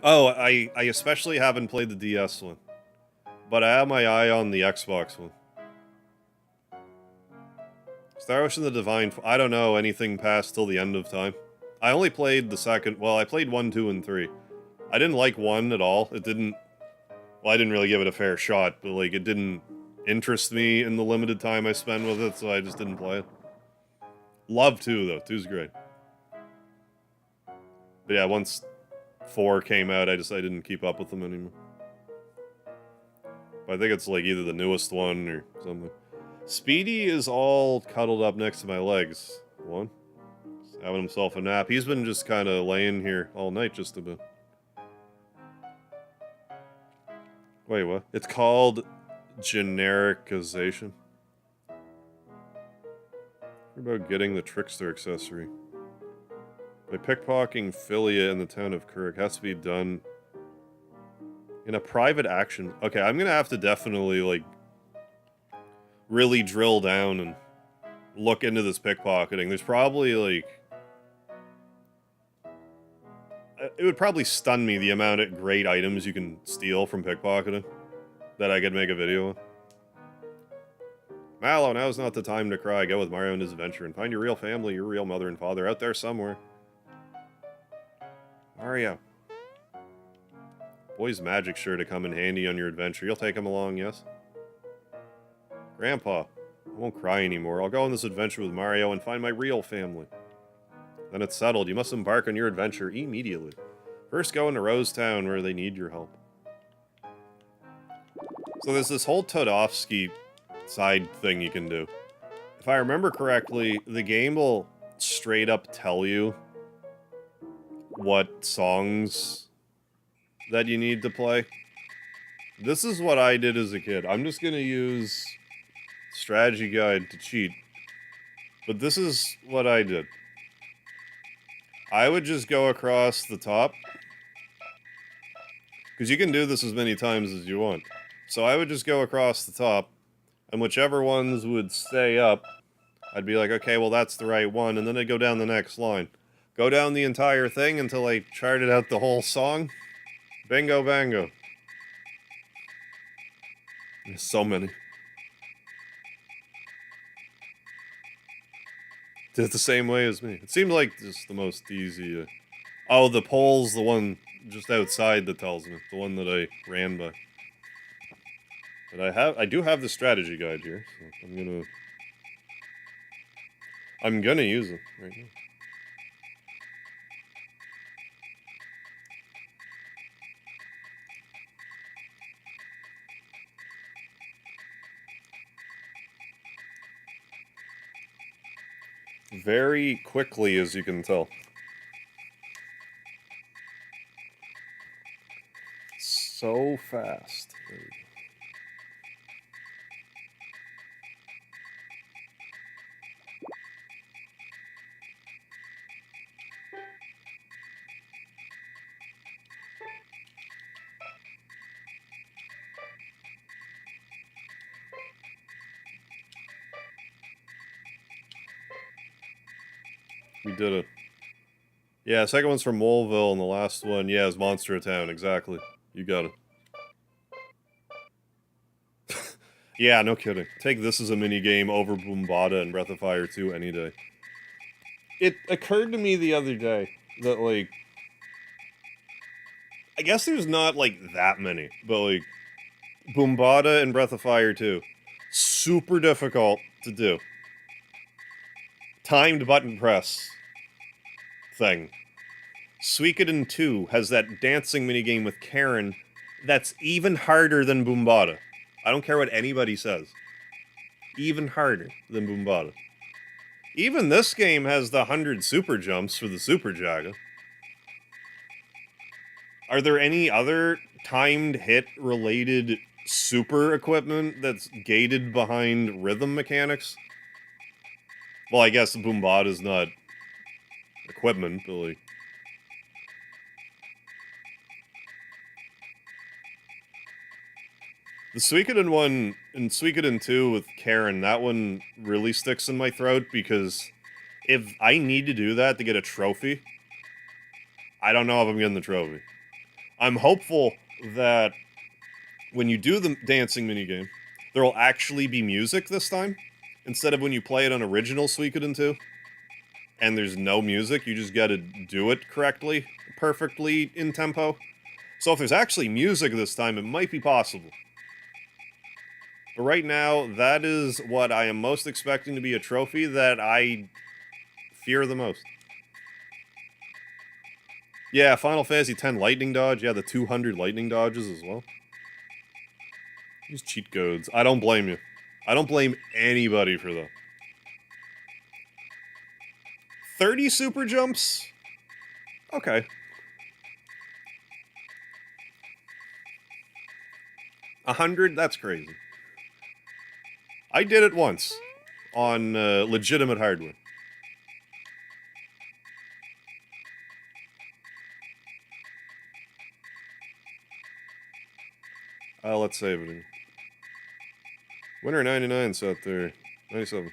Oh, I especially haven't played the DS one. But I have my eye on the Xbox one. Star Ocean the Divine... I don't know anything past till the end of time. I only played the second... Well, I played 1, 2, and 3. I didn't like 1 at all. It didn't... Well, I didn't really give it a fair shot, but, like, it didn't interest me in the limited time I spent with it, so I just didn't play it. Love 2, though. 2's great. But yeah, once 4 came out, I didn't keep up with them anymore. But I think it's, like, either the newest one or something. Speedy is all cuddled up next to my legs. One. He's having himself a nap. He's been just kind of laying here all night just a bit. Wait, what? It's called genericization. What about getting the Trickster accessory? By pickpocketing Philia in the town of Kurg. Has to be done in a private action. Okay, I'm gonna have to definitely, like, really drill down and look into this pickpocketing. There's probably, like... It would probably stun me the amount of great items you can steal from pickpocketing that I could make a video on. Mallow, now's not the time to cry. Go with Mario and his adventure and find your real family, your real mother and father out there somewhere. Mario. Boy's magic sure to come in handy on your adventure. You'll take him along, yes? Grandpa, I won't cry anymore. I'll go on this adventure with Mario and find my real family. Then it's settled. You must embark on your adventure immediately. First go into Rose Town where they need your help. So there's this whole Todovsky side thing you can do. If I remember correctly, the game will straight up tell you what songs that you need to play. This is what I did as a kid. I'm just gonna use strategy guide to cheat. But this is what I did. I would just go across the top. Because you can do this as many times as you want. So I would just go across the top, and whichever ones would stay up, I'd be like, okay, well that's the right one, and then I'd go down the next line. Go down the entire thing until I charted out the whole song. Bingo bango. There's so many. Did it the same way as me. It seemed like just the most easy. Oh, the poll's the one just outside that tells me. The one that I ran by. But I do have the strategy guide here, so I'm gonna use it right now. Very quickly, as you can tell. So fast. There we go. We did it. Yeah, second one's from Moleville, and the last one, yeah, is Monster Town, exactly. You got it. Yeah, no kidding. Take this as a minigame over Boombada and Breath of Fire 2 any day. It occurred to me the other day that, like... I guess there's not, like, that many, but, like... Boombada and Breath of Fire 2. Super difficult to do. Timed button press thing. Suikoden 2 has that dancing minigame with Karen that's even harder than Boombada. I don't care what anybody says. Even harder than Boombada. Even this game has the 100 super jumps for the Super Jaga. Are there any other timed hit related super equipment that's gated behind rhythm mechanics? Well, I guess Boombada is not equipment, but like... The Suikoden one and Suikoden 2 with Karen, that one really sticks in my throat because if I need to do that to get a trophy, I don't know if I'm getting the trophy. I'm hopeful that when you do the dancing minigame, there will actually be music this time, instead of when you play it on original Suikoden 2, and there's no music, you just gotta do it correctly, perfectly in tempo. So if there's actually music this time, it might be possible. But right now, that is what I am most expecting to be a trophy that I fear the most. Yeah, Final Fantasy X lightning dodge. Yeah, the 200 lightning dodges as well. Use cheat codes. I don't blame you. I don't blame anybody for that. 30 super jumps? Okay. 100? That's crazy. I did it once. On legitimate hardware. Let's save it. Winter 99 sat there. 97.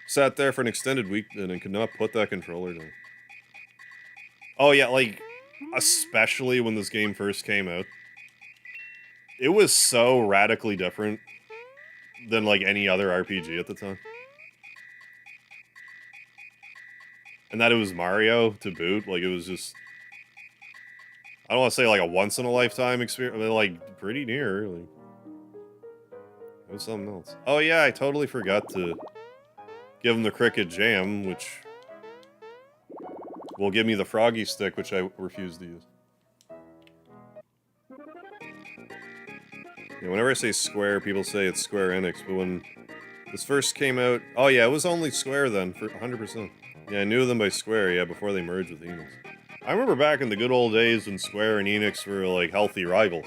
Sat there for an extended week and could not put that controller down. Oh yeah, like, especially when this game first came out. It was so radically different than, like, any other RPG at the time. And that it was Mario to boot, like, it was just... I don't want to say, like, a once-in-a-lifetime experience, but, like, pretty near, really. It was something else. Oh yeah, I totally forgot to give him the Cricket Jam, which will give me the Froggy Stick, which I refuse to use. Yeah, whenever I say Square, people say it's Square Enix, but when this first came out... Oh yeah, it was only Square then, for 100%. Yeah, I knew them by Square, yeah, before they merged with Enix. I remember back in the good old days when Square and Enix were, like, healthy rivals.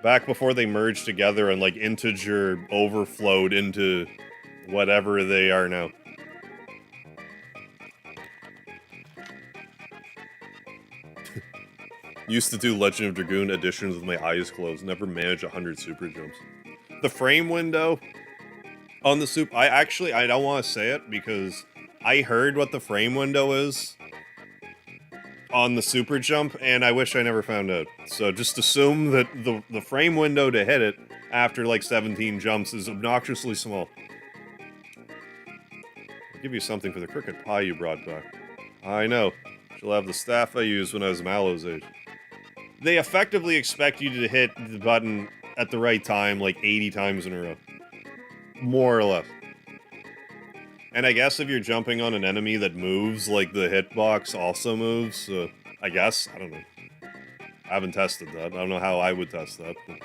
Back before they merged together and, like, Integer overflowed into whatever they are now. Used to do Legend of Dragoon editions with my eyes closed. Never managed 100 super jumps. The frame window on the I don't want to say it because I heard what the frame window is on the super jump, and I wish I never found out. So just assume that the frame window to hit it after like 17 jumps is obnoxiously small. I'll give you something for the cricket pie you brought back. I know. She'll have the staff I used when I was Mallow's age. They effectively expect you to hit the button at the right time like 80 times in a row. More or less. And I guess if you're jumping on an enemy that moves, like the hitbox also moves, I guess. I don't know. I haven't tested that. I don't know how I would test that. But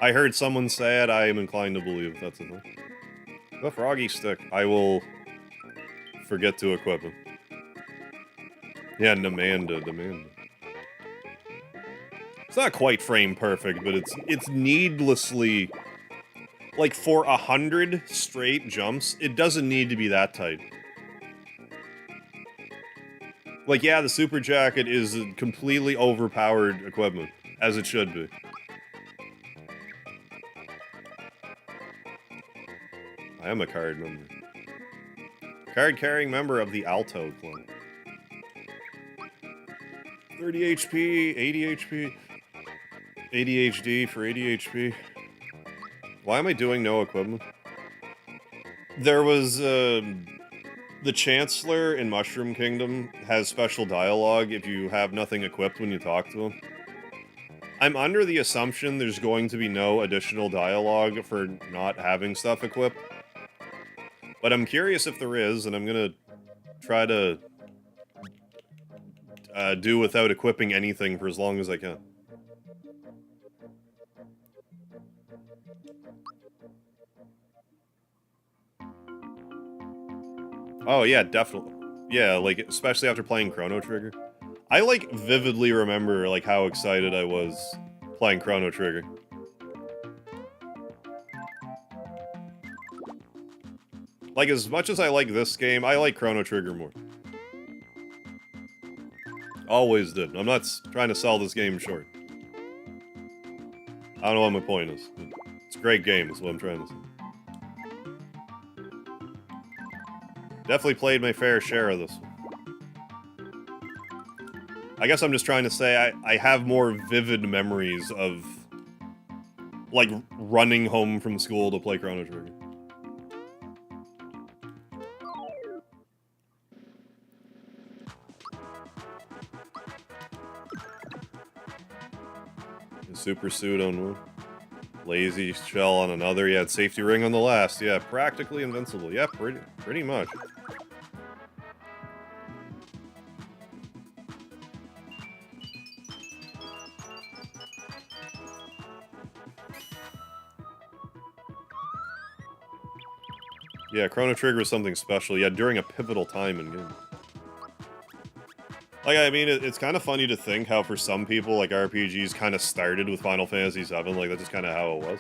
I heard someone say it. I am inclined to believe that's a thing. The Froggy Stick. I will forget to equip him. Yeah, Demanda. It's not quite frame perfect, but it's needlessly... Like, for 100 straight jumps, it doesn't need to be that tight. Like, yeah, the Super Jacket is a completely overpowered equipment, as it should be. I am a card member. Card-carrying member of the Alto Club. 30 HP, 80 HP, ADHD for 80 HP. Why am I doing no equipment? There was, the Chancellor in Mushroom Kingdom has special dialogue if you have nothing equipped when you talk to him. I'm under the assumption there's going to be no additional dialogue for not having stuff equipped. But I'm curious if there is, and I'm gonna try to do without equipping anything for as long as I can. Oh yeah, definitely. Yeah, like, especially after playing Chrono Trigger. I, like, vividly remember, like, how excited I was playing Chrono Trigger. Like, as much as I like this game, I like Chrono Trigger more. Always did. I'm not trying to sell this game short. I don't know what my point is. It's a great game, is what I'm trying to say. Definitely played my fair share of this one. I guess I'm just trying to say I have more vivid memories of, like, running home from school to play Chrono Trigger. Super suit on one. Lazy shell on another. Yeah, safety ring on the last. Yeah, practically invincible. Yeah, pretty much. Yeah, Chrono Trigger is something special. Yeah, during a pivotal time in game. Like, I mean, it's kind of funny to think how for some people, like, RPGs kind of started with Final Fantasy VII. Like, that's just kind of how it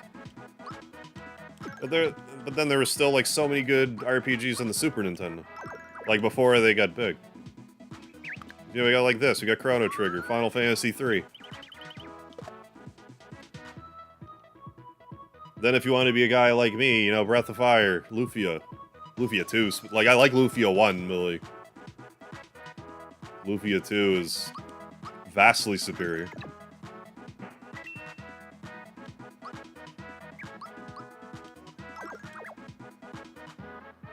was. But then there was still, like, so many good RPGs on the Super Nintendo. Like, before they got big. You know, we got, like, this. We got Chrono Trigger, Final Fantasy III. Then if you want to be a guy like me, you know, Breath of Fire, Lufia. Lufia 2. Like, I like Lufia 1, but, like, Lufia 2 is vastly superior.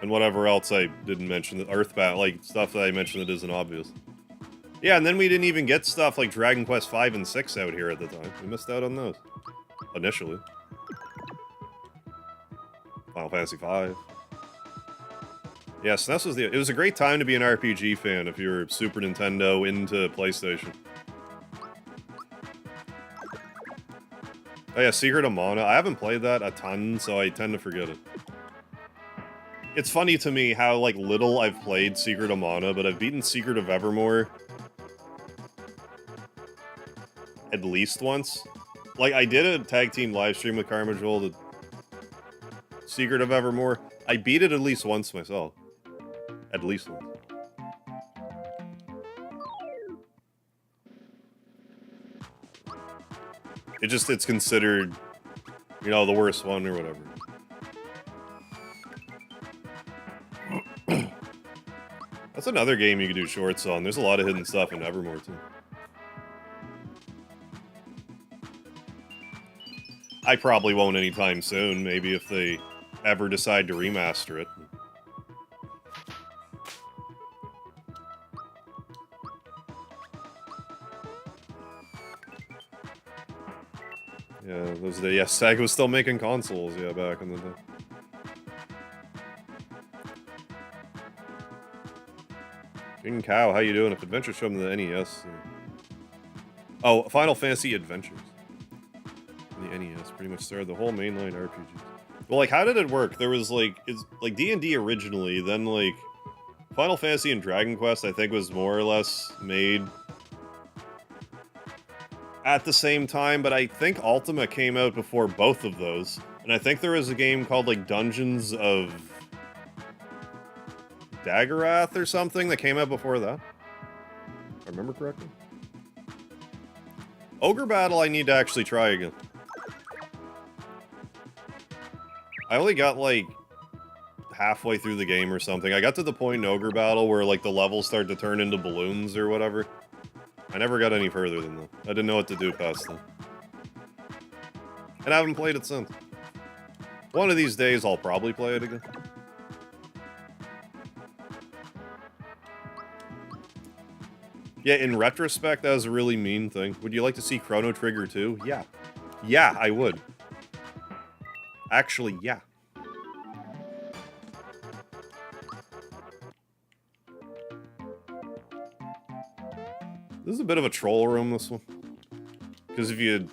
And whatever else I didn't mention, Earthbound, like, stuff that I mentioned that isn't obvious. Yeah, and then we didn't even get stuff like Dragon Quest 5 and 6 out here at the time. We missed out on those. Initially. Final Fantasy 5. Yeah, SNES was it was a great time to be an RPG fan if you were Super Nintendo into PlayStation. Oh yeah, Secret of Mana. I haven't played that a ton, so I tend to forget it. It's funny to me how, like, little I've played Secret of Mana, but I've beaten Secret of Evermore at least once. Like, I did a tag team live stream with Karma Joel, the Secret of Evermore. I beat it at least once myself. At least once. It's considered, you know, the worst one or whatever. That's another game you can do shorts on. There's a lot of hidden stuff in Evermore, too. I probably won't anytime soon, maybe if they ever decide to remaster it. Yeah, those days. Yeah, Sega was still making consoles, yeah, back in the day. King Cow, how you doing? If Adventures from the NES. Oh, Final Fantasy Adventures. The NES pretty much started the whole mainline RPGs. Well, like, how did it work? There was, like, it's like D&D originally, then, like, Final Fantasy and Dragon Quest, I think, was more or less made at the same time, but I think Ultima came out before both of those. And I think there was a game called, like, Dungeons of Daggorath or something that came out before that. If I remember correctly. Ogre Battle I need to actually try again. I only got, like, halfway through the game or something. I got to the point in Ogre Battle where, like, the levels start to turn into balloons or whatever. I never got any further than that. I didn't know what to do past that. And I haven't played it since. One of these days, I'll probably play it again. Yeah, in retrospect, that was a really mean thing. Would you like to see Chrono Trigger 2? Yeah. Yeah, I would. Actually, yeah. This is a bit of a troll room, this one. Because if you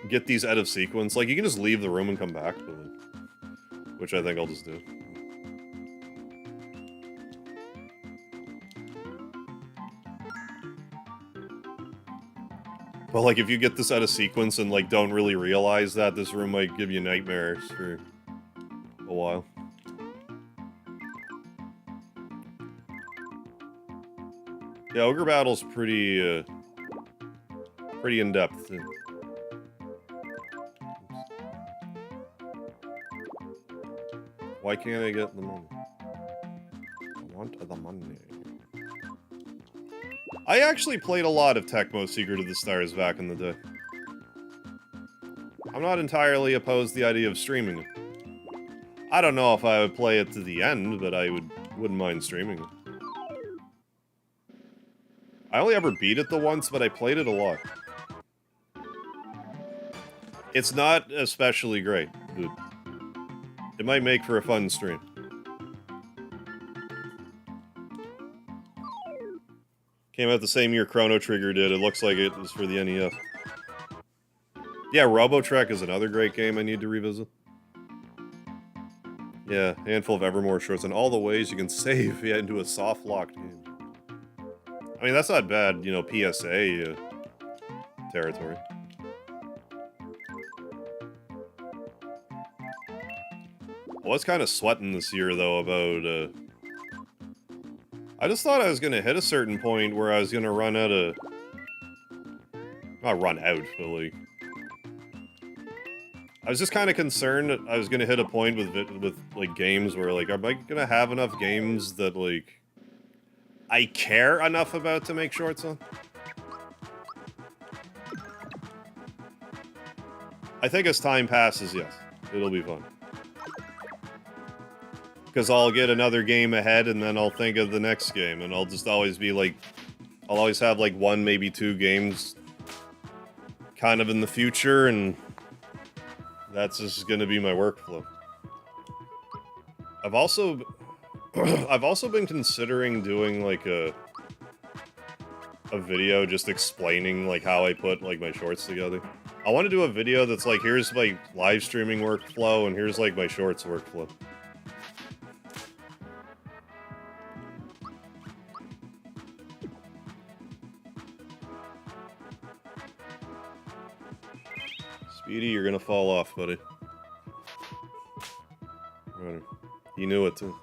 get these out of sequence, like, you can just leave the room and come back to them. Which I think I'll just do. But, like, if you get this out of sequence and, like, don't really realize that, this room might give you nightmares for a while. Yeah, Ogre Battle's pretty, pretty in-depth. Why can't I get the money? I want the money. I actually played a lot of Tecmo Secret of the Stars back in the day. I'm not entirely opposed to the idea of streaming it. I don't know if I would play it to the end, but I wouldn't mind streaming it. I only ever beat it the once, but I played it a lot. It's not especially great, but it might make for a fun stream. Came out the same year Chrono Trigger did. It looks like it was for the NES. Yeah, Robotrek is another great game I need to revisit. Yeah, handful of Evermore shorts and all the ways you can save into a soft-locked game. I mean, that's not bad, you know, PSA territory. I was kind of sweating this year, though, about, I just thought I was going to hit a certain point where I was going to run out of... Not run out, but, like... I was just kind of concerned that I was going to hit a point with, like, games where, like, am I going to have enough games that, like, I care enough about to make shorts on? I think as time passes, yes. It'll be fun. Because I'll get another game ahead, and then I'll think of the next game, and I'll just always be, like... I'll always have, like, 1, maybe 2 games kind of in the future, and... That's just gonna be my workflow. I've also been considering doing like a video just explaining like how I put like my shorts together. I want to do a video that's like, here's my live streaming workflow and here's like my shorts workflow. Speedy, you're gonna fall off, buddy. Right. You knew it, too.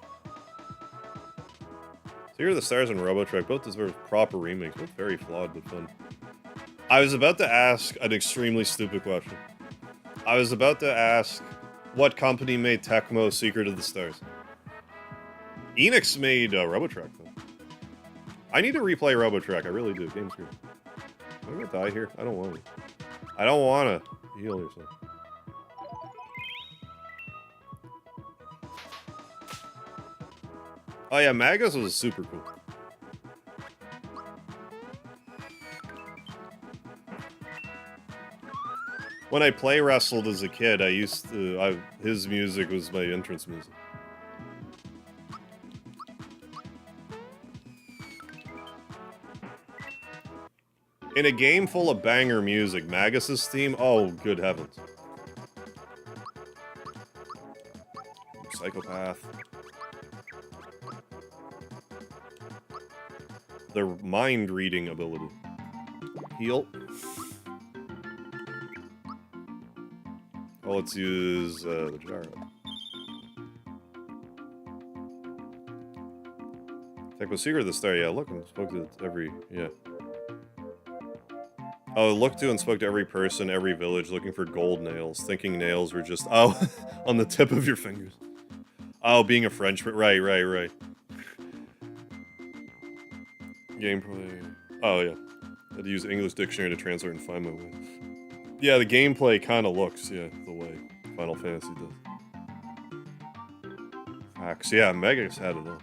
Secret of the Stars and Robotrek both deserve proper remakes. Both very flawed, but fun. I was about to ask an extremely stupid question. I was about to ask what company made Tecmo Secret of the Stars. Enix made Robotrek, though. I need to replay Robotrek, I really do. Game's good. Am I gonna die here? I don't want to. I don't want to. Heal yourself. Oh yeah, Magus was super cool. When I play wrestled as a kid, I used to... his music was my entrance music. In a game full of banger music, Magus's theme? Oh, good heavens. Psychopath. Their mind-reading ability. Heal. Oh, let's use the gyro. Tecmo Secret of the Star, yeah, look and spoke to every... yeah. Oh, looked to and spoke to every person, every village, looking for gold nails, thinking nails were just, oh, on the tip of your fingers. Oh, being a Frenchman, right. Gameplay, oh yeah. I had to use English dictionary to translate and find my way. Yeah, the gameplay kind of looks, yeah, the way Final Fantasy does. Facts, yeah, Megas had it all.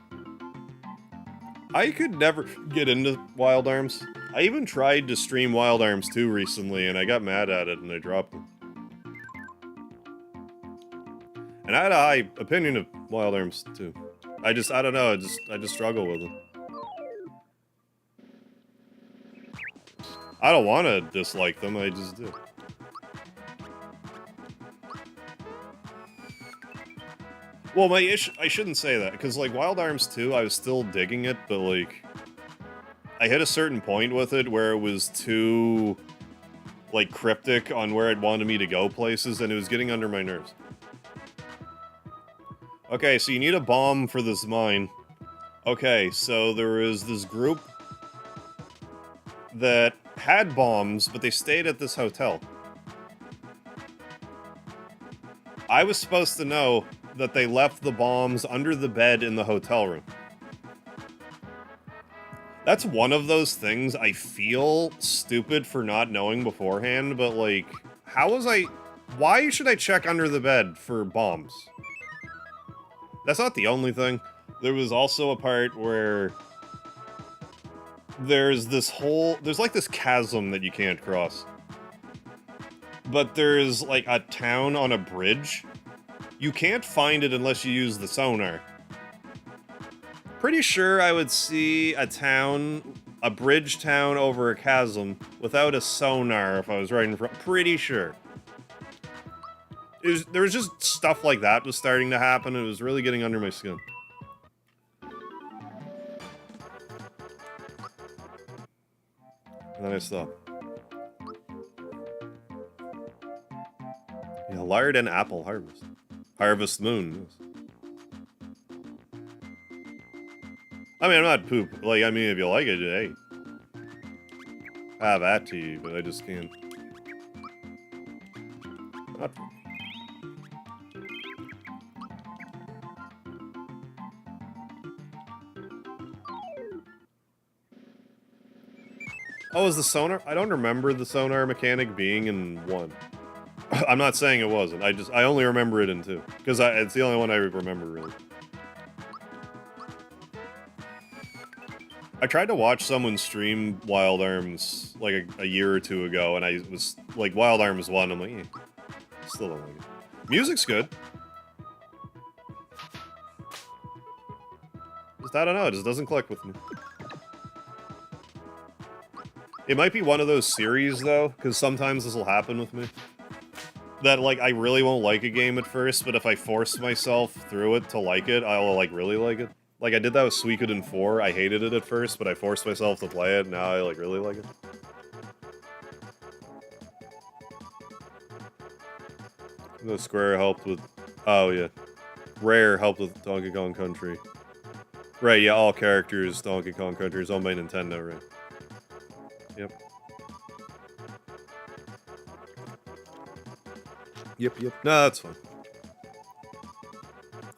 I could never get into Wild Arms. I even tried to stream Wild Arms 2 recently, and I got mad at it, and I dropped it. And I had a high opinion of Wild Arms 2. I don't know, I just struggle with it. I don't want to dislike them, I just do. Well, I shouldn't say that, because, like, Wild Arms 2, I was still digging it, but, like... I hit a certain point with it where it was too, like, cryptic on where it wanted me to go places, and it was getting under my nerves. Okay, so you need a bomb for this mine. Okay, so there was this group that had bombs, but they stayed at this hotel. I was supposed to know that they left the bombs under the bed in the hotel room. That's one of those things I feel stupid for not knowing beforehand, but like, why should I check under the bed for bombs? That's not the only thing. There was also a part where there's like this chasm that you can't cross. But there's like a town on a bridge. You can't find it unless you use the sonar. Pretty sure I would see a bridge town over a chasm without a sonar if I was right in front. Pretty sure. There was just stuff like that was starting to happen. It was really getting under my skin. And then I stopped. Yeah, lard and apple harvest. Harvest moon. Yes. I mean, I'm not poop. Like, I mean, if you like it, hey. Have at to you, but I just can't. Not... Oh, is the sonar? I don't remember the sonar mechanic being in 1. I'm not saying it wasn't. I only remember it in 2. Because it's the only one I remember, really. I tried to watch someone stream Wild Arms, like, a year or 2 ago, and I was, like, Wild Arms 1, I'm like, eh, still don't like it. Music's good. Just, I don't know, it just doesn't click with me. It might be one of those series, though, because sometimes this will happen with me. That, like, I really won't like a game at first, but if I force myself through it to like it, I will, like, really like it. Like, I did that with Suikoden 4. I hated it at first, but I forced myself to play it, and now I, like, really like it. The Square helped with... Oh, yeah. Rare helped with Donkey Kong Country. Right, yeah, all characters, Donkey Kong Country is owned by Nintendo, right? Yep. Yep. No, that's fine.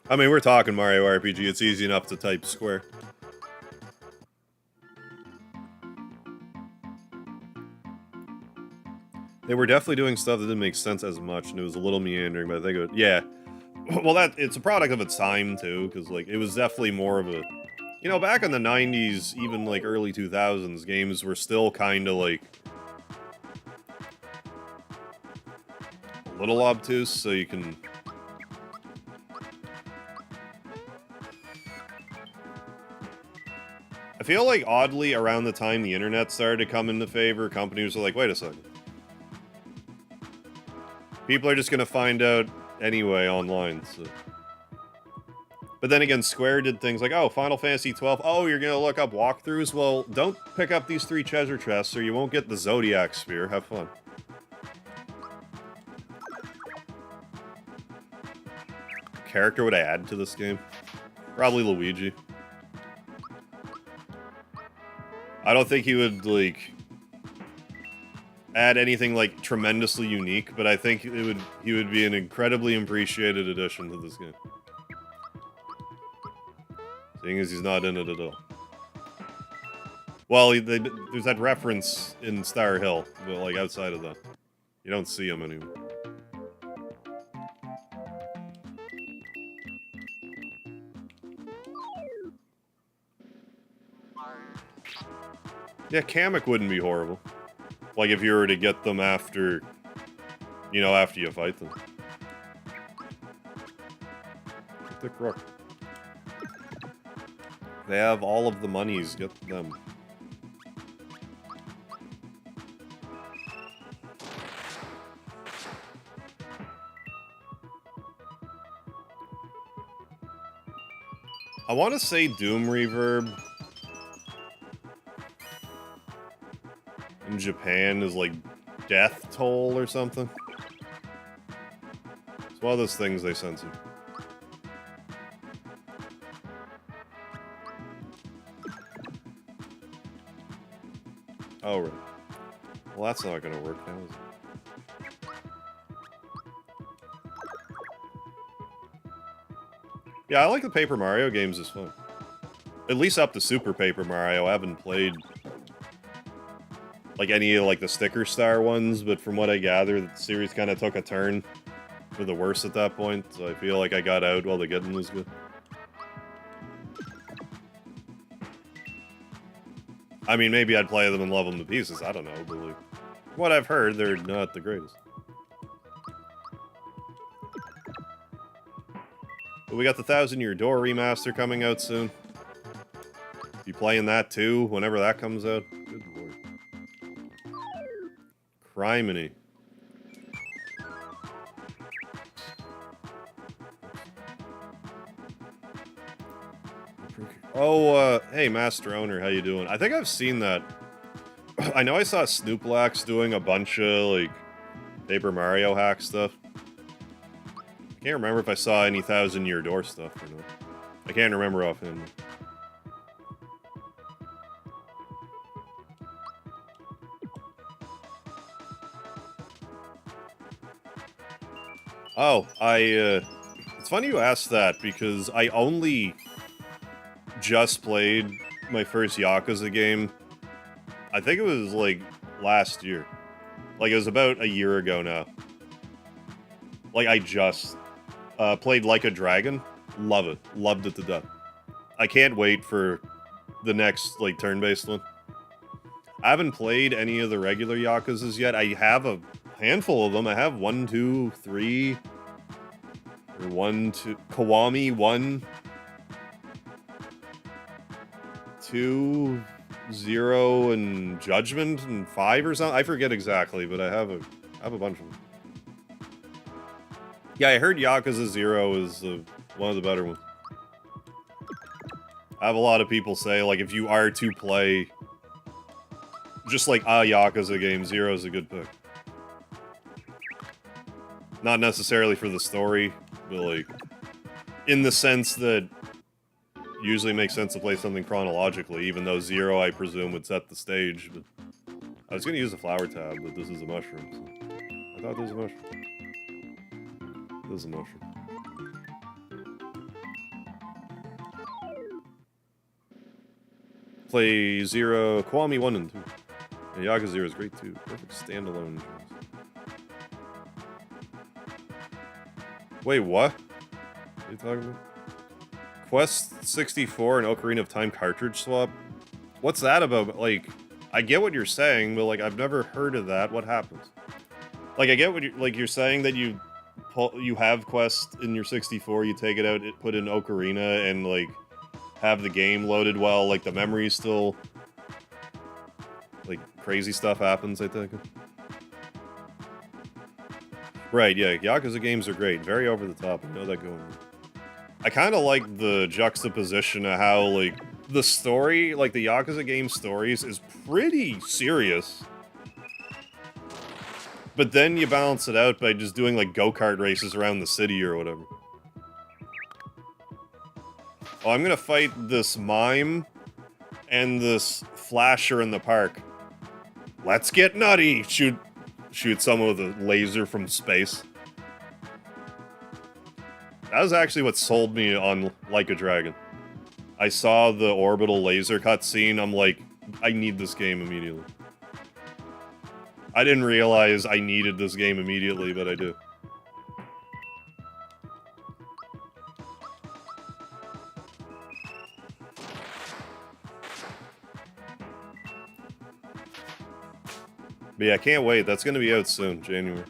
I mean, we're talking Mario RPG. It's easy enough to type Square. They were definitely doing stuff that didn't make sense as much, and it was a little meandering, but I think it would... Yeah. Well, it's a product of its time, too, because, like, it was definitely more of a... You know, back in the 90s, even, like, early 2000s, games were still kind of, like... a little obtuse, so you can... I feel like, oddly, around the time the internet started to come into favor, companies were like, wait a second. People are just gonna find out anyway online, so... But then again, Square did things like, oh, Final Fantasy 12, oh, you're gonna look up walkthroughs? Well, don't pick up these 3 treasure chests or you won't get the Zodiac Sphere. Have fun. Character would I add to this game? Probably Luigi. I don't think he would, like, add anything, like, tremendously unique, but I think he would be an incredibly appreciated addition to this game. Seeing as he's not in it at all. Well, there's that reference in Star Hill, but, like, outside of that. You don't see him anymore. Yeah, Kamek wouldn't be horrible. Like, if you were to get them after... You know, after you fight them. Thick rock. They have all of the monies, get them. I want to say Doom Reverb in Japan is like Death Toll or something. It's one of those things they censor. Oh, right. Well, that's not gonna work now, is it? Yeah, I like the Paper Mario games as fun. At least up to Super Paper Mario, I haven't played like any of like the sticker star ones, but from what I gather, the series kind of took a turn for the worse at that point, so I feel like I got out while the getting was good. I mean, maybe I'd play them and love them to pieces, I don't know, but like, what I've heard, they're not the greatest. But we got the 1,000 Year Door remaster coming out soon. You playing that too, whenever that comes out? Good lord. Criminy. Oh, hey, Master Owner, how you doing? I think I've seen that. I know I saw Snooplax doing a bunch of, like, Paper Mario hack stuff. I can't remember if I saw any 1,000 Year Door stuff or not. I can't remember offhand. Oh, it's funny you asked that, because I only just played my first Yakuza game. I think it was, like, last year. Like, it was about a year ago now. Like, I just played Like a Dragon. Love it. Loved it to death. I can't wait for the next, like, turn-based one. I haven't played any of the regular Yakuzas yet. I have a handful of them. I have 1, 2, 3... or 1, 2... Kiwami 1... 2... 0 and Judgment and 5 or something. I forget exactly, but I have a bunch of them. Yeah, I heard Yakuza 0 is one of the better ones. I have a lot of people say, like, if you are to play just like a Yakuza game, 0 is a good pick. Not necessarily for the story, but like in the sense that usually makes sense to play something chronologically, even though 0, I presume, would set the stage. But I was gonna use the flower tab, but this is a mushroom, so I thought there was a mushroom. This is a mushroom. Play 0, Kiwami 1 and 2. And Yakuza 0 is great too. Perfect standalone. Wait, what? What are you talking about? Quest 64 and Ocarina of Time cartridge swap? What's that about? Like, I get what you're saying, but like, I've never heard of that. What happens? Like, I get what you're saying that you have Quest in your 64, you take it out, put in Ocarina, and like have the game loaded while like the memory still, like, crazy stuff happens, I think. Right, yeah, Yakuza games are great. Very over the top, I know that going on. I kind of like the juxtaposition of how, like, the story, like, the Yakuza game stories is pretty serious. But then you balance it out by just doing, like, go-kart races around the city or whatever. Oh, I'm gonna fight this mime and this flasher in the park. Let's get nutty! Shoot someone with a laser from space. That was actually what sold me on Like a Dragon. I saw the orbital laser cutscene, I'm like, I need this game immediately. I didn't realize I needed this game immediately, but I do. But yeah, I can't wait. That's gonna be out soon, January.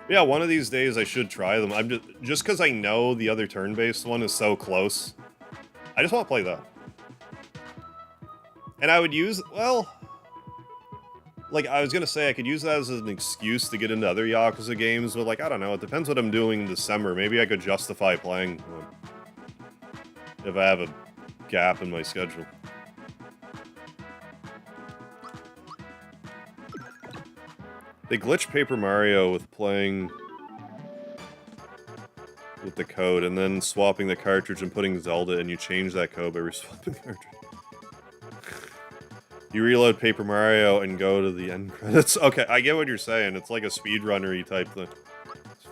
Yeah, one of these days I should try them. I'm just because I know the other turn-based one is so close. I just want to play that. And I would use, well, like, I was gonna say I could use that as an excuse to get into other Yakuza games, but like, I don't know, it depends what I'm doing in December. Maybe I could justify playing one if I have a gap in my schedule. They glitch Paper Mario with playing with the code and then swapping the cartridge and putting Zelda, and you change that code by reswapping the cartridge. You reload Paper Mario and go to the end credits. Okay, I get what you're saying. It's like a speedrunner-y type thing.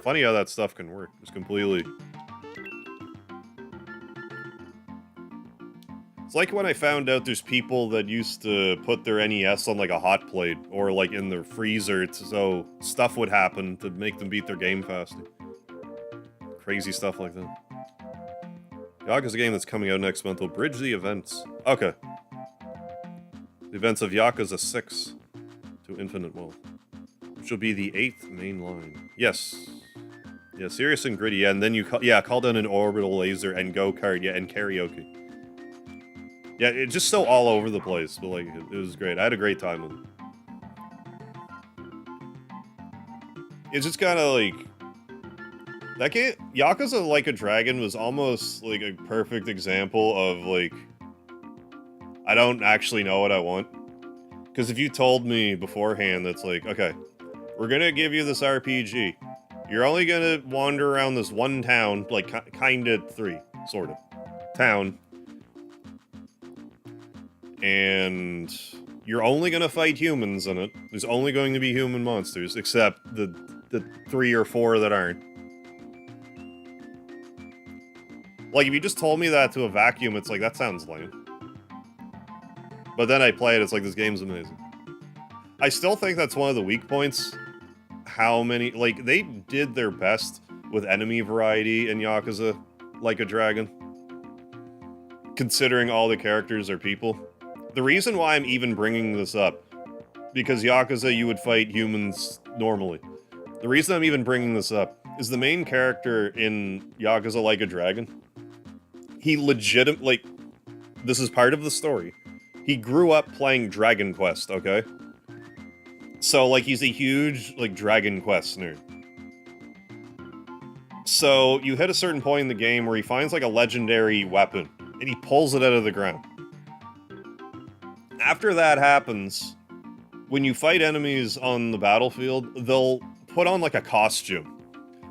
funny how that stuff can work. Just completely. It's like when I found out there's people that used to put their NES on like a hot plate or like in their freezer so stuff would happen to make them beat their game faster. Crazy stuff like that. Yakuza game that's coming out next month will bridge the events. Okay. The events of Yakuza 6 to Infinite Wealth, which will be the 8th main line. Yes. Yeah, serious and gritty, yeah, and then you call down an orbital laser and go-kart, yeah, and karaoke. Yeah, it's just so all over the place, but like, it was great. I had a great time with it. It's just kind of like... That game, Yakuza Like a Dragon was almost like a perfect example of like... I don't actually know what I want. Because if you told me beforehand that's like, okay, we're gonna give you this RPG. You're only gonna wander around this one town, like kinda 3, sort of, town. And you're only gonna fight humans in it. There's only going to be human monsters, except the 3 or 4 that aren't. Like, if you just told me that to a vacuum, it's like, that sounds lame. But then I play it, it's like, this game's amazing. I still think that's one of the weak points. How many... Like, they did their best with enemy variety in Yakuza Like a Dragon. Considering all the characters are people. The reason why I'm even bringing this up, because Yakuza, you would fight humans normally. The reason I'm even bringing this up is the main character in Yakuza Like a Dragon. He like, this is part of the story. He grew up playing Dragon Quest, okay? So, like, he's a huge, like, Dragon Quest nerd. So, you hit a certain point in the game where he finds, like, a legendary weapon, and he pulls it out of the ground. After that happens, when you fight enemies on the battlefield, they'll put on, like, a costume.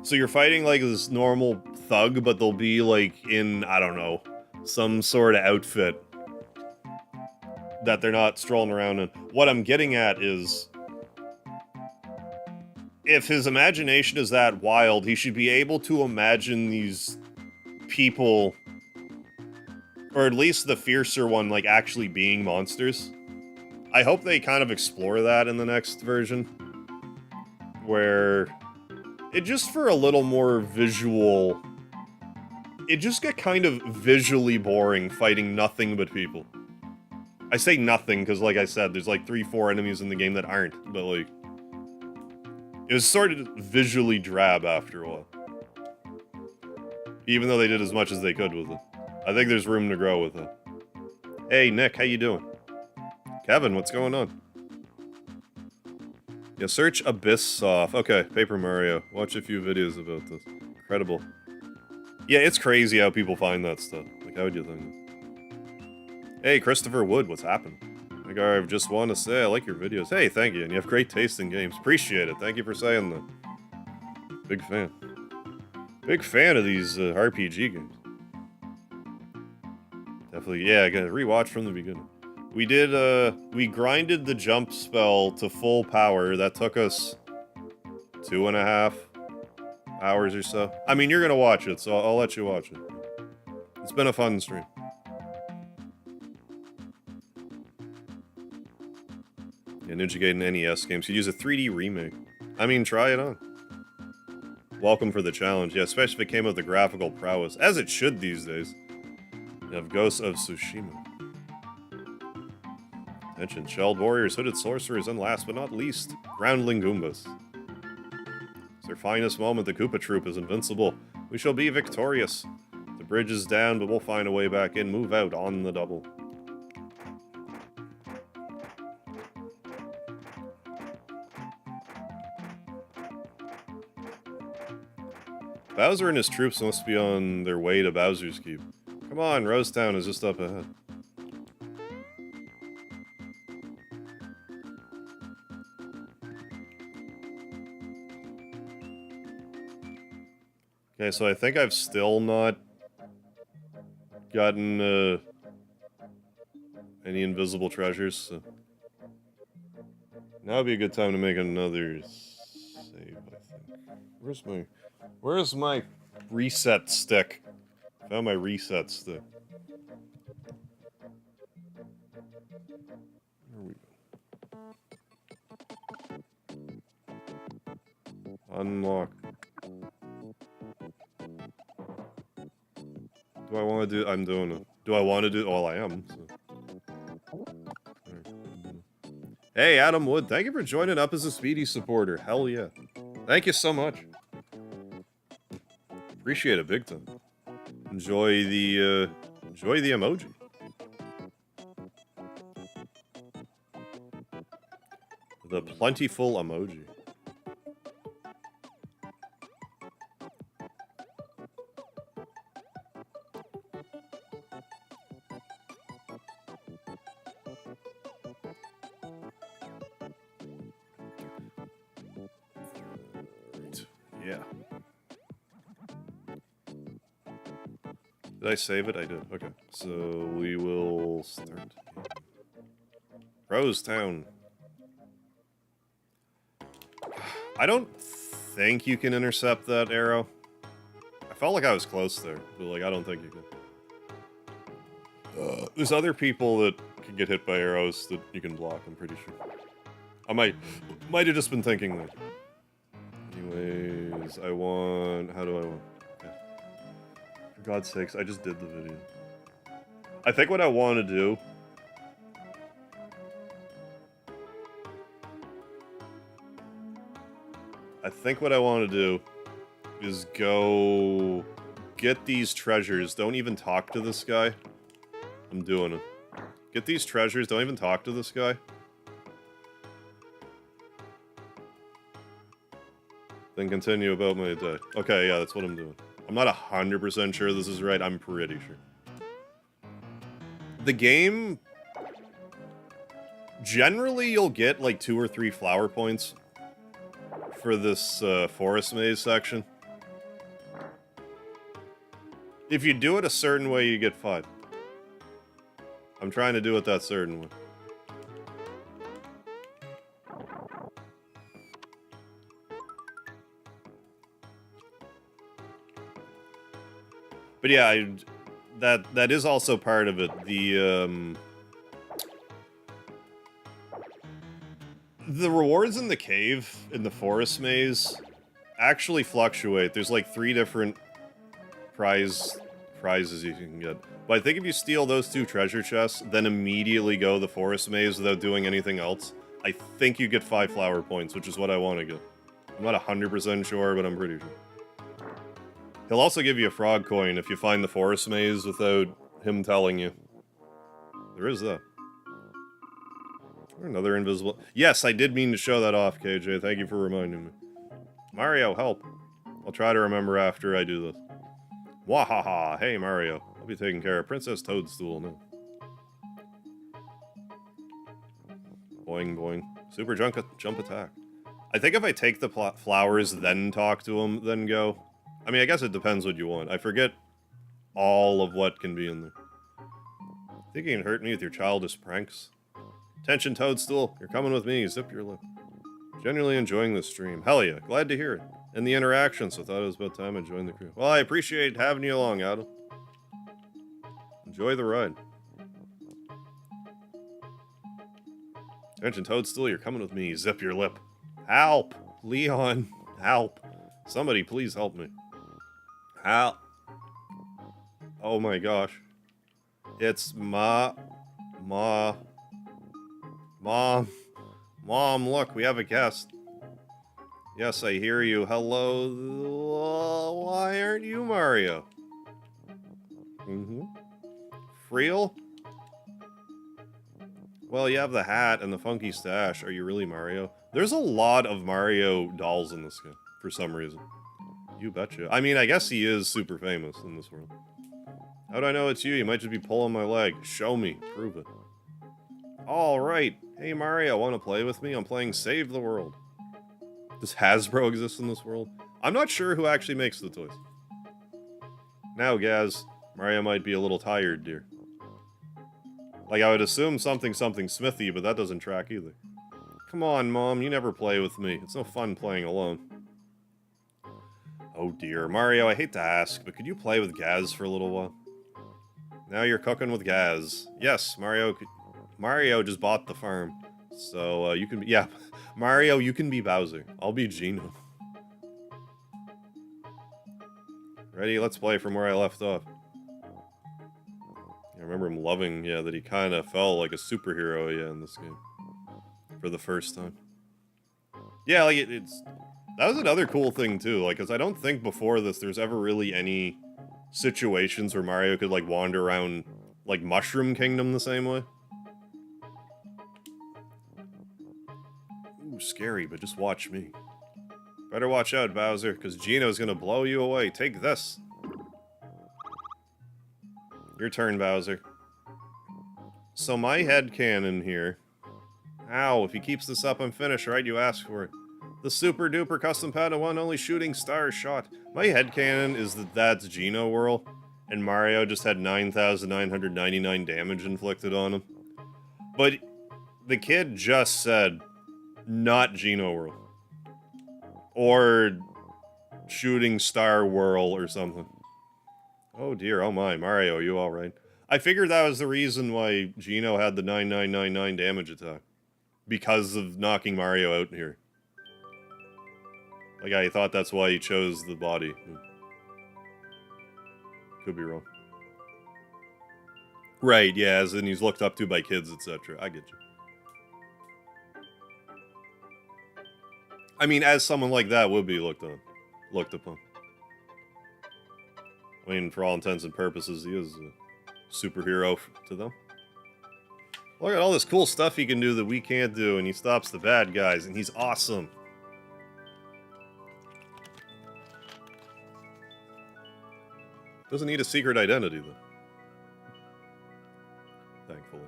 So you're fighting, like, this normal thug, but they'll be, like, in, I don't know, some sort of outfit that they're not strolling around in. What I'm getting at is, if his imagination is that wild, he should be able to imagine these people, or at least the fiercer one, like, actually being monsters. I hope they kind of explore that in the next version, where it just for a little more visual... It just get kind of visually boring fighting nothing but people. I say nothing because, like I said, there's like 3-4 enemies in the game that aren't, but like... It was sort of visually drab after a while. Even though they did as much as they could with it. I think there's room to grow with it. Hey, Nick, how you doing? Kevin, what's going on? Yeah, search Abyss Soft. Okay, Paper Mario. Watch a few videos about this. Incredible. Yeah, it's crazy how people find that stuff. Like, how would you think? Hey, Christopher Wood, what's happening? Like, I just want to say I like your videos. Hey, thank you, and you have great taste in games. Appreciate it. Thank you for saying that. Big fan. Big fan of these RPG games. Definitely, yeah, I gotta rewatch from the beginning. We did, we grinded the jump spell to full power. That took us 2.5 hours or so. I mean, you're gonna watch it, so I'll let you watch it. It's been a fun stream. Yeah, Ninja Gaiden NES games. You use a 3D remake. I mean, try it on. Welcome for the challenge. Yeah, especially if it came with the graphical prowess. As it should these days. You have Ghosts of Tsushima. Mentioned Shelled Warriors, Hooded Sorcerers, and last but not least, Groundling Goombas. It's their finest moment. The Koopa Troop is invincible. We shall be victorious. The bridge is down, but we'll find a way back in. Move out on the double. Bowser and his troops must be on their way to Bowser's Keep. Come on, Rosetown is just up ahead. Okay, so I think I've still not gotten any invisible treasures, so now would be a good time to make another save, I think. Where's my... Where's my reset stick? Found my reset stick. There we go. Unlock. Do I want to do... I'm doing it. Do I want to do... Well, I am. So. Hey, Adam Wood, thank you for joining up as a Speedy supporter. Hell yeah. Thank you so much. Appreciate it big time. Enjoy the emoji. The plentiful emoji. Yeah. Did I save it? I did. Okay. So we will start. Rose Town. I don't think you can intercept that arrow. I felt like I was close there, but like I don't think you can. There's other people that can get hit by arrows that you can block, I'm pretty sure. I might have just been thinking that. Anyways, I want... How do I want... Okay. For God's sakes, I just did the video. I think what I want to do... I think what I want to do is go get these treasures. Don't even talk to this guy. I'm doing it. Get these treasures. Don't even talk to this guy. Then continue about my day. Okay, yeah, that's what I'm doing. I'm not 100% sure this is right. I'm pretty sure. The game... Generally, you'll get like 2 or 3 flower points for this forest maze section. If you do it a certain way, you get 5. I'm trying to do it that certain way. But yeah, that is also part of it. The rewards in the cave, in the forest maze, actually fluctuate. There's like 3 different prizes you can get. But I think if you steal those 2 treasure chests, then immediately go the forest maze without doing anything else, I think you get 5 flower points, which is what I want to get. I'm not 100% sure, but I'm pretty sure. He'll also give you a frog coin if you find the forest maze without him telling you. There is that. Another invisible... Yes, I did mean to show that off, KJ. Thank you for reminding me. Mario, help. I'll try to remember after I do this. Wahaha. Hey, Mario. I'll be taking care of Princess Toadstool now. Boing, boing. Super jump attack. I think if I take the flowers, then talk to him, then go... I mean, I guess it depends what you want. I forget all of what can be in there. Think you can hurt me with your childish pranks? Attention, Toadstool. You're coming with me. Zip your lip. Genuinely enjoying this stream. Hell yeah. Glad to hear it. And the interaction, so thought it was about time I joined the crew. Well, I appreciate having you along, Adam. Enjoy the ride. Attention, Toadstool. You're coming with me. Zip your lip. Help. Leon. Help. Somebody please help me. Help. Oh my gosh. It's Mom. Mom, look, we have a guest. Yes, I hear you. Hello. Why aren't you Mario? Friel? Well, you have the hat and the funky stash. Are you really Mario? There's a lot of Mario dolls in this game, for some reason. You betcha. I mean, I guess he is super famous in this world. How do I know it's you? You might just be pulling my leg. Show me. Prove it. Alright. Hey, Mario, want to play with me? I'm playing Save the World. Does Hasbro exist in this world? I'm not sure who actually makes the toys. Now, Gaz, Mario might be a little tired, dear. Like, I would assume something Smithy, but that doesn't track either. Come on, Mom, you never play with me. It's no fun playing alone. Oh dear. Mario, I hate to ask, but could you play with Gaz for a little while? Now you're cooking with Gaz. Yes, Mario. Mario just bought the farm. So, you can be... Yeah, Mario, you can be Bowser. I'll be Geno. Ready? Let's play from where I left off. I remember him loving, yeah, that he kind of felt like a superhero, yeah, in this game. For the first time. Yeah, like, it's... That was another cool thing, too, like, because I don't think before this there's ever really any situations where Mario could, like, wander around, like, Mushroom Kingdom the same way. Ooh, scary, but just watch me. Better watch out, Bowser, because Geno's gonna blow you away. Take this. Your turn, Bowser. So my headcanon here... Ow, if he keeps this up, I'm finished, right? You asked for it. The super duper custom Padawan only shooting star shot. My headcanon is that that's Geno Whirl, and Mario just had 9,999 damage inflicted on him. But the kid just said, not Geno Whirl. Or shooting star whirl or something. Oh dear, oh my, Mario, are you alright? I figured that was the reason why Geno had the 9999 damage attack. Because of knocking Mario out here. Like, I thought that's why he chose the body. Could be wrong. Right, yeah, as in he's looked up to by kids, etc. I get you. I mean, as someone like that would be looked upon. I mean, for all intents and purposes, he is a superhero to them. Look at all this cool stuff he can do that we can't do, and he stops the bad guys, and he's awesome. Doesn't need a secret identity, though. Thankfully.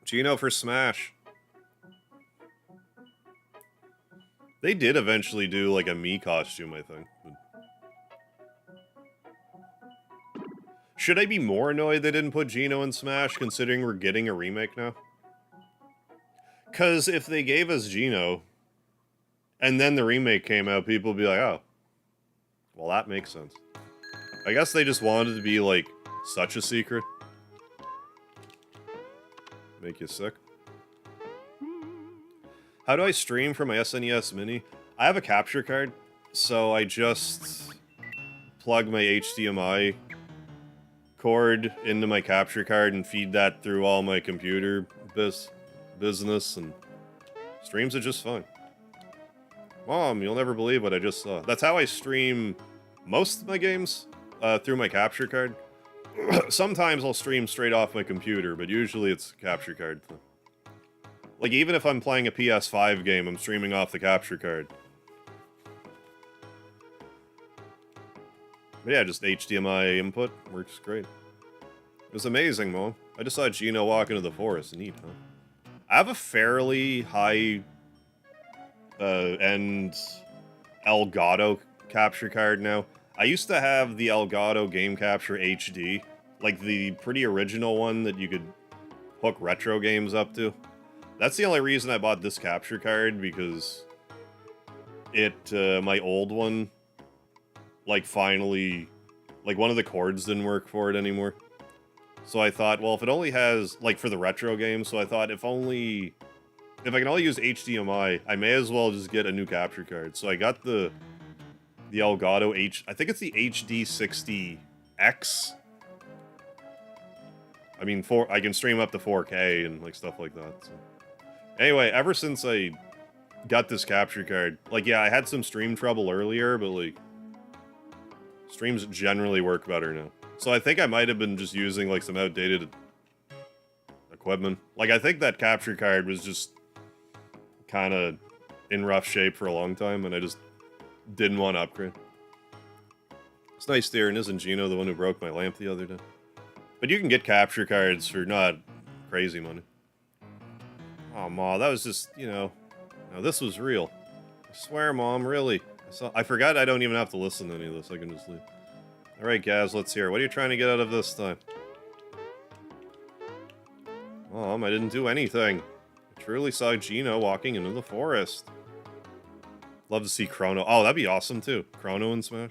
Geno for Smash. They did eventually do, like, a Mii costume, I think. Should I be more annoyed they didn't put Geno in Smash, considering we're getting a remake now? Because if they gave us Geno, and then the remake came out, people would be like, oh. Well, that makes sense. I guess they just wanted to be, like, such a secret. Make you sick. How do I stream from my SNES Mini? I have a capture card, so I just plug my HDMI cord into my capture card and feed that through all my computer business, and streams are just fine. Mom, you'll never believe what I just saw. That's how I stream most of my games, through my capture card. Sometimes I'll stream straight off my computer, but usually it's a capture card thing. Like, even if I'm playing a PS5 game, I'm streaming off the capture card. But yeah, just HDMI input. Works great. It was amazing, Mom. I just saw Geno walk into the forest. Neat, huh? I have a fairly high end Elgato capture card now. I used to have the Elgato Game Capture HD. Like, the pretty original one that you could hook retro games up to. That's the only reason I bought this capture card, because my old one, like, finally, like, one of the cords didn't work for it anymore. So I thought, well, if it only has, like, for the retro games, so I thought if I can only use HDMI, I may as well just get a new capture card. So I got the Elgato I think it's the HD60X. I mean, I can stream up to 4K and, like, stuff like that, so. Anyway, ever since I got this capture card, like, yeah, I had some stream trouble earlier, but, like, streams generally work better now. So I think I might have been just using, like, some outdated equipment. Like, I think that capture card was just kind of in rough shape for a long time, and I just didn't want to upgrade. It's nice there, and isn't Geno the one who broke my lamp the other day? But you can get capture cards for not crazy money. Oh, Ma, that was just, you know... No, this was real. I swear, Mom, really. I forgot I don't even have to listen to any of this. I can just leave. Alright, Gaz, let's hear. What are you trying to get out of this time? Oh, I didn't do anything. I truly saw Gino walking into the forest. Love to see Chrono. Oh, that'd be awesome too. Chrono in Smash.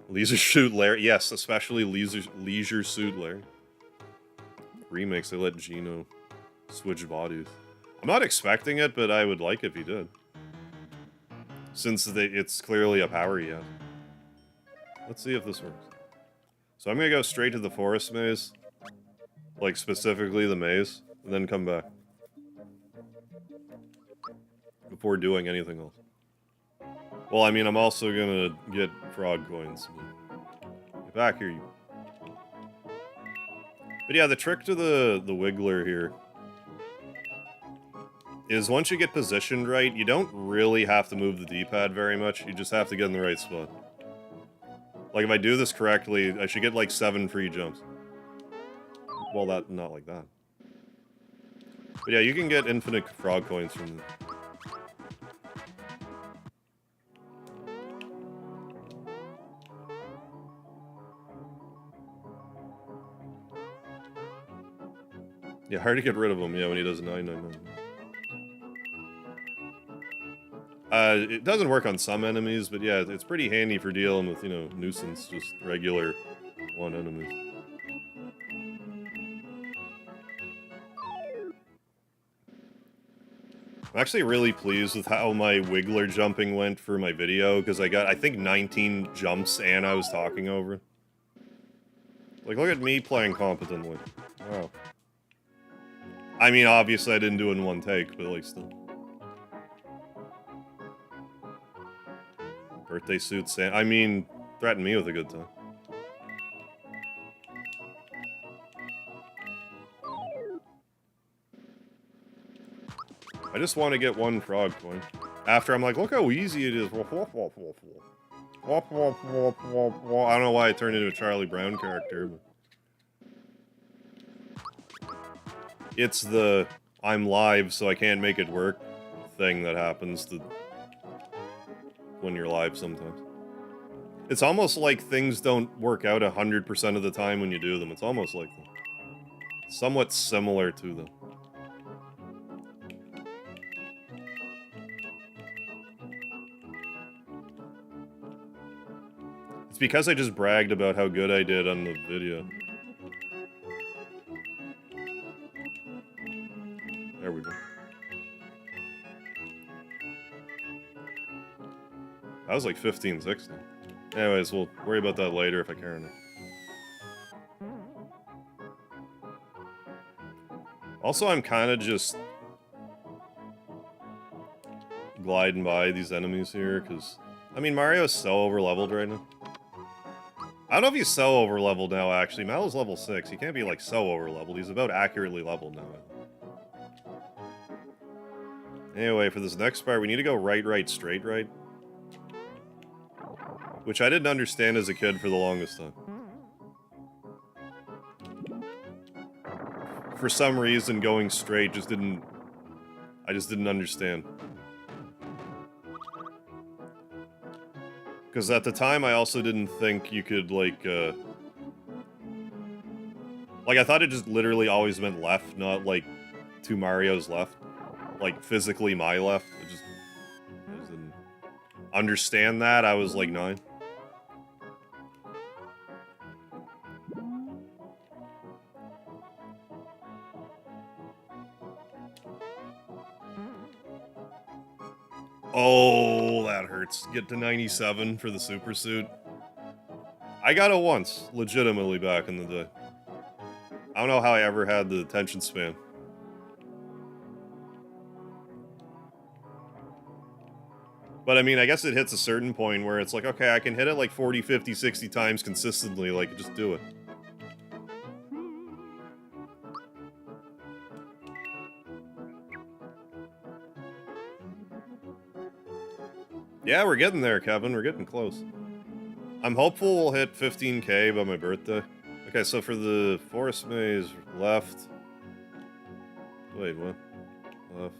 Leisure Suit Larry. Yes, especially Leisure Suit Larry. Remakes, they let Gino switch bodies. I'm not expecting it, but I would like if he did. Since it's clearly a power he has. Let's see if this works. So I'm gonna go straight to the forest maze. Like, specifically the maze. And then come back. Before doing anything else. Well, I mean, I'm also gonna get frog coins. Get back here, you. But yeah, the trick to the Wiggler here is once you get positioned right, you don't really have to move the D-pad very much. You just have to get in the right spot. Like, if I do this correctly, I should get, like, 7 free jumps. Well, not like that. But yeah, you can get infinite frog coins from this. Yeah, hard to get rid of him, yeah, when he does 999. It doesn't work on some enemies, but yeah, it's pretty handy for dealing with, you know, nuisance, just regular one enemies. I'm actually really pleased with how my Wiggler jumping went for my video, because I got, I think, 19 jumps and I was talking over. Like, look at me playing competently. Wow. I mean, obviously I didn't do it in one take, but, like, still. Birthday suit Santa. I mean, threaten me with a good time. I just want to get one frog coin. After I'm like, look how easy it is. I don't know why I turned into a Charlie Brown character, but it's the I'm live so I can't make it work thing that happens to when you're live sometimes. It's almost like things don't work out 100% of the time when you do them. It's almost like them. Somewhat similar to them. It's because I just bragged about how good I did on the video. There we go. That was like 15, 16. Anyways, we'll worry about that later if I care enough. Also, I'm kind of just gliding by these enemies here, because, I mean, Mario's so over-leveled right now. I don't know if he's so over-leveled now, actually. Mallow's level 6. He can't be, like, so over-leveled. He's about accurately leveled now. Anyway, for this next part, we need to go right, right, straight, right. Which I didn't understand as a kid for the longest time. For some reason, going straight just didn't... I just didn't understand. Because at the time, I also didn't think you could, like, I thought it just literally always meant left, not, like, to Mario's left. Like, physically my left. I just didn't understand that. I was, like, 9. Oh, that hurts. Get to 97 for the super suit. I got it once, legitimately, back in the day. I don't know how I ever had the attention span. But I mean, I guess it hits a certain point where it's like, okay, I can hit it like 40, 50, 60 times consistently, like, just do it. Yeah, we're getting there, Kevin. We're getting close. I'm hopeful we'll hit 15k by my birthday. Okay, so for the forest maze, left. Wait, what? Left.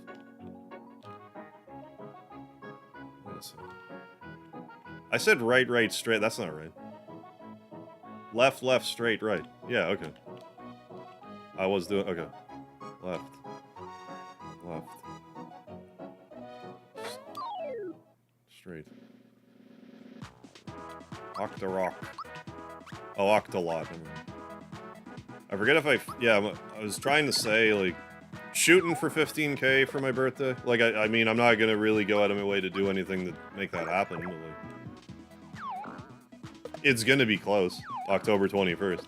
Wait a second. I said right, right, straight. That's not right. Left, left, straight, right. Yeah, okay. I was doing... Okay. Left. Left. Straight. Octorock. Oh, Octolot. I forget if I... Yeah, I was trying to say, like, shooting for 15K for my birthday. Like, I mean, I'm not gonna really go out of my way to do anything to make that happen, but, like... It's gonna be close. October 21st.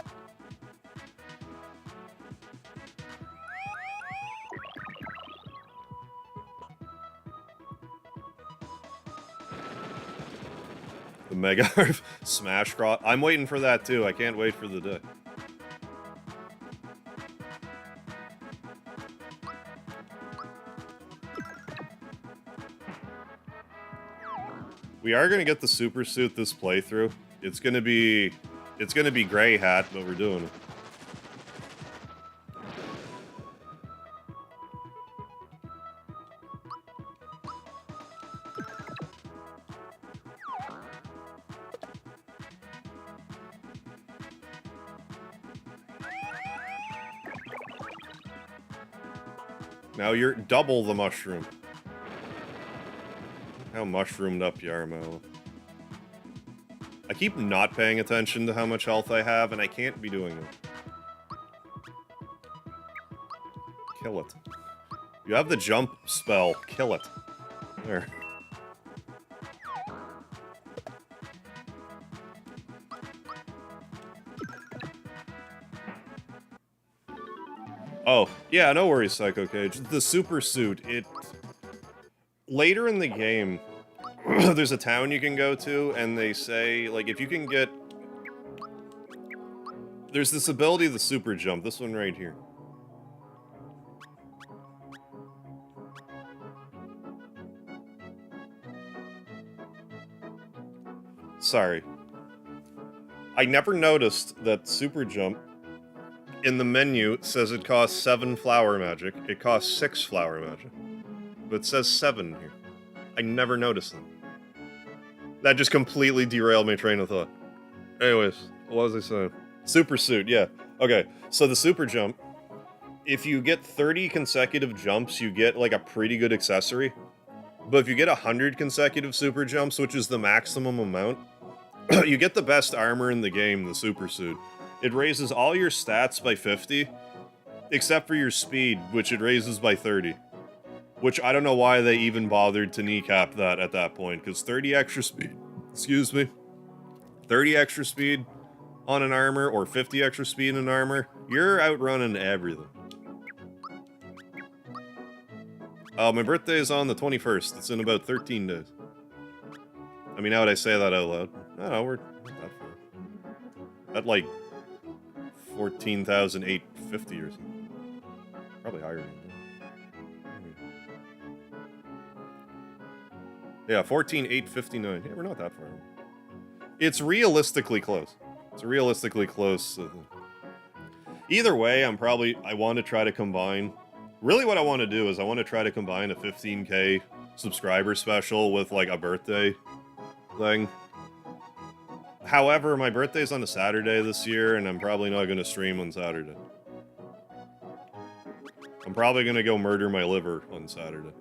The Mega Harp Smash Cross. I'm waiting for that too. I can't wait for the day. We are gonna get the super suit this playthrough. It's gonna be Gray Hat, but we're doing it. Now you're double the mushroom. How mushroomed up you are, Mel. I keep not paying attention to how much health I have, and I can't be doing it. Kill it. You have the jump spell. Kill it. There. Oh, yeah, no worries, Psycho Cage. The super suit, it... Later in the game, there's a town you can go to, and they say, like, if you can get... There's this ability, the super jump, this one right here. Sorry. I never noticed that super jump in the menu says it costs 7 flower magic. It costs 6 flower magic. But it says 7 here. I never noticed them. That just completely derailed my train of thought. Anyways, what was I saying? Super suit, yeah. Okay, so the super jump, if you get 30 consecutive jumps, you get, like, a pretty good accessory. But if you get 100 consecutive super jumps, which is the maximum amount, you get the best armor in the game, the super suit. It raises all your stats by 50, except for your speed, which it raises by 30. Which I don't know why they even bothered to kneecap that at that point, because 30 extra speed, excuse me, 30 extra speed on an armor, or 50 extra speed in an armor, you're outrunning everything. My birthday is on the 21st. It's in about 13 days. I mean, how would I say that out loud? I don't know, we're not that far. At like 14,850 or something. Probably higher than that. Yeah, 14,859. Yeah, we're not that far. It's realistically close. It's realistically close. Either way, I want to try to combine... Really what I want to do is I want to try to combine a 15K subscriber special with, like, a birthday thing. However, my birthday's on a Saturday this year, and I'm probably not going to stream on Saturday. I'm probably going to go murder my liver on Saturday.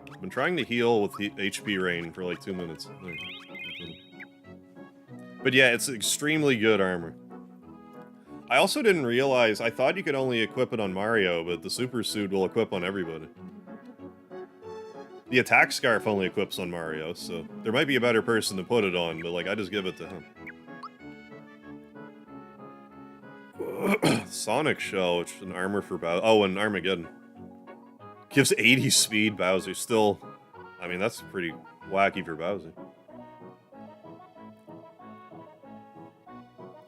I've been trying to heal with HP Rain for like 2 minutes. But yeah, it's extremely good armor. I also didn't realize, I thought you could only equip it on Mario, but the super suit will equip on everybody. The attack scarf only equips on Mario, so there might be a better person to put it on, but like, I just give it to him. Sonic Shell, which is an armor for Bowser. Oh, and Armageddon. Gives 80 speed, Bowser. Still, I mean, that's pretty wacky for Bowser.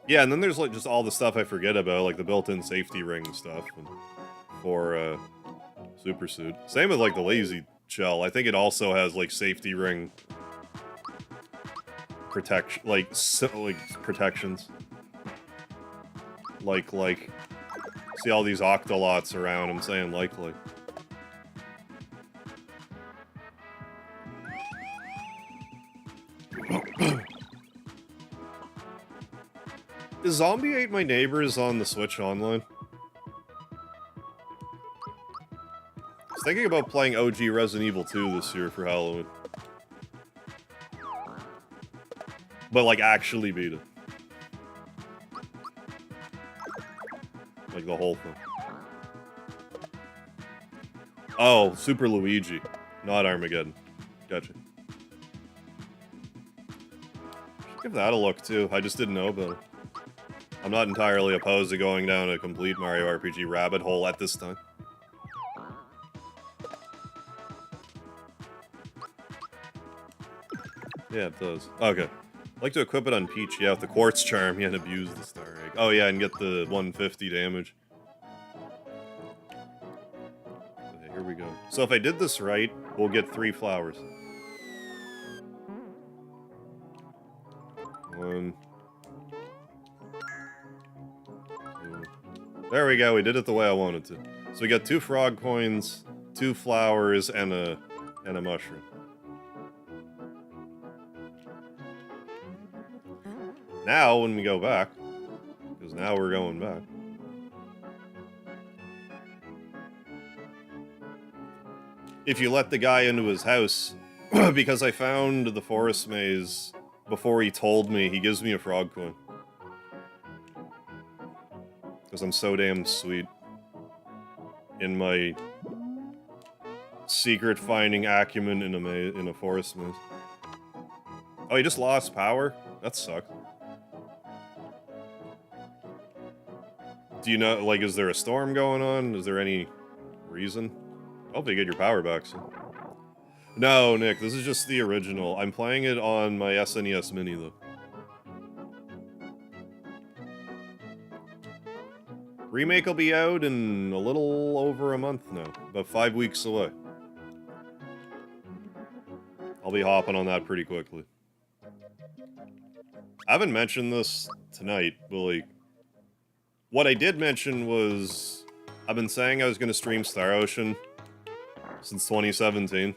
Yeah, and then there's like just all the stuff I forget about, like the built-in safety ring stuff for Super Suit. Same with like the Lazy Shell. I think it also has like safety ring protection, like protections. Like see all these Octolots around. I'm saying likely. Is Zombie Ate My Neighbors on the Switch Online? I was thinking about playing OG Resident Evil 2 this year for Halloween. But, like, actually beat it. Like, the whole thing. Oh, Super Luigi. Not Armageddon. Gotcha. Should give that a look, too. I just didn't know about it. I'm not entirely opposed to going down a complete Mario RPG rabbit hole at this time. Yeah, it does. Okay. I'd like to equip it on Peach. Yeah, with the Quartz Charm, yeah, and abuse the Star Egg. Oh, yeah, and get the 150 damage. Okay, here we go. So if I did this right, we'll get 3 flowers. 1, 2. There we go, we did it the way I wanted to. So we got 2 frog coins, 2 flowers, and a mushroom. Now, when we go back, because now we're going back, if you let the guy into his house, because I found the forest maze before he told me, he gives me a frog coin. Because I'm so damn sweet in my secret finding acumen in a forest maze. Oh, he just lost power? That sucks. Do you know, like, is there a storm going on? Is there any reason? I hope you get your power back soon. No, Nick, this is just the original. I'm playing it on my SNES Mini, though. Remake will be out in a little over a month now. About 5 weeks away. I'll be hopping on that pretty quickly. I haven't mentioned this tonight, but, like, what I did mention was, I've been saying I was going to stream Star Ocean since 2017.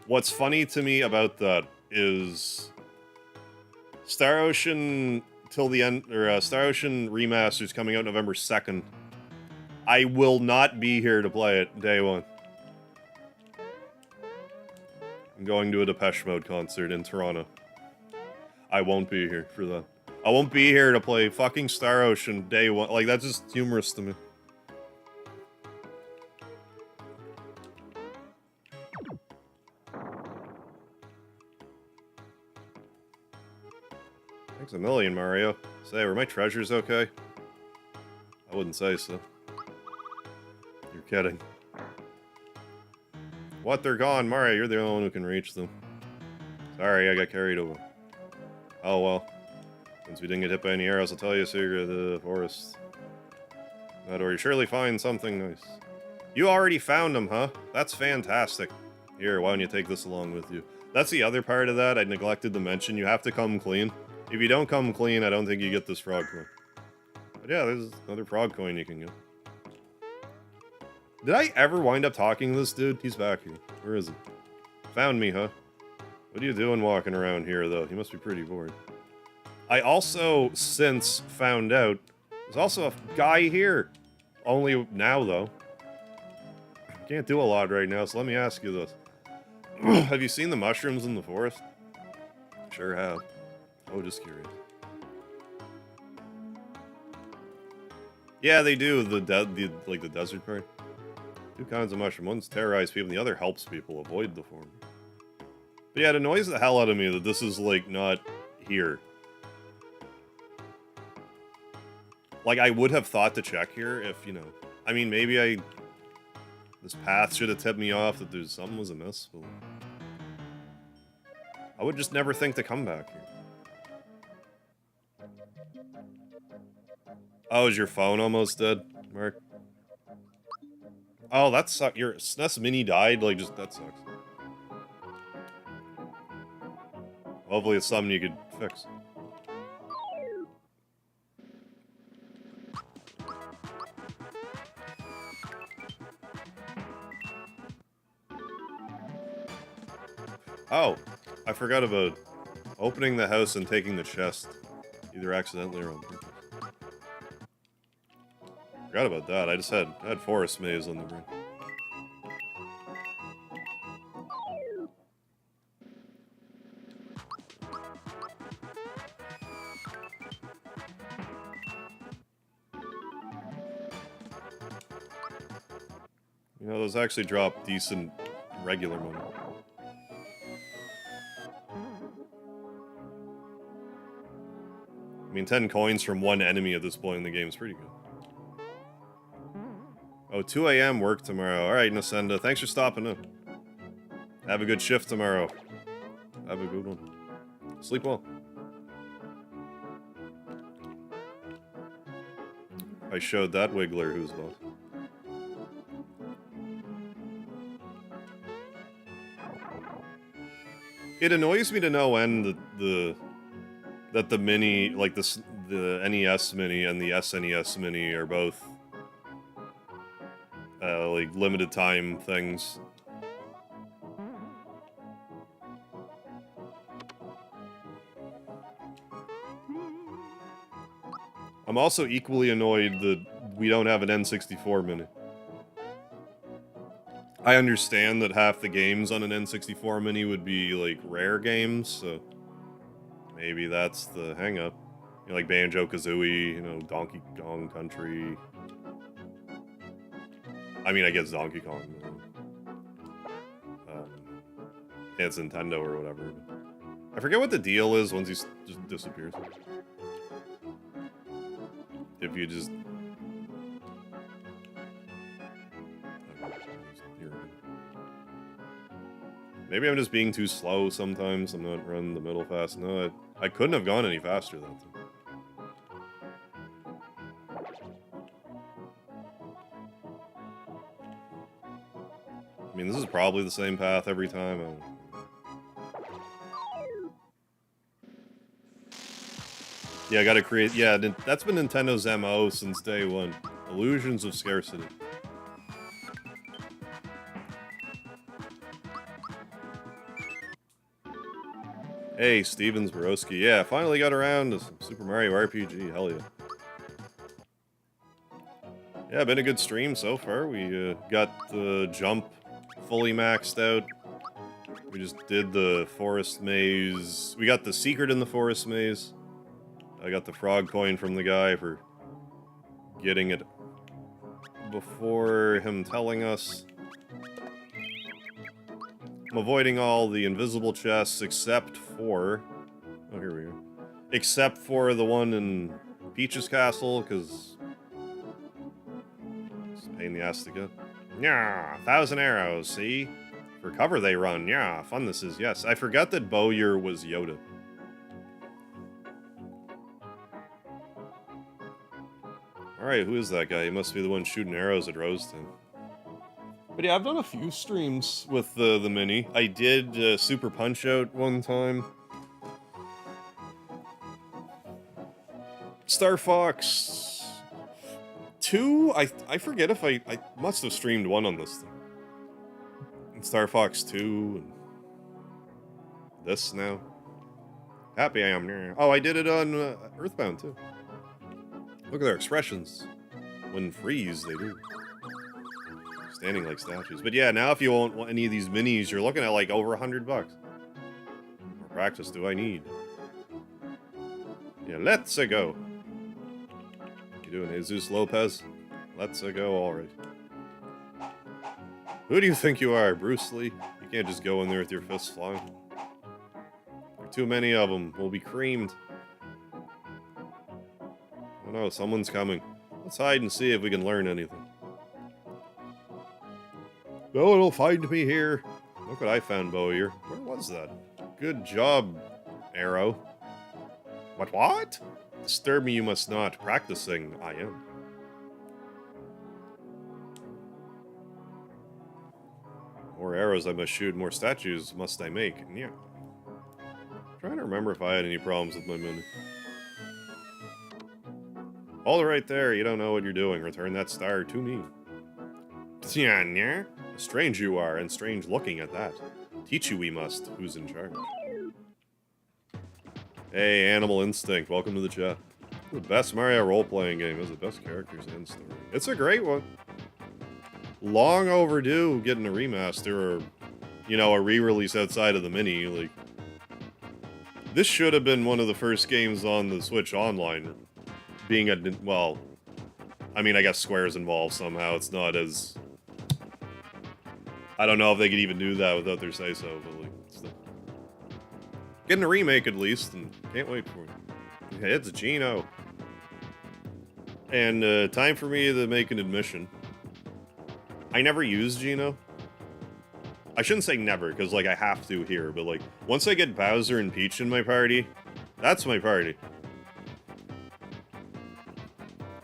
What's funny to me about that is Star Ocean till the end, or Star Ocean Remaster is coming out November 2nd. I will not be here to play it day 1. I'm going to a Depeche Mode concert in Toronto. I won't be here for that. I won't be here to play fucking Star Ocean day 1. Like, that's just humorous to me. Thanks a million, Mario. Say, were my treasures okay? I wouldn't say so. You're kidding. What? They're gone, Mario. You're the only one who can reach them. Sorry, I got carried away. Oh well. Since we didn't get hit by any arrows, I'll tell you a secret of the forest. That or you surely find something nice. You already found them, huh? That's fantastic. Here, why don't you take this along with you? That's the other part of that I neglected to mention. You have to come clean. If you don't come clean, I don't think you get this frog coin. But yeah, there's another frog coin you can get. Did I ever wind up talking to this dude? He's back here. Where is he? Found me, huh? What are you doing walking around here, though? You must be pretty bored. I also, since found out, there's also a guy here. Only now, though. Can't do a lot right now, so let me ask you this. Have you seen the mushrooms in the forest? Sure have. Oh, just curious. Yeah, they do. The desert part. 2 kinds of mushroom. One's terrorize people, and the other helps people avoid the form. But yeah, it annoys the hell out of me that this is, like, not here. Like, I would have thought to check here if, you know... I mean, maybe this path should have tipped me off that there's something was amiss, but... I would just never think to come back here. Oh, is your phone almost dead, Mark? Oh, that sucks. Your SNES Mini died? Like, just... That sucks. Hopefully it's something you could fix. Oh, I forgot about opening the house and taking the chest. Either accidentally or on purpose. Forgot about that. I just had Forest Maze on the brain. You know, those actually drop decent regular money. I mean, 10 coins from one enemy at this point in the game is pretty good. Oh, 2 a.m. work tomorrow. Alright, Nasenda, thanks for stopping in. Have a good shift tomorrow. Have a good one. Sleep well. I showed that Wiggler who's boss. It annoys me to no end that the mini, like the NES mini and the SNES mini are both like limited time things. I'm also equally annoyed that we don't have an N64 mini. I understand that half the games on an N64 mini would be, like, rare games, so maybe that's the hang-up. You know, like Banjo-Kazooie, you know, Donkey Kong Country. I mean, I guess Donkey Kong. It's Nintendo or whatever. I forget what the deal is once he just disappears. If you just... Maybe I'm just being too slow sometimes. I'm not running the middle fast. No, I couldn't have gone any faster that time. I mean, this is probably the same path every time. I don't know. Yeah, I gotta create... Yeah, that's been Nintendo's MO since day one. Illusions of scarcity. Hey, Steven Zborowski. Yeah, finally got around to some Super Mario RPG. Hell yeah. Yeah, been a good stream so far. We got the jump fully maxed out. We just did the forest maze. We got the secret in the forest maze. I got the frog coin from the guy for getting it before him telling us. I'm avoiding all the invisible chests except for... Oh, here we go. Except for the one in Peach's Castle, because... It's a pain in the ass to get. Yeah, 1,000 arrows, see? For cover they run, yeah, fun this is, yes. I forgot that Bowyer was Yoda. Alright, who is that guy? He must be the one shooting arrows at Roseton. But yeah, I've done a few streams with the Mini. I did Super Punch-Out one time. Star Fox 2? I forget if I must have streamed one on this thing. And Star Fox 2, and this now. Happy I am. Oh, I did it on Earthbound too. Look at their expressions. When freeze, they do. Standing like statues. But yeah, now if you want any of these minis, you're looking at like over $100. What practice do I need? Yeah, let's go. You doing, Jesus Lopez? Let's go already. Who do you think you are, Bruce Lee? You can't just go in there with your fists flying. There are too many of them. We'll be creamed. Oh no, someone's coming. Let's hide and see if we can learn anything. No one will find me here. Look what I found, Bowyer. Where was that? Good job, Arrow. What? Disturb me you must not. Practicing, I am. More arrows I must shoot, more statues must I make. Yeah. Trying to remember if I had any problems with my menu. Hold it right there, you don't know what you're doing. Return that star to me. Strange you are, and strange looking at that. Teach you we must, who's in charge. Hey, Animal Instinct, welcome to the chat. The best Mario role-playing game has the best characters and story. It's a great one. Long overdue getting a remaster or, you know, a re-release outside of the mini. Like, this should have been one of the first games on the Switch Online. Being a, well, I mean, I guess Square's involved somehow. It's not as... I don't know if they could even do that without their say-so, but like, still. Getting a remake at least, and can't wait for it. Hey, it's Gino. And time for me to make an admission. I never use Gino. I shouldn't say never, because like I have to here, but like once I get Bowser and Peach in my party, that's my party.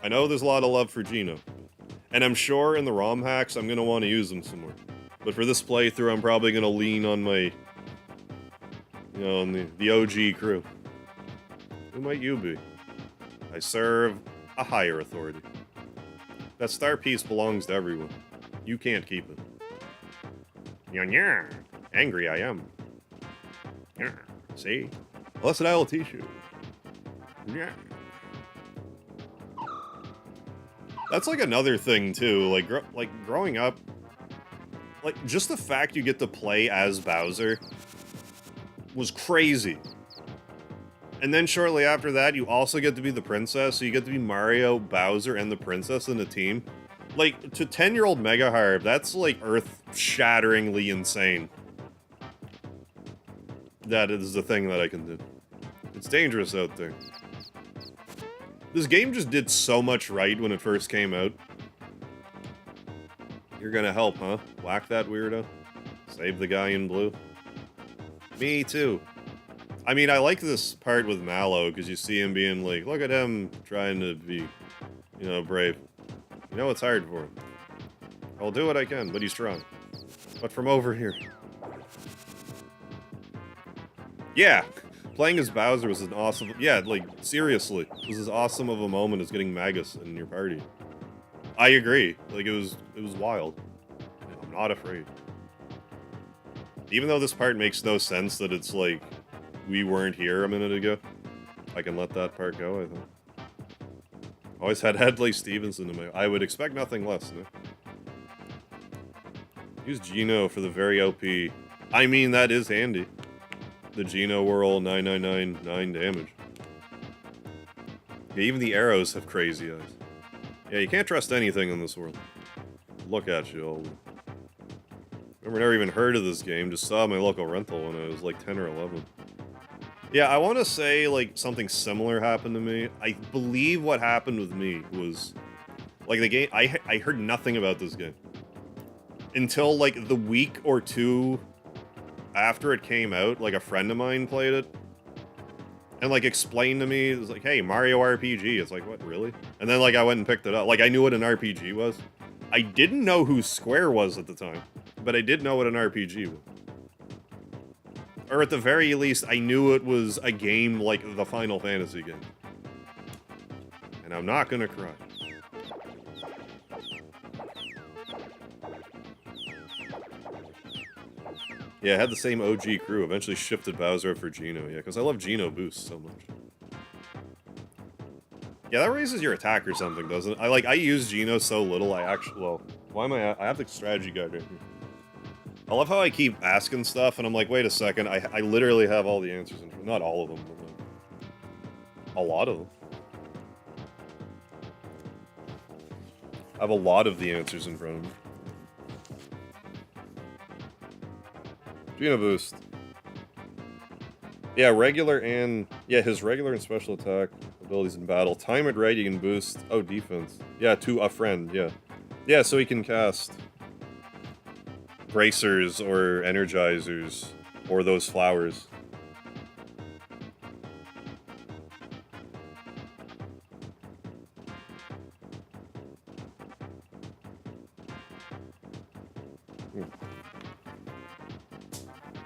I know there's a lot of love for Gino. And I'm sure in the ROM hacks I'm going to want to use them some more. But for this playthrough, I'm probably going to lean on my, you know, on the OG crew. Who might you be? I serve a higher authority. That star piece belongs to everyone. You can't keep it. Nya. Angry I am. Yeah. See? Listen, I will teach you. Yeah. That's like another thing too. Like growing up, like just the fact you get to play as Bowser was crazy. And then shortly after that, you also get to be the princess, so you get to be Mario, Bowser, and the princess in a team. Like, to 10-year-old Mega Harv, that's like earth-shatteringly insane. That is the thing that I can do. It's dangerous out there. This game just did so much right when it first came out. You're gonna help, huh? Whack that weirdo? Save the guy in blue? Me too. I mean, I like this part with Mallow, because you see him being like, look at him trying to be, you know, brave. You know it's hard for him. I'll do what I can, but he's strong. But from over here. Yeah, playing as Bowser was an awesome... Yeah, like, seriously. It was as awesome of a moment as getting Magus in your party. I agree. Like, it was wild. I'm not afraid. Even though this part makes no sense that it's like... we weren't here a minute ago. I can let that part go, I think. Always had Headley Stevenson in my... I would expect nothing less, no? Use Gino for the very OP. I mean, that is handy. The Gino Whirl 9999 damage. Yeah, even the arrows have crazy eyes. Yeah, you can't trust anything in this world. Look at you all. Remember, never even heard of this game. Just saw my local rental when I was like 10 or 11. Yeah, I want to say, like, something similar happened to me. I believe what happened with me was, like, the game... I heard nothing about this game. Until, like, the week or two after it came out, like, a friend of mine played it. And, like, explained to me, it was like, hey, Mario RPG. It's like, what, really? And then, like, I went and picked it up. Like, I knew what an RPG was. I didn't know who Square was at the time. But I did know what an RPG was. Or at the very least, I knew it was a game like the Final Fantasy game. And I'm not gonna cry. Yeah, I had the same OG crew. Eventually shifted Bowser for Gino. Yeah, because I love Gino boosts so much. Yeah, that raises your attack or something, doesn't it? I use Gino so little, I actually... Well, why am I have the strategy guide right here. I love how I keep asking stuff, and I'm like, wait a second, I literally have all the answers in front. Not all of them, but like, a lot of them. I have a lot of the answers in front of me. Gino boost. Yeah, regular and... Yeah, his regular and special attack abilities in battle. Time it right, you can boost... Oh, defense. Yeah, to a friend, yeah. Yeah, so he can cast... bracers or energizers or those flowers.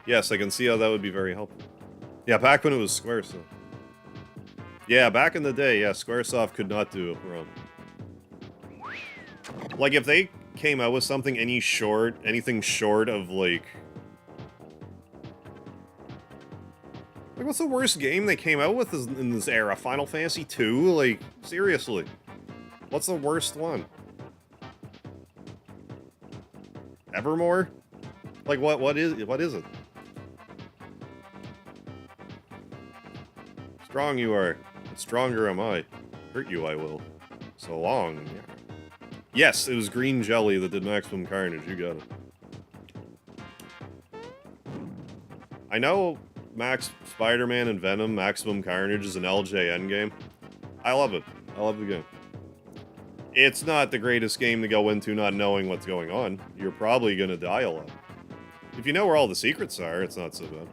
Yes, I can see how that would be very helpful. Yeah, back when it was Squaresoft. Yeah, back in the day, yeah, Squaresoft could not do it wrong. Like, if they came out with something anything short of, like... Like, what's the worst game they came out with in this era? Final Fantasy II? Like, seriously. What's the worst one? Evermore? Like, what is it? Strong you are, but stronger am I. Hurt you I will. So long. Yeah. Yes, it was green jelly that did maximum carnage. You got it. I know Spider-Man and Venom Maximum Carnage is an LJN game. I love it. I love the game. It's not the greatest game to go into not knowing what's going on. You're probably gonna die a lot. If you know where all the secrets are, it's not so bad.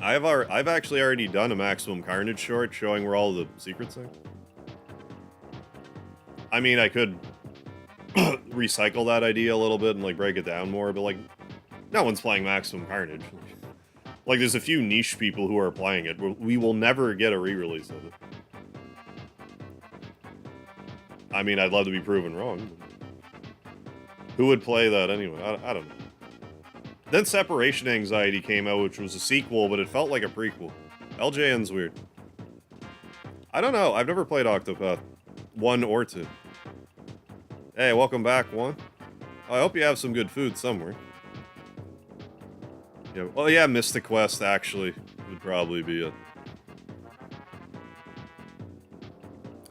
I've actually already done a Maximum Carnage short showing where all the secrets are. I mean, I could recycle that idea a little bit and like break it down more, but like, no one's playing Maximum Carnage. Like, there's a few niche people who are playing it. We will never get a re-release of it. I mean, I'd love to be proven wrong. Who would play that anyway? I don't know. Then Separation Anxiety came out, which was a sequel, but it felt like a prequel. LJN's weird. I don't know. I've never played Octopath 1 or 2. Hey, welcome back, 1. I hope you have some good food somewhere. Yeah, well, yeah, Mystic Quest, actually, would probably be it.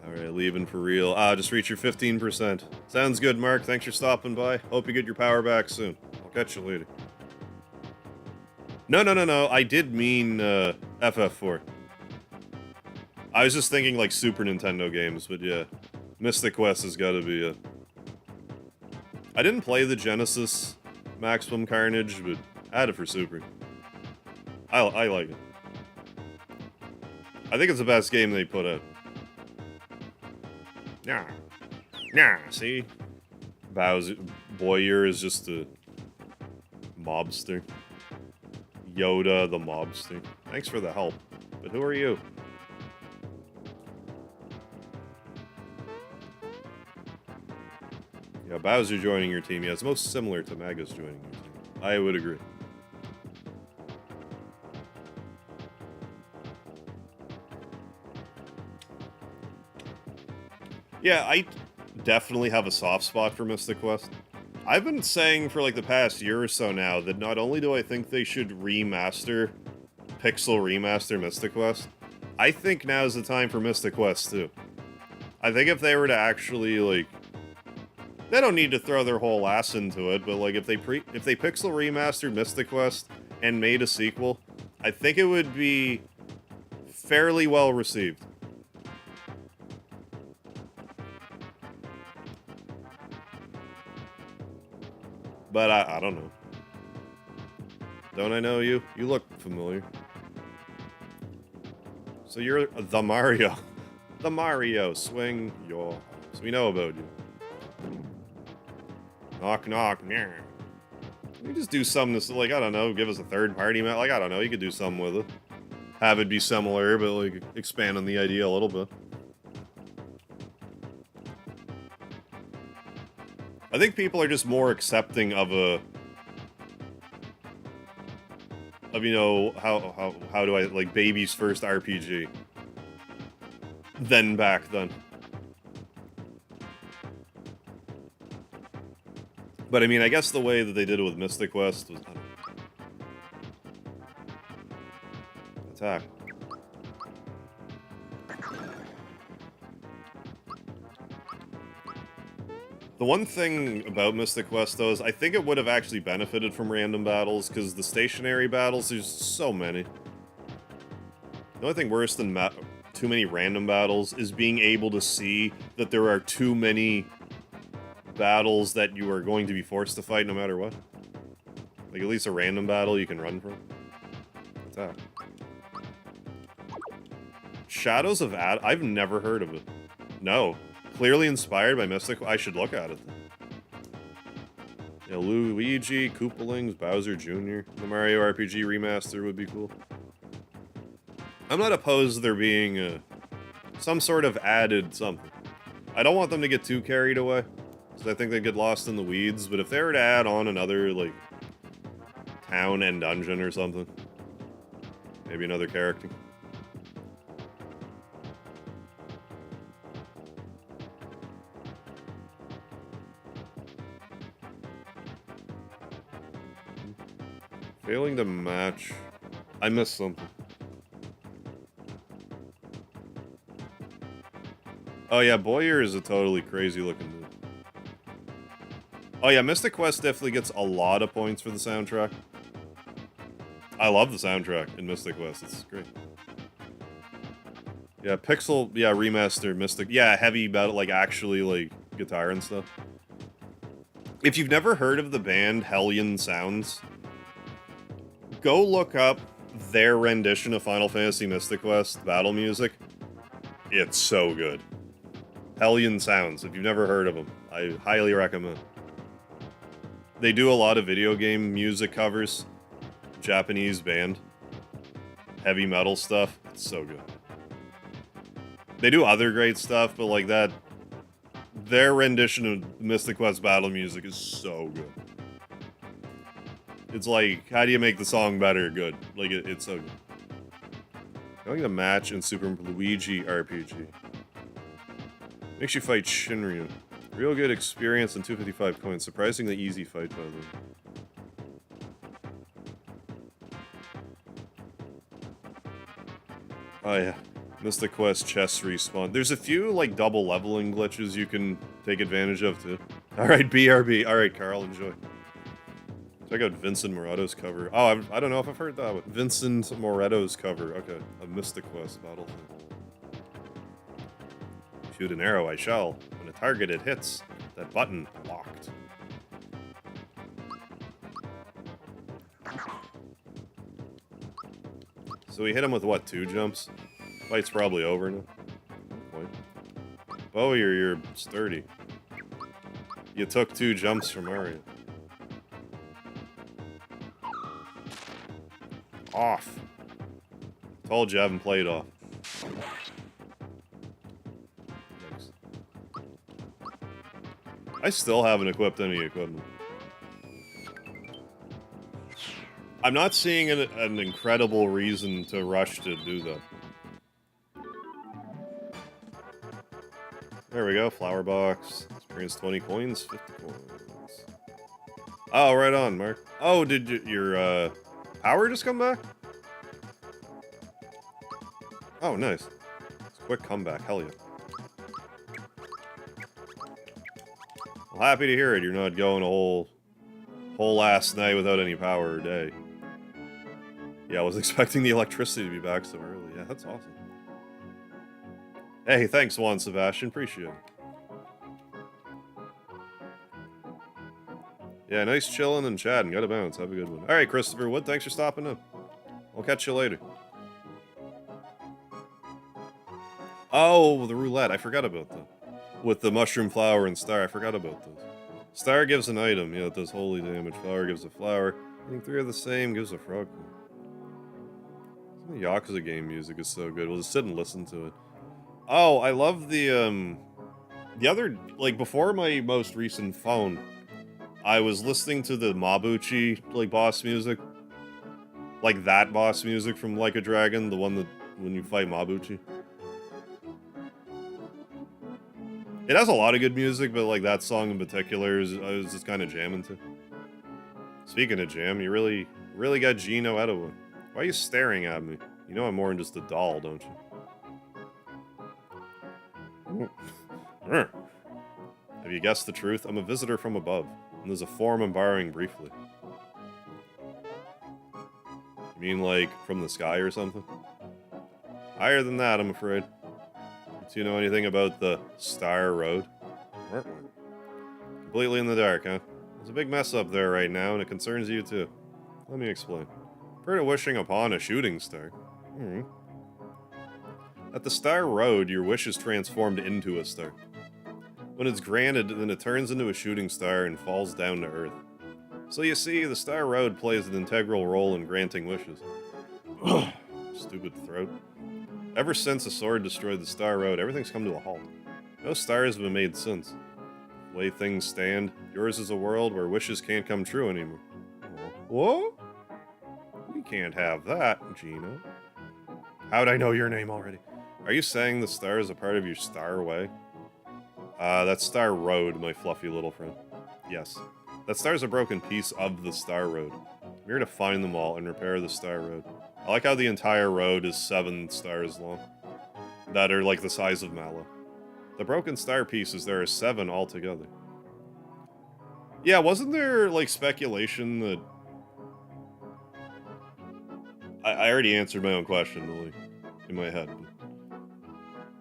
Alright, leaving for real. Just reach your 15%. Sounds good, Mark. Thanks for stopping by. Hope you get your power back soon. I'll catch you later. No. I did mean, FF4. I was just thinking, like, Super Nintendo games, but yeah. Mystic Quest has gotta be it. I didn't play the Genesis Maximum Carnage, but I had it for Super. I like it. I think it's the best game they put out. Nah, see? Bowser, Boyer is just a mobster. Yoda, the mobster. Thanks for the help. But who are you? Yeah, Bowser joining your team. Yeah, it's most similar to Magus joining your team. I would agree. Yeah, I definitely have a soft spot for Mystic Quest. I've been saying for like the past year or so now that not only do I think they should remaster, pixel remaster Mystic Quest, I think now's the time for Mystic Quest too. I think if they were to actually like, they don't need to throw their whole ass into it, but like if they pixel remastered Mystic Quest and made a sequel, I think it would be fairly well received. But I don't know. Don't I know you? You look familiar. So you're the Mario. The Mario. Swing your arms. We know about you. Knock, knock. Nah. You just do something to, like, I don't know, give us a third-party map. Like, I don't know, you could do something with it. Have it be similar, but, like, expand on the idea a little bit. I think people are just more accepting of you know, how do I, like, baby's first RPG than back then. But I mean, I guess the way that they did it with Mystic Quest was... Attack. The one thing about Mystic Quest, though, is I think it would have actually benefited from random battles, because the stationary battles, there's so many. The only thing worse than too many random battles is being able to see that there are too many battles that you are going to be forced to fight no matter what. Like, at least a random battle you can run from. Attack. Shadows of I've never heard of it. No. Clearly inspired by Mystic. I should look at it. Yeah, Luigi, Koopalings, Bowser Jr. The Mario RPG remaster would be cool. I'm not opposed to there being some sort of added something. I don't want them to get too carried away, because I think they get lost in the weeds, but if they were to add on another, like, town and dungeon or something, Maybe another character. Failing to match. I missed something. Oh yeah, Boyer is a totally crazy looking dude. Oh yeah, Mystic Quest definitely gets a lot of points for the soundtrack. I love the soundtrack in Mystic Quest, it's great. Yeah, Pixel, yeah, Remaster, Mystic, yeah, heavy metal, like actually like guitar and stuff. If you've never heard of the band Hellion Sounds, go look up their rendition of Final Fantasy Mystic Quest battle music. It's so good. Hellion Sounds, if you've never heard of them, I highly recommend. They do a lot of video game music covers. Japanese band. Heavy metal stuff. It's so good. They do other great stuff, but like that, their rendition of Mystic Quest battle music is so good. It's like, how do you make the song better? Good. Like, it's so good. Going to match in Super Luigi RPG. Makes you fight Shinryu. Real good experience and 255 coins. Surprisingly easy fight, by the way. Oh yeah. Mystic Quest chest respawn. There's a few, like, double leveling glitches you can take advantage of, too. Alright, BRB. Alright, Carl, enjoy. Check out Vincent Morato's cover. Oh, I don't know if I've heard that one. Vincent Morato's cover. Okay, a Mystic Quest battle thing. Shoot an arrow, I shall. When a target it hits, that button locked. So we hit him with what, 2 jumps? Fight's probably over now. Oh, you're sturdy. You took 2 jumps from Mario. Off. Told you I haven't played off. Thanks. I still haven't equipped any equipment. I'm not seeing an incredible reason to rush to do that. There we go, flower box. Experience 20 coins, 50 coins. Oh, right on, Mark. Oh, did your power just come back? Oh, nice. It's a quick comeback, hell yeah. Well, happy to hear it. You're not going a whole last night without any power or day. Yeah, I was expecting the electricity to be back so early. Yeah, that's awesome. Hey, thanks, Juan Sebastian. Appreciate it. Yeah, nice chilling and chatting. Gotta bounce. Have a good one. Alright, Christopher Wood, thanks for stopping in. I'll catch you later. Oh, the roulette. I forgot about that. With the mushroom, flower, and star. I forgot about those. Star gives an item. Yeah, it does holy damage. Flower gives a flower. I think 3 are the same. Gives a frog. Some of the Yakuza game music is so good. We'll just sit and listen to it. Oh, I love the other, like, before my most recent phone, I was listening to the Mabuchi, like, boss music. Like that boss music from Like a Dragon, the one that, when you fight Mabuchi. It has a lot of good music, but, like, that song in particular, I was just kind of jamming to. Speaking of jam, you really got Gino out of one. Why are you staring at me? You know I'm more than just a doll, don't you? Have you guessed the truth? I'm a visitor from above, and there's a form I'm borrowing briefly. You mean, like, from the sky or something? Higher than that, I'm afraid. Do you know anything about the Star Road? Completely in the dark, huh? There's a big mess up there right now, and it concerns you too. Let me explain. Heard of wishing upon a shooting star. At the Star Road, your wish is transformed into a star. When it's granted, then it turns into a shooting star and falls down to Earth. So you see, the Star Road plays an integral role in granting wishes. Stupid throat. Ever since a sword destroyed the Star Road, everything's come to a halt. No stars have been made since. The way things stand, yours is a world where wishes can't come true anymore. What? What are you can't have that, Gino. How'd I know your name already? Are you saying the star is a part of your star way? That's Star Road, my fluffy little friend. Yes. That star is a broken piece of the Star Road. I'm here to find them all and repair the Star Road. I like how the entire road is 7 stars long. That are like the size of Mallow. The broken star pieces, there are 7 altogether. Yeah, wasn't there, like, speculation that... I already answered my own question, like, in my head.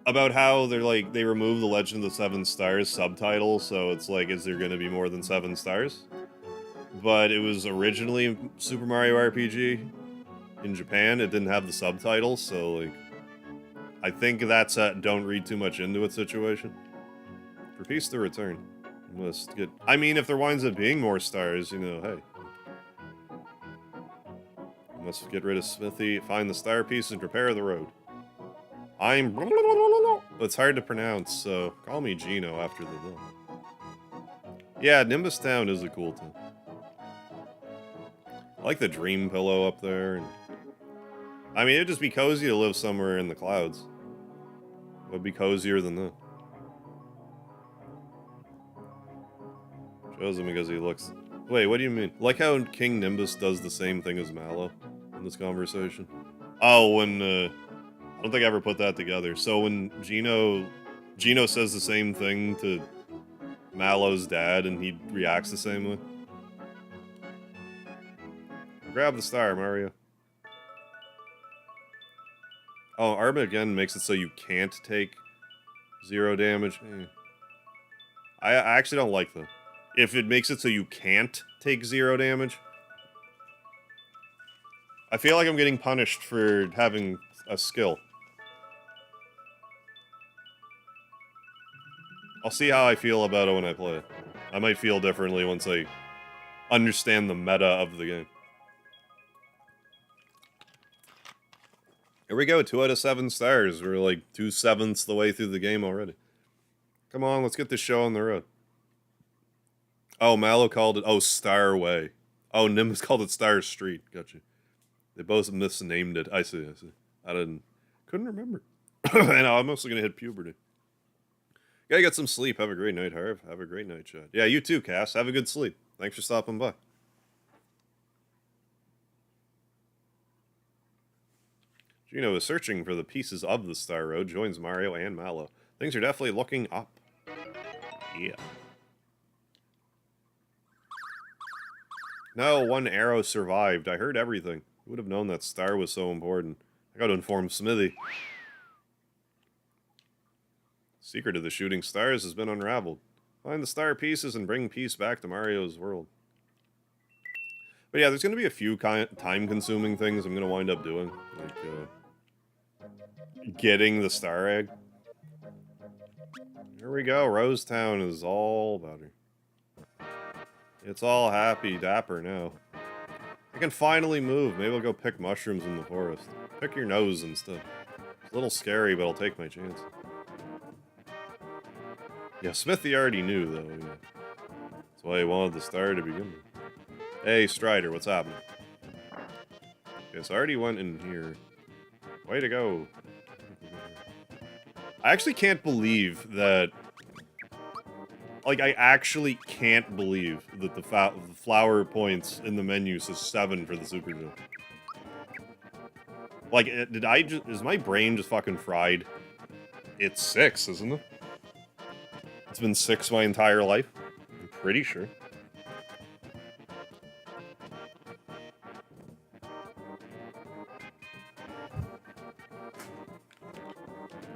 About how they're, like, they removed the Legend of the Seven Stars subtitle, so it's like, is there gonna be more than 7 stars? But it was originally Super Mario RPG in Japan. It didn't have the subtitles, so, like... I think that's a don't read too much into it situation. For peace to return. Must get... I mean, if there winds up being more stars, you know, hey. Must get rid of Smithy, find the star piece, and prepare the road. I'm... It's hard to pronounce, so call me Gino after the bill. Yeah, Nimbus Town is a cool town. I like the dream pillow up there. And... I mean, it'd just be cozy to live somewhere in the clouds. It would be cozier than that. Shows him because he looks... Wait, what do you mean? Like how King Nimbus does the same thing as Mallow in this conversation? Oh, when, I don't think I ever put that together. So when Gino says the same thing to Mallow's dad and he reacts the same way. Grab the star, Mario. Oh, Arma again makes it so you can't take 0 damage. I actually don't like that. If it makes it so you can't take 0 damage, I feel like I'm getting punished for having a skill. I'll see how I feel about it when I play it. I might feel differently once I understand the meta of the game. Here we go, 2 out of 7 stars. We're like 2/7 the way through the game already. Come on, let's get this show on the road. Oh, Mallow called it, oh, Star Way. Oh, Nimbus called it Star Street. Gotcha. They both misnamed it. I see. Couldn't remember. I know, I'm mostly gonna hit puberty. Gotta get some sleep. Have a great night, Harv. Have a great night, Chad. Yeah, you too, Cass. Have a good sleep. Thanks for stopping by. Gino is searching for the pieces of the Star Road, joins Mario and Mallow. Things are definitely looking up. Yeah. No, 1 arrow survived. I heard everything. Who would have known that star was so important? I gotta inform Smithy. Secret of the shooting stars has been unraveled. Find the star pieces and bring peace back to Mario's world. But yeah, there's gonna be a few time-consuming things I'm gonna wind up doing. Like, getting the star egg. Here we go. Rose Town is all better. It's all happy dapper now. I can finally move. Maybe I'll go pick mushrooms in the forest. Pick your nose instead. It's a little scary, but I'll take my chance. Yeah, Smithy already knew, though. Yeah. That's why he wanted the star to begin with. Hey, Strider, what's happening? Okay, so I already went in here. Way to go. I actually can't believe that... Like, I actually can't believe that the flower points in the menu says 7 for the Super Jump. Like, is my brain just fucking fried? It's 6, isn't it? It's been 6 my entire life. I'm pretty sure.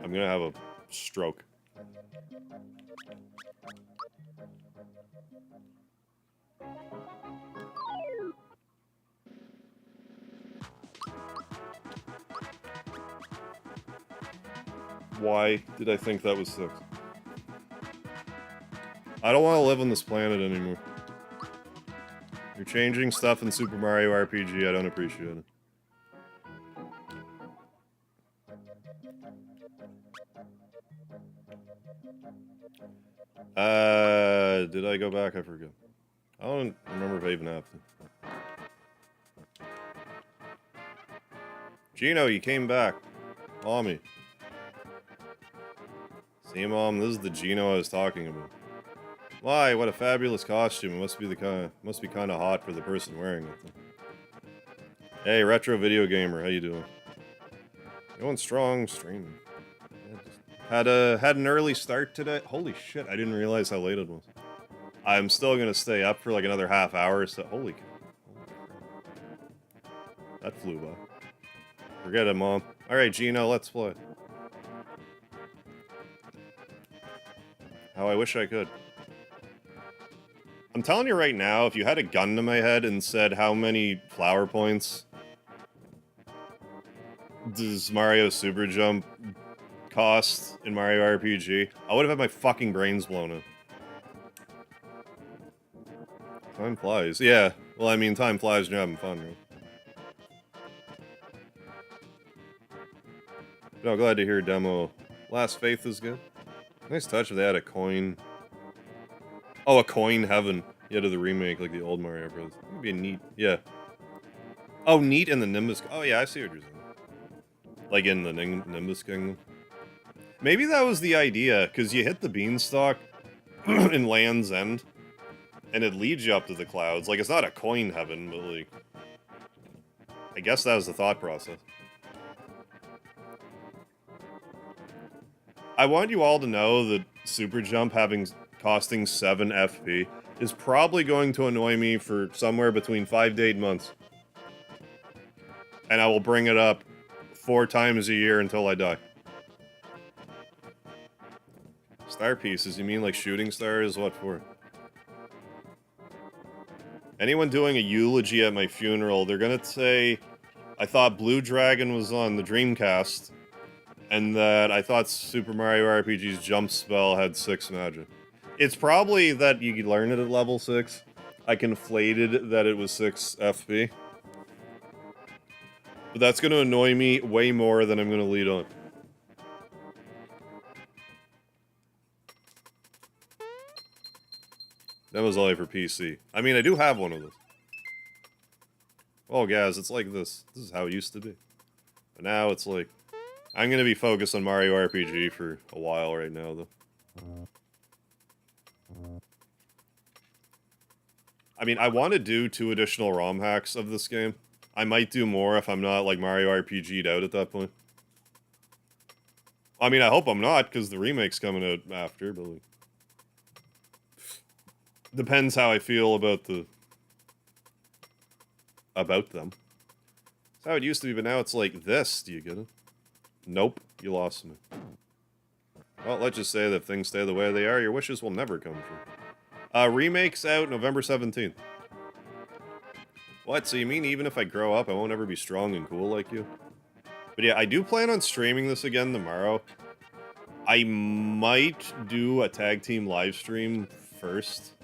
I'm gonna have a stroke. Why did I think that was 6? I don't want to live on this planet anymore. You're changing stuff in Super Mario RPG, I don't appreciate it. Did I go back? I forget. I don't remember if I even have to. Gino, you came back. Mommy. See, Mom, this is the Gino I was talking about. Why? What a fabulous costume. It must be kind of hot for the person wearing it. Hey, retro video gamer, how you doing? Going strong, streaming. Had an early start today. Holy shit, I didn't realize how late it was. I'm still gonna stay up for like another half hour, so holy crap. That flew by. Forget it, Mom. Alright, Gino, let's play. How I wish I could. I'm telling you right now, if you had a gun to my head and said how many flower points does Mario Super Jump cost in Mario RPG, I would have had my fucking brains blown up. Time flies. Yeah. Well, I mean, time flies when you're having fun, right? No, glad to hear demo. Last Faith is good. Nice touch if they had a coin. Oh, a coin heaven. Yeah, to the remake, like the old Mario Bros. That'd be a neat. Yeah. Oh, neat in the Nimbus. Oh, yeah, I see what you're saying. Like in the Nimbus Kingdom. Maybe that was the idea, because you hit the beanstalk in Land's End, and it leads you up to the clouds. Like, it's not a coin heaven, but, like... I guess that was the thought process. I want you all to know that Super Jump costing 7 FP is probably going to annoy me for somewhere between 5 to 8 months. And I will bring it up 4 times a year until I die. Star pieces, you mean like shooting stars? What for? Anyone doing a eulogy at my funeral, they're gonna say I thought Blue Dragon was on the Dreamcast, and that I thought Super Mario RPG's jump spell had 6 magic. It's probably that you could learn it at level 6. I conflated that it was 6 FP. But that's gonna annoy me way more than I'm gonna lead on. That was only for PC. I mean, I do have one of those. Oh, guys, it's like this. This is how it used to be. But now it's like... I'm gonna be focused on Mario RPG for a while right now, though. I mean, I want to do 2 additional ROM hacks of this game. I might do more if I'm not, like, Mario RPG'd out at that point. I mean, I hope I'm not, because the remake's coming out after, but, like... Depends how I feel about the... about them. That's how it used to be, but now it's like this. Do you get it? Nope. You lost me. Well, let's just say that if things stay the way they are, your wishes will never come true. Remake's out November 17th. What? So you mean even if I grow up, I won't ever be strong and cool like you? But yeah, I do plan on streaming this again tomorrow. I might do a tag team live stream first.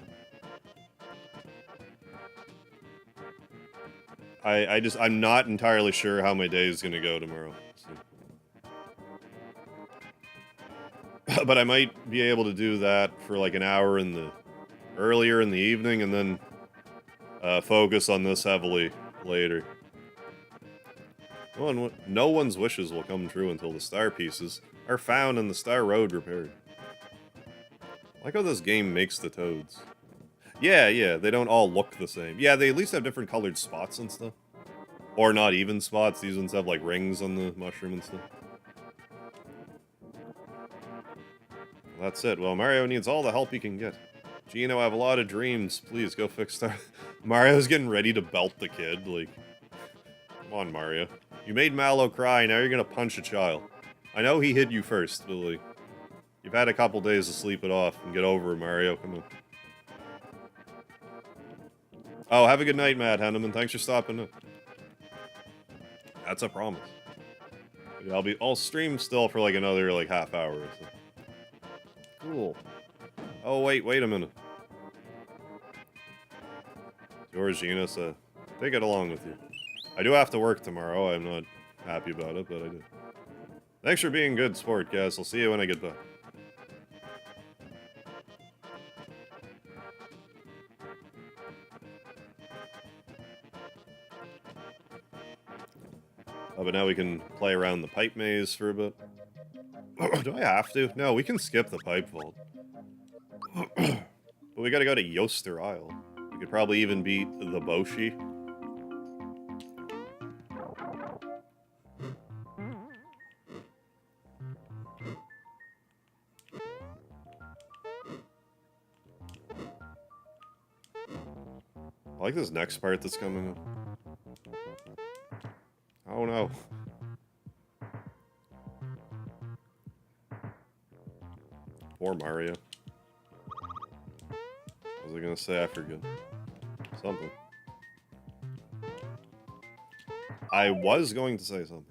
I'm not entirely sure how my day is gonna go tomorrow. So. But I might be able to do that for like an hour earlier in the evening, and then focus on this heavily later. No one's wishes will come true until the star pieces are found and the star road repaired. I like how this game makes the toads. Yeah, they don't all look the same. Yeah, they at least have different colored spots and stuff. Or not even spots, these ones have like rings on the mushroom and stuff. That's it. Well, Mario needs all the help he can get. Gino, I have a lot of dreams. Please, go fix Star... Mario's getting ready to belt the kid, like... Come on, Mario. You made Mallow cry, now you're gonna punch a child. I know he hit you first, but like... You've had a couple days to sleep it off and get over it, Mario. Come on. Oh, have a good night, Matt Henneman. Thanks for stopping in. That's a promise. Yeah, I'll stream still for like another like half hour or so. Cool. Oh wait a minute. Georgina, so take it along with you. I do have to work tomorrow. I'm not happy about it, but I do. Thanks for being good sport, guys. I'll see you when I get back. Oh, but now we can play around the pipe maze for a bit. Do I have to? No, we can skip the pipe vault. But we gotta go to Yoster Isle. We could probably even beat the Boshi. I like this next part that's coming up. Oh no. Poor Mario. What was I gonna say? I forget. Something. I was going to say something.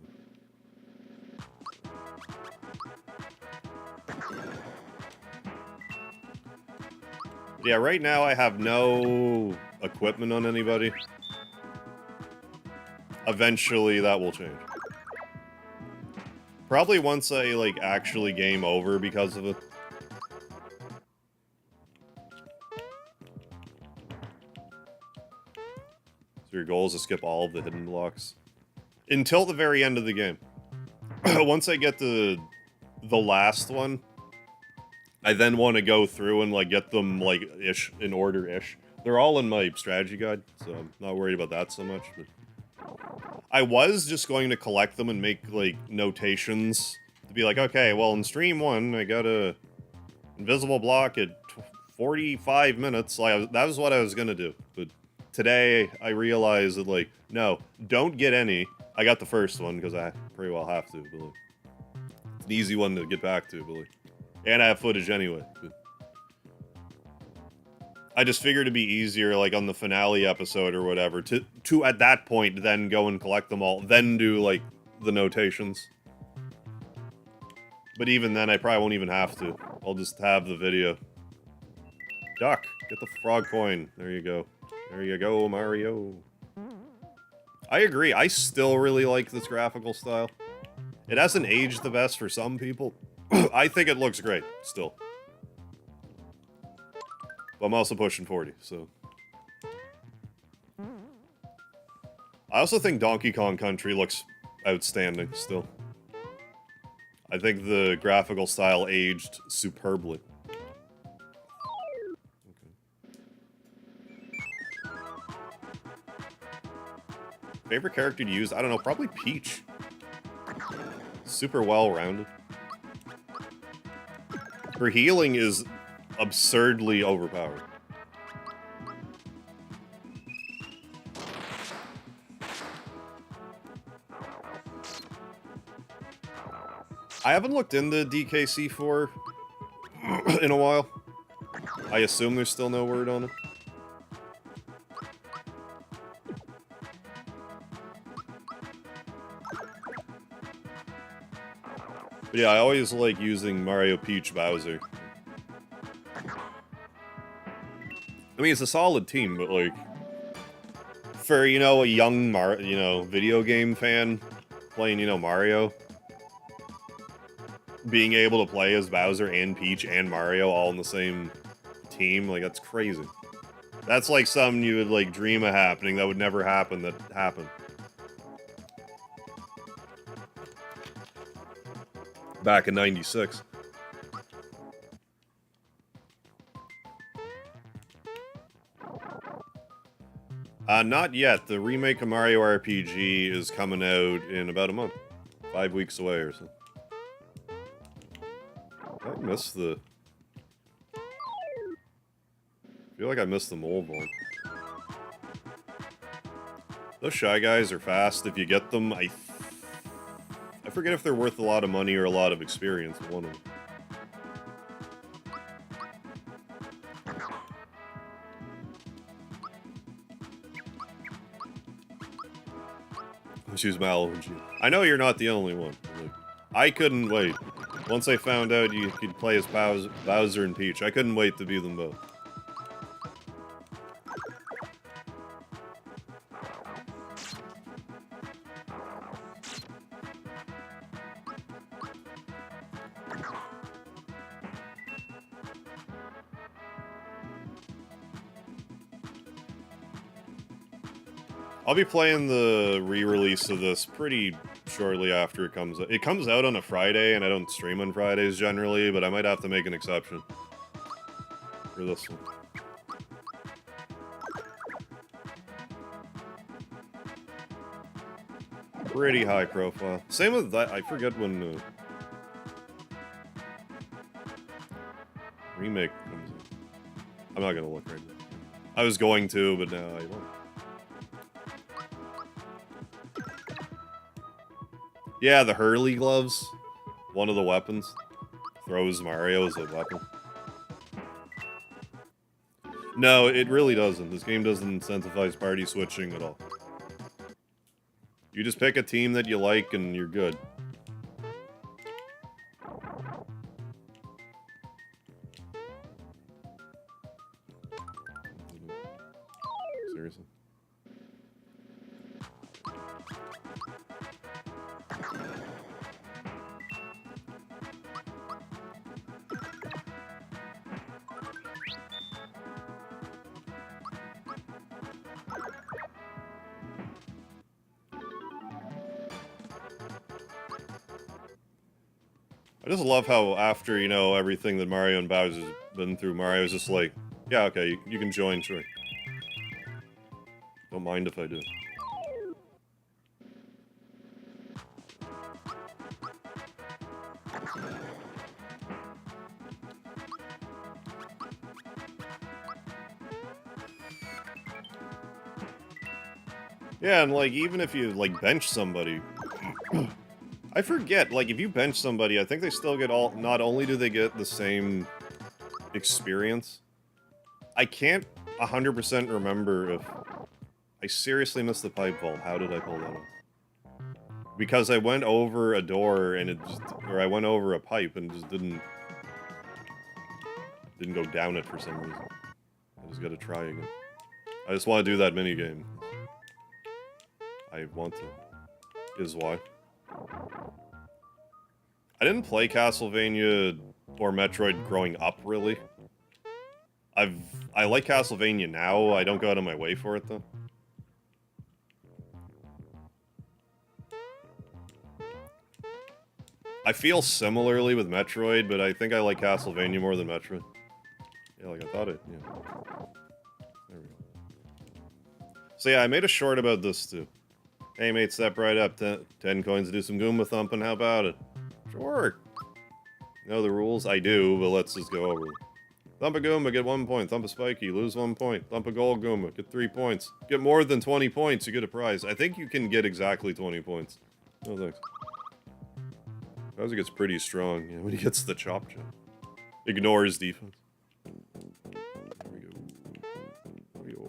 Yeah, right now I have no equipment on anybody. Eventually that will change. Probably once I, like, actually game over because of it. So your goal is to skip all of the hidden blocks. Until the very end of the game. Once I get to the last one, I then want to go through and, like, get them, like, in order-ish. They're all in my strategy guide, so I'm not worried about that so much, but... I was just going to collect them and make, like, notations to be like, okay, well, in stream 1, I got a invisible block at 45 minutes. Like, that was what I was gonna do, but today I realized that, like, no, don't get any. I got the first one, because I pretty well have to, but, like, it's an easy one to get back to, but, like, and I have footage anyway, but I just figured it'd be easier, like, on the finale episode or whatever, to at that point, then go and collect them all, then do, like, the notations. But even then, I probably won't even have to. I'll just have the video. Duck, get the frog coin. There you go. There you go, Mario. I agree, I still really like this graphical style. It hasn't aged the best for some people. I think it looks great, still. But I'm also pushing 40, so... I also think Donkey Kong Country looks outstanding, still. I think the graphical style aged superbly. Okay. Favorite character to use? I don't know, probably Peach. Super well-rounded. Her healing is absurdly overpowered. I haven't looked into DKC4 in a while. I assume there's still no word on it. But yeah, I always like using Mario, Peach, Bowser. I mean, it's a solid team, but, like, for, you know, a young video game fan playing, you know, Mario, being able to play as Bowser and Peach and Mario all in the same team, like, that's crazy. That's like something you would, like, dream of happening that would never happen that happened. Back in '96. Not yet. The remake of Mario RPG is coming out in about a month. 5 weeks away or so. I missed the... I feel like I missed the mole vault. Those Shy Guys are fast if you get them. I forget if they're worth a lot of money or a lot of experience, one of them. She's Malology. I know you're not the only one. Like, I couldn't wait. Once I found out you could play as Bowser and Peach, I couldn't wait to be them both. I'll be playing the re-release of this pretty shortly after it comes out. It comes out on a Friday, and I don't stream on Fridays generally, but I might have to make an exception for this one. Pretty high profile. Same with that. I forget when remake comes out. I'm not gonna look right now. I was going to, but now I don't. Yeah, the Hurley gloves. One of the weapons. Throws Mario as a weapon. No, it really doesn't. This game doesn't incentivize party switching at all. You just pick a team that you like and you're good. Seriously. I just love how after, you know, everything that Mario and Bowser's been through, Mario's just like, yeah, okay, you can join, sure. Don't mind if I do. Yeah, and like, even if you, like, bench somebody... I forget, like, if you bench somebody, I think they still get all... Not only do they get the same experience, I can't 100% remember if... I seriously missed the pipe vault. How did I pull that off? Because I went over a door and it just... Or I went over a pipe and just didn't go down it for some reason. I just gotta try again. I just want to do that minigame. I want to. Is why. I didn't play Castlevania or Metroid growing up, really. I like Castlevania now, I don't go out of my way for it, though. I feel similarly with Metroid, but I think I like Castlevania more than Metroid. Yeah, like I thought it, yeah. There we go. So yeah, I made a short about this, too. Hey mate, step right up. 10 coins to do some Goomba thumping, how about it? Sure. Know the rules? I do, but let's just go over them. Thump a Goomba, get 1 point. Thump a Spiky, lose 1 point. Thump a Gold Goomba, get 3 points. Get more than 20 points, you get a prize. I think you can get exactly 20 points. Oh, thanks. Bowser gets pretty strong, yeah, when he gets the chop chop. Ignores defense. There we go.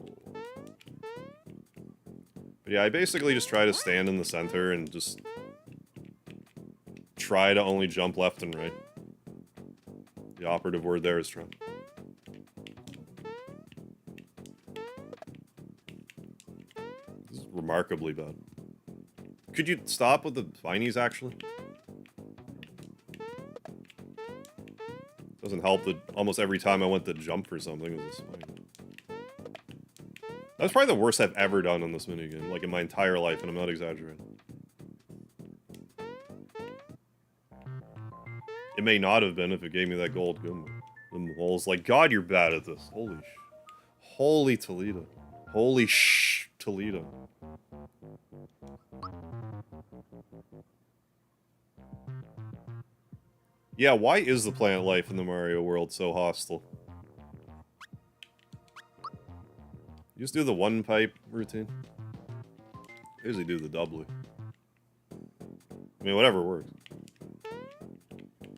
But yeah, I basically just try to stand in the center and just try to only jump left and right. The operative word there is try. This is remarkably bad. Could you stop with the spinies, actually? Doesn't help that almost every time I went to jump for something, it was a spine. That's probably the worst I've ever done on this minigame, like in my entire life, and I'm not exaggerating. It may not have been if it gave me that gold Goomba. And the hole's like, God, you're bad at this. Holy Toledo. Holy Toledo. Yeah, why is the plant life in the Mario world so hostile? You just do the one pipe routine? I usually do the doubly. I mean, whatever works.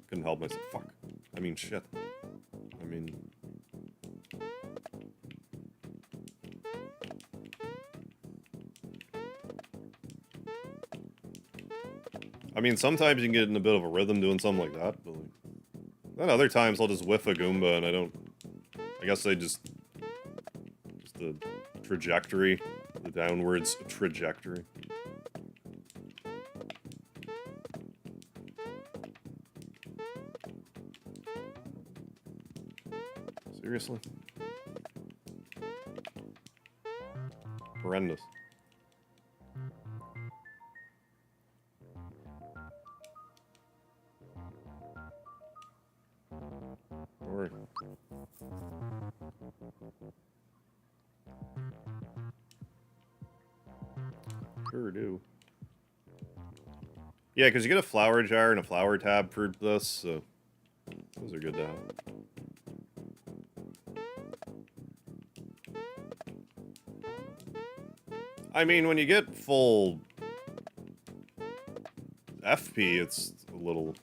Couldn't help myself. Fuck. I mean, shit. I mean... sometimes you can get in a bit of a rhythm doing something like that, but like... Then other times I'll just whiff a Goomba and I don't... I guess they just the trajectory. The downwards trajectory. Seriously? Horrendous. Sure do. Yeah, because you get a flower jar and a flower tab for this, so those are good to have. I mean, when you get full FP, it's a little...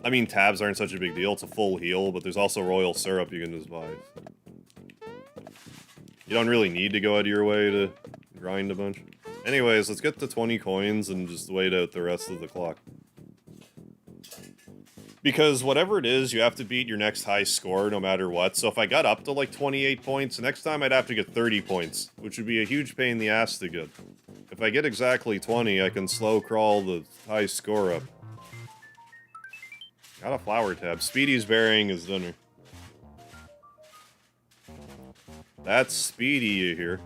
I mean, tabs aren't such a big deal. It's a full heal, but there's also royal syrup you can just buy. You don't really need to go out of your way to grind a bunch. Anyways, let's get to 20 coins and just wait out the rest of the clock. Because whatever it is, you have to beat your next high score no matter what. So if I got up to like 28 points, next time I'd have to get 30 points, which would be a huge pain in the ass to get. If I get exactly 20, I can slow crawl the high score up. Got a flower tab. Speedy's burying his dinner. That's Speedy you hear.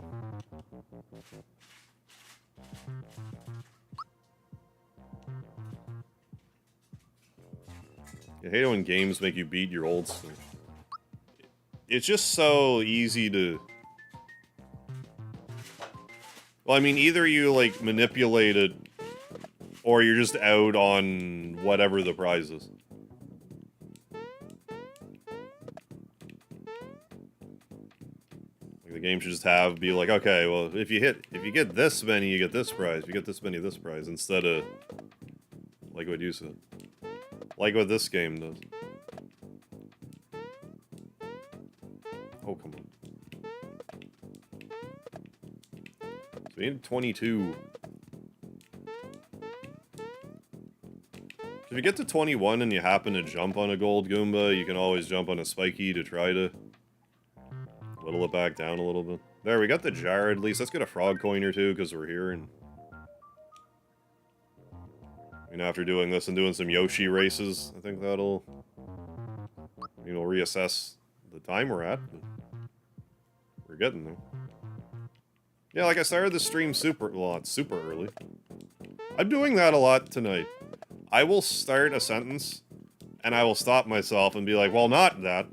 I hate it when games make you beat your old stuff. It's just so easy to... Well, I mean, either you, like, manipulate it, or you're just out on whatever the prize is. Like, the game should just be like, okay, well, if you get this many, you get this prize. If you get this many, this prize, instead of, like what you said. Like what this game does. Oh, come on. So we need 22. If you get to 21 and you happen to jump on a gold Goomba, you can always jump on a Spiky to try to whittle it back down a little bit. There, we got the jar at least. Let's get a frog coin or two, because we're here. And after doing this and doing some Yoshi races, I think that'll... You know, reassess the time we're at. But we're getting there. Yeah, like I started the stream super early. I'm doing that a lot tonight. I will start a sentence, and I will stop myself and be like, well, not that.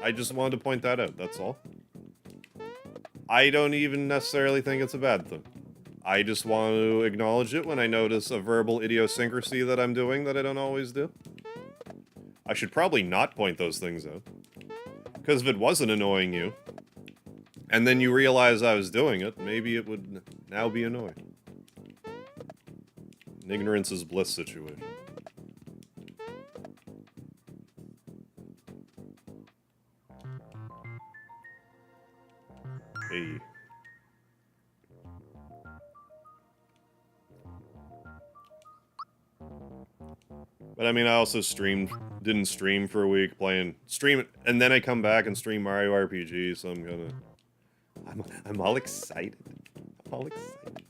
I just wanted to point that out, that's all. I don't even necessarily think it's a bad thing. I just want to acknowledge it when I notice a verbal idiosyncrasy that I'm doing that I don't always do. I should probably not point those things out. Because if it wasn't annoying you, and then you realize I was doing it, maybe it would now be annoying. An ignorance is bliss situation. Hey. But I mean, I also didn't stream for a week, and then I come back and stream Mario RPG, so I'm all excited. I'm all excited.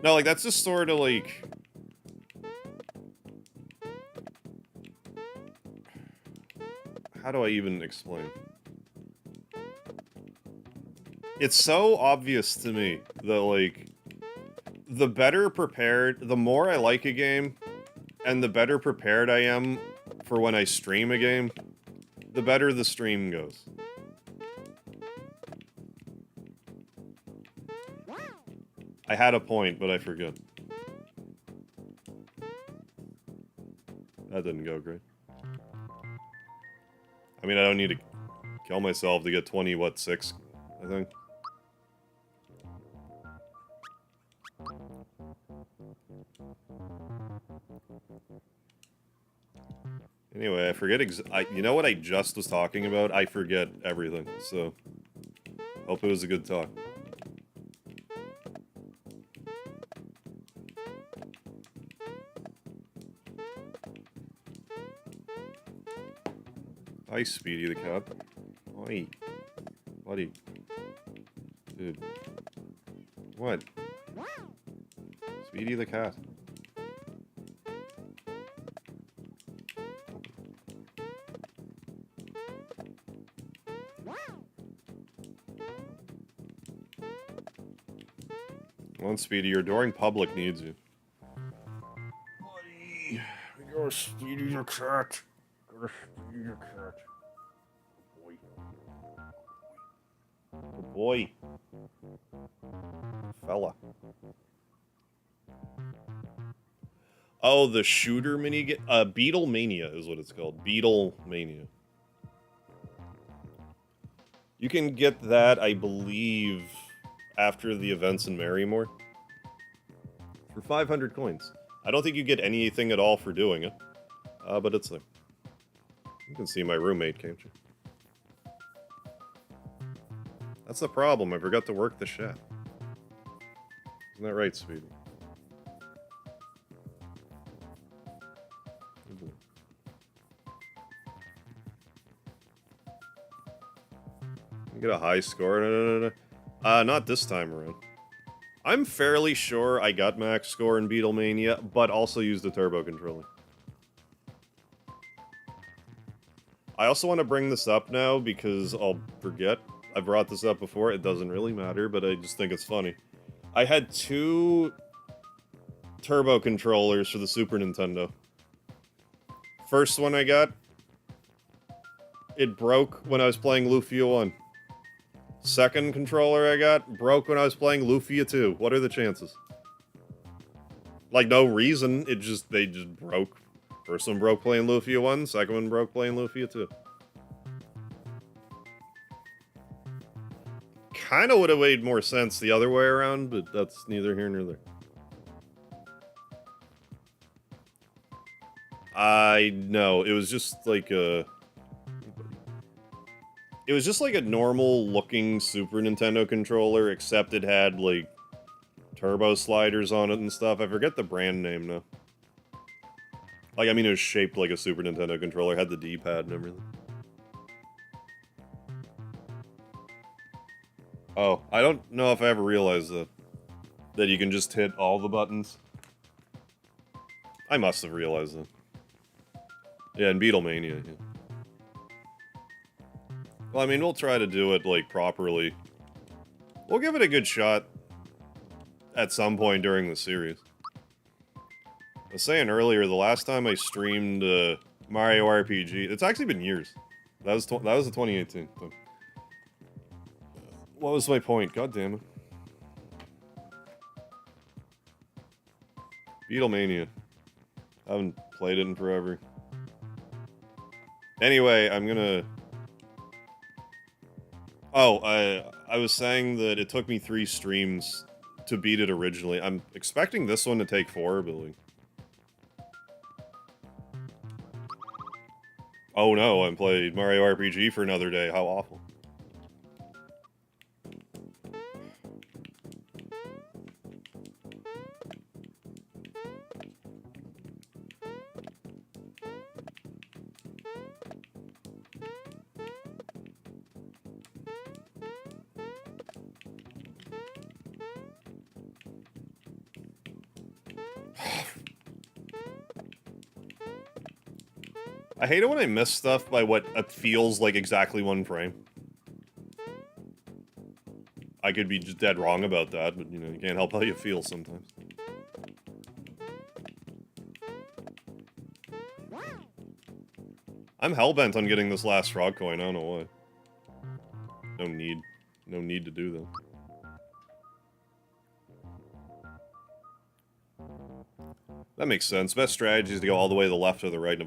No, like, that's just sort of like... How do I even explain? It's so obvious to me that, like, the better prepared, the more I like a game, and the better prepared I am for when I stream a game, the better the stream goes. I had a point, but I forget. That didn't go great. I mean, I don't need to kill myself to get 6, I think. Anyway, I forget you know what I just was talking about? I forget everything, so... Hope it was a good talk. Hi, Speedy the cat. Oi. Buddy. Dude. What? Speedy the cat. Come on, Speedy, your adoring public needs you. Buddy, you're Speedy the cat. You're Speedy the cat. Boy. Fella. Oh, the shooter mini... Beetle Mania is what it's called. Beetle Mania. You can get that, I believe, after the events in Marrymore. For 500 coins. I don't think you get anything at all for doing it. But it's there. You can see my roommate, can't you? That's the problem, I forgot to work the shaft. Isn't that right, Speedy? You get a high score? No. Not this time around. I'm fairly sure I got max score in Beatlemania, but also used the turbo controller. I also want to bring this up now because I'll forget. I brought this up before, it doesn't really matter, but I just think it's funny. I had 2 turbo controllers for the Super Nintendo. First one I got, it broke when I was playing Lufia 1. Second controller I got, broke when I was playing Lufia 2. What are the chances? Like, no reason, they just broke. First one broke playing Lufia 1, second one broke playing Lufia 2. Kinda would've made more sense the other way around, but that's neither here nor there. I know, it was just like a... It was just like a normal-looking Super Nintendo controller, except it had, like, turbo sliders on it and stuff. I forget the brand name now. Like, I mean, it was shaped like a Super Nintendo controller, had the D-pad and everything. Oh, I don't know if I ever realized that. That you can just hit all the buttons. I must have realized that. Yeah, in Beatlemania, yeah. Well, I mean, we'll try to do it, like, properly. We'll give it a good shot at some point during the series. I was saying earlier, the last time I streamed Mario RPG, it's actually been years. That was the 2018 thing. What was my point? God damn it. Beatlemania. I haven't played it in forever. Anyway, I'm gonna... Oh, I was saying that it took me 3 streams to beat it originally. I'm expecting this one to take 4, but like... Oh no, I played Mario RPG for another day. How awful. I hate it when I miss stuff by what feels like exactly 1 frame. I could be just dead wrong about that, but, you know, you can't help how you feel sometimes. I'm hellbent on getting this last frog coin, I don't know why. No need to do that. That makes sense. Best strategy is to go all the way to the left or the right.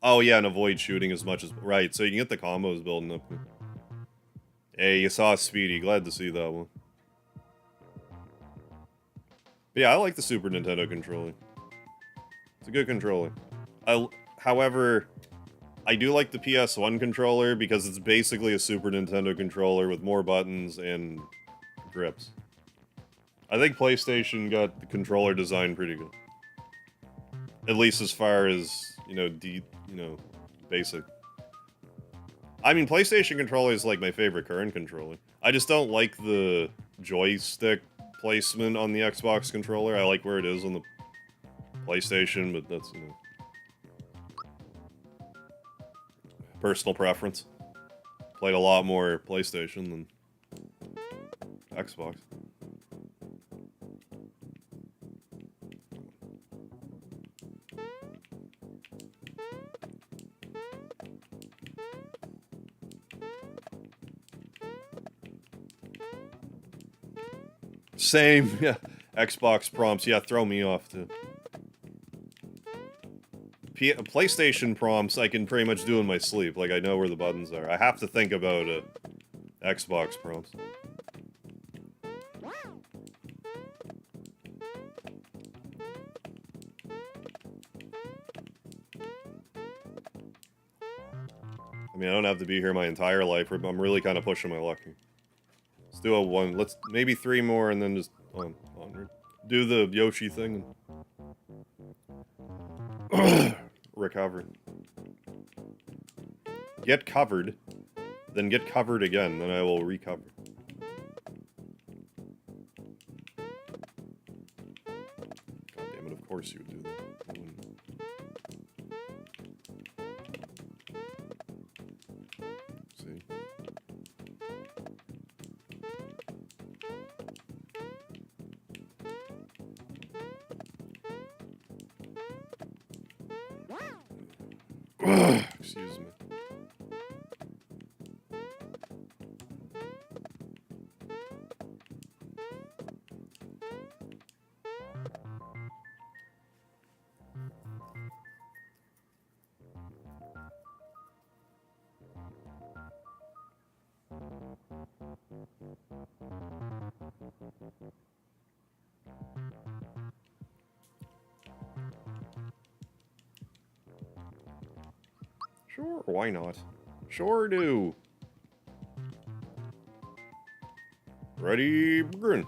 Oh yeah, and avoid shooting as much as... Right, so you can get the combos building up. Hey, you saw Speedy. Glad to see that one. But yeah, I like the Super Nintendo controller. It's a good controller. However, I do like the PS1 controller because it's basically a Super Nintendo controller with more buttons and grips. I think PlayStation got the controller design pretty good. At least as far as, you know, basic. I mean, PlayStation controller is like my favorite current controller. I just don't like the joystick placement on the Xbox controller. I like where it is on the PlayStation, but that's, you know, personal preference. Played a lot more PlayStation than Xbox. Same, yeah. Xbox prompts, yeah, throw me off, too. PlayStation prompts, I can pretty much do in my sleep. Like, I know where the buttons are. I have to think about it. Xbox prompts. I mean, I don't have to be here my entire life. I'm really kind of pushing my luck here. Let's do a one. Let's maybe 3 more and then just onward. Do the Yoshi thing. Recover. Get covered. Then get covered again. Then I will recover. God damn it, of course you would do that. See? Excuse me. Sure, why not? Sure do. Ready, begin.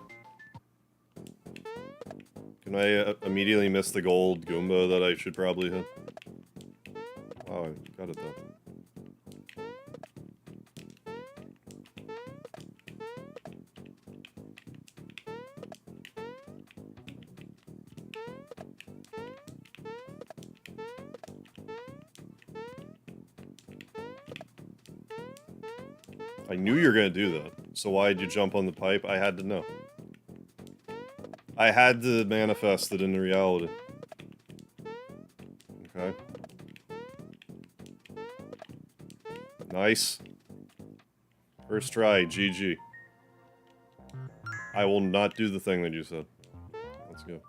Can I immediately miss the gold Goomba that I should probably hit? Oh, I got it though. I knew you were gonna do that. So why'd you jump on the pipe? I had to know. I had to manifest it into reality. Okay. Nice. First try, GG. I will not do the thing that you said. Let's go.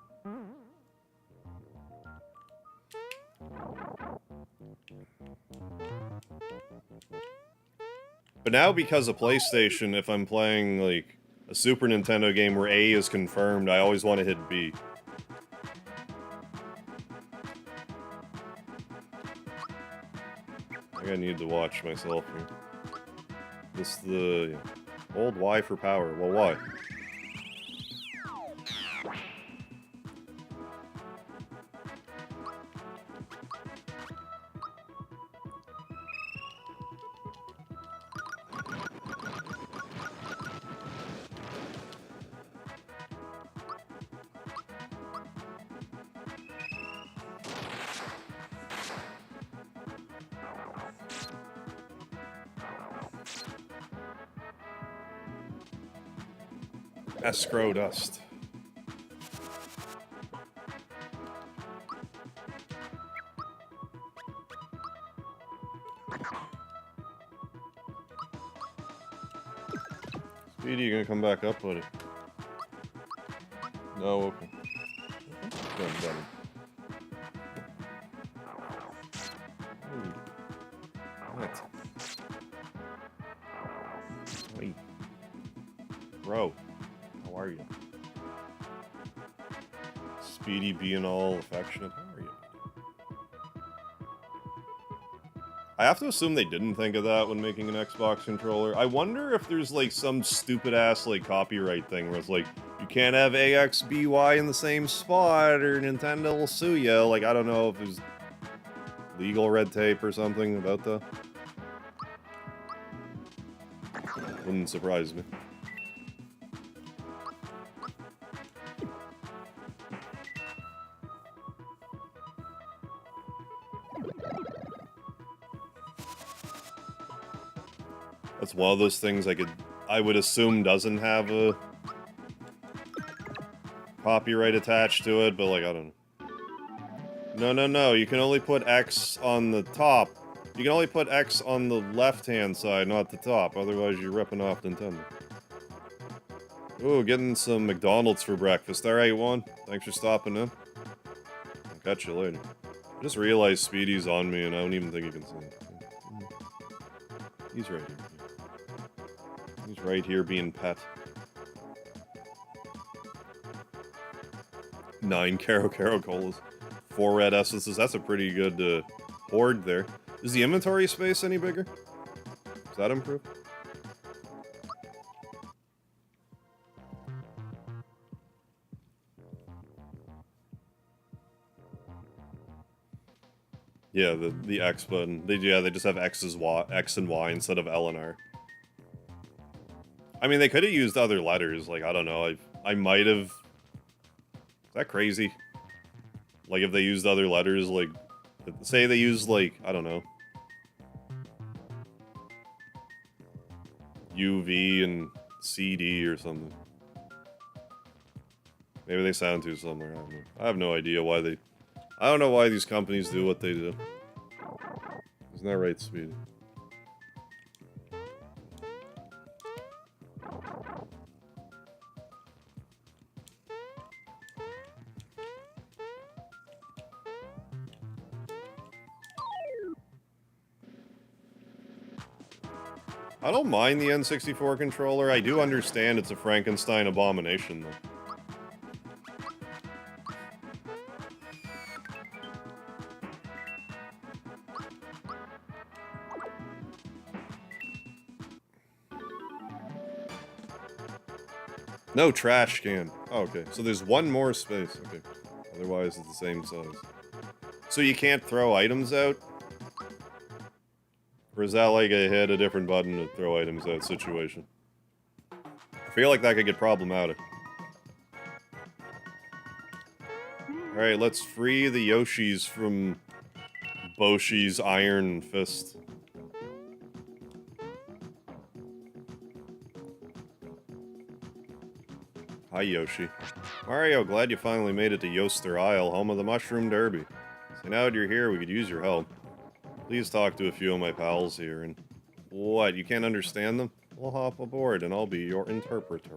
But now, because of PlayStation, if I'm playing, like, a Super Nintendo game where A is confirmed, I always want to hit B. I think I need to watch myself here. This the... Hold Y for power. Well, why? Escrow dust. Speedy, you gonna come back up, buddy? No, okay. Done. What? Wait. Bro. How are you? Speedy being all affectionate. How are you? I have to assume they didn't think of that when making an Xbox controller. I wonder if there's like some stupid ass like copyright thing where it's like you can't have AX, BY in the same spot or Nintendo will sue you. Like I don't know if there's legal red tape or something about that. Wouldn't surprise me. That's one of those things I would assume doesn't have a copyright attached to it, but like, I don't know. No, you can only put X on the top. You can only put X on the left-hand side, not the top, otherwise you're ripping off Nintendo. Ooh, getting some McDonald's for breakfast. Alright, Juan. Thanks for stopping in. I'll catch you later. I just realized Speedy's on me and I don't even think he can see it. He's right here. He's right here being pet. 9 Caro Colas. 4 red essences. That's a pretty good hoard there. Is the inventory space any bigger? Does that improve? Yeah, the X button. They just have X and Y instead of L and R. I mean, they could have used other letters. Like, I don't know. I might have. Is that crazy? Like, if they used other letters, like, say they used, like, I don't know, UV and CD or something. Maybe they sound too similar. I don't know. I have no idea why they. I don't know why these companies do what they do. Isn't that right, Speedy? I don't mind the N64 controller. I do understand it's a Frankenstein abomination, though. No trash can. Oh, okay. So there's one more space. Okay. Otherwise, it's the same size. So you can't throw items out? Or is that like a hit a different button to throw items out situation? I feel like that could get problematic. Alright, let's free the Yoshis from Boshi's Iron Fist. Hi, Yoshi. Mario, glad you finally made it to Yoster Isle, home of the Mushroom Derby. So now that you're here, we could use your help. Please talk to a few of my pals here, and... What, you can't understand them? We'll hop aboard, and I'll be your interpreter.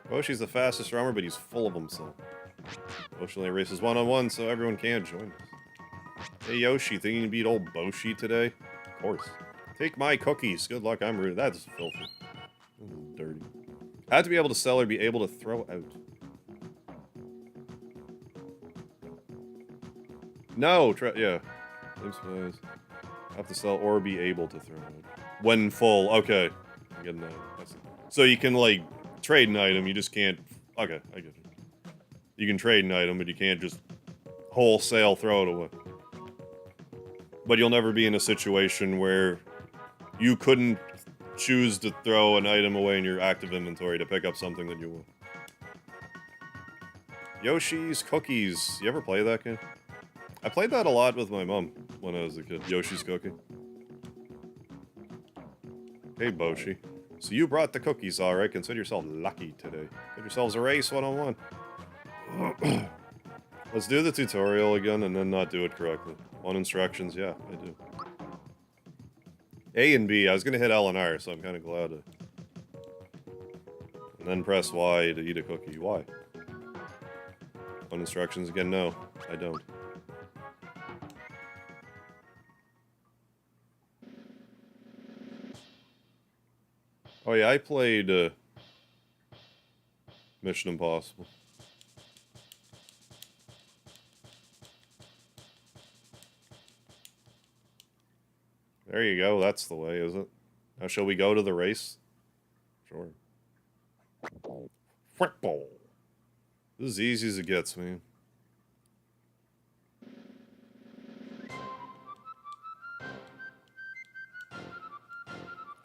Boshi's the fastest drummer, but he's full of himself. Boshi only races one-on-one, so everyone can't join us. Hey, Yoshi, think you can beat old Boshi today? Of course. Take my cookies. Good luck, I'm rude. That's filthy. Dirty. I have to be able to sell or be able to throw out. No, yeah. I have to sell or be able to throw out. When full, okay. I'm getting that. So you can, like, trade an item, you just can't... Okay, I get it. You can trade an item, but you can't just wholesale throw it away. But you'll never be in a situation where you couldn't choose to throw an item away in your active inventory to pick up something that you want. Yoshi's Cookies. You ever play that game? I played that a lot with my mom when I was a kid. Yoshi's Cookie. Hey, Boshi. So you brought the cookies, alright. Consider yourself lucky today. Get yourselves a race one-on-one. Let's do the tutorial again and then not do it correctly. On instructions, yeah, I do. A and B. I was gonna hit L and R, so I'm kind of glad to... And then press Y to eat a cookie. Why? On instructions again, no. I don't. Oh yeah, I played, Mission Impossible. There you go, that's the way, is it? Now shall we go to the race? Sure. Football. This is easy as it gets, man.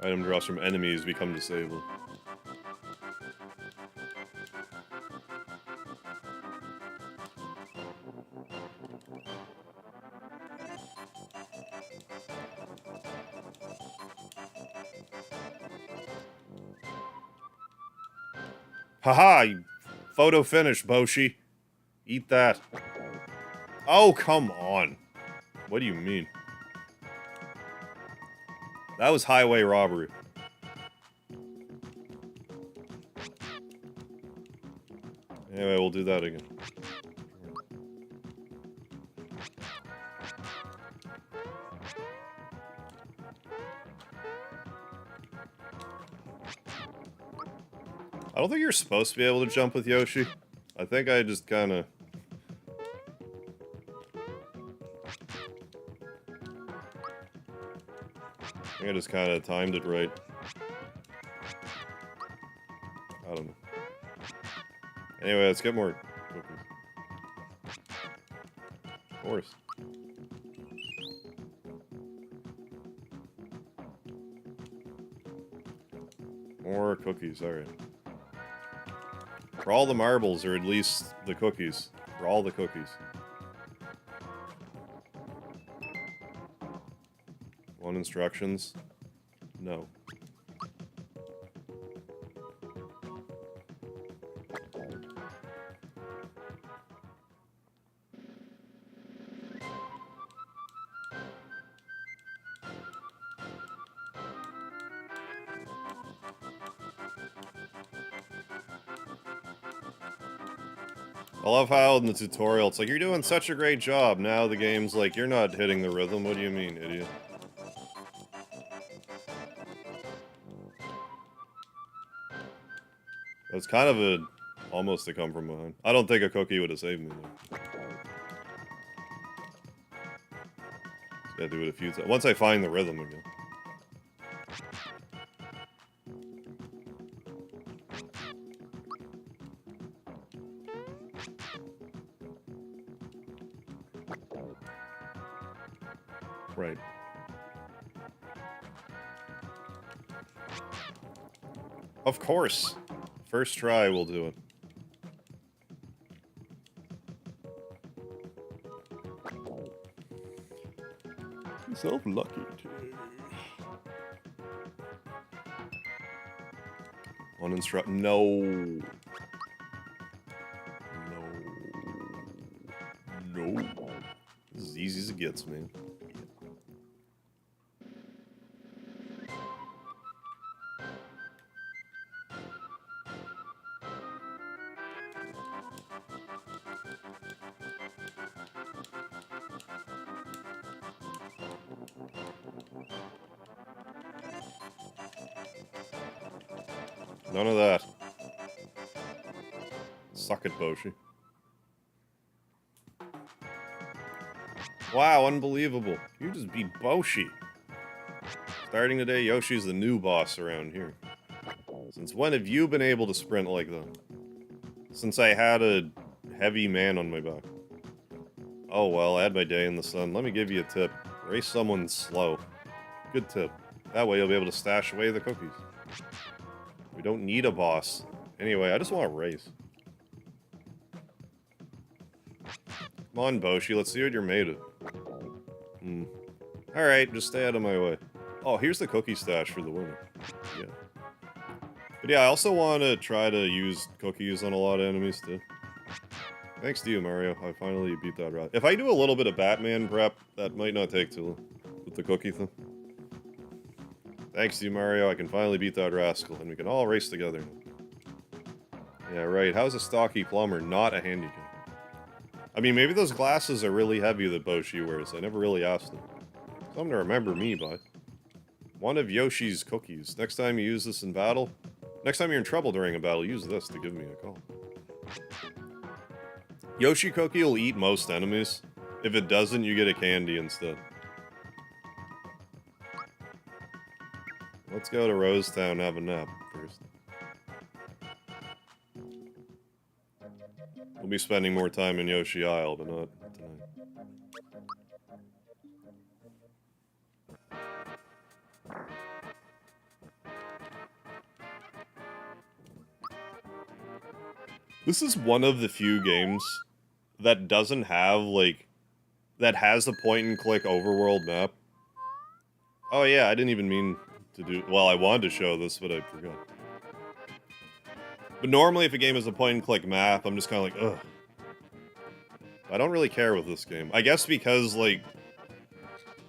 Item drops from enemies become disabled. Haha, you photo finish, Boshi. Eat that. Oh, come on. What do you mean? That was highway robbery. Anyway, we'll do that again. I don't think you're supposed to be able to jump with Yoshi. I think I just kind of... I think I just kind of timed it right. I don't know. Anyway, let's get more cookies. Of course. More cookies, alright. For all the marbles, or at least the cookies. For all the cookies. Want instructions? No. I love how in the tutorial it's like, you're doing such a great job. Now the game's like, you're not hitting the rhythm. What do you mean, idiot? It's kind of a... almost a come from behind. I don't think a cookie would have saved me, though. Just gotta do it a few times. Once I find the rhythm again. Right. Of course. First try, we'll do it. So lucky today. One instruct. No. No. This is easy as it gets, man. None of that. Suck it, Boshi. Wow, unbelievable. You just beat Boshi. Starting today, Yoshi's the new boss around here. Since when have you been able to sprint like that? Since I had a heavy man on my back. Oh well, I had my day in the sun. Let me give you a tip. Race someone slow. Good tip. That way you'll be able to stash away the cookies. We don't need a boss. Anyway, I just want to race. Come on, Boshi, let's see what you're made of. Alright, just stay out of my way. Oh, here's the cookie stash for the winner. Yeah. But yeah, I also want to try to use cookies on a lot of enemies, too. Thanks to you, Mario. I finally beat that route. If I do a little bit of Batman prep, that might not take too long. With the cookie thing. Thanks to you, Mario, I can finally beat that rascal, and we can all race together. Yeah, right. How's a stocky plumber not a handicap? I mean, maybe those glasses are really heavy that Boshi wears. I never really asked him. Something to remember me by. One of Yoshi's cookies. Next time you use this in battle... Next time you're in trouble during a battle, use this to give me a call. Yoshi cookie will eat most enemies. If it doesn't, you get a candy instead. Let's go to Rosetown and have a nap first. We'll be spending more time in Yoshi Isle, but not tonight. This is one of the few games that doesn't have, like, that has a point-and-click overworld map. Oh yeah, I didn't even mean to do... Well, I wanted to show this, but I forgot. But normally if a game is a point-and-click map, I'm just kind of like, ugh. I don't really care with this game. I guess because, like,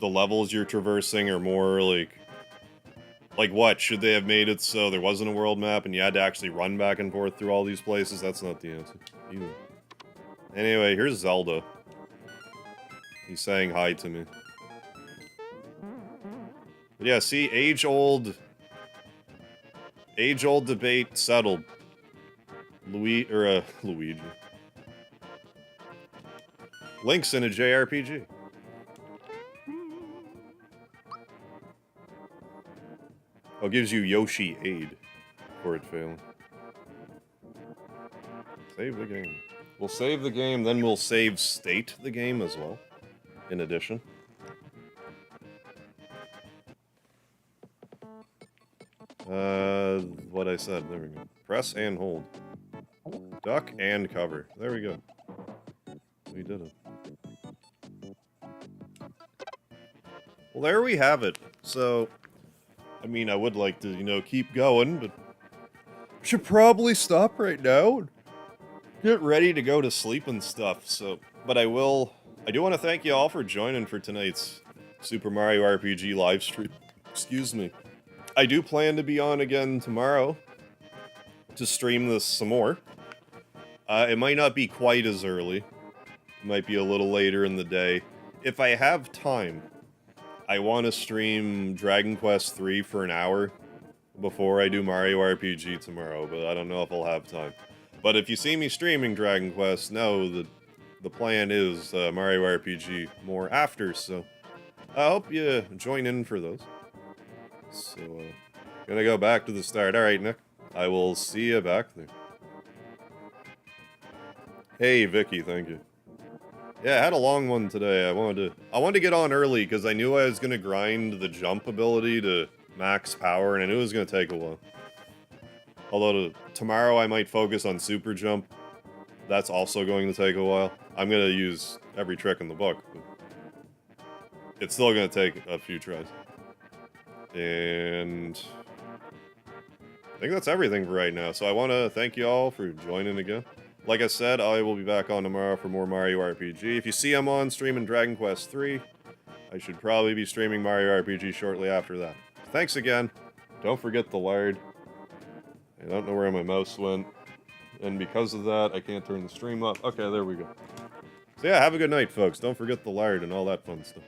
the levels you're traversing are more, like, Like what? Should they have made it so there wasn't a world map and you had to actually run back and forth through all these places? That's not the answer. Either. Anyway, here's Zelda. He's saying hi to me. But yeah, see, age-old debate settled. Luigi. Link's in a JRPG. Oh, gives you Yoshi aid for it failing. Save the game. We'll save the game, then we'll save state the game as well, in addition. What I said, there we go. Press and hold. Duck and cover. There we go. We did it. Well, there we have it. So, I mean, I would like to, you know, keep going, but I should probably stop right now and get ready to go to sleep and stuff. So, but I do want to thank you all for joining for tonight's Super Mario RPG live stream. Excuse me. I do plan to be on again tomorrow to stream this some more. It might not be quite as early. It might be a little later in the day. If I have time, I want to stream Dragon Quest III for an hour before I do Mario RPG tomorrow, but I don't know if I'll have time. But if you see me streaming Dragon Quest, know that the plan is Mario RPG more after, so I hope you join in for those. So, gonna go back to the start. Alright, Nick. I will see you back there. Hey, Vicky, thank you. Yeah, I had a long one today. I wanted to get on early because I knew I was gonna grind the jump ability to max power, and I knew it was gonna take a while. Although tomorrow I might focus on super jump. That's also going to take a while. I'm gonna use every trick in the book, but it's still gonna take a few tries. And I think that's everything for right now. So I want to thank you all for joining again. Like I said, I will be back on tomorrow for more Mario RPG. If you see I'm on streaming Dragon Quest III, I should probably be streaming Mario RPG shortly after that. Thanks again. Don't forget the lard. I don't know where my mouse went. And because of that, I can't turn the stream up. Okay, there we go. So yeah, have a good night, folks. Don't forget the lard and all that fun stuff.